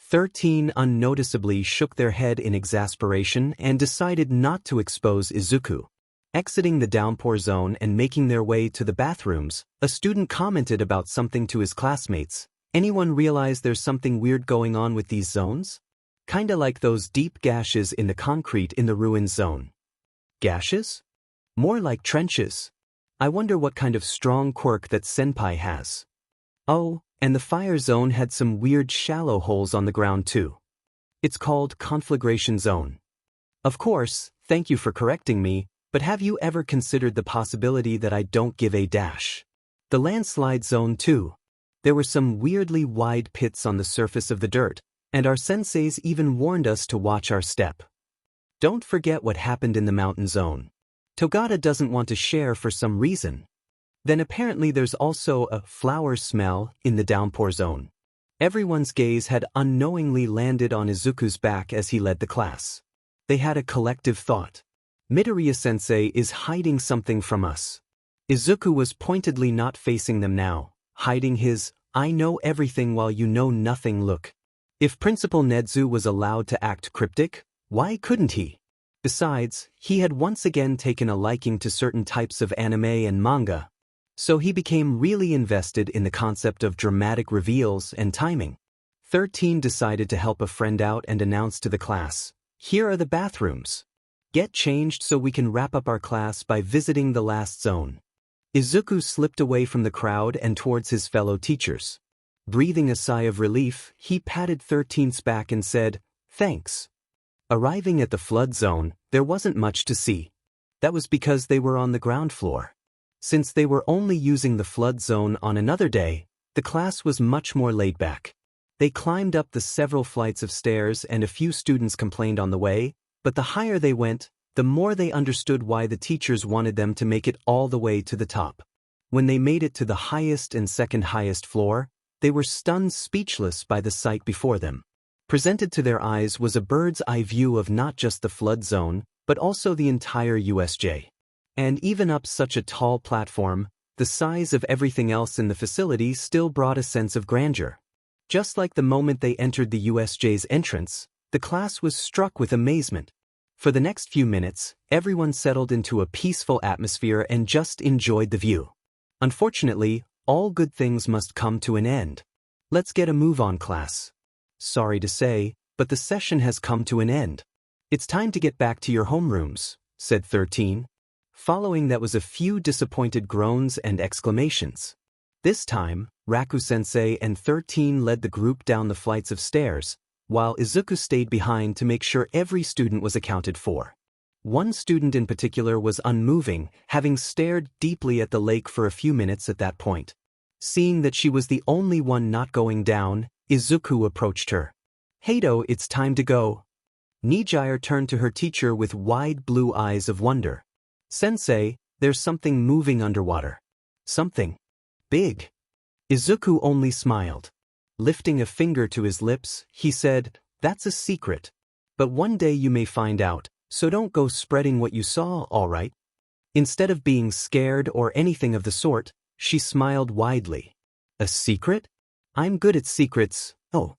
13 unnoticeably shook their head in exasperation and decided not to expose Izuku. Exiting the downpour zone and making their way to the bathrooms, a student commented about something to his classmates. Anyone realize there's something weird going on with these zones? Kinda like those deep gashes in the concrete in the ruins zone. Gashes? More like trenches. I wonder what kind of strong quirk that Senpai has. Oh, and the fire zone had some weird shallow holes on the ground too. It's called conflagration zone. Of course, thank you for correcting me, but have you ever considered the possibility that I don't give a dash? The landslide zone too. There were some weirdly wide pits on the surface of the dirt, and our senseis even warned us to watch our step. Don't forget what happened in the mountain zone. Togata doesn't want to share for some reason. Then apparently there's also a flower smell in the downpour zone. Everyone's gaze had unknowingly landed on Izuku's back as he led the class. They had a collective thought. Midoriya-sensei is hiding something from us. Izuku was pointedly not facing them now, hiding his, "I know everything while you know nothing" look. If Principal Nedzu was allowed to act cryptic, why couldn't he? Besides, he had once again taken a liking to certain types of anime and manga. So he became really invested in the concept of dramatic reveals and timing. 13 decided to help a friend out and announced to the class, "Here are the bathrooms. Get changed so we can wrap up our class by visiting the last zone." Izuku slipped away from the crowd and towards his fellow teachers. Breathing a sigh of relief, he patted 13's back and said, "Thanks." Arriving at the flood zone, there wasn't much to see. That was because they were on the ground floor. Since they were only using the flood zone on another day, the class was much more laid back. They climbed up the several flights of stairs and a few students complained on the way, but the higher they went, the more they understood why the teachers wanted them to make it all the way to the top. When they made it to the highest and second highest floor, they were stunned speechless by the sight before them. Presented to their eyes was a bird's eye view of not just the flood zone, but also the entire USJ. And even up such a tall platform, the size of everything else in the facility still brought a sense of grandeur. Just like the moment they entered the USJ's entrance, the class was struck with amazement. For the next few minutes, everyone settled into a peaceful atmosphere and just enjoyed the view. Unfortunately, all good things must come to an end. Let's get a move on, class. Sorry to say, but the session has come to an end. It's time to get back to your homerooms, said 13. Following that was a few disappointed groans and exclamations. This time, Raku-sensei and 13 led the group down the flights of stairs, while Izuku stayed behind to make sure every student was accounted for. One student in particular was unmoving, having stared deeply at the lake for a few minutes at that point. Seeing that she was the only one not going down, Izuku approached her. "Hato, it's time to go." Nijire turned to her teacher with wide blue eyes of wonder. "Sensei, there's something moving underwater. Something big." Izuku only smiled. Lifting a finger to his lips, he said, "That's a secret. But one day you may find out, so don't go spreading what you saw, all right?" Instead of being scared or anything of the sort, she smiled widely. "A secret? I'm good at secrets, oh."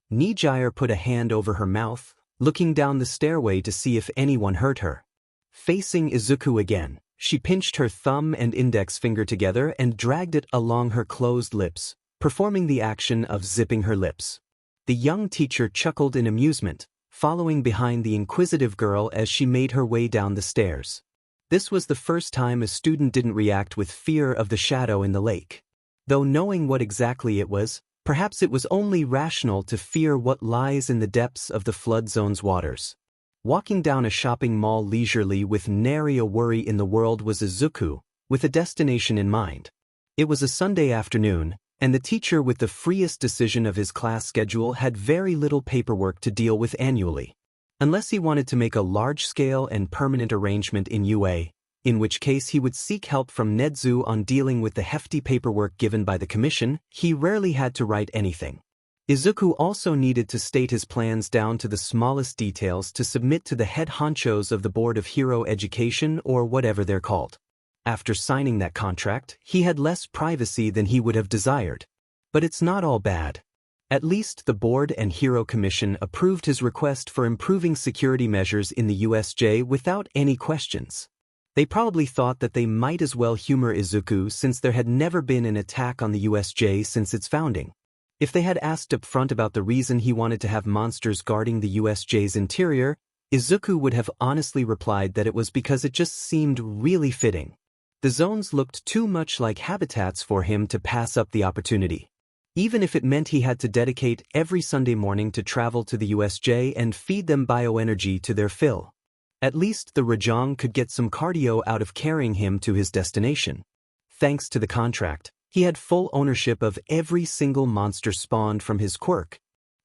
Nijire put a hand over her mouth, looking down the stairway to see if anyone heard her. Facing Izuku again, she pinched her thumb and index finger together and dragged it along her closed lips, performing the action of zipping her lips. The young teacher chuckled in amusement, following behind the inquisitive girl as she made her way down the stairs. This was the first time a student didn't react with fear of the shadow in the lake. Though knowing what exactly it was, perhaps it was only rational to fear what lies in the depths of the flood zone's waters. Walking down a shopping mall leisurely with nary a worry in the world was Izuku, with a destination in mind. It was a Sunday afternoon, and the teacher with the freest decision of his class schedule had very little paperwork to deal with annually. Unless he wanted to make a large-scale and permanent arrangement in UA, in which case he would seek help from Nedzu on dealing with the hefty paperwork given by the commission, he rarely had to write anything. Izuku also needed to state his plans down to the smallest details to submit to the head honchos of the Board of Hero Education or whatever they're called. After signing that contract, he had less privacy than he would have desired. But it's not all bad. At least the Board and Hero Commission approved his request for improving security measures in the USJ without any questions. They probably thought that they might as well humor Izuku since there had never been an attack on the USJ since its founding. If they had asked up front about the reason he wanted to have monsters guarding the USJ's interior, Izuku would have honestly replied that it was because it just seemed really fitting. The zones looked too much like habitats for him to pass up the opportunity. Even if it meant he had to dedicate every Sunday morning to travel to the USJ and feed them bioenergy to their fill. At least the Rajang could get some cardio out of carrying him to his destination. Thanks to the contract, he had full ownership of every single monster spawned from his quirk.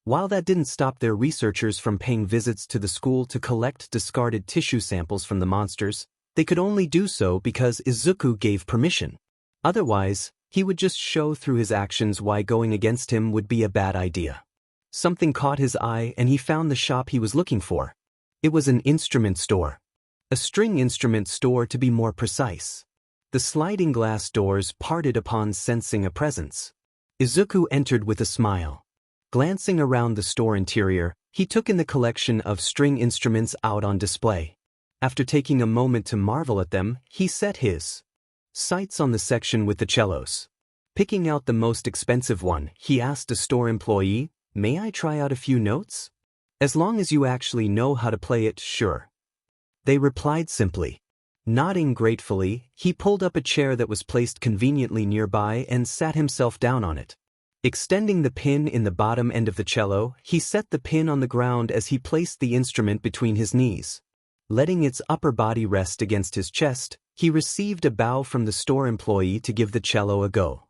While that didn't stop their researchers from paying visits to the school to collect discarded tissue samples from the monsters, they could only do so because Izuku gave permission. Otherwise, he would just show through his actions why going against him would be a bad idea. Something caught his eye and he found the shop he was looking for. It was an instrument store. A string instrument store to be more precise. The sliding glass doors parted upon sensing a presence. Izuku entered with a smile. Glancing around the store interior, he took in the collection of string instruments out on display. After taking a moment to marvel at them, he set his sights on the section with the cellos. Picking out the most expensive one, he asked a store employee, "May I try out a few notes?" "As long as you actually know how to play it, sure." They replied simply. Nodding gratefully, he pulled up a chair that was placed conveniently nearby and sat himself down on it. Extending the pin in the bottom end of the cello, he set the pin on the ground as he placed the instrument between his knees. Letting its upper body rest against his chest, he received a bow from the store employee to give the cello a go.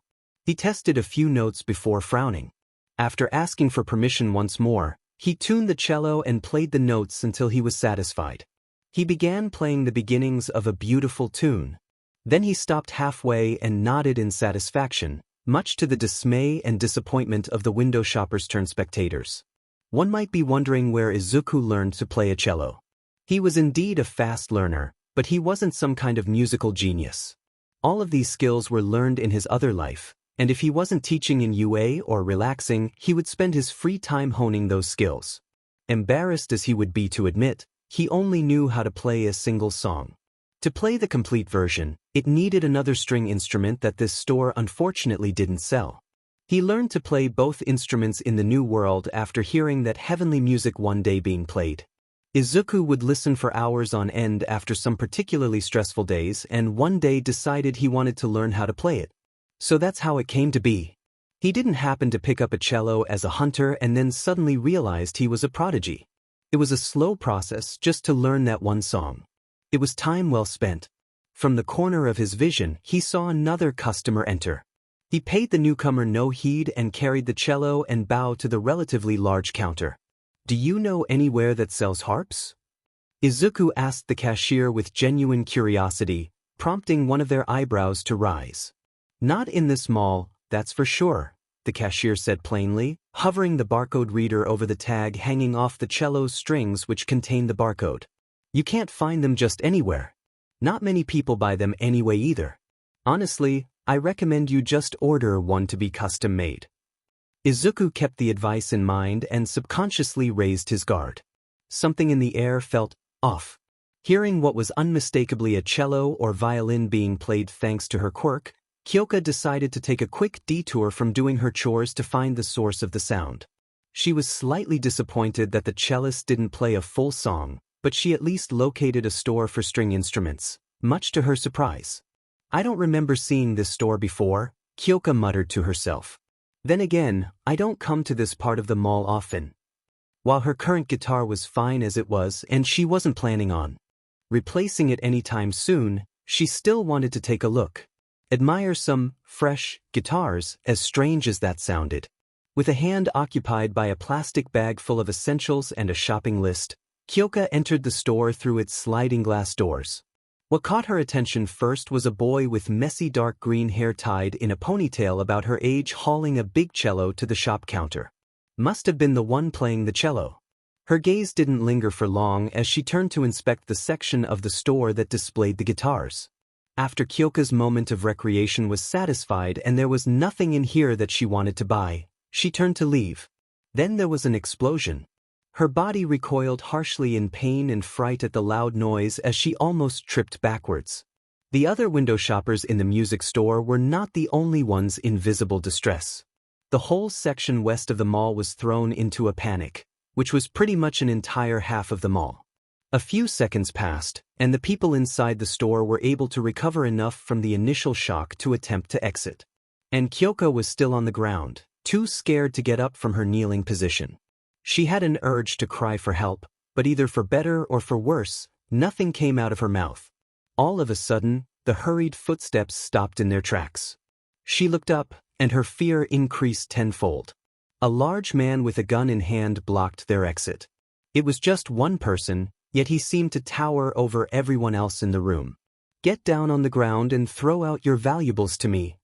He tested a few notes before frowning. After asking for permission once more, he tuned the cello and played the notes until he was satisfied. He began playing the beginnings of a beautiful tune. Then he stopped halfway and nodded in satisfaction, much to the dismay and disappointment of the window shoppers turned spectators. One might be wondering where Izuku learned to play a cello. He was indeed a fast learner, but he wasn't some kind of musical genius. All of these skills were learned in his other life, and if he wasn't teaching in UA or relaxing, he would spend his free time honing those skills. Embarrassed as he would be to admit, he only knew how to play a single song. To play the complete version, it needed another string instrument that this store unfortunately didn't sell. He learned to play both instruments in the new world after hearing that heavenly music one day being played. Izuku would listen for hours on end after some particularly stressful days and one day decided he wanted to learn how to play it. So that's how it came to be. He didn't happen to pick up a cello as a hunter and then suddenly realized he was a prodigy. It was a slow process just to learn that one song. It was time well spent. From the corner of his vision, he saw another customer enter. He paid the newcomer no heed and carried the cello and bowed to the relatively large counter. "Do you know anywhere that sells harps?" Izuku asked the cashier with genuine curiosity, prompting one of their eyebrows to rise. "Not in this mall, that's for sure," the cashier said plainly, hovering the barcode reader over the tag hanging off the cello's strings which contained the barcode. "You can't find them just anywhere. Not many people buy them anyway either. Honestly, I recommend you just order one to be custom made." Izuku kept the advice in mind and subconsciously raised his guard. Something in the air felt off. Hearing what was unmistakably a cello or violin being played thanks to her quirk, Kyoka decided to take a quick detour from doing her chores to find the source of the sound. She was slightly disappointed that the cellist didn't play a full song, but she at least located a store for string instruments, much to her surprise. I don't remember seeing this store before, Kyoka muttered to herself. Then again, I don't come to this part of the mall often. While her current guitar was fine as it was and she wasn't planning on replacing it anytime soon, she still wanted to take a look. Admire some fresh guitars, as strange as that sounded. With a hand occupied by a plastic bag full of essentials and a shopping list, Kyoka entered the store through its sliding glass doors. What caught her attention first was a boy with messy dark green hair tied in a ponytail about her age hauling a big cello to the shop counter. Must have been the one playing the cello. Her gaze didn't linger for long as she turned to inspect the section of the store that displayed the guitars. After Kyoka's moment of recreation was satisfied and there was nothing in here that she wanted to buy, she turned to leave. Then there was an explosion. Her body recoiled harshly in pain and fright at the loud noise as she almost tripped backwards. The other window shoppers in the music store were not the only ones in visible distress. The whole section west of the mall was thrown into a panic, which was pretty much an entire half of the mall. A few seconds passed, and the people inside the store were able to recover enough from the initial shock to attempt to exit. And Kyoka was still on the ground, too scared to get up from her kneeling position. She had an urge to cry for help, but either for better or for worse, nothing came out of her mouth. All of a sudden, the hurried footsteps stopped in their tracks. She looked up, and her fear increased tenfold. A large man with a gun in hand blocked their exit. It was just one person, yet he seemed to tower over everyone else in the room. "Get down on the ground and throw out your valuables to me,"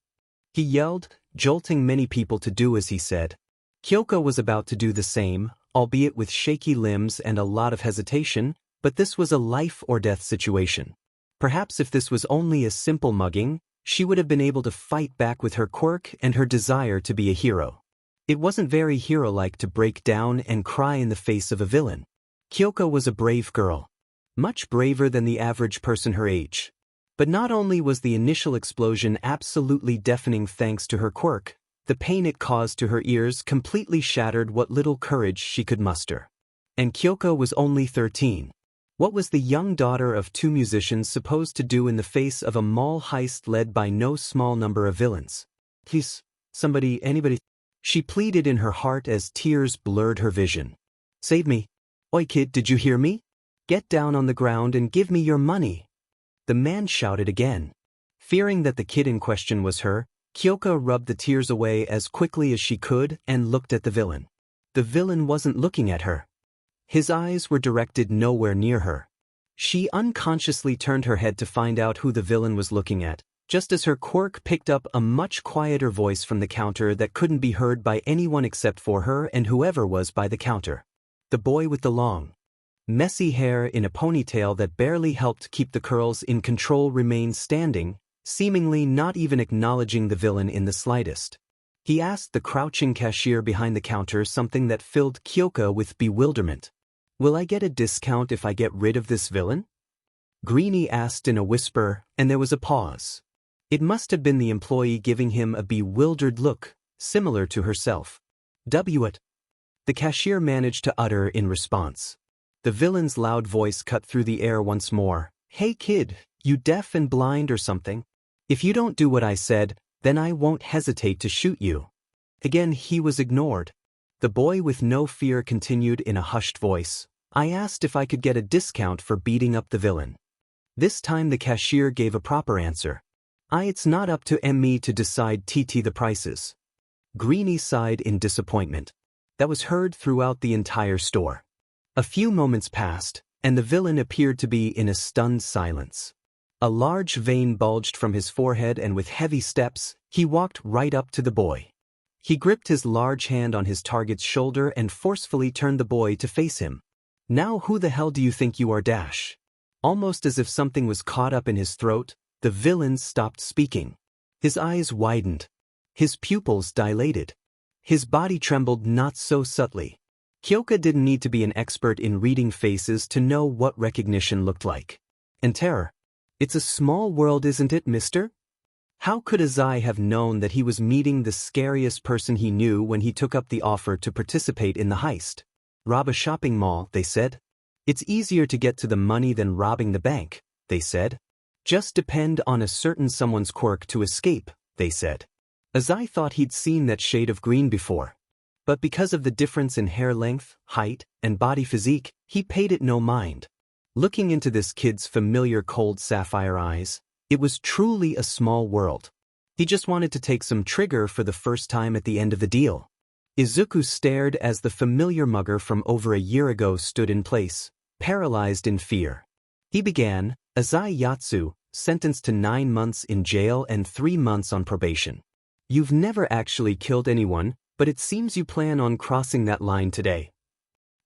he yelled, jolting many people to do as he said. Kyoka was about to do the same, albeit with shaky limbs and a lot of hesitation, but this was a life-or-death situation. Perhaps if this was only a simple mugging, she would have been able to fight back with her quirk and her desire to be a hero. It wasn't very hero-like to break down and cry in the face of a villain. Kyoka was a brave girl. Much braver than the average person her age. But not only was the initial explosion absolutely deafening thanks to her quirk, the pain it caused to her ears completely shattered what little courage she could muster. And Kyoka was only 13. What was the young daughter of two musicians supposed to do in the face of a mall heist led by no small number of villains? "Please, somebody, anybody," she pleaded in her heart as tears blurred her vision. "Save me. Oi kid, did you hear me? Get down on the ground and give me your money," the man shouted again. Fearing that the kid in question was her, Kyoka rubbed the tears away as quickly as she could and looked at the villain. The villain wasn't looking at her. His eyes were directed nowhere near her. She unconsciously turned her head to find out who the villain was looking at, just as her quirk picked up a much quieter voice from the counter that couldn't be heard by anyone except for her and whoever was by the counter. The boy with the long, messy hair in a ponytail that barely helped keep the curls in control remained standing, seemingly not even acknowledging the villain in the slightest. He asked the crouching cashier behind the counter something that filled Kyoka with bewilderment. "Will I get a discount if I get rid of this villain?" Greenie asked in a whisper, and there was a pause. It must have been the employee giving him a bewildered look, similar to herself. "What?" the cashier managed to utter in response. The villain's loud voice cut through the air once more. "Hey kid, you deaf and blind or something? If you don't do what I said, then I won't hesitate to shoot you." Again he was ignored. The boy with no fear continued in a hushed voice. "I asked if I could get a discount for beating up the villain." This time the cashier gave a proper answer. It's not up to me to decide the prices." Greenie sighed in disappointment. That was heard throughout the entire store. A few moments passed, and the villain appeared to be in a stunned silence. A large vein bulged from his forehead and with heavy steps, he walked right up to the boy. He gripped his large hand on his target's shoulder and forcefully turned the boy to face him. "Now who the hell do you think you are, Dash?" Almost as if something was caught up in his throat, the villain stopped speaking. His eyes widened. His pupils dilated. His body trembled not so subtly. Kyoka didn't need to be an expert in reading faces to know what recognition looked like. And terror. "It's a small world, isn't it, mister?" How could Azai have known that he was meeting the scariest person he knew when he took up the offer to participate in the heist? Rob a shopping mall, they said. It's easier to get to the money than robbing the bank, they said. Just depend on a certain someone's quirk to escape, they said. Azai thought he'd seen that shade of green before. But because of the difference in hair length, height, and body physique, he paid it no mind. Looking into this kid's familiar cold sapphire eyes, it was truly a small world. He just wanted to take some trigger for the first time at the end of the deal. Izuku stared as the familiar mugger from over a year ago stood in place, paralyzed in fear. He began, Azai Yatsu, sentenced to 9 months in jail and 3 months on probation. You've never actually killed anyone, but it seems you plan on crossing that line today.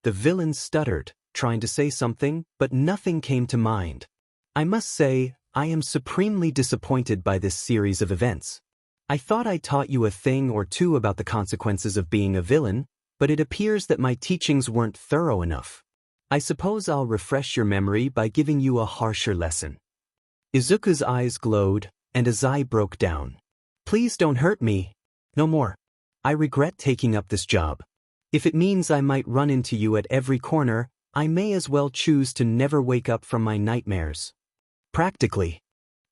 The villain stuttered, trying to say something, but nothing came to mind. I must say, I am supremely disappointed by this series of events. I thought I taught you a thing or two about the consequences of being a villain, but it appears that my teachings weren't thorough enough. I suppose I'll refresh your memory by giving you a harsher lesson. Izuku's eyes glowed, and Azai broke down. Please don't hurt me. No more. I regret taking up this job. If it means I might run into you at every corner, I may as well choose to never wake up from my nightmares. Practically.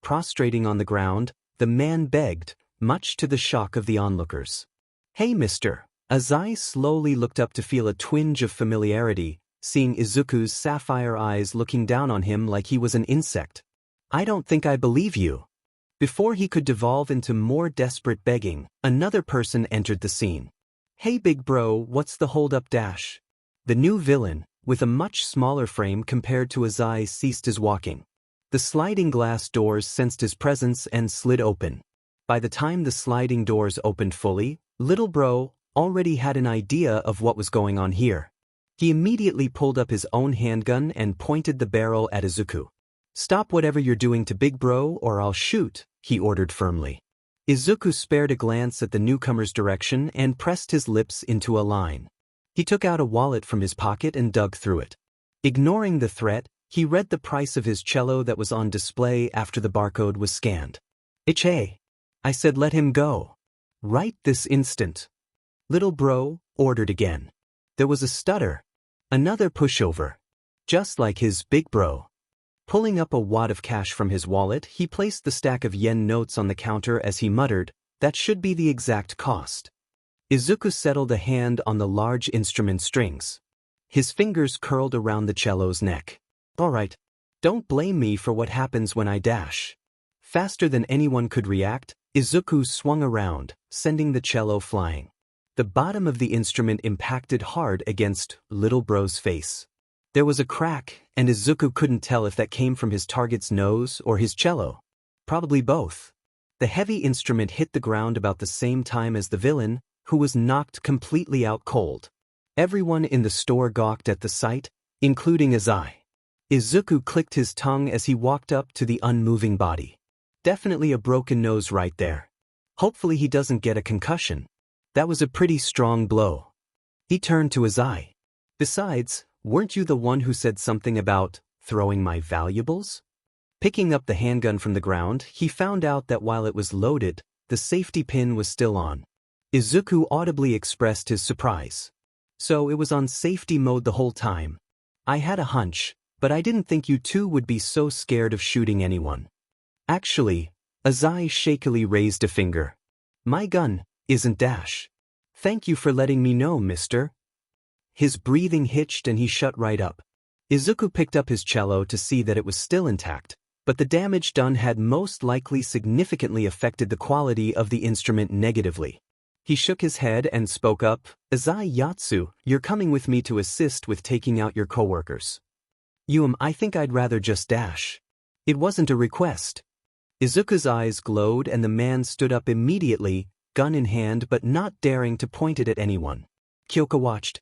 Prostrating on the ground, the man begged, much to the shock of the onlookers. Hey, mister. Azai slowly looked up to feel a twinge of familiarity, seeing Izuku's sapphire eyes looking down on him like he was an insect. I don't think I believe you. Before he could devolve into more desperate begging, another person entered the scene. Hey big bro, what's the hold-up dash? The new villain, with a much smaller frame compared to Azai, ceased his walking. The sliding glass doors sensed his presence and slid open. By the time the sliding doors opened fully, little bro already had an idea of what was going on here. He immediately pulled up his own handgun and pointed the barrel at Izuku. Stop whatever you're doing to big bro or I'll shoot, he ordered firmly. Izuku spared a glance at the newcomer's direction and pressed his lips into a line. He took out a wallet from his pocket and dug through it. Ignoring the threat, he read the price of his cello that was on display after the barcode was scanned. Ichie. I said let him go. Right this instant. Little bro ordered again. There was a stutter. Another pushover. Just like his big bro. Pulling up a wad of cash from his wallet, he placed the stack of yen notes on the counter as he muttered, that should be the exact cost. Izuku settled a hand on the large instrument strings. His fingers curled around the cello's neck. Alright. Don't blame me for what happens when I dash. Faster than anyone could react, Izuku swung around, sending the cello flying. The bottom of the instrument impacted hard against little bro's face. There was a crack, and Izuku couldn't tell if that came from his target's nose or his cello. Probably both. The heavy instrument hit the ground about the same time as the villain, who was knocked completely out cold. Everyone in the store gawked at the sight, including Azai. Izuku clicked his tongue as he walked up to the unmoving body. Definitely a broken nose right there. Hopefully he doesn't get a concussion. That was a pretty strong blow. He turned to Azai. Besides, weren't you the one who said something about throwing my valuables? Picking up the handgun from the ground, he found out that while it was loaded, the safety pin was still on. Izuku audibly expressed his surprise. So it was on safety mode the whole time. I had a hunch, but I didn't think you two would be so scared of shooting anyone. Actually, Azai shakily raised a finger. My gun isn't dash. Thank you for letting me know, mister. His breathing hitched and he shut right up. Izuku picked up his cello to see that it was still intact, but the damage done had most likely significantly affected the quality of the instrument negatively. He shook his head and spoke up, Azai Yatsu, you're coming with me to assist with taking out your coworkers. I think I'd rather just dash. It wasn't a request. Izuku's eyes glowed and the man stood up immediately, gun in hand but not daring to point it at anyone. Kyoka watched.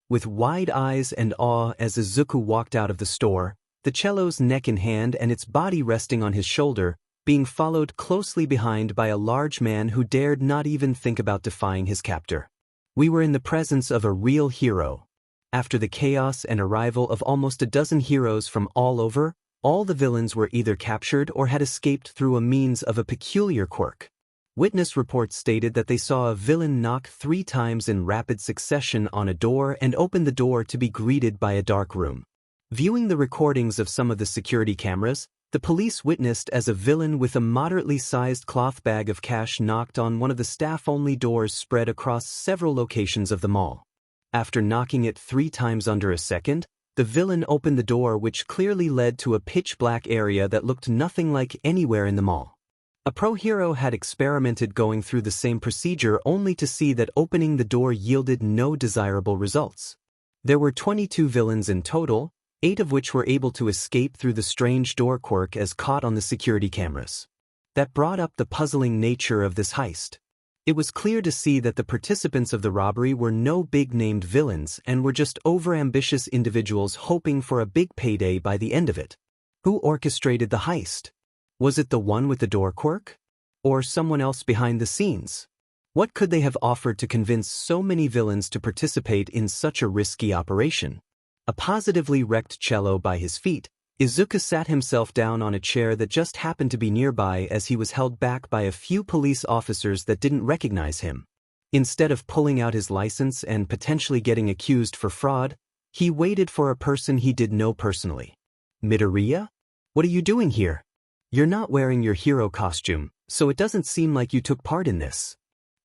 With wide eyes and awe as Izuku walked out of the store, the cello's neck in hand and its body resting on his shoulder, being followed closely behind by a large man who dared not even think about defying his captor. We were in the presence of a real hero. After the chaos and arrival of almost a dozen heroes from all over, All the villains were either captured or had escaped through a means of a peculiar quirk. Witness reports stated that they saw a villain knock 3 times in rapid succession on a door and open the door to be greeted by a dark room. Viewing the recordings of some of the security cameras, the police witnessed as a villain with a moderately sized cloth bag of cash knocked on one of the staff-only doors spread across several locations of the mall. After knocking it 3 times under a second, the villain opened the door, which clearly led to a pitch-black area that looked nothing like anywhere in the mall. A pro hero had experimented going through the same procedure only to see that opening the door yielded no desirable results. There were 22 villains in total, 8 of which were able to escape through the strange door quirk as caught on the security cameras. That brought up the puzzling nature of this heist. It was clear to see that the participants of the robbery were no big-named villains and were just overambitious individuals hoping for a big payday by the end of it. Who orchestrated the heist? Was it the one with the door quirk? Or someone else behind the scenes? What could they have offered to convince so many villains to participate in such a risky operation? A positively wrecked cello by his feet, Izuku sat himself down on a chair that just happened to be nearby as he was held back by a few police officers that didn't recognize him. Instead of pulling out his license and potentially getting accused for fraud, he waited for a person he did know personally. Midoriya? What are you doing here? You're not wearing your hero costume, so it doesn't seem like you took part in this.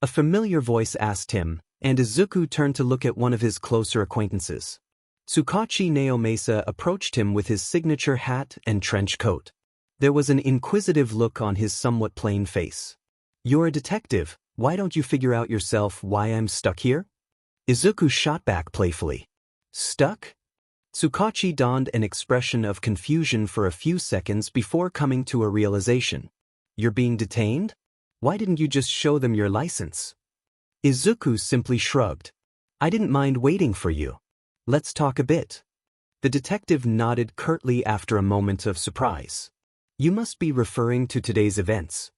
A familiar voice asked him, and Izuku turned to look at one of his closer acquaintances. Tsukachi Naomasa approached him with his signature hat and trench coat. There was an inquisitive look on his somewhat plain face. You're a detective, why don't you figure out yourself why I'm stuck here? Izuku shot back playfully. Stuck? Tsukachi donned an expression of confusion for a few seconds before coming to a realization. You're being detained? Why didn't you just show them your license? Izuku simply shrugged. I didn't mind waiting for you. Let's talk a bit. The detective nodded curtly after a moment of surprise. You must be referring to today's events.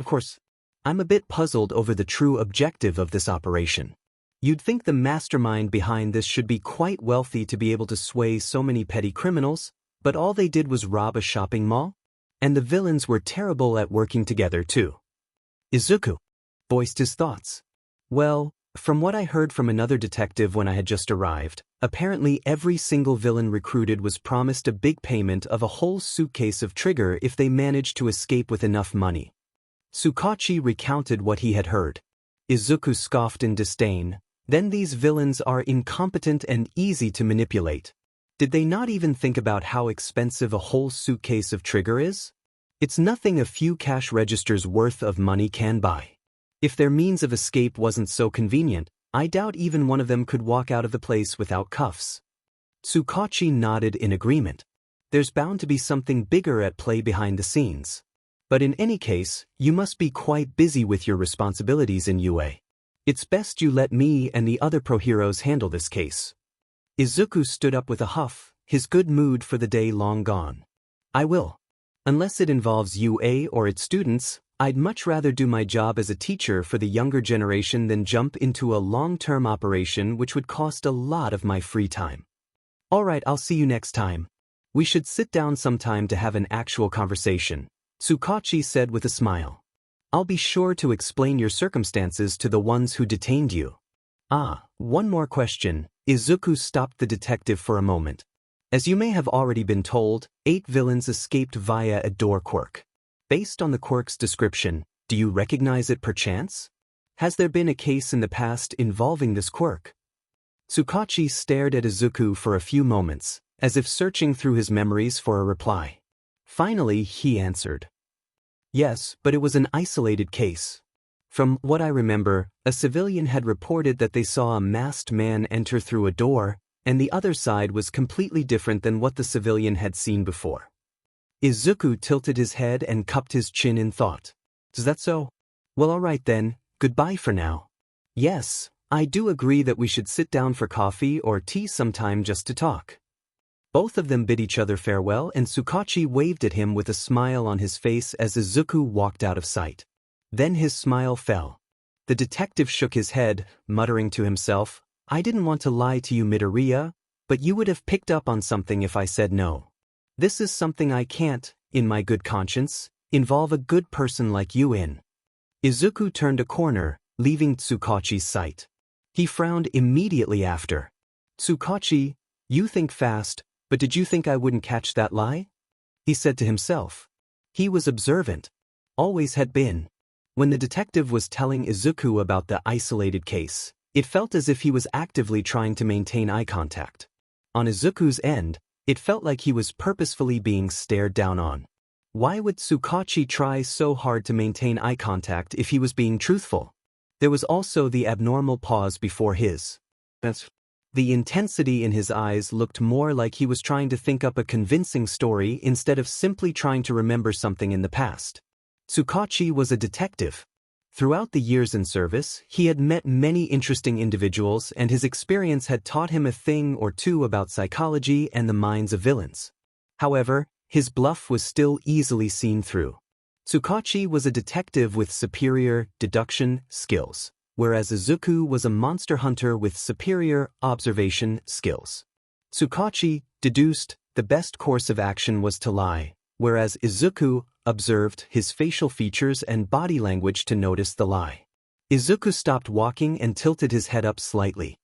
Of course, I'm a bit puzzled over the true objective of this operation. You'd think the mastermind behind this should be quite wealthy to be able to sway so many petty criminals, but all they did was rob a shopping mall? And the villains were terrible at working together too. Izuku voiced his thoughts. Well, from what I heard from another detective when I had just arrived, apparently every single villain recruited was promised a big payment of a whole suitcase of trigger if they managed to escape with enough money. Tsukachi recounted what he had heard. Izuku scoffed in disdain. Then these villains are incompetent and easy to manipulate. Did they not even think about how expensive a whole suitcase of trigger is? It's nothing a few cash registers worth of money can buy. If their means of escape wasn't so convenient, I doubt even one of them could walk out of the place without cuffs. Tsukachi nodded in agreement. There's bound to be something bigger at play behind the scenes. But in any case, you must be quite busy with your responsibilities in UA. It's best you let me and the other pro-heroes handle this case. Izuku stood up with a huff, his good mood for the day long gone. I will. Unless it involves UA or its students, I'd much rather do my job as a teacher for the younger generation than jump into a long-term operation which would cost a lot of my free time. Alright, I'll see you next time. We should sit down sometime to have an actual conversation, Tsukachi said with a smile. I'll be sure to explain your circumstances to the ones who detained you. One more question. Izuku stopped the detective for a moment. As you may have already been told, 8 villains escaped via a door quirk. Based on the quirk's description, do you recognize it perchance? Has there been a case in the past involving this quirk? Tsukachi stared at Izuku for a few moments, as if searching through his memories for a reply. Finally, he answered. Yes, but it was an isolated case. From what I remember, a civilian had reported that they saw a masked man enter through a door, and the other side was completely different than what the civilian had seen before. Izuku tilted his head and cupped his chin in thought. Is that so? Well, alright then, goodbye for now. Yes, I do agree that we should sit down for coffee or tea sometime just to talk. Both of them bid each other farewell, and Tsukachi waved at him with a smile on his face as Izuku walked out of sight. Then his smile fell. The detective shook his head, muttering to himself, I didn't want to lie to you, Midoriya, but you would have picked up on something if I said no. This is something I can't, in my good conscience, involve a good person like you in. Izuku turned a corner, leaving Tsukachi's sight. He frowned immediately after. Tsukachi, you think fast, but did you think I wouldn't catch that lie? He said to himself. He was observant. Always had been. When the detective was telling Izuku about the isolated case, it felt as if he was actively trying to maintain eye contact. On Izuku's end, it felt like he was purposefully being stared down on. Why would Tsukachi try so hard to maintain eye contact if he was being truthful? There was also the abnormal pause before his. The intensity in his eyes looked more like he was trying to think up a convincing story instead of simply trying to remember something in the past. Tsukachi was a detective. Throughout the years in service, he had met many interesting individuals and his experience had taught him a thing or two about psychology and the minds of villains. However, his bluff was still easily seen through. Tsukachi was a detective with superior deduction skills, whereas Izuku was a monster hunter with superior observation skills. Tsukachi deduced the best course of action was to lie, whereas Izuku observed his facial features and body language to notice the lie. Izuku stopped walking and tilted his head up slightly.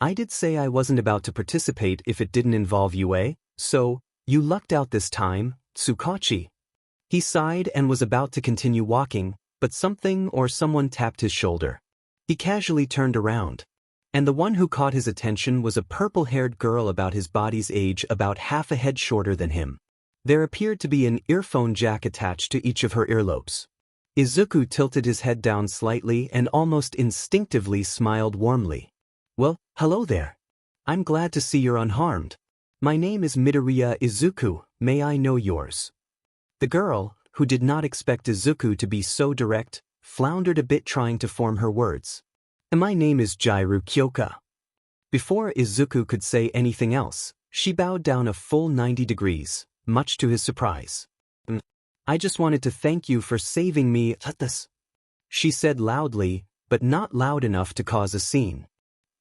I did say I wasn't about to participate if it didn't involve UA, so, you lucked out this time, Tsukachi. He sighed and was about to continue walking, but something or someone tapped his shoulder. He casually turned around. And the one who caught his attention was a purple-haired girl about his body's age, about half a head shorter than him. There appeared to be an earphone jack attached to each of her earlobes. Izuku tilted his head down slightly and almost instinctively smiled warmly. Well, hello there. I'm glad to see you're unharmed. My name is Midoriya Izuku, may I know yours? The girl, who did not expect Izuku to be so direct, floundered a bit trying to form her words. My name is Jiru Kyoka. Before Izuku could say anything else, she bowed down a full 90 degrees, much to his surprise. I just wanted to thank you for saving me, she said loudly, but not loud enough to cause a scene.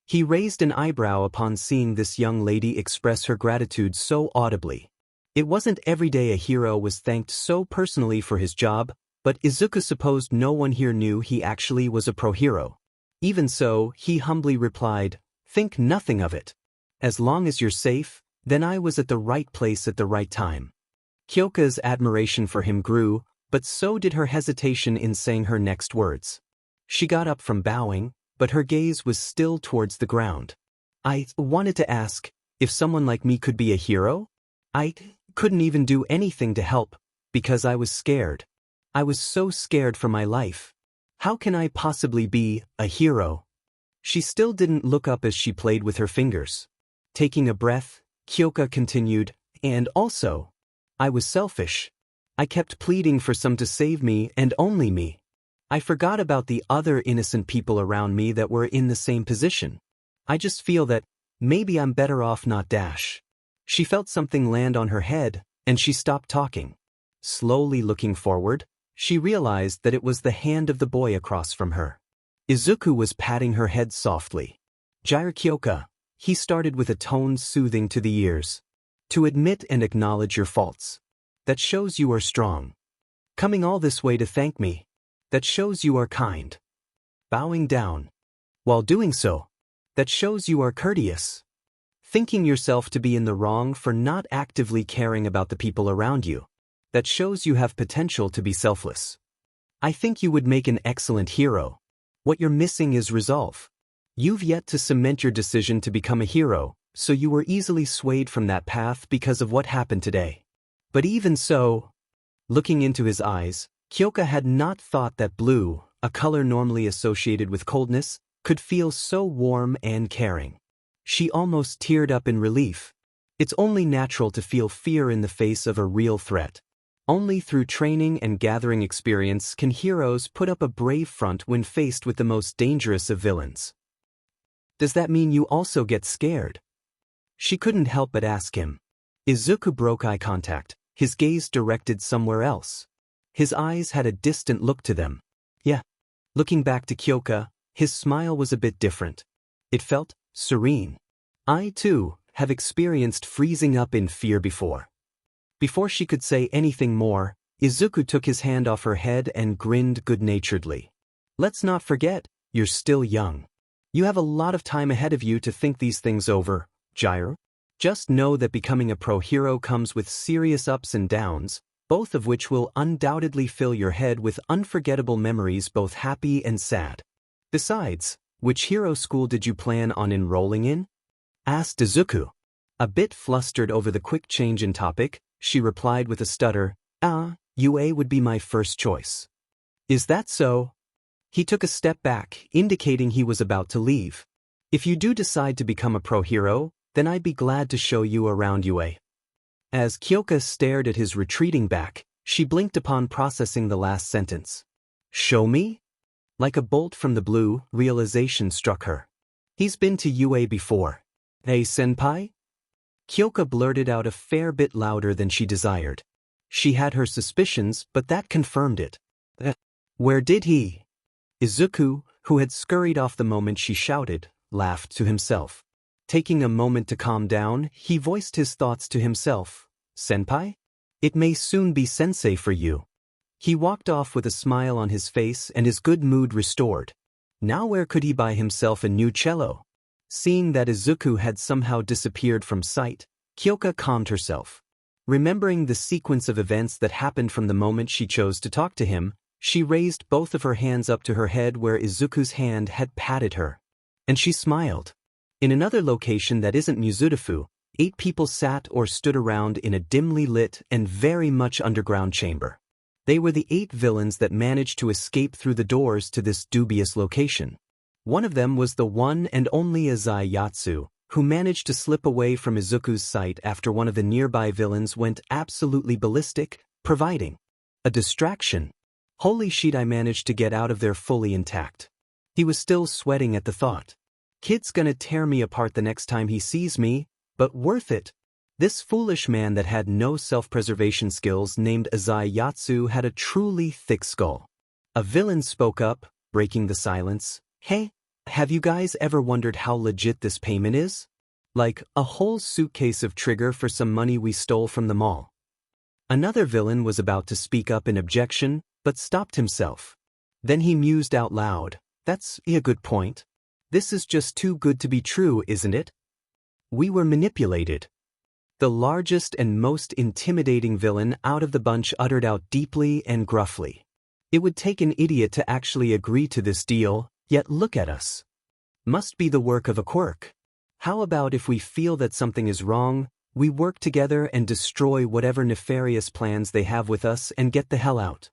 He raised an eyebrow upon seeing this young lady express her gratitude so audibly. It wasn't every day a hero was thanked so personally for his job, but Izuku supposed no one here knew he actually was a pro-hero. Even so, he humbly replied, think nothing of it. As long as you're safe, then I was at the right place at the right time. Kyoka's admiration for him grew, but so did her hesitation in saying her next words. She got up from bowing, but her gaze was still towards the ground. I wanted to ask, if someone like me could be a hero? I couldn't even do anything to help, because I was scared. I was so scared for my life. How can I possibly be a hero? She still didn't look up as she played with her fingers. Taking a breath, Kyoka continued, and also, I was selfish. I kept pleading for some to save me and only me. I forgot about the other innocent people around me that were in the same position. I just feel that maybe I'm better off not dash. She felt something land on her head, and she stopped talking. Slowly looking forward, she realized that it was the hand of the boy across from her. Izuku was patting her head softly. Jiru Kyoka, he started with a tone soothing to the ears. To admit and acknowledge your faults. That shows you are strong. Coming all this way to thank me. That shows you are kind. Bowing down. While doing so. That shows you are courteous. Thinking yourself to be in the wrong for not actively caring about the people around you. That shows you have potential to be selfless. I think you would make an excellent hero. What you're missing is resolve. You've yet to cement your decision to become a hero, so you were easily swayed from that path because of what happened today. But even so, looking into his eyes, Kyoka had not thought that blue, a color normally associated with coldness, could feel so warm and caring. She almost teared up in relief. It's only natural to feel fear in the face of a real threat. Only through training and gathering experience can heroes put up a brave front when faced with the most dangerous of villains. Does that mean you also get scared? She couldn't help but ask him. Izuku broke eye contact, his gaze directed somewhere else. His eyes had a distant look to them. Yeah. Looking back to Kyoka, his smile was a bit different. It felt serene. I, too, have experienced freezing up in fear before. Before she could say anything more, Izuku took his hand off her head and grinned good-naturedly. Let's not forget, you're still young. You have a lot of time ahead of you to think these things over, Gyro. Just know that becoming a pro hero comes with serious ups and downs, both of which will undoubtedly fill your head with unforgettable memories, both happy and sad. Besides, which hero school did you plan on enrolling in? Asked Izuku. A bit flustered over the quick change in topic, she replied with a stutter, UA would be my first choice. Is that so? He took a step back, indicating he was about to leave. If you do decide to become a pro hero, then I'd be glad to show you around UA. As Kyoka stared at his retreating back, she blinked upon processing the last sentence. Show me? Like a bolt from the blue, realization struck her. He's been to UA before. Hey, senpai? Kyoka blurted out a fair bit louder than she desired. She had her suspicions, but that confirmed it. Where did he? Izuku, who had scurried off the moment she shouted, laughed to himself. Taking a moment to calm down, he voiced his thoughts to himself. Senpai? It may soon be sensei for you. He walked off with a smile on his face and his good mood restored. Now where could he buy himself a new cello? Seeing that Izuku had somehow disappeared from sight, Kyoka calmed herself. Remembering the sequence of events that happened from the moment she chose to talk to him, she raised both of her hands up to her head where Izuku's hand had patted her. And she smiled. In another location that isn't Mizudafu, 8 people sat or stood around in a dimly lit and very much underground chamber. They were the 8 villains that managed to escape through the doors to this dubious location. One of them was the one and only Azai Yatsu, who managed to slip away from Izuku's sight after one of the nearby villains went absolutely ballistic, providing a distraction. Holy shit, I managed to get out of there fully intact. He was still sweating at the thought. Kid's gonna tear me apart the next time he sees me, but worth it. This foolish man that had no self-preservation skills named Azai Yatsu had a truly thick skull. A villain spoke up, breaking the silence. Hey, have you guys ever wondered how legit this payment is? Like, a whole suitcase of trigger for some money we stole from the mall. Another villain was about to speak up in objection, but stopped himself. Then he mused out loud. That's a good point. This is just too good to be true, isn't it? We were manipulated. The largest and most intimidating villain out of the bunch uttered out deeply and gruffly. It would take an idiot to actually agree to this deal, yet look at us. Must be the work of a quirk. How about if we feel that something is wrong, we work together and destroy whatever nefarious plans they have with us and get the hell out?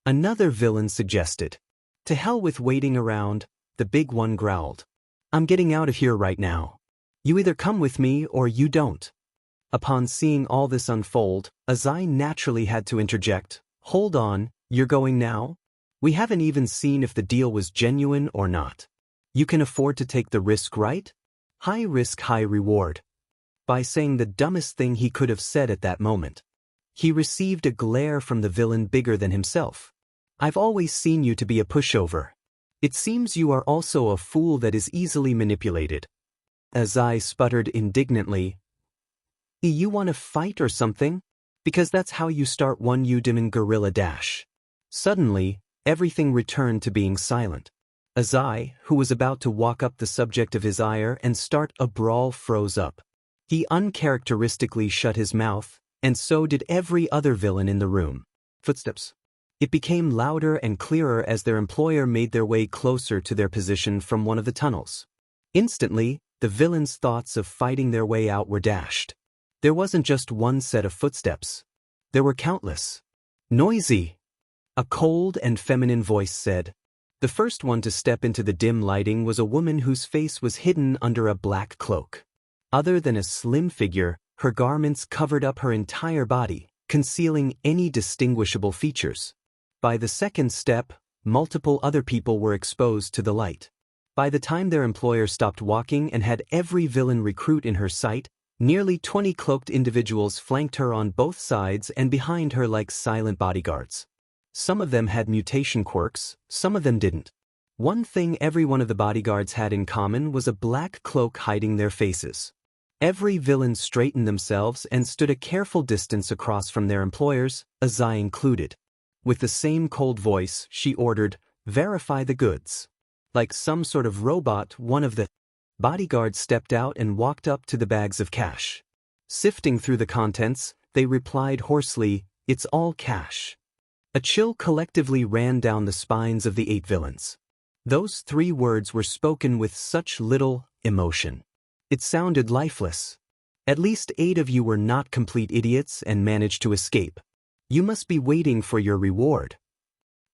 Another villain suggested. To hell with waiting around, the big one growled. I'm getting out of here right now. You either come with me or you don't. Upon seeing all this unfold, Azai naturally had to interject. Hold on, you're going now? We haven't even seen if the deal was genuine or not. You can afford to take the risk, right? High risk, high reward. By saying the dumbest thing he could have said at that moment, he received a glare from the villain bigger than himself. I've always seen you to be a pushover. It seems you are also a fool that is easily manipulated. Azai sputtered indignantly. You want to fight or something? Because that's how you start one Udiman Gorilla Dash. Suddenly, everything returned to being silent. Azai, who was about to walk up the subject of his ire and start a brawl, froze up. He uncharacteristically shut his mouth, and so did every other villain in the room. Footsteps. It became louder and clearer as their employer made their way closer to their position from one of the tunnels. Instantly, the villains' thoughts of fighting their way out were dashed. There wasn't just one set of footsteps. There were countless. Noisy. A cold and feminine voice said. The first one to step into the dim lighting was a woman whose face was hidden under a black cloak. Other than a slim figure, her garments covered up her entire body, concealing any distinguishable features. By the second step, multiple other people were exposed to the light. By the time their employer stopped walking and had every villain recruit in her sight, nearly 20 cloaked individuals flanked her on both sides and behind her like silent bodyguards. Some of them had mutation quirks, some of them didn't. One thing every one of the bodyguards had in common was a black cloak hiding their faces. Every villain straightened themselves and stood a careful distance across from their employers, Azai included. With the same cold voice, she ordered, "Verify the goods." Like some sort of robot, one of the bodyguards stepped out and walked up to the bags of cash. Sifting through the contents, they replied hoarsely, "It's all cash." A chill collectively ran down the spines of the 8 villains. Those 3 words were spoken with such little emotion. It sounded lifeless. At least 8 of you were not complete idiots and managed to escape. You must be waiting for your reward,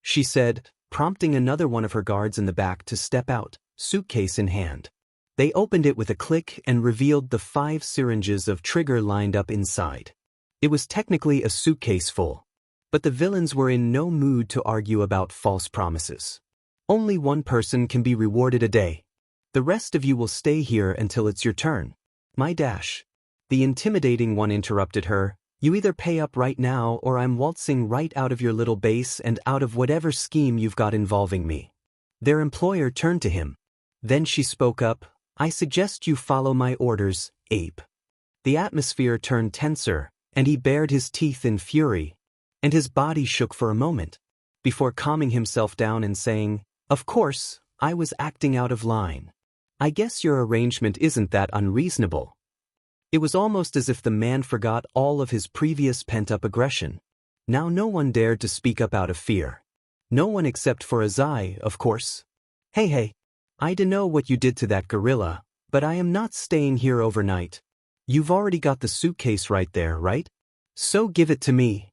she said, prompting another one of her guards in the back to step out, suitcase in hand. They opened it with a click and revealed the 5 syringes of trigger lined up inside. It was technically a suitcase full, but the villains were in no mood to argue about false promises. Only one person can be rewarded a day. The rest of you will stay here until it's your turn. My dash. The intimidating one interrupted her. You either pay up right now or I'm waltzing right out of your little base and out of whatever scheme you've got involving me. Their employer turned to him. Then she spoke up, I suggest you follow my orders, ape. The atmosphere turned tenser, and he bared his teeth in fury, and his body shook for a moment, before calming himself down and saying, Of course, I was acting out of line. I guess your arrangement isn't that unreasonable. It was almost as if the man forgot all of his previous pent-up aggression. Now no one dared to speak up out of fear. No one except for Azai, of course. Hey, I dunno what you did to that gorilla, but I am not staying here overnight. You've already got the suitcase right there, right? So give it to me.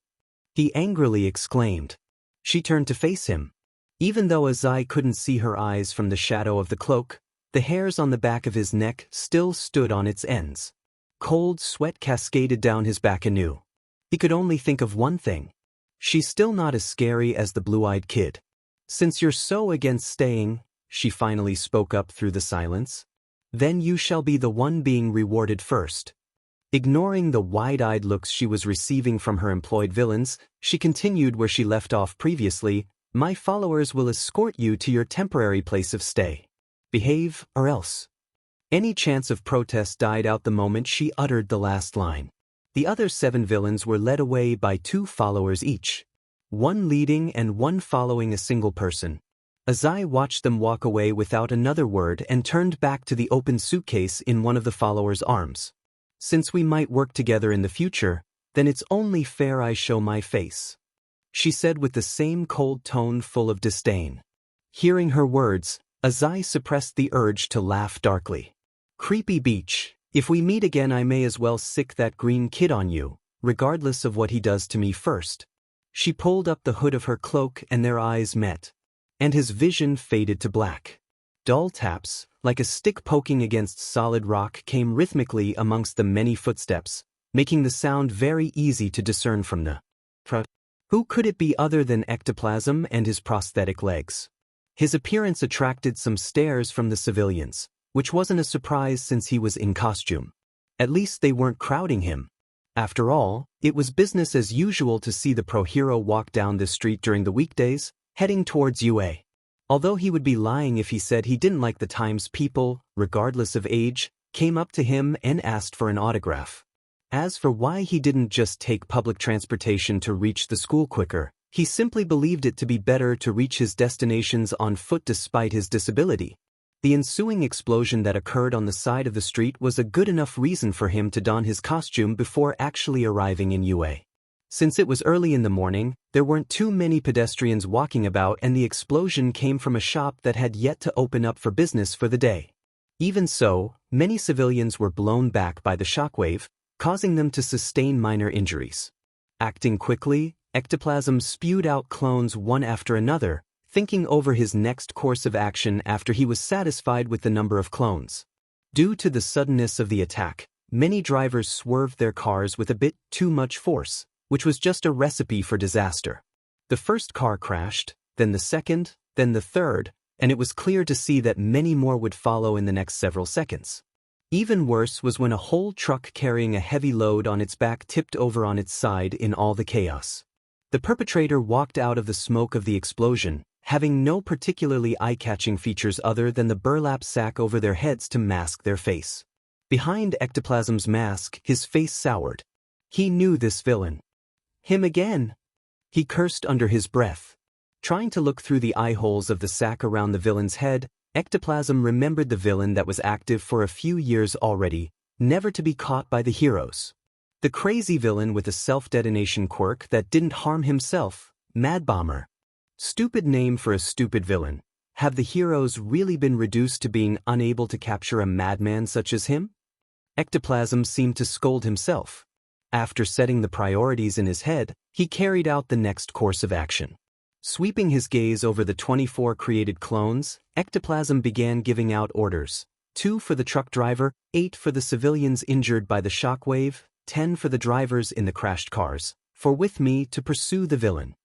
He angrily exclaimed. She turned to face him. Even though Azai couldn't see her eyes from the shadow of the cloak, the hairs on the back of his neck still stood on its ends. Cold sweat cascaded down his back anew. He could only think of one thing. She's still not as scary as the blue-eyed kid. Since you're so against staying, she finally spoke up through the silence, then you shall be the one being rewarded first. Ignoring the wide-eyed looks she was receiving from her employed villains, she continued where she left off previously, My followers will escort you to your temporary place of stay. Behave, or else. Any chance of protest died out the moment she uttered the last line. The other 7 villains were led away by 2 followers each, one leading and one following a single person. Azai watched them walk away without another word and turned back to the open suitcase in one of the followers' arms. Since we might work together in the future, then it's only fair I show my face, she said with the same cold tone full of disdain. Hearing her words, Azai suppressed the urge to laugh darkly. Creepy beach, if we meet again I may as well sick that green kid on you, regardless of what he does to me first. She pulled up the hood of her cloak and their eyes met, and his vision faded to black. Dull taps, like a stick poking against solid rock, came rhythmically amongst the many footsteps, making the sound very easy to discern from the Who could it be other than ectoplasm and his prosthetic legs? His appearance attracted some stares from the civilians, which wasn't a surprise since he was in costume. At least they weren't crowding him. After all, it was business as usual to see the pro-hero walk down this street during the weekdays, heading towards UA. Although he would be lying if he said he didn't like the times people, regardless of age, came up to him and asked for an autograph. As for why he didn't just take public transportation to reach the school quicker, he simply believed it to be better to reach his destinations on foot despite his disability. The ensuing explosion that occurred on the side of the street was a good enough reason for him to don his costume before actually arriving in UA. Since it was early in the morning, there weren't too many pedestrians walking about and the explosion came from a shop that had yet to open up for business for the day. Even so, many civilians were blown back by the shockwave, causing them to sustain minor injuries. Acting quickly, Ectoplasm spewed out clones one after another, thinking over his next course of action after he was satisfied with the number of clones. Due to the suddenness of the attack, many drivers swerved their cars with a bit too much force, which was just a recipe for disaster. The first car crashed, then the second, then the third, and it was clear to see that many more would follow in the next several seconds. Even worse was when a whole truck carrying a heavy load on its back tipped over on its side in all the chaos. The perpetrator walked out of the smoke of the explosion, having no particularly eye-catching features other than the burlap sack over their heads to mask their face. Behind Ectoplasm's mask, his face soured. He knew this villain. Him again! He cursed under his breath. Trying to look through the eye holes of the sack around the villain's head, Ectoplasm remembered the villain that was active for a few years already, never to be caught by the heroes. The crazy villain with a self-detonation quirk that didn't harm himself, Mad Bomber. Stupid name for a stupid villain. Have the heroes really been reduced to being unable to capture a madman such as him? Ectoplasm seemed to scold himself. After setting the priorities in his head, he carried out the next course of action. Sweeping his gaze over the 24 created clones, Ectoplasm began giving out orders. 2 for the truck driver, 8 for the civilians injured by the shockwave, 10 for the drivers in the crashed cars, for with me to pursue the villain.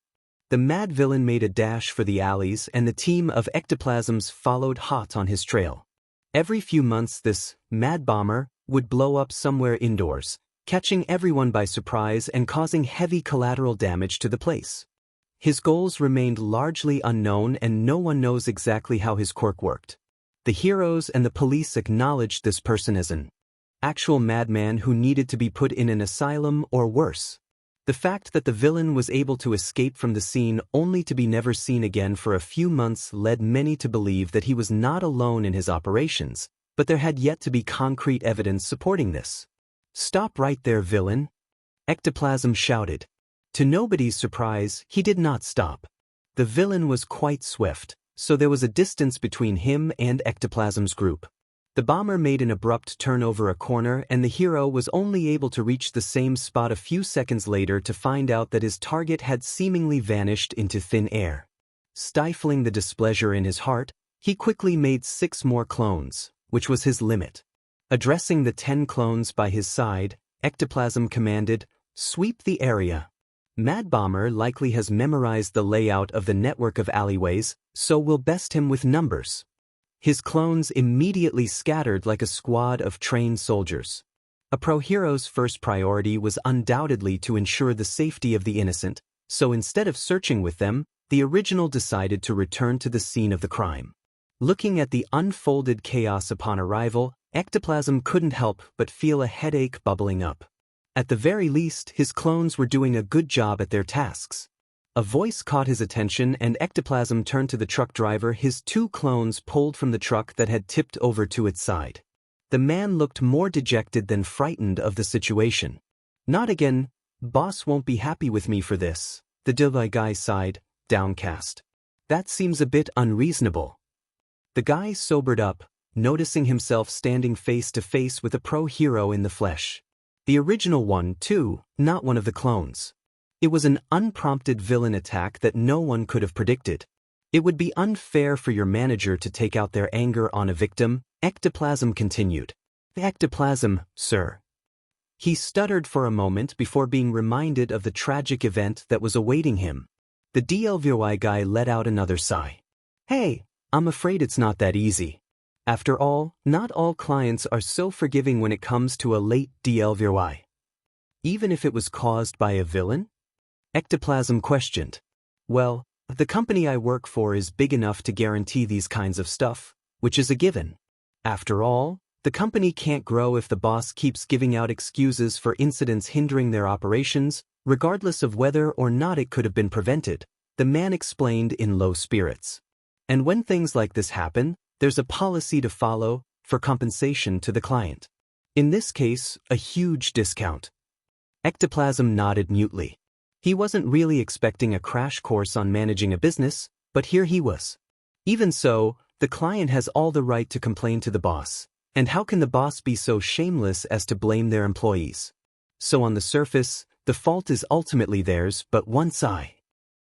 The mad villain made a dash for the alleys and the team of Ectoplasms followed hot on his trail. Every few months this Mad Bomber would blow up somewhere indoors, catching everyone by surprise and causing heavy collateral damage to the place. His goals remained largely unknown and no one knows exactly how his quirk worked. The heroes and the police acknowledged this person as an actual madman who needed to be put in an asylum or worse. The fact that the villain was able to escape from the scene only to be never seen again for a few months led many to believe that he was not alone in his operations, but there had yet to be concrete evidence supporting this. "Stop right there, villain!" Ectoplasm shouted. To nobody's surprise, he did not stop. The villain was quite swift, so there was a distance between him and Ectoplasm's group. The bomber made an abrupt turn over a corner and the hero was only able to reach the same spot a few seconds later to find out that his target had seemingly vanished into thin air. Stifling the displeasure in his heart, he quickly made 6 more clones, which was his limit. Addressing the 10 clones by his side, Ectoplasm commanded, "Sweep the area." Mad Bomber likely has memorized the layout of the network of alleyways, so we'll best him with numbers. His clones immediately scattered like a squad of trained soldiers. A pro-hero's first priority was undoubtedly to ensure the safety of the innocent, so instead of searching with them, the original decided to return to the scene of the crime. Looking at the unfolded chaos upon arrival, Ectoplasm couldn't help but feel a headache bubbling up. At the very least, his clones were doing a good job at their tasks. A voice caught his attention and Ectoplasm turned to the truck driver, his 2 clones pulled from the truck that had tipped over to its side. The man looked more dejected than frightened of the situation. "Not again, boss won't be happy with me for this," the Deku guy sighed, downcast. "That seems a bit unreasonable." The guy sobered up, noticing himself standing face to face with a pro-hero in the flesh. The original one, too, not one of the clones. It was an unprompted villain attack that no one could have predicted. It would be unfair for your manager to take out their anger on a victim, Ectoplasm continued. "Ectoplasm, sir." He stuttered for a moment before being reminded of the tragic event that was awaiting him. The DLVY guy let out another sigh. "Hey, I'm afraid it's not that easy. After all, not all clients are so forgiving when it comes to a late DLVY. Even if it was caused by a villain?" Ectoplasm questioned. "Well, the company I work for is big enough to guarantee these kinds of stuff, which is a given. After all, the company can't grow if the boss keeps giving out excuses for incidents hindering their operations, regardless of whether or not it could have been prevented," the man explained in low spirits. "And when things like this happen, there's a policy to follow for compensation to the client. In this case, a huge discount." Ectoplasm nodded mutely. He wasn't really expecting a crash course on managing a business, but here he was. Even so, the client has all the right to complain to the boss, and how can the boss be so shameless as to blame their employees? So on the surface, the fault is ultimately theirs, but once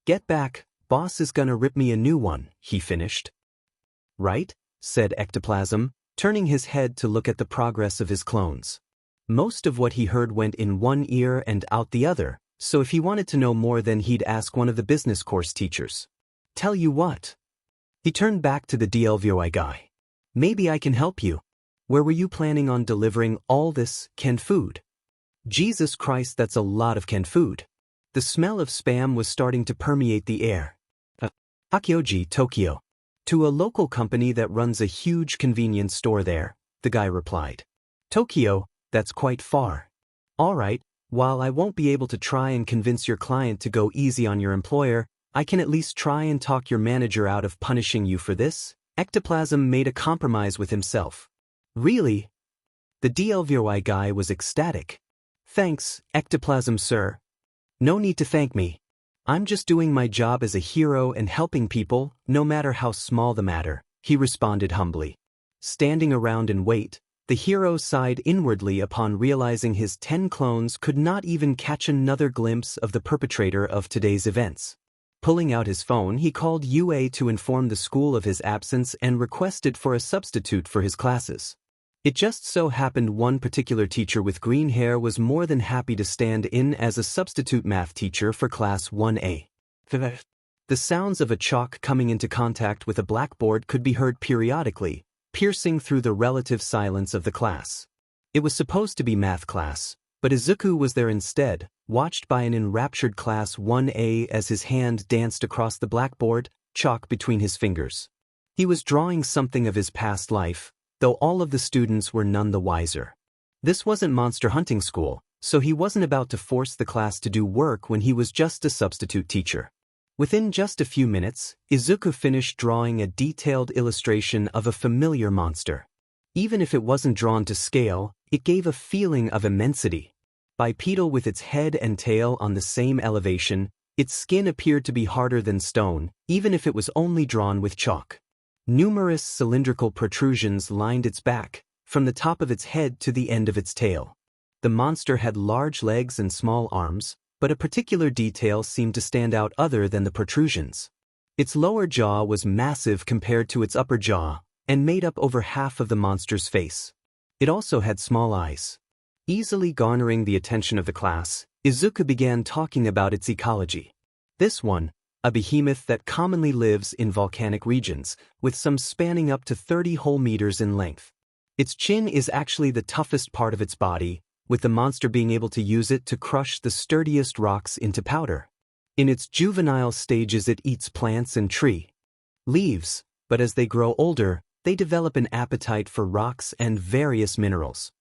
get back, boss is gonna rip me a new one, he finished. "Right?" said Ectoplasm, turning his head to look at the progress of his clones. Most of what he heard went in one ear and out the other, so if he wanted to know more then he'd ask one of the business course teachers. "Tell you what." He turned back to the DLVY guy. "Maybe I can help you. Where were you planning on delivering all this canned food?" Jesus Christ, that's a lot of canned food. The smell of spam was starting to permeate the air. "Akioji, Tokyo. To a local company that runs a huge convenience store there," the guy replied. Tokyo, that's quite far. Alright, while I won't be able to try and convince your client to go easy on your employer, I can at least try and talk your manager out of punishing you for this. Ectoplasm made a compromise with himself. Really? The DLVY guy was ecstatic. Thanks, Ectoplasm sir. No need to thank me. I'm just doing my job as a hero and helping people, no matter how small the matter, he responded humbly. Standing around in wait, the hero sighed inwardly upon realizing his 10 clones could not even catch another glimpse of the perpetrator of today's events. Pulling out his phone, he called UA to inform the school of his absence and requested for a substitute for his classes. It just so happened one particular teacher with green hair was more than happy to stand in as a substitute math teacher for Class 1A. The sounds of a chalk coming into contact with a blackboard could be heard periodically, piercing through the relative silence of the class. It was supposed to be math class, but Izuku was there instead, watched by an enraptured Class 1A as his hand danced across the blackboard, chalk between his fingers. He was drawing something of his past life, though all of the students were none the wiser. This wasn't monster hunting school, so he wasn't about to force the class to do work when he was just a substitute teacher. Within just a few minutes, Izuku finished drawing a detailed illustration of a familiar monster. Even if it wasn't drawn to scale, it gave a feeling of immensity. Bipedal with its head and tail on the same elevation, its skin appeared to be harder than stone, even if it was only drawn with chalk. Numerous cylindrical protrusions lined its back, from the top of its head to the end of its tail. The monster had large legs and small arms, but a particular detail seemed to stand out other than the protrusions. Its lower jaw was massive compared to its upper jaw, and made up over half of the monster's face. It also had small eyes. Easily garnering the attention of the class, Izuku began talking about its ecology. This one, a behemoth that commonly lives in volcanic regions, with some spanning up to 30 whole meters in length. Its chin is actually the toughest part of its body, with the monster being able to use it to crush the sturdiest rocks into powder. In its juvenile stages it eats plants and tree leaves, but as they grow older, they develop an appetite for rocks and various minerals.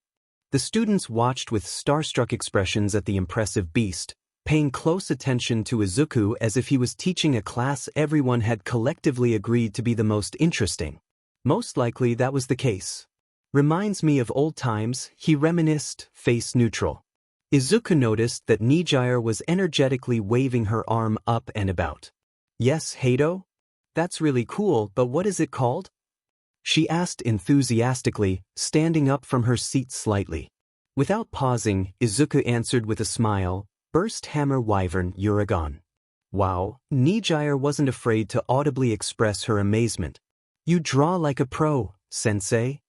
The students watched with starstruck expressions at the impressive beast, paying close attention to Izuku as if he was teaching a class everyone had collectively agreed to be the most interesting. Most likely that was the case. Reminds me of old times, he reminisced, face neutral. Izuku noticed that Nijire was energetically waving her arm up and about. Yes, Hado? That's really cool, but what is it called? She asked enthusiastically, standing up from her seat slightly. Without pausing, Izuku answered with a smile, Burst Hammer Wyvern Uragan. Wow, Nijire wasn't afraid to audibly express her amazement. You draw like a pro, sensei.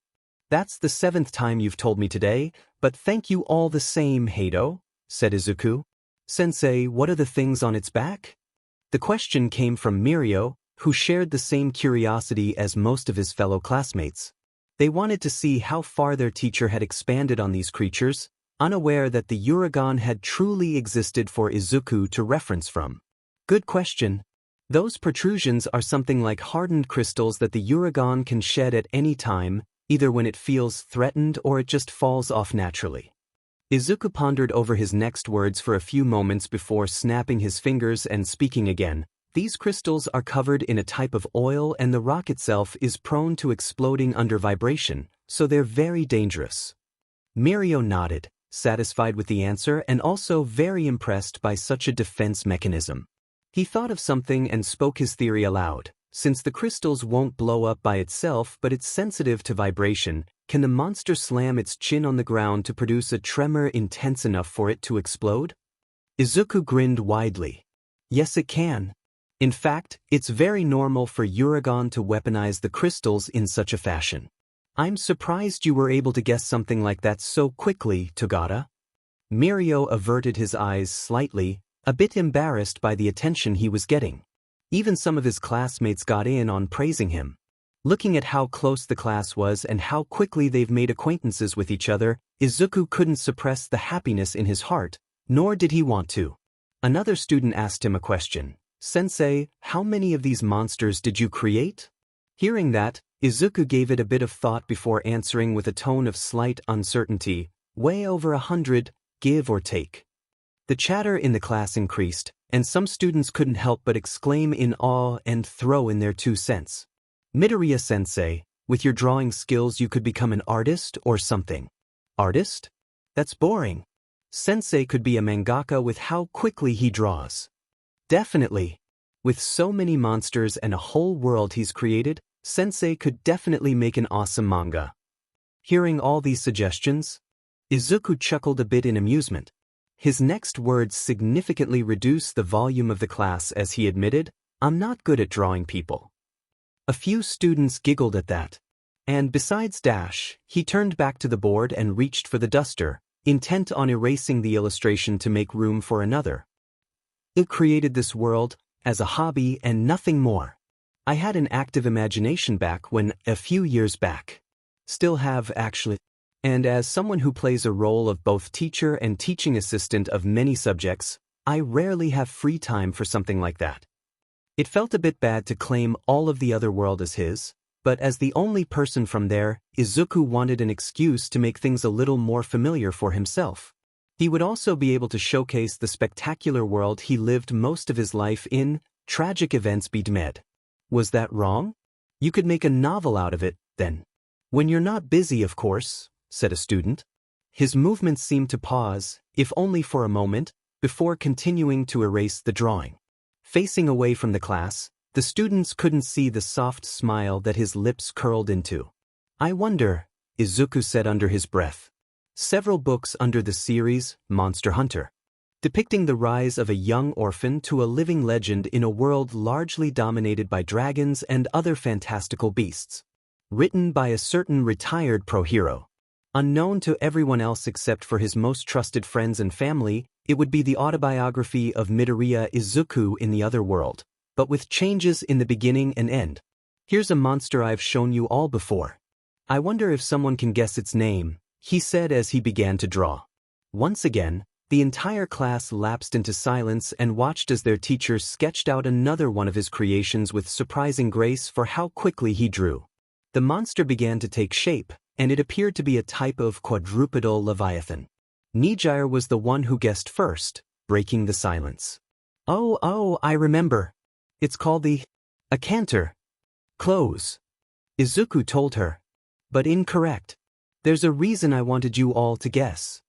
That's the 7th time you've told me today, but thank you all the same, Hado, said Izuku. Sensei, what are the things on its back? The question came from Mirio, who shared the same curiosity as most of his fellow classmates. They wanted to see how far their teacher had expanded on these creatures, unaware that the Uragan had truly existed for Izuku to reference from. Good question. Those protrusions are something like hardened crystals that the Uragan can shed at any time, either when it feels threatened or it just falls off naturally. Izuku pondered over his next words for a few moments before snapping his fingers and speaking again. These crystals are covered in a type of oil and the rock itself is prone to exploding under vibration, so they're very dangerous. Mirio nodded, satisfied with the answer and also very impressed by such a defense mechanism. He thought of something and spoke his theory aloud. Since the crystals won't blow up by itself but it's sensitive to vibration, can the monster slam its chin on the ground to produce a tremor intense enough for it to explode? Izuku grinned widely. Yes, it can. In fact, it's very normal for Uragan to weaponize the crystals in such a fashion. I'm surprised you were able to guess something like that so quickly, Togata. Mirio averted his eyes slightly, a bit embarrassed by the attention he was getting. Even some of his classmates got in on praising him. Looking at how close the class was and how quickly they've made acquaintances with each other, Izuku couldn't suppress the happiness in his heart, nor did he want to. Another student asked him a question. Sensei, how many of these monsters did you create? Hearing that, Izuku gave it a bit of thought before answering with a tone of slight uncertainty, way over 100, give or take. The chatter in the class increased, and some students couldn't help but exclaim in awe and throw in their 2 cents. Midoriya-sensei, with your drawing skills you could become an artist or something. Artist? That's boring. Sensei could be a mangaka with how quickly he draws. Definitely. With so many monsters and a whole world he's created, Sensei could definitely make an awesome manga. Hearing all these suggestions, Izuku chuckled a bit in amusement. His next words significantly reduced the volume of the class as he admitted, I'm not good at drawing people. A few students giggled at that. And besides Dash, he turned back to the board and reached for the duster, intent on erasing the illustration to make room for another. It created this world as a hobby and nothing more. I had an active imagination back when, a few years back. Still have, actually. And as someone who plays a role of both teacher and teaching assistant of many subjects, I rarely have free time for something like that. It felt a bit bad to claim all of the other world as his, but as the only person from there, Izuku wanted an excuse to make things a little more familiar for himself. He would also be able to showcase the spectacular world he lived most of his life in, tragic events be damned. Was that wrong? You could make a novel out of it, then. When you're not busy, of course, said a student. His movements seemed to pause, if only for a moment, before continuing to erase the drawing. Facing away from the class, the students couldn't see the soft smile that his lips curled into. I wonder, Izuku said under his breath. Several books under the series, Monster Hunter, depicting the rise of a young orphan to a living legend in a world largely dominated by dragons and other fantastical beasts. Written by a certain retired pro-hero. Unknown to everyone else except for his most trusted friends and family, it would be the autobiography of Midoriya Izuku in the other world, but with changes in the beginning and end. Here's a monster I've shown you all before. I wonder if someone can guess its name, he said as he began to draw. Once again, the entire class lapsed into silence and watched as their teacher sketched out another one of his creations with surprising grace for how quickly he drew. The monster began to take shape, and it appeared to be a type of quadrupedal leviathan. Nijire was the one who guessed first, breaking the silence. Oh, I remember. It's called the Acanter. Close. Izuku told her. But incorrect. There's a reason I wanted you all to guess.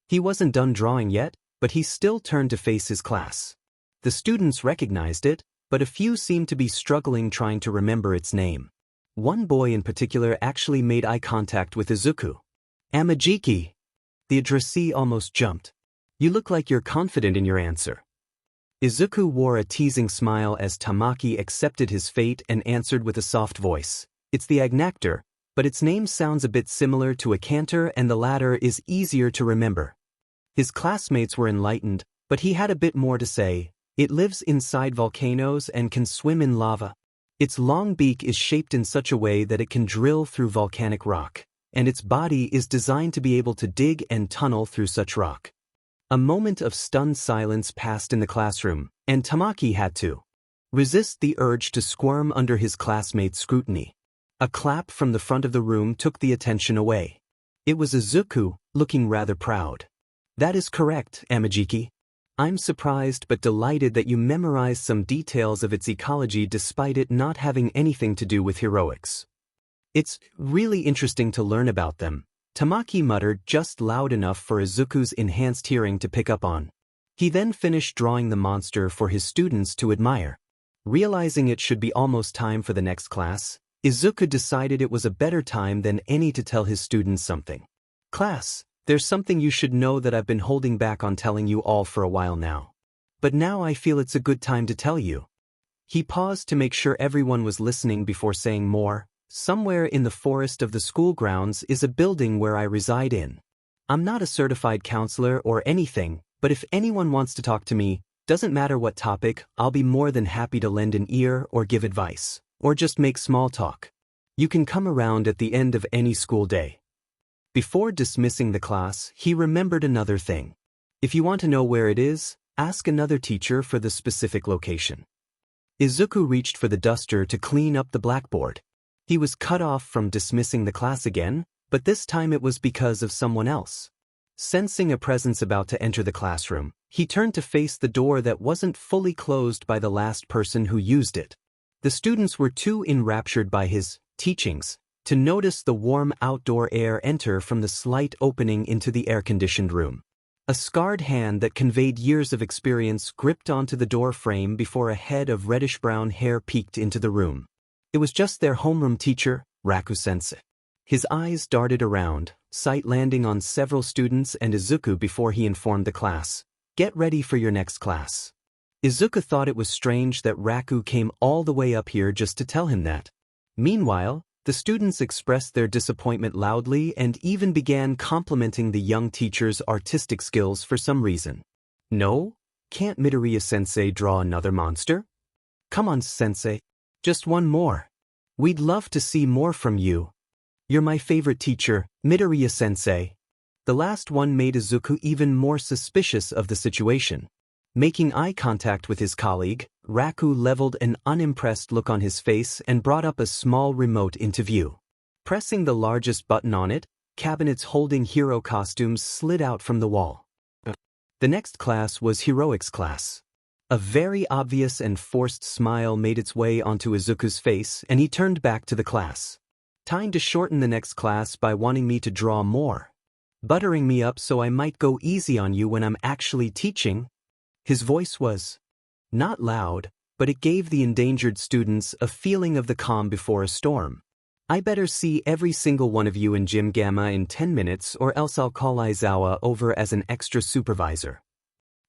He wasn't done drawing yet, but he still turned to face his class. The students recognized it, but a few seemed to be struggling trying to remember its name. One boy in particular actually made eye contact with Izuku. Amajiki. The addressee almost jumped. You look like you're confident in your answer. Izuku wore a teasing smile as Tamaki accepted his fate and answered with a soft voice. It's the Agnactor, but its name sounds a bit similar to a canter and the latter is easier to remember. His classmates were enlightened, but he had a bit more to say. It lives inside volcanoes and can swim in lava. Its long beak is shaped in such a way that it can drill through volcanic rock, and its body is designed to be able to dig and tunnel through such rock. A moment of stunned silence passed in the classroom, and Tamaki had to resist the urge to squirm under his classmates' scrutiny. A clap from the front of the room took the attention away. It was Izuku, looking rather proud. That is correct, Amajiki. I'm surprised but delighted that you memorized some details of its ecology despite it not having anything to do with heroics. It's really interesting to learn about them, Tamaki muttered just loud enough for Izuku's enhanced hearing to pick up on. He then finished drawing the monster for his students to admire. Realizing it should be almost time for the next class, Izuku decided it was a better time than any to tell his students something. Class, there's something you should know that I've been holding back on telling you all for a while now. But now I feel it's a good time to tell you. He paused to make sure everyone was listening before saying more. Somewhere in the forest of the school grounds is a building where I reside in. I'm not a certified counselor or anything, but if anyone wants to talk to me, doesn't matter what topic, I'll be more than happy to lend an ear or give advice, or just make small talk. You can come around at the end of any school day. Before dismissing the class, he remembered another thing. If you want to know where it is, ask another teacher for the specific location. Izuku reached for the duster to clean up the blackboard. He was cut off from dismissing the class again, but this time it was because of someone else. Sensing a presence about to enter the classroom, he turned to face the door that wasn't fully closed by the last person who used it. The students were too enraptured by his teachings to notice the warm outdoor air enter from the slight opening into the air-conditioned room. A scarred hand that conveyed years of experience gripped onto the door frame before a head of reddish-brown hair peeked into the room. It was just their homeroom teacher, Raku-sensei. His eyes darted around, sight landing on several students and Izuku before he informed the class, "Get ready for your next class." Izuku thought it was strange that Raku came all the way up here just to tell him that. Meanwhile, the students expressed their disappointment loudly and even began complimenting the young teacher's artistic skills for some reason. "No? Can't Midoriya-sensei draw another monster? Come on, sensei. Just one more. We'd love to see more from you. You're my favorite teacher, Midoriya-sensei." The last one made Izuku even more suspicious of the situation. Making eye contact with his colleague, Raku leveled an unimpressed look on his face and brought up a small remote into view. Pressing the largest button on it, cabinets holding hero costumes slid out from the wall. The next class was Heroics class. A very obvious and forced smile made its way onto Izuku's face, and he turned back to the class. "Time to shorten the next class by wanting me to draw more. Buttering me up so I might go easy on you when I'm actually teaching." His voice was not loud, but it gave the endangered students a feeling of the calm before a storm. "I better see every single one of you in Gym Gamma in 10 minutes or else I'll call Aizawa over as an extra supervisor."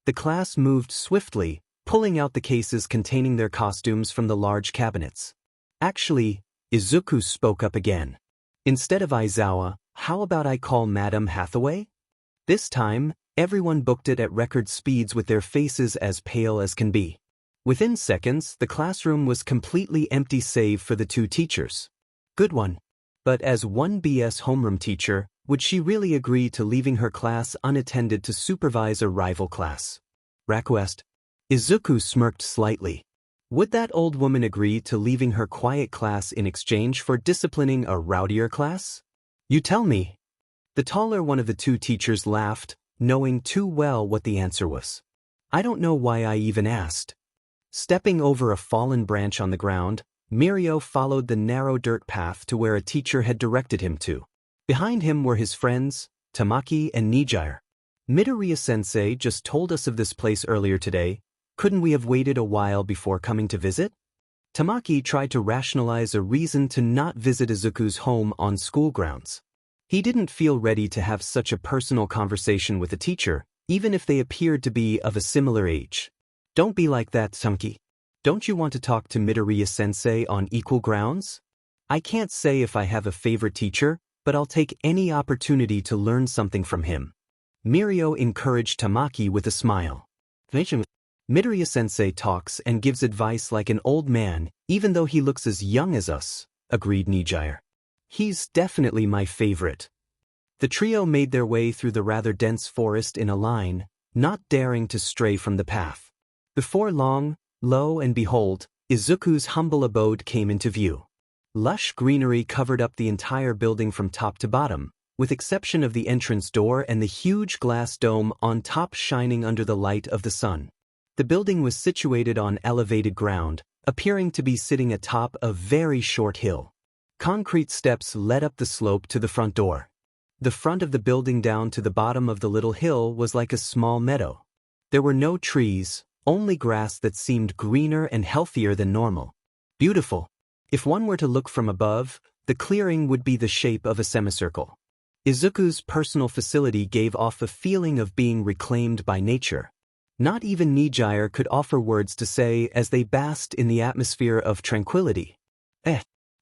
The class moved swiftly, pulling out the cases containing their costumes from the large cabinets. Actually, Izuku spoke up again. "Instead of Aizawa, how about I call Madam Hathaway?" This time, everyone booked it at record speeds with their faces as pale as can be. Within seconds, the classroom was completely empty save for the two teachers. Good one. But as one BS homeroom teacher, would she really agree to leaving her class unattended to supervise a rival class? Raku asked. Izuku smirked slightly. Would that old woman agree to leaving her quiet class in exchange for disciplining a rowdier class? You tell me. The taller one of the two teachers laughed, knowing too well what the answer was. I don't know why I even asked. Stepping over a fallen branch on the ground, Mirio followed the narrow dirt path to where a teacher had directed him to. Behind him were his friends, Tamaki and Nijire. Midoriya-sensei just told us of this place earlier today. Couldn't we have waited a while before coming to visit? Tamaki tried to rationalize a reason to not visit Izuku's home on school grounds. He didn't feel ready to have such a personal conversation with a teacher, even if they appeared to be of a similar age. Don't be like that, Tamaki. Don't you want to talk to Midoriya-sensei on equal grounds? I can't say if I have a favorite teacher, but I'll take any opportunity to learn something from him. Mirio encouraged Tamaki with a smile. Midoriya-sensei talks and gives advice like an old man, even though he looks as young as us, agreed Nijire. He's definitely my favorite. The trio made their way through the rather dense forest in a line, not daring to stray from the path. Before long, lo and behold, Izuku's humble abode came into view. Lush greenery covered up the entire building from top to bottom, with exception of the entrance door and the huge glass dome on top shining under the light of the sun. The building was situated on elevated ground, appearing to be sitting atop a very short hill. Concrete steps led up the slope to the front door. The front of the building down to the bottom of the little hill was like a small meadow. There were no trees, only grass that seemed greener and healthier than normal. Beautiful. If one were to look from above, the clearing would be the shape of a semicircle. Izuku's personal facility gave off a feeling of being reclaimed by nature. Not even Nijire could offer words to say as they basked in the atmosphere of tranquility.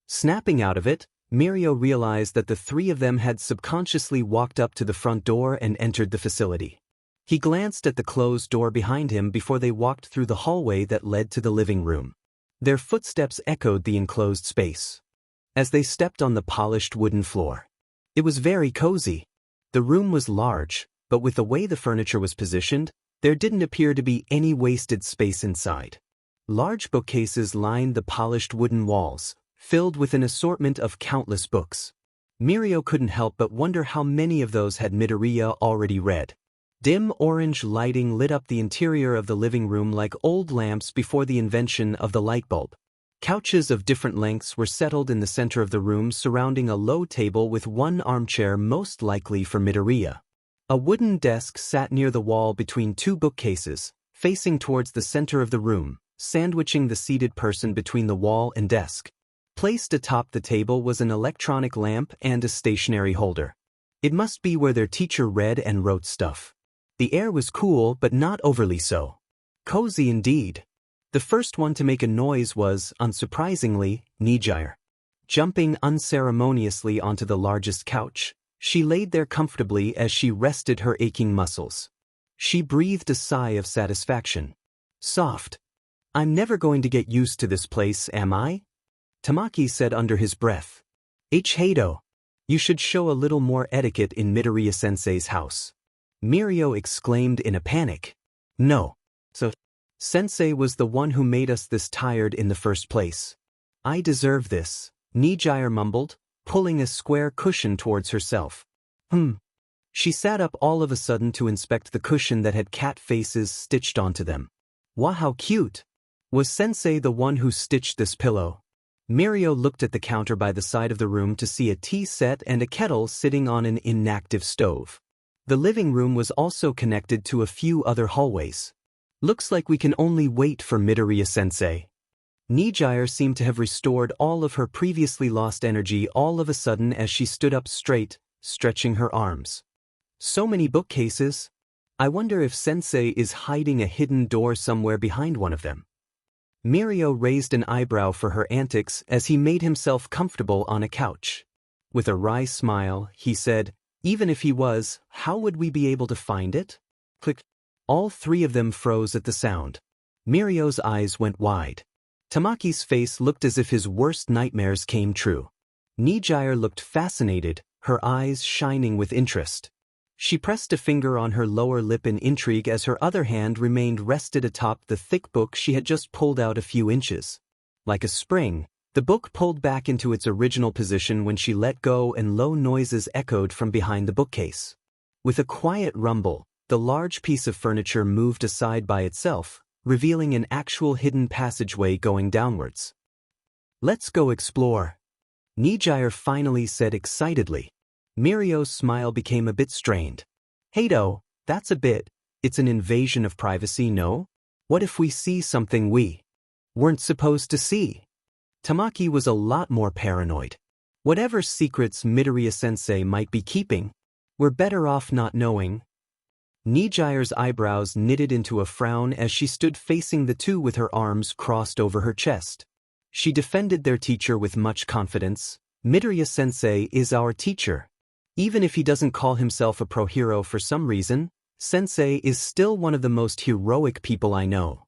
Snapping out of it, Mirio realized that the three of them had subconsciously walked up to the front door and entered the facility. He glanced at the closed door behind him before they walked through the hallway that led to the living room. Their footsteps echoed the enclosed space. As they stepped on the polished wooden floor, it was very cozy. The room was large, but with the way the furniture was positioned, there didn't appear to be any wasted space inside. Large bookcases lined the polished wooden walls, filled with an assortment of countless books. Mirio couldn't help but wonder how many of those had Midoriya already read. Dim orange lighting lit up the interior of the living room like old lamps before the invention of the light bulb. Couches of different lengths were settled in the center of the room surrounding a low table with one armchair most likely for Midoriya. A wooden desk sat near the wall between two bookcases, facing towards the center of the room, sandwiching the seated person between the wall and desk. Placed atop the table was an electronic lamp and a stationery holder. It must be where their teacher read and wrote stuff. The air was cool but not overly so. Cozy indeed. The first one to make a noise was, unsurprisingly, Nijire. Jumping unceremoniously onto the largest couch, she laid there comfortably as she rested her aching muscles. She breathed a sigh of satisfaction. Soft. I'm never going to get used to this place, am I? Tamaki said under his breath. Hado. You should show a little more etiquette in Midoriya-sensei's house. Mirio exclaimed in a panic. No. So, Sensei was the one who made us this tired in the first place. I deserve this, Nijire mumbled, pulling a square cushion towards herself. She sat up all of a sudden to inspect the cushion that had cat faces stitched onto them. Wow, how cute! Was Sensei the one who stitched this pillow? Mirio looked at the counter by the side of the room to see a tea set and a kettle sitting on an inactive stove. The living room was also connected to a few other hallways. Looks like we can only wait for Midoriya-sensei. Nijire seemed to have restored all of her previously lost energy all of a sudden as she stood up straight, stretching her arms. So many bookcases. I wonder if Sensei is hiding a hidden door somewhere behind one of them. Mirio raised an eyebrow for her antics as he made himself comfortable on a couch. With a wry smile, he said, even if he was, how would we be able to find it? Click. All three of them froze at the sound. Mirio's eyes went wide. Tamaki's face looked as if his worst nightmares came true. Nijire looked fascinated, her eyes shining with interest. She pressed a finger on her lower lip in intrigue as her other hand remained rested atop the thick book she had just pulled out a few inches. Like a spring, the book pulled back into its original position when she let go and low noises echoed from behind the bookcase. With a quiet rumble, the large piece of furniture moved aside by itself, revealing an actual hidden passageway going downwards. Let's go explore, Nijire finally said excitedly. Mirio's smile became a bit strained. Hado, that's a bit, it's an invasion of privacy, no? What if we see something we weren't supposed to see? Tamaki was a lot more paranoid. Whatever secrets Midoriya-sensei might be keeping, we're better off not knowing. Nijire's eyebrows knitted into a frown as she stood facing the two with her arms crossed over her chest. She defended their teacher with much confidence. Midoriya-sensei is our teacher. Even if he doesn't call himself a pro-hero for some reason, Sensei is still one of the most heroic people I know.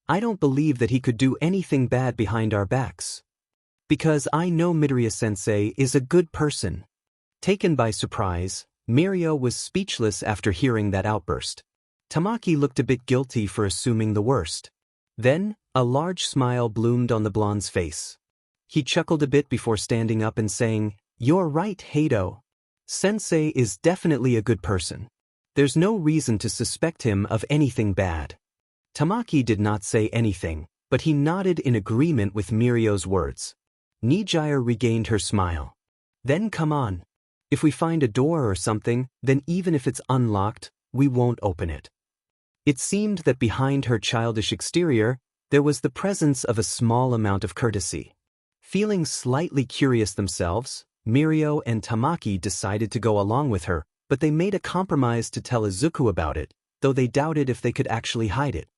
I don't believe that he could do anything bad behind our backs. Because I know Midoriya-sensei is a good person. Taken by surprise, Mirio was speechless after hearing that outburst. Tamaki looked a bit guilty for assuming the worst. Then, a large smile bloomed on the blonde's face. He chuckled a bit before standing up and saying, "You're right, Hado. Sensei is definitely a good person. There's no reason to suspect him of anything bad." Tamaki did not say anything, but he nodded in agreement with Mirio's words. Nijire regained her smile. Then come on. If we find a door or something, then even if it's unlocked, we won't open it. It seemed that behind her childish exterior, there was the presence of a small amount of courtesy. Feeling slightly curious themselves, Mirio and Tamaki decided to go along with her, but they made a compromise to tell Izuku about it, though they doubted if they could actually hide it.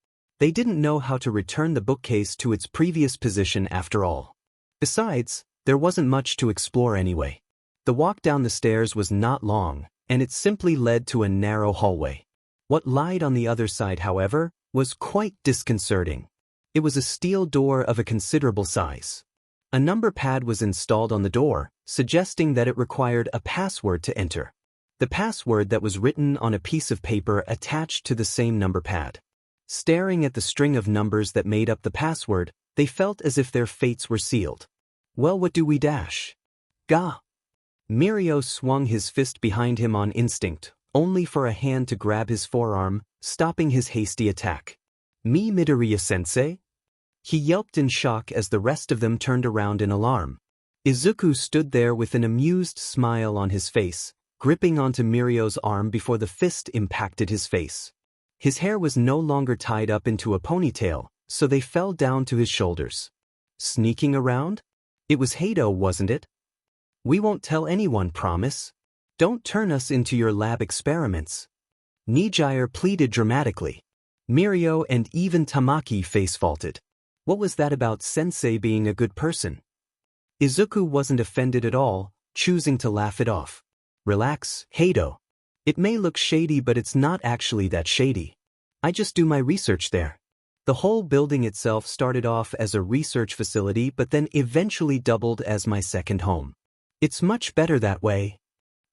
They didn't know how to return the bookcase to its previous position after all. Besides, there wasn't much to explore anyway. The walk down the stairs was not long, and it simply led to a narrow hallway. What lied on the other side, however, was quite disconcerting. It was a steel door of a considerable size. A number pad was installed on the door, suggesting that it required a password to enter. The password that was written on a piece of paper attached to the same number pad. Staring at the string of numbers that made up the password, they felt as if their fates were sealed. Well, what do we dash? Gah! Mirio swung his fist behind him on instinct, only for a hand to grab his forearm, stopping his hasty attack. Me Midoriya-sensei? He yelped in shock as the rest of them turned around in alarm. Izuku stood there with an amused smile on his face, gripping onto Mirio's arm before the fist impacted his face. His hair was no longer tied up into a ponytail, so they fell down to his shoulders. Sneaking around? It was Hado, wasn't it? We won't tell anyone, promise? Don't turn us into your lab experiments. Nijire pleaded dramatically. Mirio and even Tamaki face-faulted. What was that about Sensei being a good person? Izuku wasn't offended at all, choosing to laugh it off. Relax, Hado. It may look shady, but it's not actually that shady. I just do my research there. The whole building itself started off as a research facility but then eventually doubled as my second home. It's much better that way.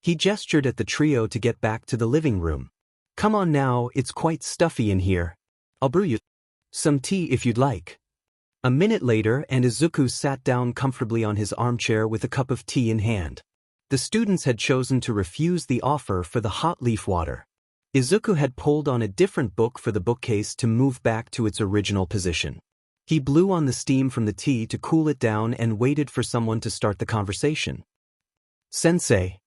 He gestured at the trio to get back to the living room. Come on now, it's quite stuffy in here. I'll brew you some tea if you'd like. A minute later, and Izuku sat down comfortably on his armchair with a cup of tea in hand. The students had chosen to refuse the offer for the hot leaf water. Izuku had pulled on a different book for the bookcase to move back to its original position. He blew on the steam from the tea to cool it down and waited for someone to start the conversation. Sensei.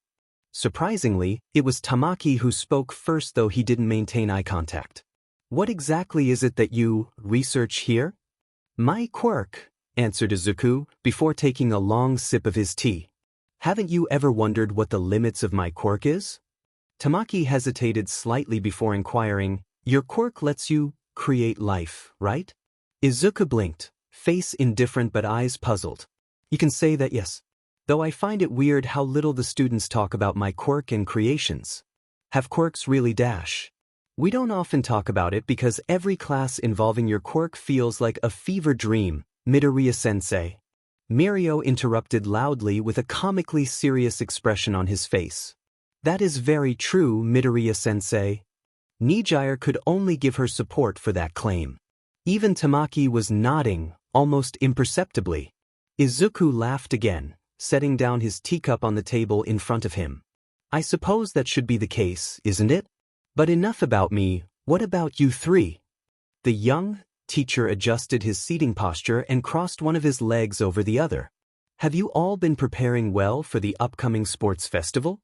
Surprisingly, it was Tamaki who spoke first, though he didn't maintain eye contact. What exactly is it that you research here? My quirk, answered Izuku, before taking a long sip of his tea. Haven't you ever wondered what the limits of my quirk is? Tamaki hesitated slightly before inquiring, your quirk lets you create life, right? Izuku blinked, face indifferent but eyes puzzled. You can say that, yes. Though I find it weird how little the students talk about my quirk and creations. Have quirks really dash? We don't often talk about it because every class involving your quirk feels like a fever dream, Midoriya-sensei. Mirio interrupted loudly with a comically serious expression on his face. That is very true, Midoriya-sensei. Nijire could only give her support for that claim. Even Tamaki was nodding, almost imperceptibly. Izuku laughed again, setting down his teacup on the table in front of him. I suppose that should be the case, isn't it? But enough about me, what about you three? The young teacher adjusted his seating posture and crossed one of his legs over the other. Have you all been preparing well for the upcoming sports festival?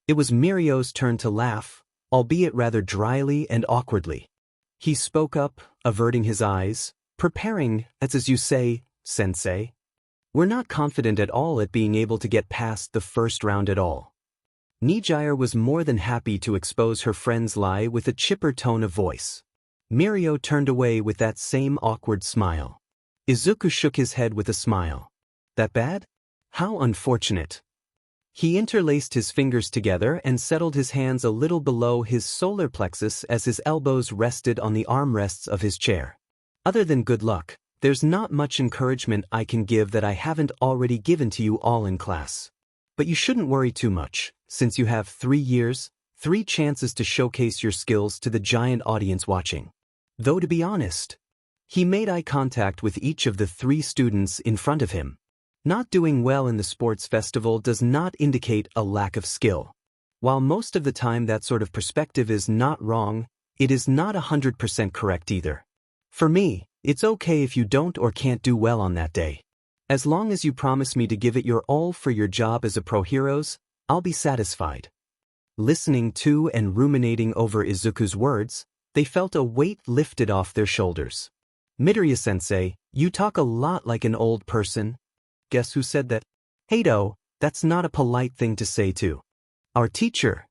It was Mirio's turn to laugh, albeit rather dryly and awkwardly. He spoke up, averting his eyes, preparing, as you say, Sensei. We're not confident at all at being able to get past the first round at all. Nijire was more than happy to expose her friend's lie with a chipper tone of voice. Mirio turned away with that same awkward smile. Izuku shook his head with a smile. That bad? How unfortunate. He interlaced his fingers together and settled his hands a little below his solar plexus as his elbows rested on the armrests of his chair. Other than good luck, there's not much encouragement I can give that I haven't already given to you all in class. But you shouldn't worry too much, since you have 3 years, 3 chances to showcase your skills to the giant audience watching. Though to be honest, he made eye contact with each of the 3 students in front of him. Not doing well in the sports festival does not indicate a lack of skill. While most of the time that sort of perspective is not wrong, it is not 100% correct either. For me, it's okay if you don't or can't do well on that day. As long as you promise me to give it your all for your job as a pro heroes, I'll be satisfied. Listening to and ruminating over Izuku's words, they felt a weight lifted off their shoulders. Midoriya-sensei, you talk a lot like an old person. Guess who said that? Hado, that's not a polite thing to say to our teacher.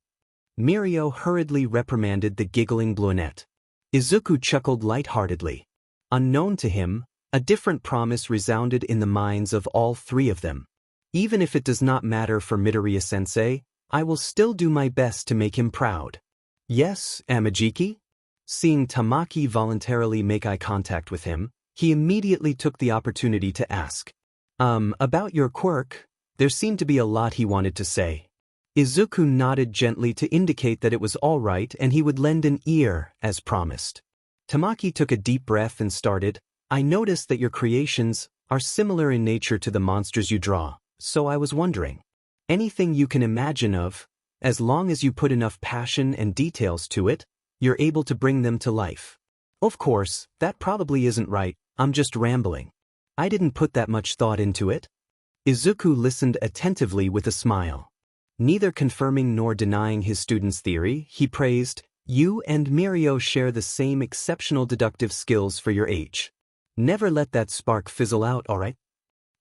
Mirio hurriedly reprimanded the giggling brunette. Izuku chuckled lightheartedly. Unknown to him, a different promise resounded in the minds of all 3 of them. Even if it does not matter for Midoriya-sensei, I will still do my best to make him proud. Yes, Amajiki? Seeing Tamaki voluntarily make eye contact with him, he immediately took the opportunity to ask. About your quirk, there seemed to be a lot he wanted to say. Izuku nodded gently to indicate that it was all right and he would lend an ear, as promised. Tamaki took a deep breath and started, I noticed that your creations are similar in nature to the monsters you draw, so I was wondering. Anything you can imagine of, as long as you put enough passion and details to it, you're able to bring them to life. Of course, that probably isn't right, I'm just rambling. I didn't put that much thought into it. Izuku listened attentively with a smile. Neither confirming nor denying his student's theory, he praised, "You and Mirio share the same exceptional deductive skills for your age. Never let that spark fizzle out, alright?"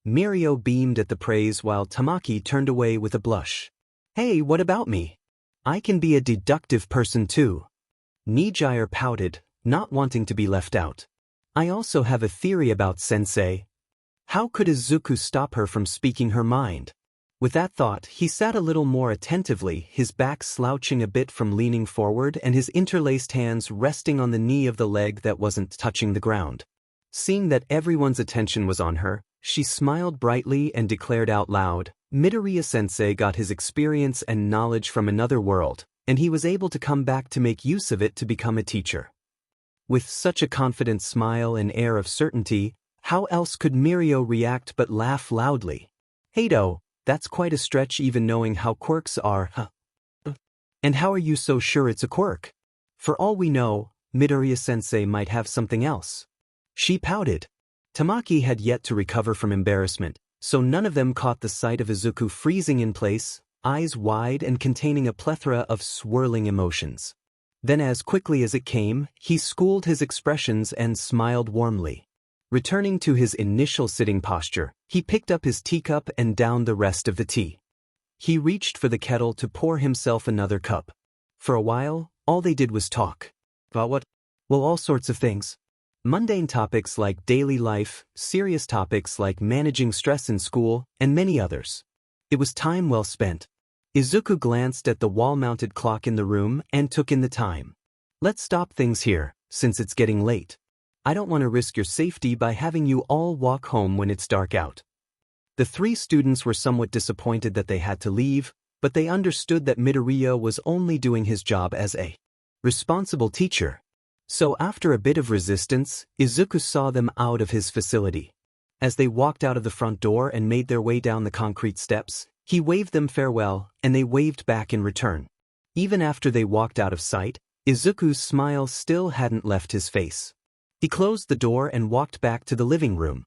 Mirio beamed at the praise while Tamaki turned away with a blush. "Hey, what about me? I can be a deductive person too." Nijire pouted, not wanting to be left out. "I also have a theory about Sensei." How could Izuku stop her from speaking her mind? With that thought, he sat a little more attentively, his back slouching a bit from leaning forward and his interlaced hands resting on the knee of the leg that wasn't touching the ground. Seeing that everyone's attention was on her, she smiled brightly and declared out loud, "Midoriya-sensei got his experience and knowledge from another world, and he was able to come back to make use of it to become a teacher." With such a confident smile and air of certainty, how else could Mirio react but laugh loudly? "Heido, that's quite a stretch even knowing how quirks are, huh? And how are you so sure it's a quirk? For all we know, Midoriya-sensei might have something else." She pouted. Tamaki had yet to recover from embarrassment, so none of them caught the sight of Izuku freezing in place, eyes wide and containing a plethora of swirling emotions. Then as quickly as it came, he schooled his expressions and smiled warmly. Returning to his initial sitting posture, he picked up his teacup and downed the rest of the tea. He reached for the kettle to pour himself another cup. For a while, all they did was talk. About what? Well, all sorts of things. Mundane topics like daily life, serious topics like managing stress in school, and many others. It was time well spent. Izuku glanced at the wall-mounted clock in the room and took in the time. "Let's stop things here, since it's getting late. I don't want to risk your safety by having you all walk home when it's dark out." The three students were somewhat disappointed that they had to leave, but they understood that Midoriya was only doing his job as a responsible teacher. So after a bit of resistance, Izuku saw them out of his facility. As they walked out of the front door and made their way down the concrete steps, he waved them farewell, and they waved back in return. Even after they walked out of sight, Izuku's smile still hadn't left his face. He closed the door and walked back to the living room.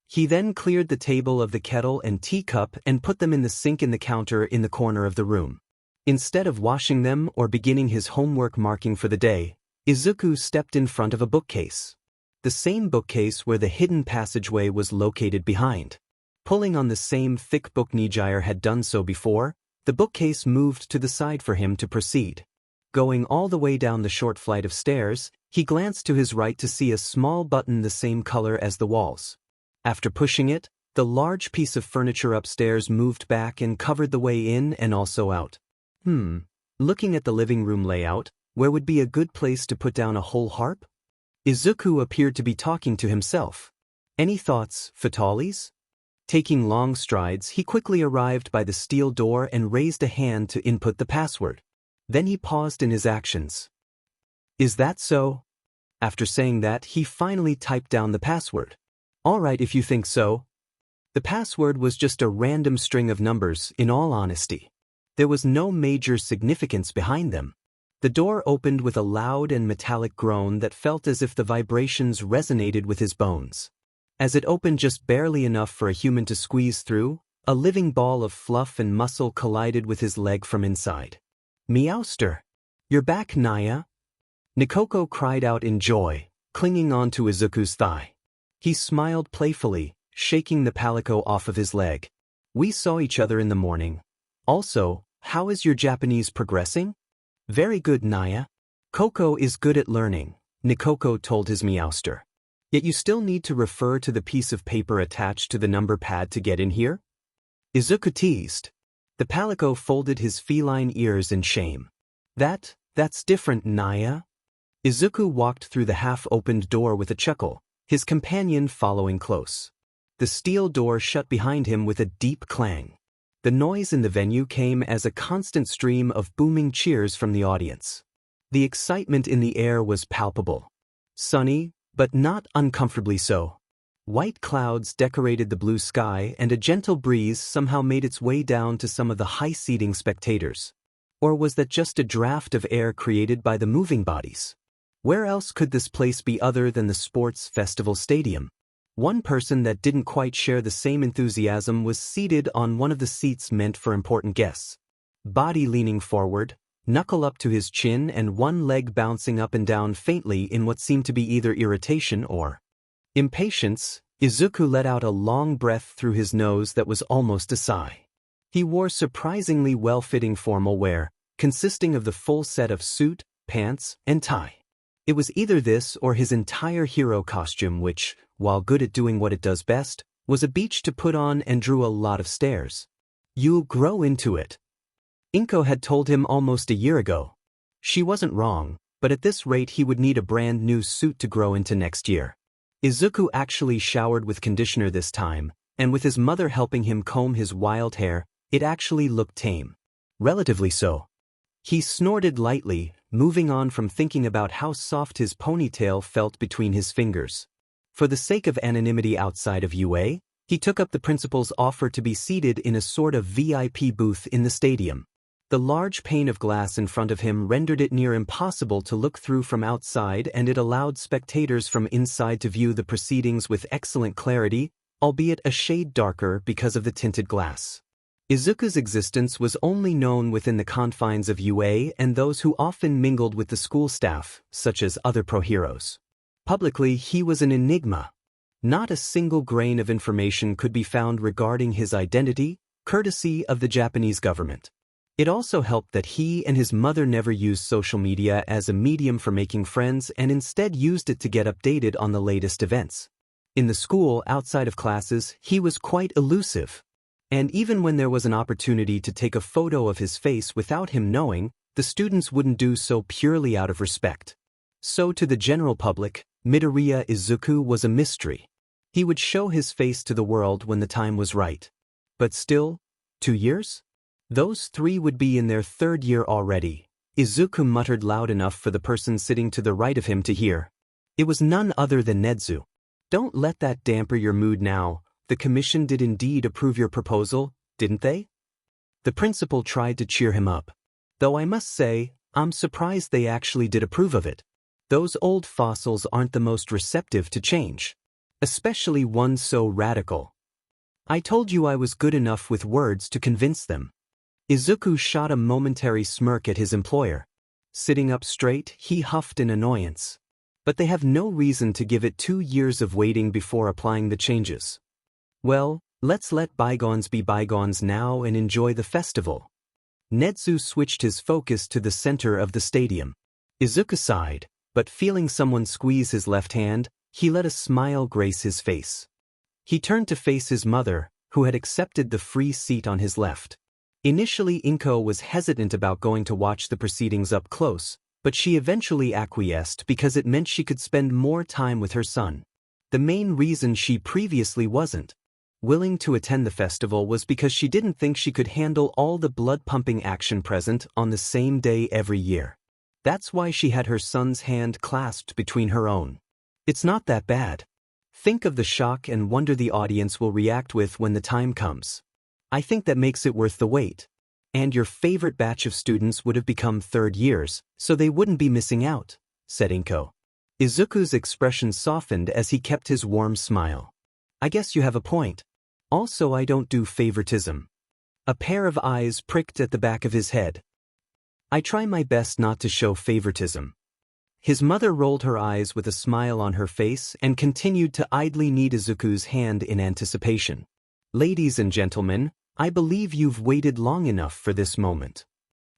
He then cleared the table of the kettle and teacup and put them in the sink in the counter in the corner of the room. Instead of washing them or beginning his homework marking for the day, Izuku stepped in front of a bookcase. The same bookcase where the hidden passageway was located behind. Pulling on the same thick book Nijire had done so before, the bookcase moved to the side for him to proceed. Going all the way down the short flight of stairs, he glanced to his right to see a small button the same color as the walls. After pushing it, the large piece of furniture upstairs moved back and covered the way in and also out. Looking at the living room layout, where would be a good place to put down a whole harp? Izuku appeared to be talking to himself. Any thoughts, Fatalis? Taking long strides, he quickly arrived by the steel door and raised a hand to input the password. Then he paused in his actions. "Is that so?" After saying that, he finally typed down the password. "All right if you think so." The password was just a random string of numbers, in all honesty. There was no major significance behind them. The door opened with a loud and metallic groan that felt as if the vibrations resonated with his bones. As it opened just barely enough for a human to squeeze through, a living ball of fluff and muscle collided with his leg from inside. "Meowster! You're back, Naya!" Nikoko cried out in joy, clinging onto Izuku's thigh. He smiled playfully, shaking the palico off of his leg. "We saw each other in the morning. Also, how is your Japanese progressing?" "Very good, Naya. Koko is good at learning," Nikoko told his Meowster. "Yet you still need to refer to the piece of paper attached to the number pad to get in here?" Izuku teased. The palico folded his feline ears in shame. That's different, Naya." Izuku walked through the half-opened door with a chuckle, his companion following close. The steel door shut behind him with a deep clang. The noise in the venue came as a constant stream of booming cheers from the audience. The excitement in the air was palpable. Sunny, but not uncomfortably so. White clouds decorated the blue sky, and a gentle breeze somehow made its way down to some of the high-seating spectators. Or was that just a draft of air created by the moving bodies? Where else could this place be other than the sports festival stadium? One person that didn't quite share the same enthusiasm was seated on one of the seats meant for important guests. Body leaning forward, knuckle up to his chin and one leg bouncing up and down faintly in what seemed to be either irritation or impatience, Izuku let out a long breath through his nose that was almost a sigh. He wore surprisingly well-fitting formal wear, consisting of the full set of suit, pants, and tie. It was either this or his entire hero costume which, while good at doing what it does best, was a beach to put on and drew a lot of stares. "You'll grow into it," Inko had told him almost a year ago. She wasn't wrong, but at this rate he would need a brand new suit to grow into next year. Izuku actually showered with conditioner this time, and with his mother helping him comb his wild hair, it actually looked tame. Relatively so. He snorted lightly, moving on from thinking about how soft his ponytail felt between his fingers. For the sake of anonymity outside of UA, he took up the principal's offer to be seated in a sort of VIP booth in the stadium. The large pane of glass in front of him rendered it near impossible to look through from outside, and it allowed spectators from inside to view the proceedings with excellent clarity, albeit a shade darker because of the tinted glass. Izuku's existence was only known within the confines of UA and those who often mingled with the school staff, such as other pro-heroes. Publicly, he was an enigma. Not a single grain of information could be found regarding his identity, courtesy of the Japanese government. It also helped that he and his mother never used social media as a medium for making friends and instead used it to get updated on the latest events. In the school, outside of classes, he was quite elusive. And even when there was an opportunity to take a photo of his face without him knowing, the students wouldn't do so purely out of respect. So to the general public, Midoriya Izuku was a mystery. He would show his face to the world when the time was right. But still, 2 years? Those 3 would be in their 3rd year already. Izuku muttered loud enough for the person sitting to the right of him to hear. It was none other than Nedzu. "Don't let that damper your mood now. The commission did indeed approve your proposal, didn't they?" The principal tried to cheer him up. "Though I must say, I'm surprised they actually did approve of it. Those old fossils aren't the most receptive to change. Especially one so radical. I told you I was good enough with words to convince them." Izuku shot a momentary smirk at his employer. Sitting up straight, he huffed in annoyance. But they have no reason to give it 2 years of waiting before applying the changes. Well, let's let bygones be bygones now and enjoy the festival. Nedzu switched his focus to the center of the stadium. Izuku sighed, but feeling someone squeeze his left hand, he let a smile grace his face. He turned to face his mother, who had accepted the free seat on his left. Initially, Inko was hesitant about going to watch the proceedings up close, but she eventually acquiesced because it meant she could spend more time with her son. The main reason she previously wasn't willing to attend the festival was because she didn't think she could handle all the blood-pumping action present on the same day every year. That's why she had her son's hand clasped between her own. It's not that bad. Think of the shock and wonder the audience will react with when the time comes. I think that makes it worth the wait. And your favorite batch of students would have become 3rd years, so they wouldn't be missing out, said Inko. Izuku's expression softened as he kept his warm smile. I guess you have a point. Also, I don't do favoritism. A pair of eyes pricked at the back of his head. I try my best not to show favoritism. His mother rolled her eyes with a smile on her face and continued to idly knead Izuku's hand in anticipation. Ladies and gentlemen, I believe you've waited long enough for this moment.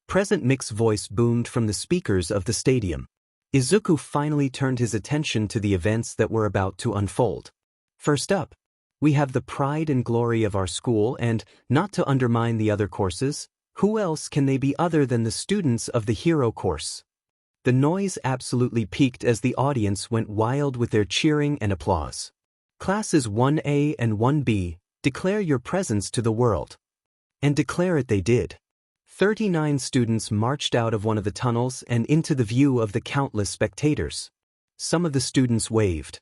Present Mick's voice boomed from the speakers of the stadium. Izuku finally turned his attention to the events that were about to unfold. First up, we have the pride and glory of our school, and, not to undermine the other courses, who else can they be other than the students of the hero course? The noise absolutely peaked as the audience went wild with their cheering and applause. Classes 1A and 1B, declare your presence to the world. And declare it they did. 39 students marched out of one of the tunnels and into the view of the countless spectators. Some of the students waved.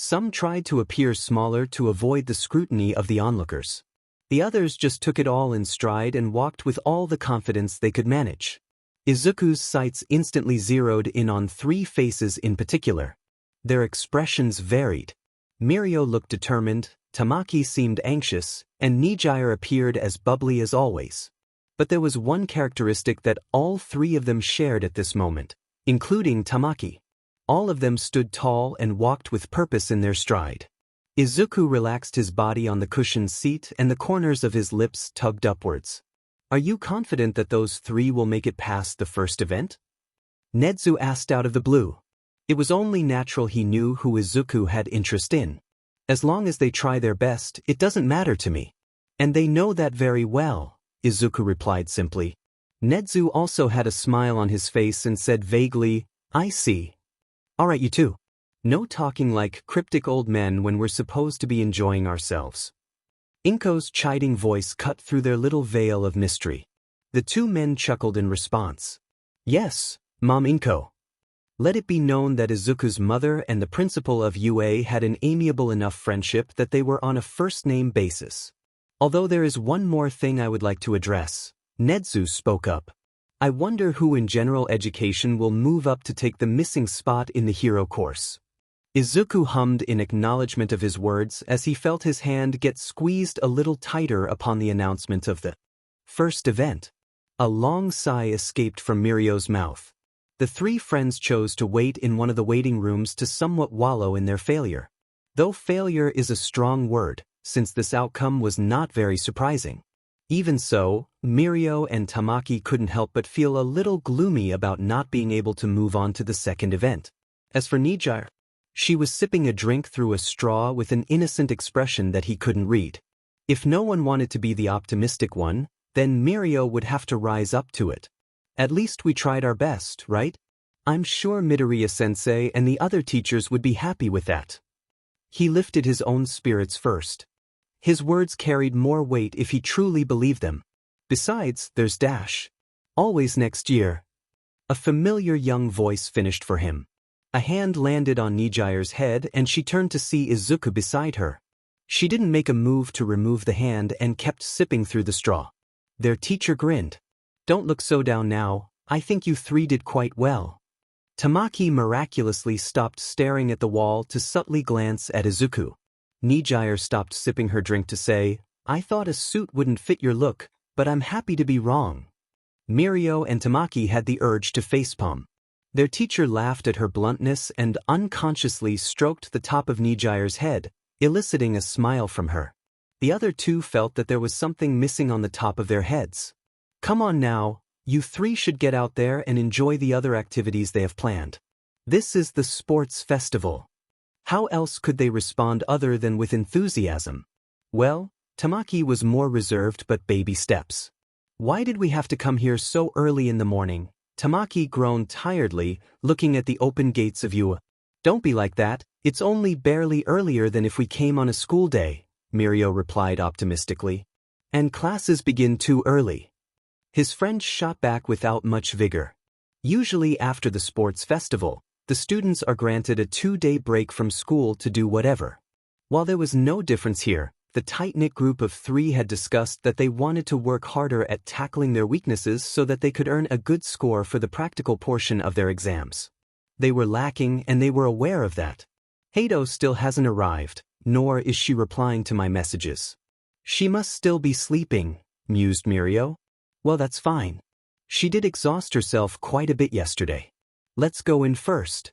Some tried to appear smaller to avoid the scrutiny of the onlookers. The others just took it all in stride and walked with all the confidence they could manage. Izuku's sights instantly zeroed in on 3 faces in particular. Their expressions varied. Mirio looked determined, Tamaki seemed anxious, and Nijire appeared as bubbly as always. But there was one characteristic that all 3 of them shared at this moment, including Tamaki. All of them stood tall and walked with purpose in their stride. Izuku relaxed his body on the cushioned seat and the corners of his lips tugged upwards. Are you confident that those 3 will make it past the first event? Nedzu asked out of the blue. It was only natural he knew who Izuku had interest in. As long as they try their best, it doesn't matter to me. And they know that very well, Izuku replied simply. Nedzu also had a smile on his face and said vaguely, I see. Alright you two. No talking like cryptic old men when we're supposed to be enjoying ourselves. Inko's chiding voice cut through their little veil of mystery. The 2 men chuckled in response. Yes, Mom Inko. Let it be known that Izuku's mother and the principal of UA had an amiable enough friendship that they were on a first-name basis. Although there is one more thing I would like to address, Nedzu spoke up. I wonder who in general education will move up to take the missing spot in the hero course. Izuku hummed in acknowledgement of his words as he felt his hand get squeezed a little tighter upon the announcement of the first event. A long sigh escaped from Mirio's mouth. The 3 friends chose to wait in one of the waiting rooms to somewhat wallow in their failure. Though failure is a strong word, since this outcome was not very surprising. Even so, Mirio and Tamaki couldn't help but feel a little gloomy about not being able to move on to the second event. As for Nijire, she was sipping a drink through a straw with an innocent expression that he couldn't read. If no one wanted to be the optimistic one, then Mirio would have to rise up to it. At least we tried our best, right? I'm sure Midoriya-sensei and the other teachers would be happy with that. He lifted his own spirits first. His words carried more weight if he truly believed them. Besides, there's Dash. Always next year. A familiar young voice finished for him. A hand landed on Nijire's head and she turned to see Izuku beside her. She didn't make a move to remove the hand and kept sipping through the straw. Their teacher grinned. Don't look so down now, I think you 3 did quite well. Tamaki miraculously stopped staring at the wall to subtly glance at Izuku. Nijire stopped sipping her drink to say, I thought a suit wouldn't fit your look, but I'm happy to be wrong. Mirio and Tamaki had the urge to facepalm. Their teacher laughed at her bluntness and unconsciously stroked the top of Nijire's head, eliciting a smile from her. The other 2 felt that there was something missing on the top of their heads. Come on now, you 3 should get out there and enjoy the other activities they have planned. This is the sports festival. How else could they respond other than with enthusiasm? Well, Tamaki was more reserved but baby steps. Why did we have to come here so early in the morning? Tamaki groaned tiredly, looking at the open gates of UA. Don't be like that, it's only barely earlier than if we came on a school day, Mirio replied optimistically. And classes begin too early. His friend shot back without much vigor. Usually after the sports festival, the students are granted a 2-day break from school to do whatever. While there was no difference here, the tight-knit group of 3 had discussed that they wanted to work harder at tackling their weaknesses so that they could earn a good score for the practical portion of their exams. They were lacking and they were aware of that. Hato still hasn't arrived, nor is she replying to my messages. She must still be sleeping, mused Mirio. Well, that's fine. She did exhaust herself quite a bit yesterday. Let's go in first.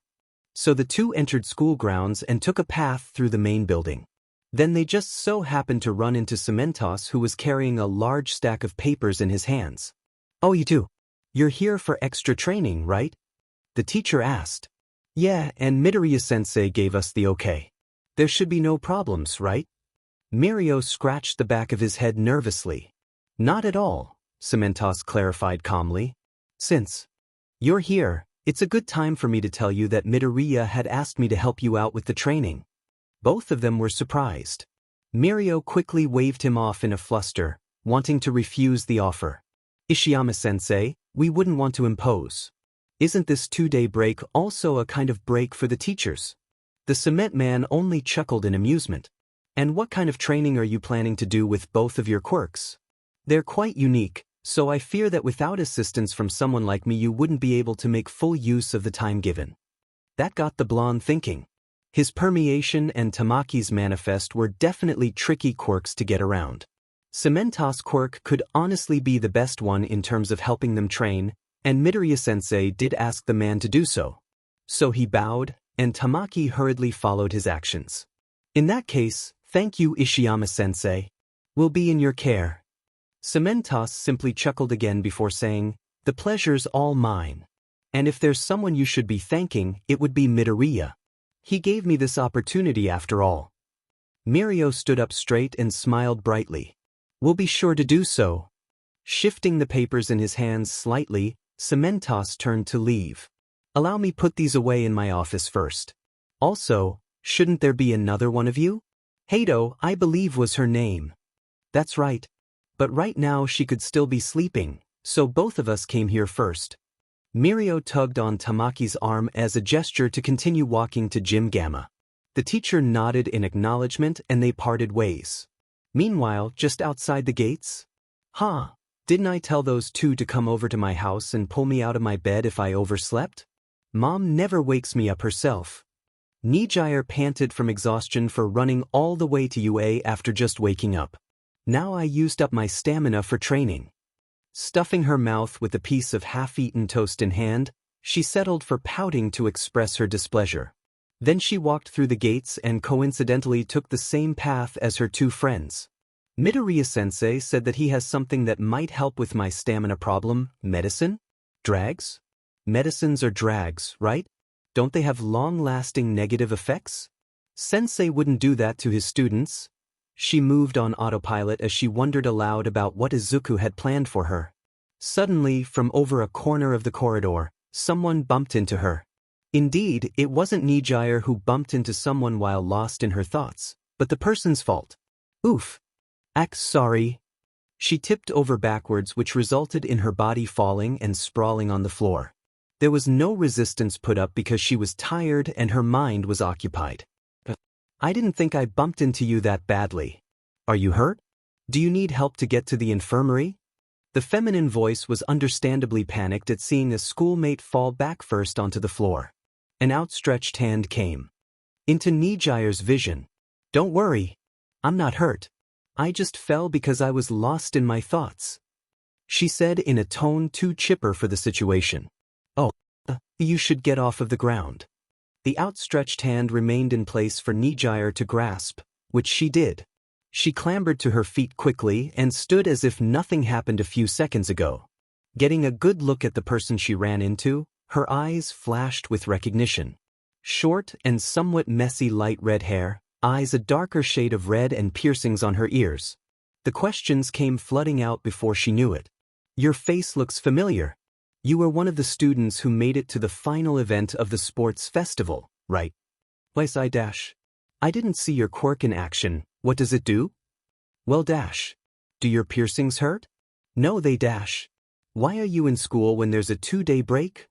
So the 2 entered school grounds and took a path through the main building. Then they just so happened to run into Cementos, who was carrying a large stack of papers in his hands. Oh, you two. You're here for extra training, right? The teacher asked. Yeah, and Midoriya-sensei gave us the okay. There should be no problems, right? Mirio scratched the back of his head nervously. Not at all, Cementos clarified calmly. Since you're here, it's a good time for me to tell you that Midoriya had asked me to help you out with the training. Both of them were surprised. Mirio quickly waved him off in a fluster, wanting to refuse the offer. Ishiyama-sensei, we wouldn't want to impose. Isn't this 2-day break also a kind of break for the teachers? The cement man only chuckled in amusement. And what kind of training are you planning to do with both of your quirks? They're quite unique, so I fear that without assistance from someone like me you wouldn't be able to make full use of the time given. That got the blonde thinking. His permeation and Tamaki's manifest were definitely tricky quirks to get around. Cementos' quirk could honestly be the best one in terms of helping them train, and Midoriya-sensei did ask the man to do so. So he bowed, and Tamaki hurriedly followed his actions. In that case, thank you Ishiyama-sensei. We'll be in your care. Cementos simply chuckled again before saying, the pleasure's all mine. And if there's someone you should be thanking, it would be Midoriya. He gave me this opportunity after all. Mirio stood up straight and smiled brightly. We'll be sure to do so. Shifting the papers in his hands slightly, Cementos turned to leave. Allow me put these away in my office first. Also, shouldn't there be another one of you? Hato, I believe was her name. That's right. But right now she could still be sleeping, so both of us came here first. Mirio tugged on Tamaki's arm as a gesture to continue walking to Gym Gamma. The teacher nodded in acknowledgement and they parted ways. Meanwhile, just outside the gates? Didn't I tell those two to come over to my house and pull me out of my bed if I overslept? Mom never wakes me up herself. Nijire panted from exhaustion for running all the way to UA after just waking up. Now I used up my stamina for training. Stuffing her mouth with a piece of half-eaten toast in hand, she settled for pouting to express her displeasure. Then she walked through the gates and coincidentally took the same path as her two friends. Midoriya-sensei said that he has something that might help with my stamina problem. Medicine? Drags? Medicines are drags, right? Don't they have long-lasting negative effects? Sensei wouldn't do that to his students. She moved on autopilot as she wondered aloud about what Izuku had planned for her. Suddenly, from over a corner of the corridor, someone bumped into her. Indeed, it wasn't Nijire who bumped into someone while lost in her thoughts, but the person's fault. Oof. Sorry. She tipped over backwards, which resulted in her body falling and sprawling on the floor. There was no resistance put up because she was tired and her mind was occupied. I didn't think I bumped into you that badly. Are you hurt? Do you need help to get to the infirmary? The feminine voice was understandably panicked at seeing a schoolmate fall back first onto the floor. An outstretched hand came into Nijire's vision. Don't worry. I'm not hurt. I just fell because I was lost in my thoughts. She said in a tone too chipper for the situation. Oh, you should get off of the ground. The outstretched hand remained in place for Nijire to grasp, which she did. She clambered to her feet quickly and stood as if nothing happened a few seconds ago. Getting a good look at the person she ran into, her eyes flashed with recognition. Short and somewhat messy light red hair, eyes a darker shade of red and piercings on her ears. The questions came flooding out before she knew it. Your face looks familiar. You were one of the students who made it to the final event of the sports festival, right? Yes, I didn't see your quirk in action. What does it do? Well, do your piercings hurt? No, they . Why are you in school when there's a 2-day break?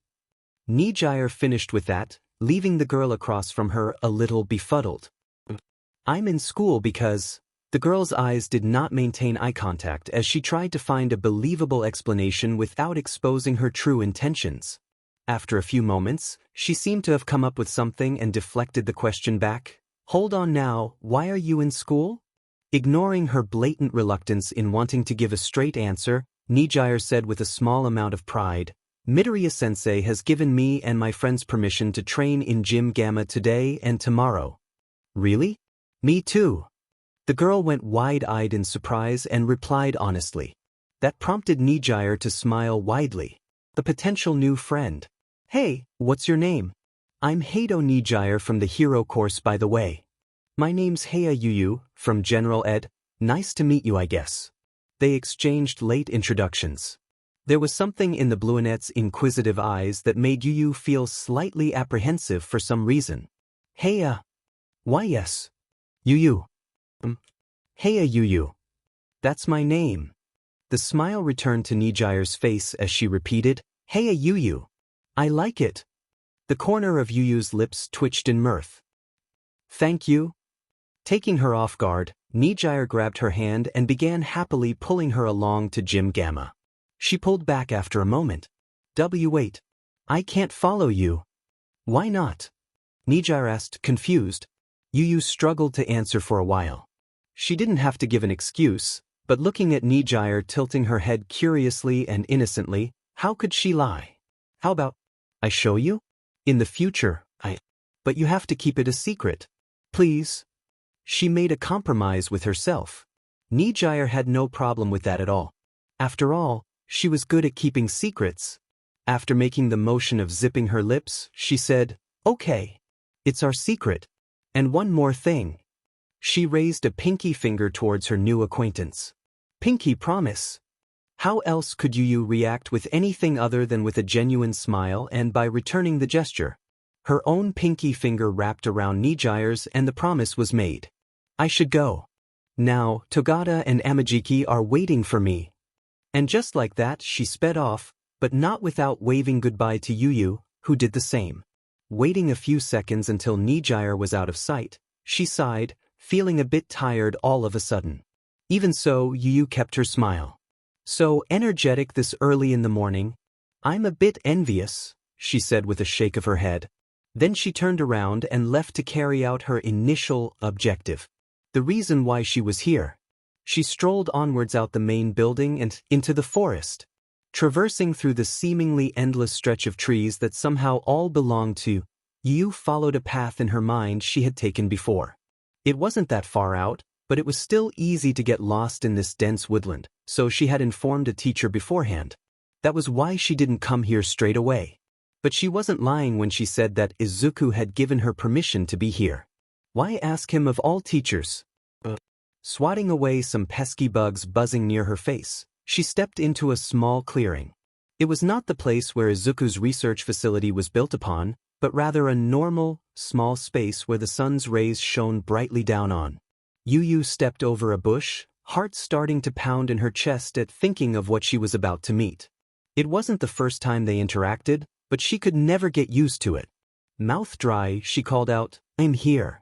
Nijire finished with that, leaving the girl across from her a little befuddled. I'm in school because... The girl's eyes did not maintain eye contact as she tried to find a believable explanation without exposing her true intentions. After a few moments, she seemed to have come up with something and deflected the question back. Hold on now, why are you in school? Ignoring her blatant reluctance in wanting to give a straight answer, Nijire said with a small amount of pride, Midoriya-sensei has given me and my friends permission to train in Gym Gamma today and tomorrow. Really? Me too. The girl went wide-eyed in surprise and replied honestly. That prompted Nijire to smile widely. A potential new friend. Hey, what's your name? I'm Hato Nijire from the Hero course by the way. My name's Heya Yuyu, from General Ed. Nice to meet you I guess. They exchanged late introductions. There was something in the brunette's inquisitive eyes that made Yuyu feel slightly apprehensive for some reason. Heya. Why yes. Yuyu. Heya Yuyu. That's my name. The smile returned to Nijire's face as she repeated, Heya Yuyu. I like it. The corner of Yuyu's lips twitched in mirth. Thank you. Taking her off guard, Nijire grabbed her hand and began happily pulling her along to Gym Gamma. She pulled back after a moment. Wait. I can't follow you. Why not? Nijire asked, confused. Yu struggled to answer for a while. She didn't have to give an excuse, but looking at Nijire tilting her head curiously and innocently, how could she lie? How about, I show you? In the future, But you have to keep it a secret. Please. She made a compromise with herself. Nijire had no problem with that at all. After all, she was good at keeping secrets. After making the motion of zipping her lips, she said, okay. It's our secret. And one more thing. She raised a pinky finger towards her new acquaintance. Pinky promise. How else could Yu react with anything other than with a genuine smile and by returning the gesture? Her own pinky finger wrapped around Nijire's and the promise was made. I should go. Now, Togata and Amajiki are waiting for me. And just like that she sped off, but not without waving goodbye to Yu, who did the same. Waiting a few seconds until Nijire was out of sight, she sighed, feeling a bit tired all of a sudden. Even so, Yu kept her smile. So energetic this early in the morning. I'm a bit envious, she said with a shake of her head. Then she turned around and left to carry out her initial objective. The reason why she was here. She strolled onwards out the main building and into the forest. Traversing through the seemingly endless stretch of trees that somehow all belonged to, Yu followed a path in her mind she had taken before. It wasn't that far out, but it was still easy to get lost in this dense woodland, so she had informed a teacher beforehand. That was why she didn't come here straight away. But she wasn't lying when she said that Izuku had given her permission to be here. Why ask him of all teachers? Swatting away some pesky bugs buzzing near her face, she stepped into a small clearing. It was not the place where Izuku's research facility was built upon, but rather a normal, small space where the sun's rays shone brightly down on. Yu stepped over a bush, heart starting to pound in her chest at thinking of what she was about to meet. It wasn't the first time they interacted, but she could never get used to it. Mouth dry, she called out, I'm here.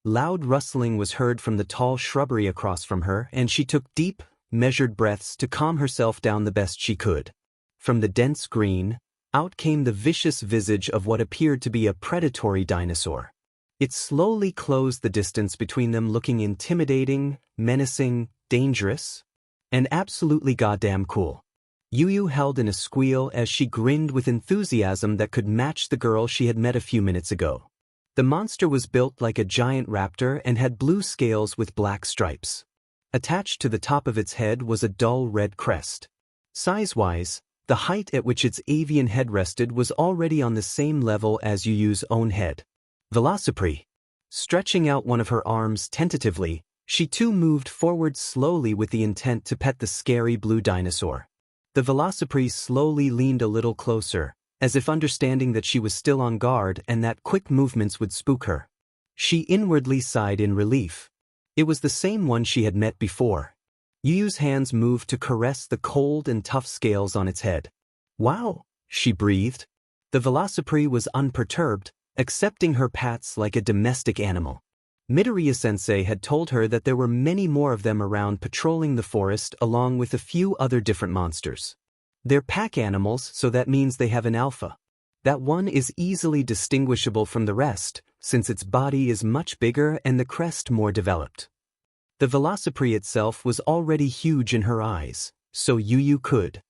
Loud rustling was heard from the tall shrubbery across from her, and she took deep, measured breaths to calm herself down the best she could. From the dense green, out came the vicious visage of what appeared to be a predatory dinosaur. It slowly closed the distance between them, looking intimidating, menacing, dangerous, and absolutely goddamn cool. Yu held in a squeal as she grinned with enthusiasm that could match the girl she had met a few minutes ago. The monster was built like a giant raptor and had blue scales with black stripes. Attached to the top of its head was a dull red crest. Size-wise, the height at which its avian head rested was already on the same level as Yu's own head. Velocipede. Stretching out one of her arms tentatively, she too moved forward slowly with the intent to pet the scary blue dinosaur. The Velocipede slowly leaned a little closer, as if understanding that she was still on guard and that quick movements would spook her. She inwardly sighed in relief. It was the same one she had met before. Yu's hands moved to caress the cold and tough scales on its head. Wow, she breathed. The Velocipede was unperturbed, accepting her pats like a domestic animal. Midoriya-sensei had told her that there were many more of them around patrolling the forest along with a few other different monsters. They're pack animals, so that means they have an alpha. That one is easily distinguishable from the rest, since its body is much bigger and the crest more developed. The Velocipede itself was already huge in her eyes, so Yu could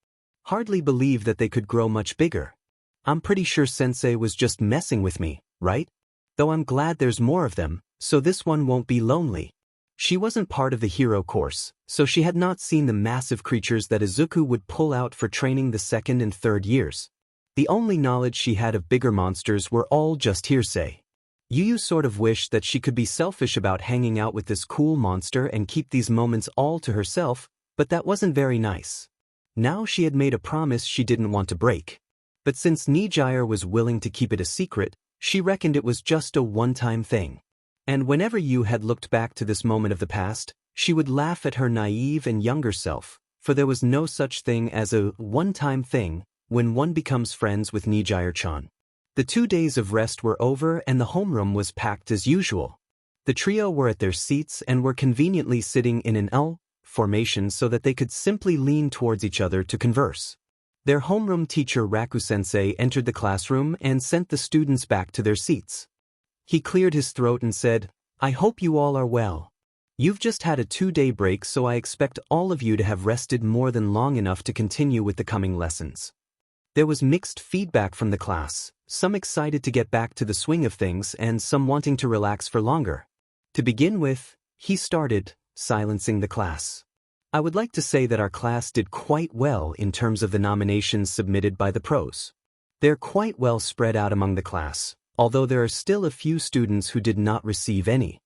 hardly believe that they could grow much bigger. I'm pretty sure Sensei was just messing with me, right? Though I'm glad there's more of them, so this one won't be lonely. She wasn't part of the hero course, so she had not seen the massive creatures that Izuku would pull out for training the second and third years. The only knowledge she had of bigger monsters were all just hearsay. Yu sort of wished that she could be selfish about hanging out with this cool monster and keep these moments all to herself, but that wasn't very nice. Now she had made a promise she didn't want to break. But since Nijire was willing to keep it a secret, she reckoned it was just a one-time thing. And whenever Yu had looked back to this moment of the past, she would laugh at her naive and younger self, for there was no such thing as a one-time thing when one becomes friends with Nijire-chan. The 2 days of rest were over and the homeroom was packed as usual. The trio were at their seats and were conveniently sitting in an L formation so that they could simply lean towards each other to converse. Their homeroom teacher Raku-sensei entered the classroom and sent the students back to their seats. He cleared his throat and said, "I hope you all are well. You've just had a 2-day break, so I expect all of you to have rested more than long enough to continue with the coming lessons." There was mixed feedback from the class, some excited to get back to the swing of things and some wanting to relax for longer. To begin with, he started, silencing the class. "I would like to say that our class did quite well in terms of the nominations submitted by the pros. They're quite well spread out among the class, although there are still a few students who did not receive any."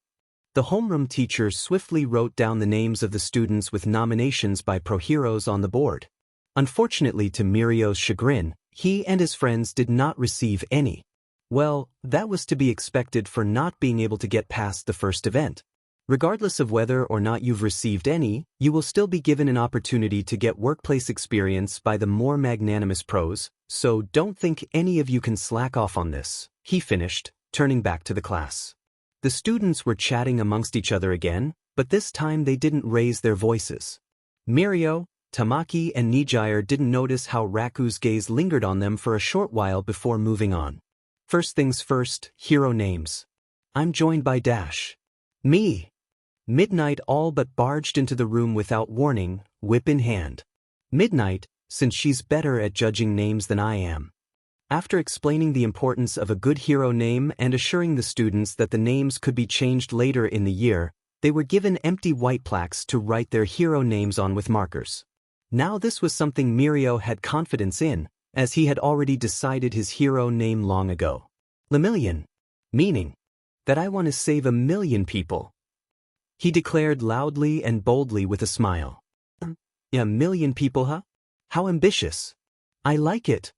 The homeroom teacher swiftly wrote down the names of the students with nominations by pro heroes on the board. Unfortunately, to Mirio's chagrin, he and his friends did not receive any. Well, that was to be expected for not being able to get past the first event. Regardless of whether or not you've received any, you will still be given an opportunity to get workplace experience by the more magnanimous pros, so don't think any of you can slack off on this, he finished, turning back to the class. The students were chatting amongst each other again, but this time they didn't raise their voices. Mirio, Tamaki and Nijire didn't notice how Raku's gaze lingered on them for a short while before moving on. First things first, hero names. I'm joined by Dash. Me. Midnight all but barged into the room without warning, whip in hand. Midnight, since she's better at judging names than I am. After explaining the importance of a good hero name and assuring the students that the names could be changed later in the year, they were given empty white plaques to write their hero names on with markers. Now this was something Mirio had confidence in, as he had already decided his hero name long ago. Lemillion. Meaning that I want to save 1,000,000 people. He declared loudly and boldly with a smile. 1,000,000 people, huh? How ambitious. I like it.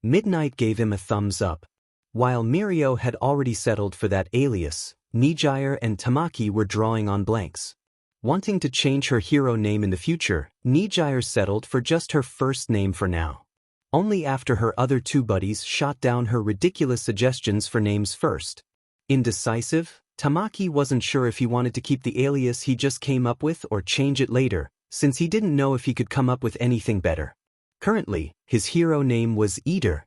Midnight gave him a thumbs up. While Mirio had already settled for that alias, Nijire and Tamaki were drawing on blanks. Wanting to change her hero name in the future, Nijire settled for just her first name for now. Only after her other two buddies shot down her ridiculous suggestions for names first. Indecisive, Tamaki wasn't sure if he wanted to keep the alias he just came up with or change it later, since he didn't know if he could come up with anything better. Currently, his hero name was Eater.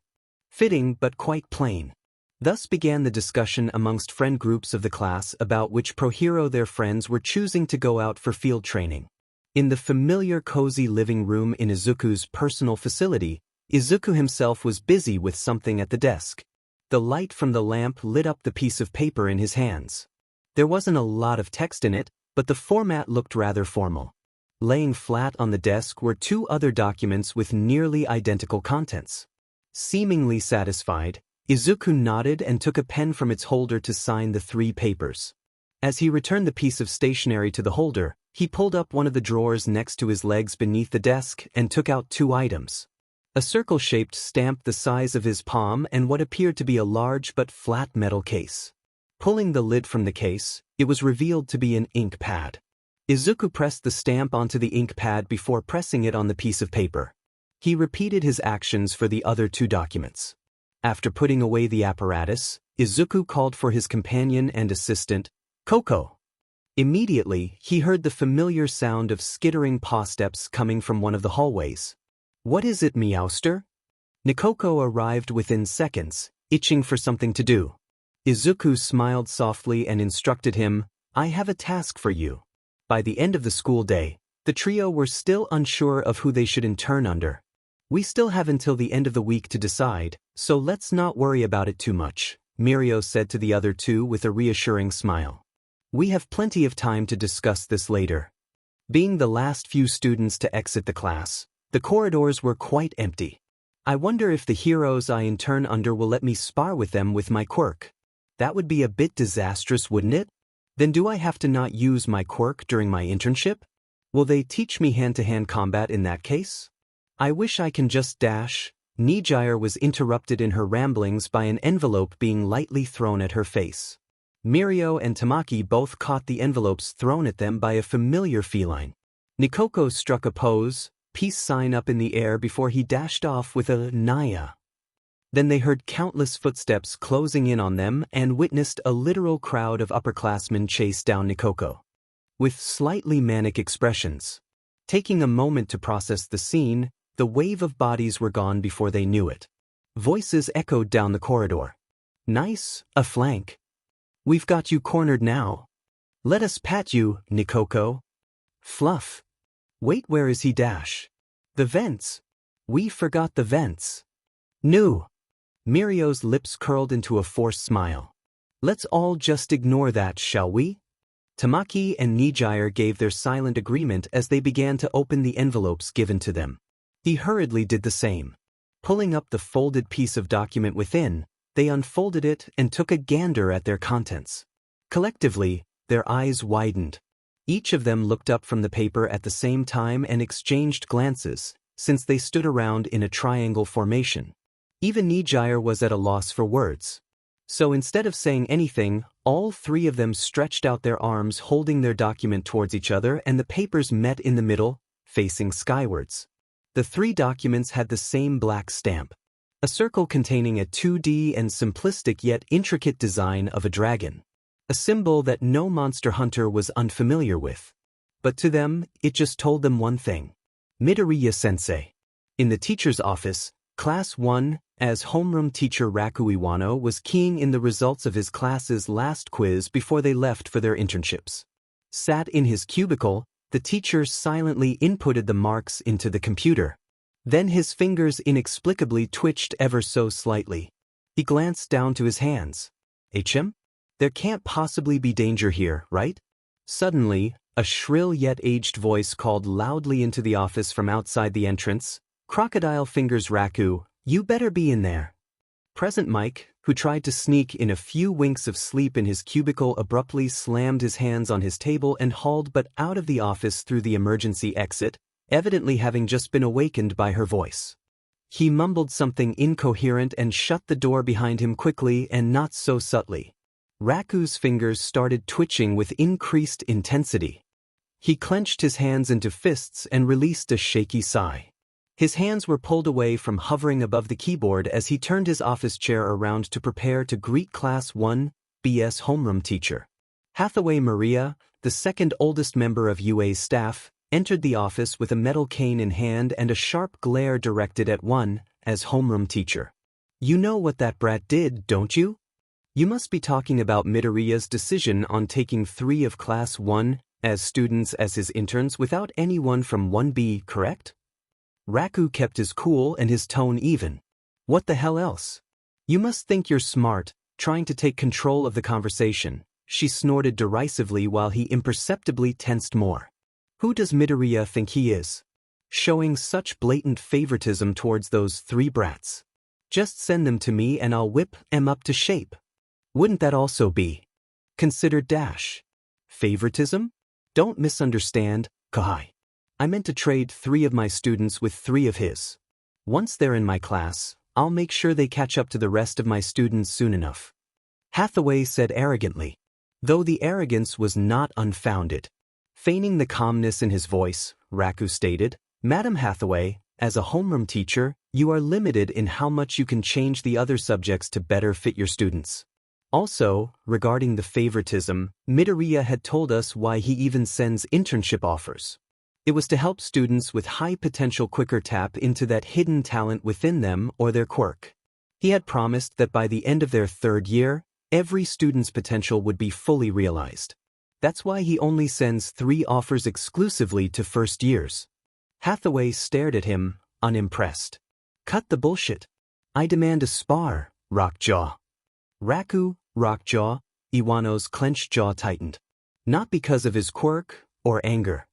Fitting but quite plain. Thus began the discussion amongst friend groups of the class about which pro-hero their friends were choosing to go out for field training. In the familiar cozy living room in Izuku's personal facility, Izuku himself was busy with something at the desk. The light from the lamp lit up the piece of paper in his hands. There wasn't a lot of text in it, but the format looked rather formal. Laying flat on the desk were two other documents with nearly identical contents. Seemingly satisfied, Izuku nodded and took a pen from its holder to sign the 3 papers. As he returned the piece of stationery to the holder, he pulled up one of the drawers next to his legs beneath the desk and took out 2 items. A circle-shaped stamp the size of his palm and what appeared to be a large but flat metal case. Pulling the lid from the case, it was revealed to be an ink pad. Izuku pressed the stamp onto the ink pad before pressing it on the piece of paper. He repeated his actions for the other 2 documents. After putting away the apparatus, Izuku called for his companion and assistant, Coco. Immediately, he heard the familiar sound of skittering paw steps coming from one of the hallways. "What is it, Meowster?" Nikoko arrived within seconds, itching for something to do. Izuku smiled softly and instructed him, "I have a task for you." By the end of the school day, the trio were still unsure of who they should intern under. "We still have until the end of the week to decide, so let's not worry about it too much," Mirio said to the other 2 with a reassuring smile. "We have plenty of time to discuss this later." Being the last few students to exit the class, the corridors were quite empty. "I wonder if the heroes I intern under will let me spar with them with my quirk. That would be a bit disastrous, wouldn't it? Then do I have to not use my quirk during my internship? Will they teach me hand-to-hand combat in that case? I wish I can just dash." Nijire was interrupted in her ramblings by an envelope being lightly thrown at her face. Mirio and Tamaki both caught the envelopes thrown at them by a familiar feline. Nikoko struck a pose, peace sign up in the air before he dashed off with a Naya. Then they heard countless footsteps closing in on them and witnessed a literal crowd of upperclassmen chase down Nikoko. With slightly manic expressions. Taking a moment to process the scene, the wave of bodies were gone before they knew it. Voices echoed down the corridor. Nice, a flank. We've got you cornered now. Let us pat you, Nikoko. Fluff. Wait, where is he dash? The vents. We forgot the vents. New. Mirio's lips curled into a forced smile. Let's all just ignore that, shall we? Tamaki and Nijire gave their silent agreement as they began to open the envelopes given to them. He hurriedly did the same. Pulling up the folded piece of document within, they unfolded it and took a gander at their contents. Collectively, their eyes widened. Each of them looked up from the paper at the same time and exchanged glances, since they stood around in a triangle formation. Even Nijire was at a loss for words. So instead of saying anything, all three of them stretched out their arms holding their document towards each other, and the papers met in the middle, facing skywards. The three documents had the same black stamp. A circle containing a 2D and simplistic yet intricate design of a dragon. A symbol that no monster hunter was unfamiliar with. But to them, it just told them one thing. Midoriya-sensei. In the teacher's office, Class 1, as homeroom teacher Raku Iwano was keying in the results of his class's last quiz before they left for their internships. Sat in his cubicle, the teacher silently inputted the marks into the computer. Then his fingers inexplicably twitched ever so slightly. He glanced down to his hands. HM? There can't possibly be danger here, right? Suddenly, a shrill yet aged voice called loudly into the office from outside the entrance. Crocodile fingers Raku, you better be in there. Present Mike, who tried to sneak in a few winks of sleep in his cubicle, abruptly slammed his hands on his table and hauled butt out of the office through the emergency exit, evidently having just been awakened by her voice. He mumbled something incoherent and shut the door behind him quickly and not so subtly. Raku's fingers started twitching with increased intensity. He clenched his hands into fists and released a shaky sigh. His hands were pulled away from hovering above the keyboard as he turned his office chair around to prepare to greet Class 1, BS homeroom teacher. Hathaway Maria, the second oldest member of UA's staff, entered the office with a metal cane in hand and a sharp glare directed at one, as homeroom teacher. You know what that brat did, don't you? You must be talking about Midoriya's decision on taking 3 of Class 1 as students as his interns without anyone from 1B, correct? Raku kept his cool and his tone even. What the hell else? You must think you're smart, trying to take control of the conversation, she snorted derisively while he imperceptibly tensed more. Who does Midoriya think he is? Showing such blatant favoritism towards those 3 brats. Just send them to me and I'll whip them up to shape. Wouldn't that also be considered dash? Favoritism? Don't misunderstand, Kahai. I meant to trade 3 of my students with 3 of his. Once they're in my class, I'll make sure they catch up to the rest of my students soon enough. Hathaway said arrogantly, though the arrogance was not unfounded. Feigning the calmness in his voice, Raku stated, Madam Hathaway, as a homeroom teacher, you are limited in how much you can change the other subjects to better fit your students. Also, regarding the favoritism, Midoriya had told us why he even sends internship offers. It was to help students with high potential quicker tap into that hidden talent within them or their quirk. He had promised that by the end of their 3rd year, every student's potential would be fully realized. That's why he only sends 3 offers exclusively to first years. Hathaway stared at him, unimpressed. Cut the bullshit. I demand a spar, Rockjaw. Raku, Rockjaw, Iwano's clenched jaw tightened. Not because of his quirk or anger.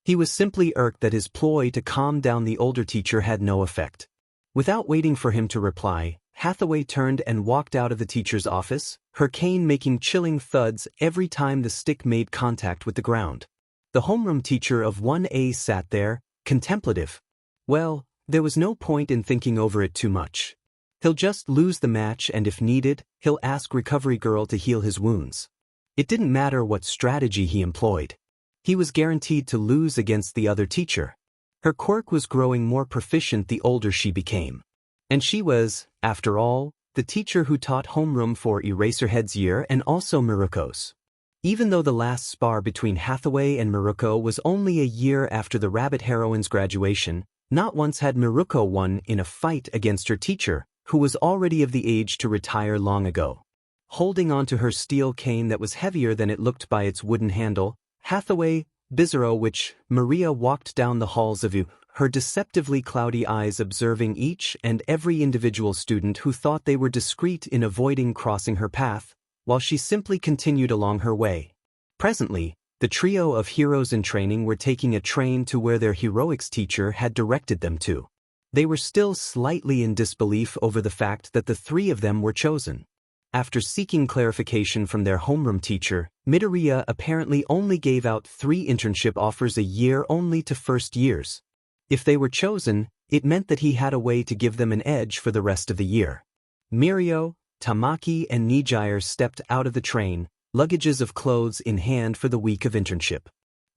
He was simply irked that his ploy to calm down the older teacher had no effect. Without waiting for him to reply, Hathaway turned and walked out of the teacher's office, her cane making chilling thuds every time the stick made contact with the ground. The homeroom teacher of 1A sat there, contemplative. Well, there was no point in thinking over it too much. He'll just lose the match and if needed, he'll ask Recovery Girl to heal his wounds. It didn't matter what strategy he employed. He was guaranteed to lose against the other teacher. Her quirk was growing more proficient the older she became. And she was, After all, the teacher who taught homeroom for Eraserhead's year and also Miruko's. Even though the last spar between Hathaway and Miruko was only a year after the Rabbit Heroine's graduation, not once had Miruko won in a fight against her teacher, who was already of the age to retire long ago. Holding onto her steel cane that was heavier than it looked by its wooden handle, Hathaway, Bizarro which Maria walked down the halls of her deceptively cloudy eyes observing each and every individual student who thought they were discreet in avoiding crossing her path, while she simply continued along her way. Presently, the trio of heroes in training were taking a train to where their heroics teacher had directed them to. They were still slightly in disbelief over the fact that the three of them were chosen. After seeking clarification from their homeroom teacher, Midoriya apparently only gave out 3 internship offers a year only to first years. If they were chosen, it meant that he had a way to give them an edge for the rest of the year. Mirio, Tamaki and Nijire stepped out of the train, luggages of clothes in hand for the week of internship.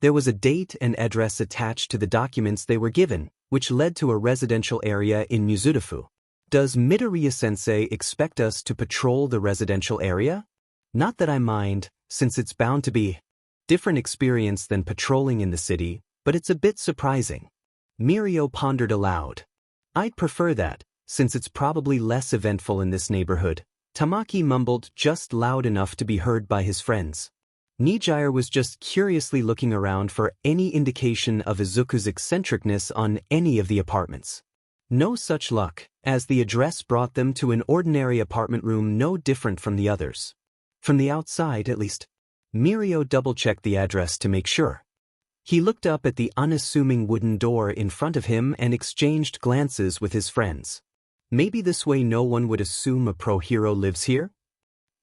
There was a date and address attached to the documents they were given, which led to a residential area in Mizudafu. Does Midoriya-sensei expect us to patrol the residential area? Not that I mind, since it's bound to be different experience than patrolling in the city, but it's a bit surprising. Mirio pondered aloud. I'd prefer that, since it's probably less eventful in this neighborhood. Tamaki mumbled just loud enough to be heard by his friends. Nijire was just curiously looking around for any indication of Izuku's eccentricness on any of the apartments. No such luck, as the address brought them to an ordinary apartment room no different from the others. From the outside, at least. Mirio double-checked the address to make sure. He looked up at the unassuming wooden door in front of him and exchanged glances with his friends. Maybe this way no one would assume a pro-hero lives here?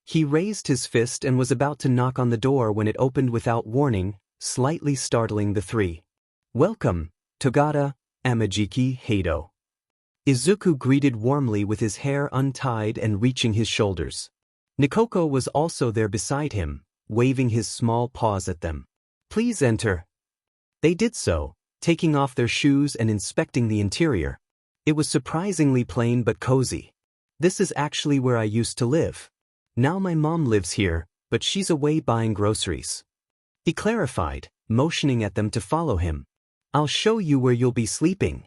He raised his fist and was about to knock on the door when it opened without warning, slightly startling the three. Welcome, Togata, Amajiki, Heido. Izuku greeted warmly with his hair untied and reaching his shoulders. Nikoko was also there beside him, waving his small paws at them. Please enter. They did so, taking off their shoes and inspecting the interior. It was surprisingly plain but cozy. This is actually where I used to live. Now my mom lives here, but she's away buying groceries. He clarified, motioning at them to follow him. I'll show you where you'll be sleeping.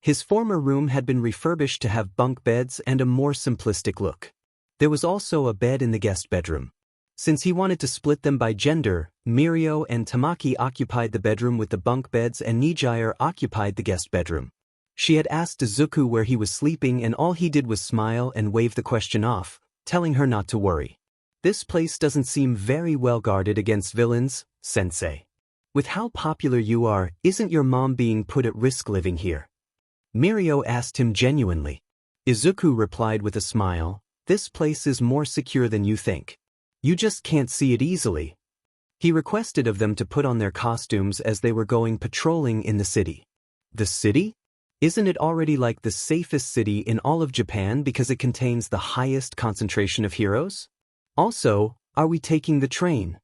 His former room had been refurbished to have bunk beds and a more simplistic look. There was also a bed in the guest bedroom. Since he wanted to split them by gender, Mirio and Tamaki occupied the bedroom with the bunk beds and Nijire occupied the guest bedroom. She had asked Izuku where he was sleeping and all he did was smile and wave the question off, telling her not to worry. This place doesn't seem very well guarded against villains, sensei. With how popular you are, isn't your mom being put at risk living here? Mirio asked him genuinely. Izuku replied with a smile, this place is more secure than you think. You just can't see it easily. He requested of them to put on their costumes as they were going patrolling in the city. The city? Isn't it already like the safest city in all of Japan because it contains the highest concentration of heroes? Also, are we taking the train?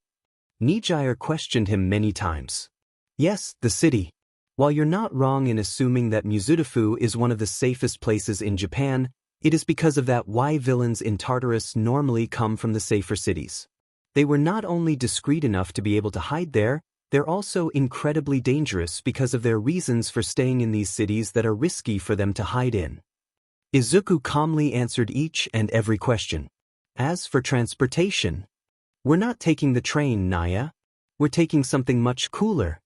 Nijire questioned him many times. Yes, the city. While you're not wrong in assuming that Mizudafu is one of the safest places in Japan, it is because of that why villains in Tartarus normally come from the safer cities. They were not only discreet enough to be able to hide there, they're also incredibly dangerous because of their reasons for staying in these cities that are risky for them to hide in. Izuku calmly answered each and every question. As for transportation, we're not taking the train, Naya. We're taking something much cooler.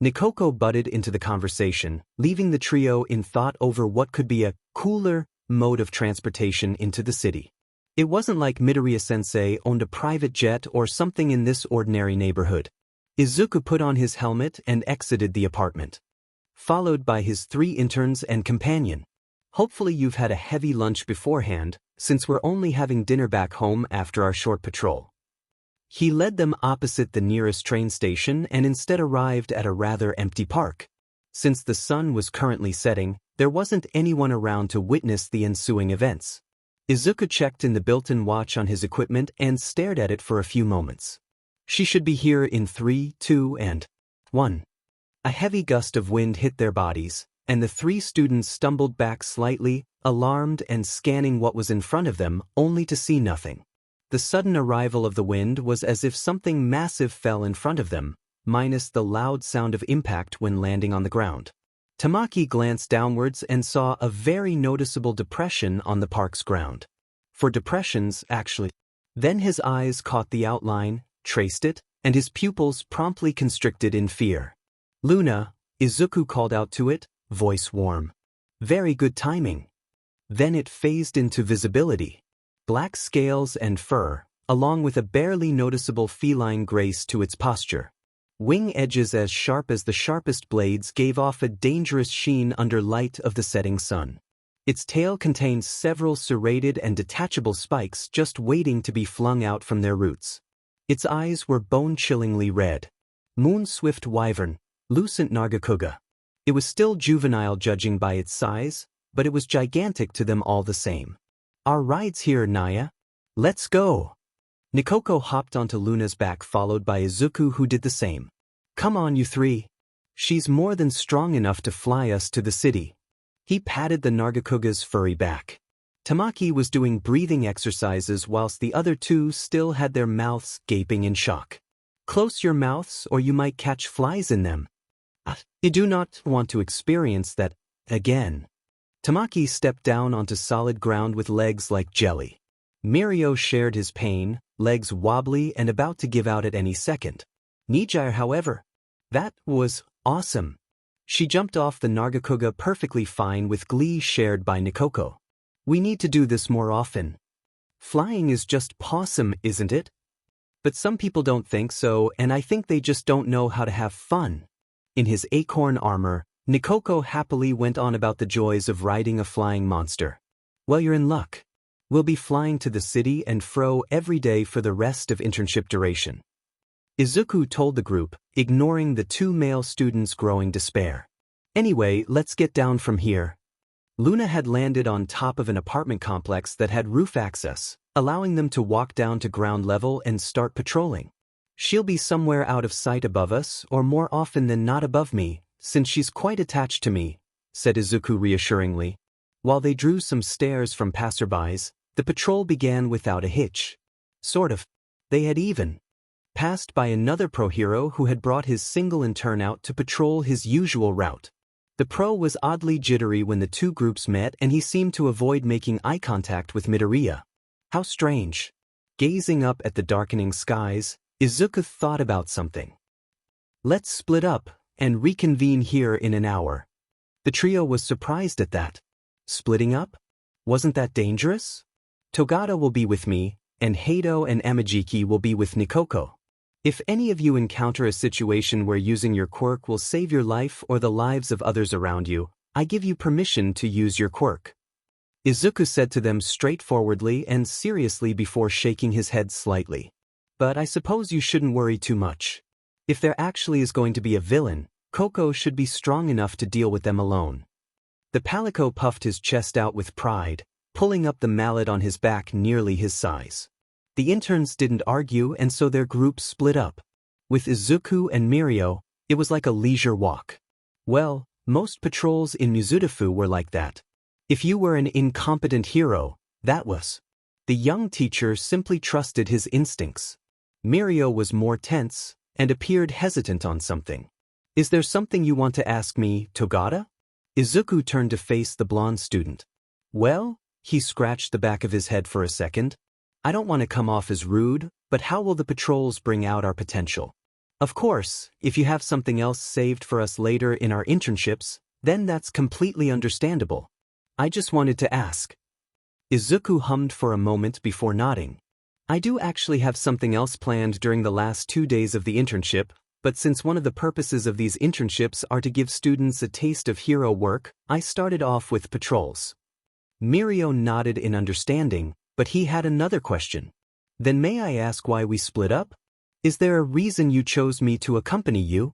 Nikoko butted into the conversation, leaving the trio in thought over what could be a cooler mode of transportation into the city. It wasn't like Midoriya-sensei owned a private jet or something in this ordinary neighborhood. Izuku put on his helmet and exited the apartment, followed by his 3 interns and companion. Hopefully you've had a heavy lunch beforehand, since we're only having dinner back home after our short patrol. He led them opposite the nearest train station and instead arrived at a rather empty park. Since the sun was currently setting, there wasn't anyone around to witness the ensuing events. Izuku checked in the built-in watch on his equipment and stared at it for a few moments. She should be here in 3, 2, and 1. A heavy gust of wind hit their bodies, and the three students stumbled back slightly, alarmed and scanning what was in front of them, only to see nothing. The sudden arrival of the wind was as if something massive fell in front of them, minus the loud sound of impact when landing on the ground. Tamaki glanced downwards and saw a very noticeable depression on the park's ground. For depressions, actually. Then his eyes caught the outline, traced it, and his pupils promptly constricted in fear. "Luna," Izuku called out to it, voice warm. "Very good timing." Then it phased into visibility. Black scales and fur, along with a barely noticeable feline grace to its posture. Wing edges as sharp as the sharpest blades gave off a dangerous sheen under light of the setting sun. Its tail contained several serrated and detachable spikes just waiting to be flung out from their roots. Its eyes were bone-chillingly red. Moon-swift wyvern, lucent Nargacuga. It was still juvenile judging by its size, but it was gigantic to them all the same. "Our ride's here, Naya. Let's go." Nikoko hopped onto Luna's back, followed by Izuku, who did the same. "Come on, you three. She's more than strong enough to fly us to the city." He patted the Nargacuga's furry back. Tamaki was doing breathing exercises whilst the other two still had their mouths gaping in shock. "Close your mouths or you might catch flies in them. You do not want to experience that again." Tamaki stepped down onto solid ground with legs like jelly. Mirio shared his pain, legs wobbly and about to give out at any second. Nijire, however, that was awesome. She jumped off the Nargacuga perfectly fine with glee shared by Nikoko. "We need to do this more often. Flying is just pawsome, isn't it?" But some people don't think so, and I think they just don't know how to have fun. In his acorn armor, Nikoko happily went on about the joys of riding a flying monster. "Well, you're in luck. We'll be flying to the city and fro every day for the rest of internship duration." Izuku told the group, ignoring the two male students' growing despair. "Anyway, let's get down from here." Luna had landed on top of an apartment complex that had roof access, allowing them to walk down to ground level and start patrolling. "She'll be somewhere out of sight above us, or more often than not above me, since she's quite attached to me," said Izuku reassuringly. While they drew some stares from passerbys, the patrol began without a hitch. Sort of. They had even passed by another pro hero who had brought his single intern out to patrol his usual route. The pro was oddly jittery when the two groups met, and he seemed to avoid making eye contact with Midoriya. How strange. Gazing up at the darkening skies, Izuku thought about something. "Let's split up and reconvene here in an hour." The trio was surprised at that. Splitting up? Wasn't that dangerous? "Togata will be with me, and Hado and Amajiki will be with Nikoko. If any of you encounter a situation where using your quirk will save your life or the lives of others around you, I give you permission to use your quirk," Izuku said to them straightforwardly and seriously before shaking his head slightly. "But I suppose you shouldn't worry too much. If there actually is going to be a villain, Koko should be strong enough to deal with them alone." The Palico puffed his chest out with pride, pulling up the mallet on his back nearly his size. The interns didn't argue, and so their group split up. With Izuku and Mirio, it was like a leisure walk. Well, most patrols in Mizudafu were like that. If you were an incompetent hero, that was. The young teacher simply trusted his instincts. Mirio was more tense and appeared hesitant on something. "Is there something you want to ask me, Togata?" Izuku turned to face the blonde student. "Well," he scratched the back of his head for a second, "I don't want to come off as rude, but how will the patrols bring out our potential? Of course, if you have something else saved for us later in our internships, then that's completely understandable. I just wanted to ask." Izuku hummed for a moment before nodding. "I do actually have something else planned during the last 2 days of the internship, but since one of the purposes of these internships are to give students a taste of hero work, I started off with patrols." Mirio nodded in understanding, but he had another question. "Then may I ask why we split up? Is there a reason you chose me to accompany you?"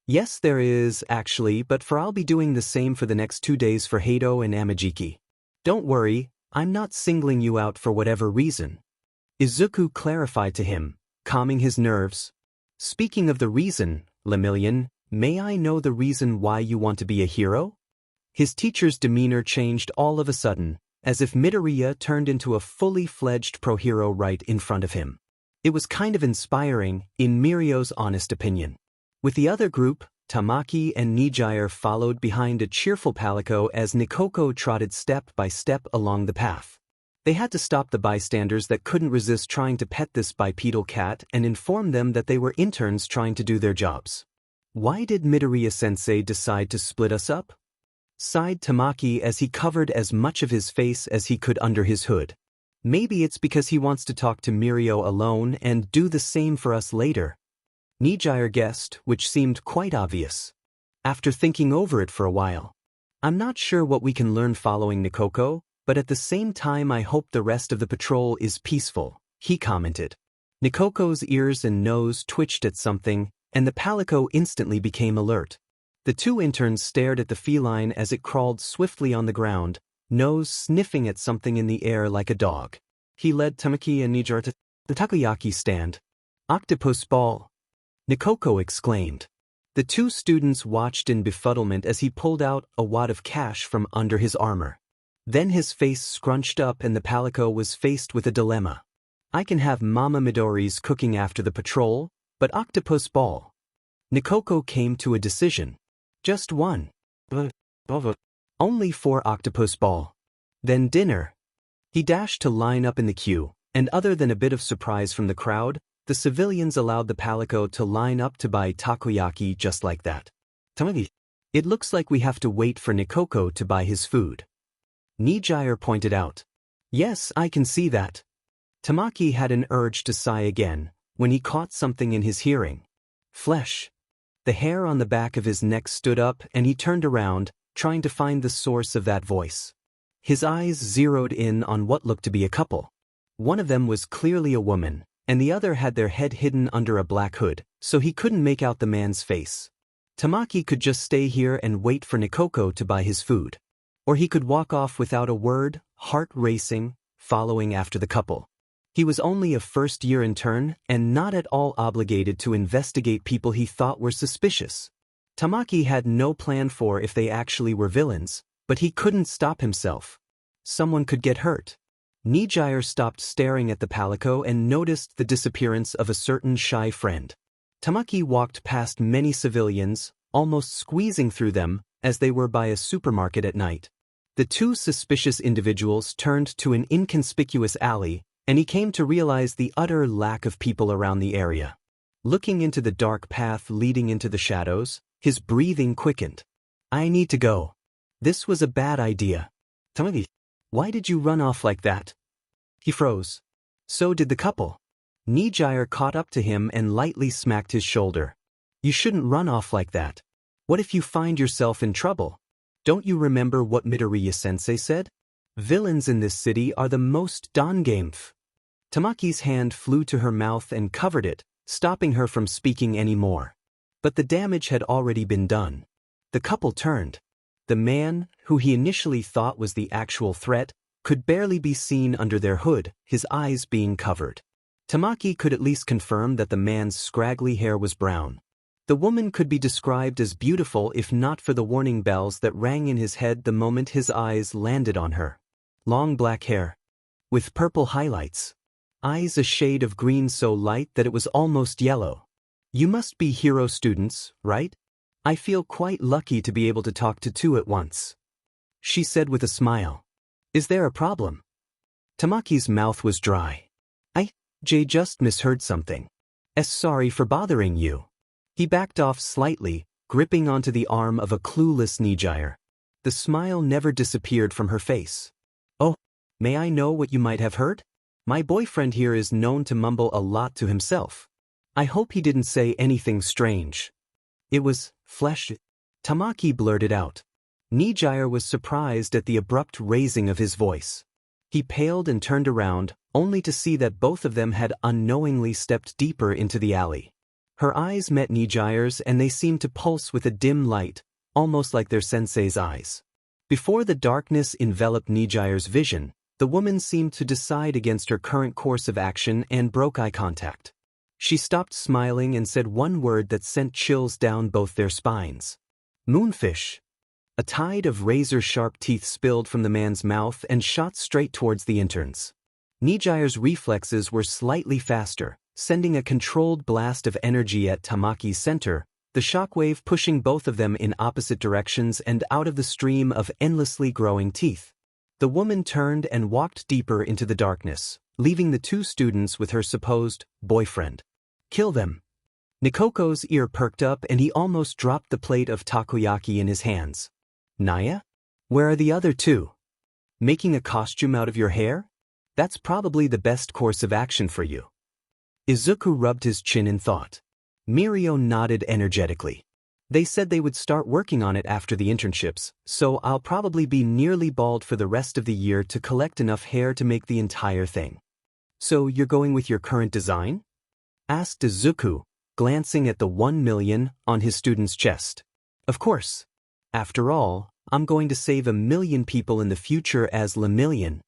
"Yes, there is, actually, but I'll be doing the same for the next 2 days for Hado and Amajiki. Don't worry, I'm not singling you out for whatever reason," Izuku clarified to him, calming his nerves. "Speaking of the reason, Lemillion, may I know the reason why you want to be a hero?" His teacher's demeanor changed all of a sudden, as if Midoriya turned into a fully fledged pro-hero right in front of him. It was kind of inspiring, in Mirio's honest opinion. With the other group, Tamaki and Nijire followed behind a cheerful Palico as Nikoko trotted step by step along the path. They had to stop the bystanders that couldn't resist trying to pet this bipedal cat and inform them that they were interns trying to do their jobs. "Why did Midoriya-sensei decide to split us up?" sighed Tamaki as he covered as much of his face as he could under his hood. "Maybe it's because he wants to talk to Mirio alone and do the same for us later," Nijire guessed, which seemed quite obvious. After thinking over it for a while, "I'm not sure what we can learn following Nikoko, but at the same time I hope the rest of the patrol is peaceful," he commented. Nikoko's ears and nose twitched at something, and the Palico instantly became alert. The two interns stared at the feline as it crawled swiftly on the ground, nose sniffing at something in the air like a dog. He led Tamaki and Nijire to the takoyaki stand. "Octopus ball!" Nikoko exclaimed. The two students watched in befuddlement as he pulled out a wad of cash from under his armor. Then his face scrunched up and the Palico was faced with a dilemma. "I can have Mama Midori's cooking after the patrol, but octopus ball." Nikoko came to a decision. "Just one. Only for octopus ball. Then dinner." He dashed to line up in the queue, and other than a bit of surprise from the crowd, the civilians allowed the Palico to line up to buy takoyaki just like that. "Tamaki, it looks like we have to wait for Nikoko to buy his food," Nijire pointed out. "Yes, I can see that." Tamaki had an urge to sigh again, when he caught something in his hearing. Flesh. The hair on the back of his neck stood up and he turned around, trying to find the source of that voice. His eyes zeroed in on what looked to be a couple. One of them was clearly a woman, and the other had their head hidden under a black hood, so he couldn't make out the man's face. Tamaki could just stay here and wait for Nikoko to buy his food. Or he could walk off without a word, heart racing, following after the couple. He was only a first-year intern and not at all obligated to investigate people he thought were suspicious. Tamaki had no plan for if they actually were villains, but he couldn't stop himself. Someone could get hurt. Nijire stopped staring at the Palico and noticed the disappearance of a certain shy friend. Tamaki walked past many civilians, almost squeezing through them, as they were by a supermarket at night. The two suspicious individuals turned to an inconspicuous alley, and he came to realize the utter lack of people around the area. Looking into the dark path leading into the shadows, his breathing quickened. "I need to go. This was a bad idea. Tamaki, why did you run off like that?" He froze. So did the couple. Nijire caught up to him and lightly smacked his shoulder. "You shouldn't run off like that. What if you find yourself in trouble? Don't you remember what Midoriya-sensei said? Villains in this city are the most dangamef." Tamaki's hand flew to her mouth and covered it, stopping her from speaking any more. But the damage had already been done. The couple turned. The man, who he initially thought was the actual threat, could barely be seen under their hood, his eyes being covered. Tamaki could at least confirm that the man's scraggly hair was brown. The woman could be described as beautiful if not for the warning bells that rang in his head the moment his eyes landed on her. Long black hair. With purple highlights. Eyes a shade of green so light that it was almost yellow. "You must be hero students, right? I feel quite lucky to be able to talk to two at once," she said with a smile. "Is there a problem?" Tamaki's mouth was dry. "I just misheard something. Sorry for bothering you." He backed off slightly, gripping onto the arm of a clueless Nijire. The smile never disappeared from her face. "Oh, may I know what you might have heard? My boyfriend here is known to mumble a lot to himself. I hope he didn't say anything strange." "It was flesh," Tamaki blurted out. Nijire was surprised at the abrupt raising of his voice. He paled and turned around, only to see that both of them had unknowingly stepped deeper into the alley. Her eyes met Nijire's and they seemed to pulse with a dim light, almost like their sensei's eyes. Before the darkness enveloped Nijire's vision, the woman seemed to decide against her current course of action and broke eye contact. She stopped smiling and said one word that sent chills down both their spines. "Moonfish." A tide of razor-sharp teeth spilled from the man's mouth and shot straight towards the interns. Nijire's reflexes were slightly faster, sending a controlled blast of energy at Tamaki's center, the shockwave pushing both of them in opposite directions and out of the stream of endlessly growing teeth. The woman turned and walked deeper into the darkness, leaving the two students with her supposed boyfriend. Kill them. Nikoko's ear perked up and he almost dropped the plate of takoyaki in his hands. Naya? Where are the other two? Making a costume out of your hair? That's probably the best course of action for you. Izuku rubbed his chin in thought. Mirio nodded energetically. They said they would start working on it after the internships, so I'll probably be nearly bald for the rest of the year to collect enough hair to make the entire thing. So you're going with your current design? Asked Izuku, glancing at the 1 million on his student's chest. Of course. After all, I'm going to save 1 million people in the future as Lemillion.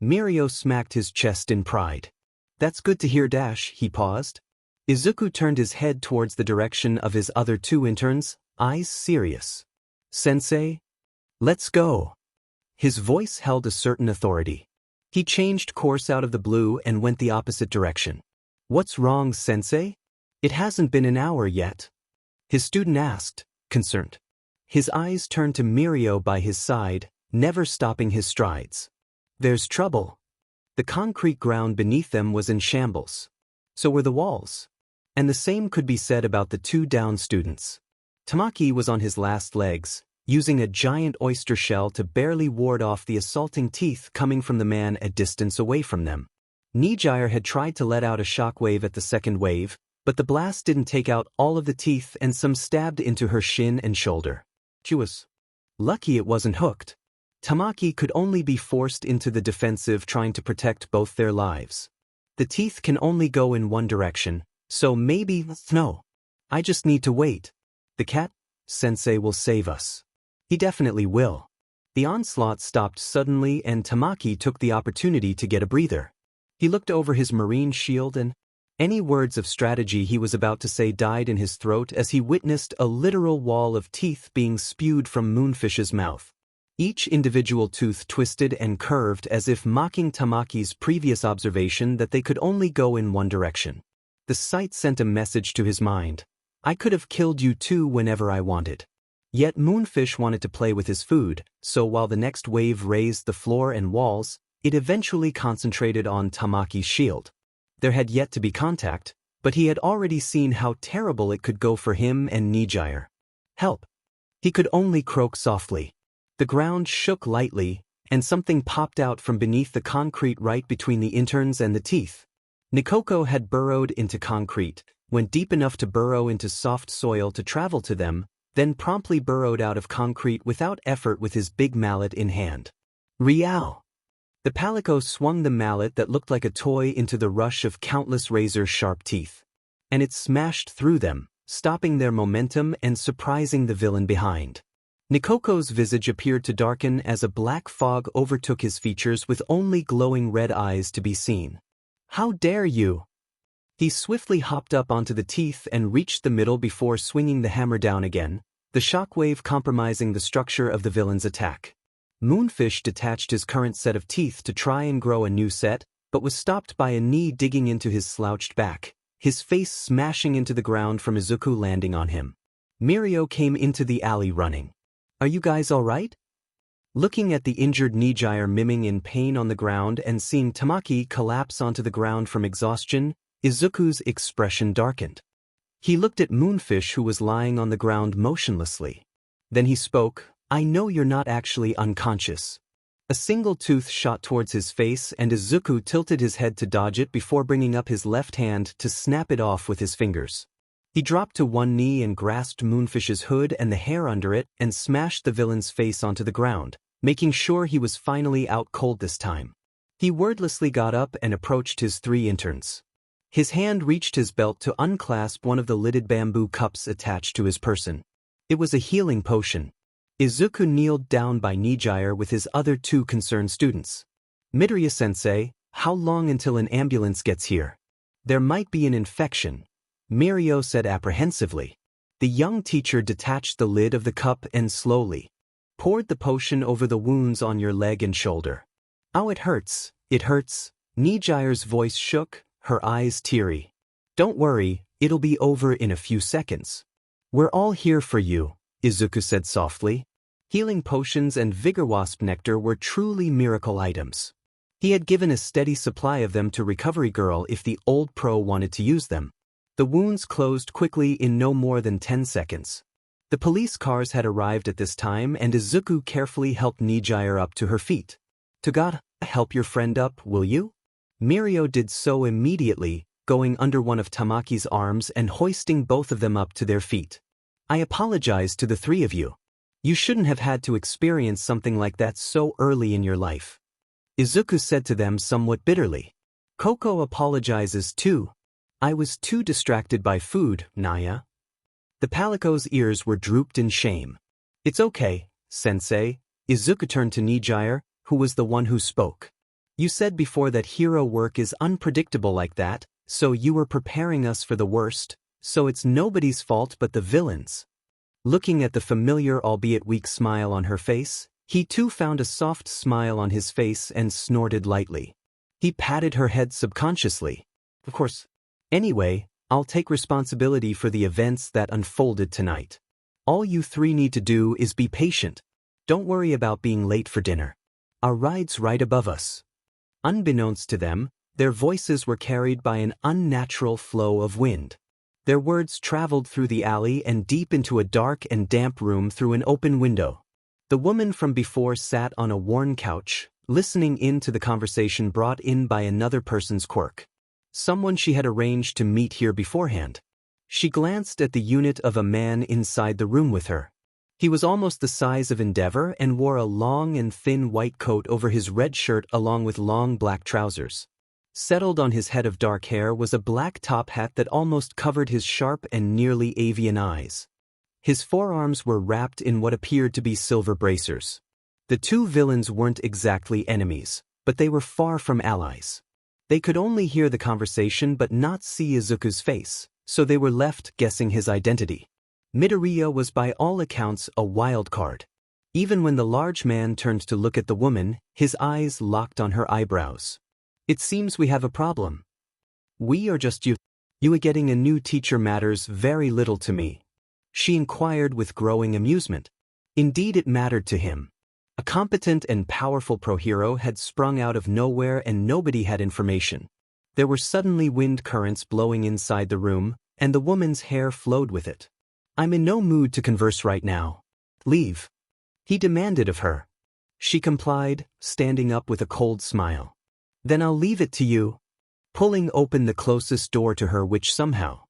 Mirio smacked his chest in pride. That's good to hear. He paused. Izuku turned his head towards the direction of his other two interns, eyes serious. Sensei? Let's go. His voice held a certain authority. He changed course out of the blue and went the opposite direction. What's wrong, Sensei? It hasn't been an hour yet. His student asked, concerned. His eyes turned to Mirio by his side, never stopping his strides. There's trouble. The concrete ground beneath them was in shambles. So were the walls. And the same could be said about the two down students. Tamaki was on his last legs, using a giant oyster shell to barely ward off the assaulting teeth coming from the man a distance away from them. Nijire had tried to let out a shockwave at the second wave, but the blast didn't take out all of the teeth and some stabbed into her shin and shoulder. She was lucky it wasn't hooked. Tamaki could only be forced into the defensive, trying to protect both their lives. The teeth can only go in one direction, so maybe, no. I just need to wait. The cat, Sensei, will save us. He definitely will. The onslaught stopped suddenly and Tamaki took the opportunity to get a breather. He looked over his marine shield and any words of strategy he was about to say died in his throat as he witnessed a literal wall of teeth being spewed from Moonfish's mouth. Each individual tooth twisted and curved as if mocking Tamaki's previous observation that they could only go in one direction. The sight sent a message to his mind. I could have killed you too whenever I wanted. Yet Moonfish wanted to play with his food, so while the next wave razed the floor and walls, it eventually concentrated on Tamaki's shield. There had yet to be contact, but he had already seen how terrible it could go for him and Nijire. Help! He could only croak softly. The ground shook lightly, and something popped out from beneath the concrete right between the interns and the teeth. Nikoko had burrowed into concrete, went deep enough to burrow into soft soil to travel to them, then promptly burrowed out of concrete without effort with his big mallet in hand. Real! The palico swung the mallet that looked like a toy into the rush of countless razor-sharp teeth. And it smashed through them, stopping their momentum and surprising the villain behind. Nikoko's visage appeared to darken as a black fog overtook his features with only glowing red eyes to be seen. How dare you! He swiftly hopped up onto the teeth and reached the middle before swinging the hammer down again, the shockwave compromising the structure of the villain's attack. Moonfish detached his current set of teeth to try and grow a new set, but was stopped by a knee digging into his slouched back, his face smashing into the ground from Izuku landing on him. Mirio came into the alley running. Are you guys all right? Looking at the injured Nijire miming in pain on the ground and seeing Tamaki collapse onto the ground from exhaustion, Izuku's expression darkened. He looked at Moonfish, who was lying on the ground motionlessly. Then he spoke, I know you're not actually unconscious. A single tooth shot towards his face and Izuku tilted his head to dodge it before bringing up his left hand to snap it off with his fingers. He dropped to one knee and grasped Moonfish's hood and the hair under it and smashed the villain's face onto the ground, making sure he was finally out cold this time. He wordlessly got up and approached his three interns. His hand reached his belt to unclasp one of the lidded bamboo cups attached to his person. It was a healing potion. Izuku kneeled down by Nijire with his other two concerned students. Midoriya-sensei, how long until an ambulance gets here? There might be an infection, Mirio said apprehensively. The young teacher detached the lid of the cup and slowly, Poured the potion over the wounds on your leg and shoulder. "Oh, it hurts, it hurts." Nijire's voice shook, her eyes teary. "Don't worry, it'll be over in a few seconds. We're all here for you," Izuku said softly. Healing potions and vigor wasp nectar were truly miracle items. He had given a steady supply of them to Recovery Girl if the old pro wanted to use them. The wounds closed quickly in no more than 10 seconds. The police cars had arrived at this time and Izuku carefully helped Nijire up to her feet. "To God, help your friend up, will you?" Mirio did so immediately, going under one of Tamaki's arms and hoisting both of them up to their feet. "I apologize to the three of you. You shouldn't have had to experience something like that so early in your life," Izuku said to them somewhat bitterly. "Koko apologizes too. I was too distracted by food, Naya." The Palico's ears were drooped in shame. "It's okay, sensei." Izuku turned to Nijire, who was the one who spoke. "You said before that hero work is unpredictable like that, so you were preparing us for the worst, so it's nobody's fault but the villains." Looking at the familiar albeit weak smile on her face, he too found a soft smile on his face and snorted lightly. He patted her head subconsciously. "Of course. Anyway, I'll take responsibility for the events that unfolded tonight. All you three need to do is be patient. Don't worry about being late for dinner. Our ride's right above us." Unbeknownst to them, their voices were carried by an unnatural flow of wind. Their words traveled through the alley and deep into a dark and damp room through an open window. The woman from before sat on a worn couch, listening in to the conversation brought in by another person's quirk. Someone she had arranged to meet here beforehand. She glanced at the unit of a man inside the room with her. He was almost the size of Endeavor and wore a long and thin white coat over his red shirt along with long black trousers. Settled on his head of dark hair was a black top hat that almost covered his sharp and nearly avian eyes. His forearms were wrapped in what appeared to be silver bracers. The two villains weren't exactly enemies, but they were far from allies. They could only hear the conversation but not see Izuku's face, so they were left guessing his identity. Midoriya was by all accounts a wild card. Even when the large man turned to look at the woman, his eyes locked on her eyebrows. "It seems we have a problem." "We or just you?" "You getting a new teacher matters very little to me," she inquired with growing amusement. Indeed it mattered to him. A competent and powerful pro-hero had sprung out of nowhere and nobody had information. There were suddenly wind currents blowing inside the room, and the woman's hair flowed with it. "I'm in no mood to converse right now. Leave," he demanded of her. She complied, standing up with a cold smile. "Then I'll leave it to you," pulling open the closest door to her which somehow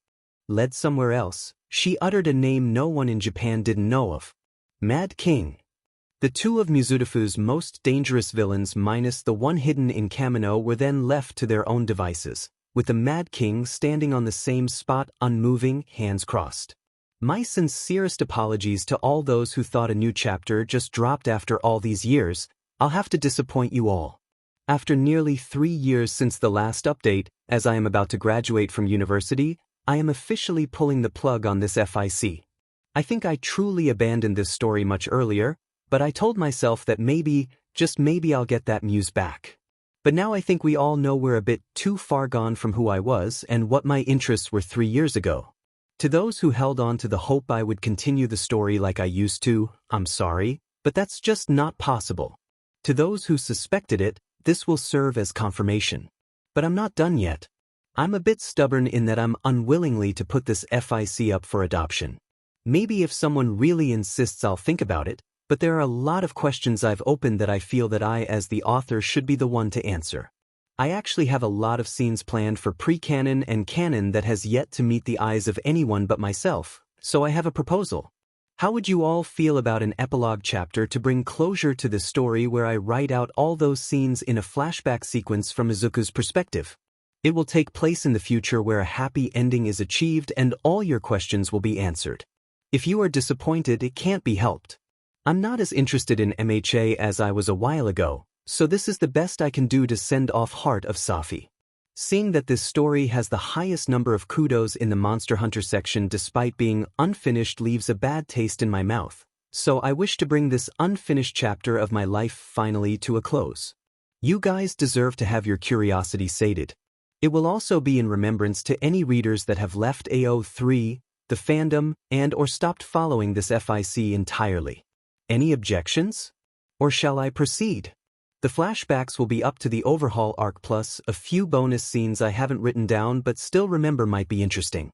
led somewhere else. She uttered a name no one in Japan didn't know of. Mad King. The two of Mizudafu's most dangerous villains minus the one hidden in Kamino were then left to their own devices, with the Mad King standing on the same spot unmoving, hands crossed. My sincerest apologies to all those who thought a new chapter just dropped after all these years. I'll have to disappoint you all. After nearly 3 years since the last update, as I am about to graduate from university, I am officially pulling the plug on this FIC. I think I truly abandoned this story much earlier, but I told myself that maybe, just maybe I'll get that muse back. But now I think we all know we're a bit too far gone from who I was and what my interests were 3 years ago. To those who held on to the hope I would continue the story like I used to, I'm sorry, but that's just not possible. To those who suspected it, this will serve as confirmation. But I'm not done yet. I'm a bit stubborn in that I'm unwillingly to put this FIC up for adoption. Maybe if someone really insists I'll think about it, but there are a lot of questions I've opened that I feel that I as the author should be the one to answer. I actually have a lot of scenes planned for pre-canon and canon that has yet to meet the eyes of anyone but myself, so I have a proposal. How would you all feel about an epilogue chapter to bring closure to this story where I write out all those scenes in a flashback sequence from Izuku's perspective? It will take place in the future where a happy ending is achieved and all your questions will be answered. If you are disappointed, it can't be helped. I'm not as interested in MHA as I was a while ago, so this is the best I can do to send off Heart of Safi. Seeing that this story has the highest number of kudos in the Monster Hunter section despite being unfinished leaves a bad taste in my mouth, So I wish to bring this unfinished chapter of my life finally to a close. You guys deserve to have your curiosity sated. It will also be in remembrance to any readers that have left AO3, the fandom, and/or stopped following this FIC entirely. Any objections? Or shall I proceed? The flashbacks will be up to the overhaul arc plus a few bonus scenes I haven't written down but still remember might be interesting.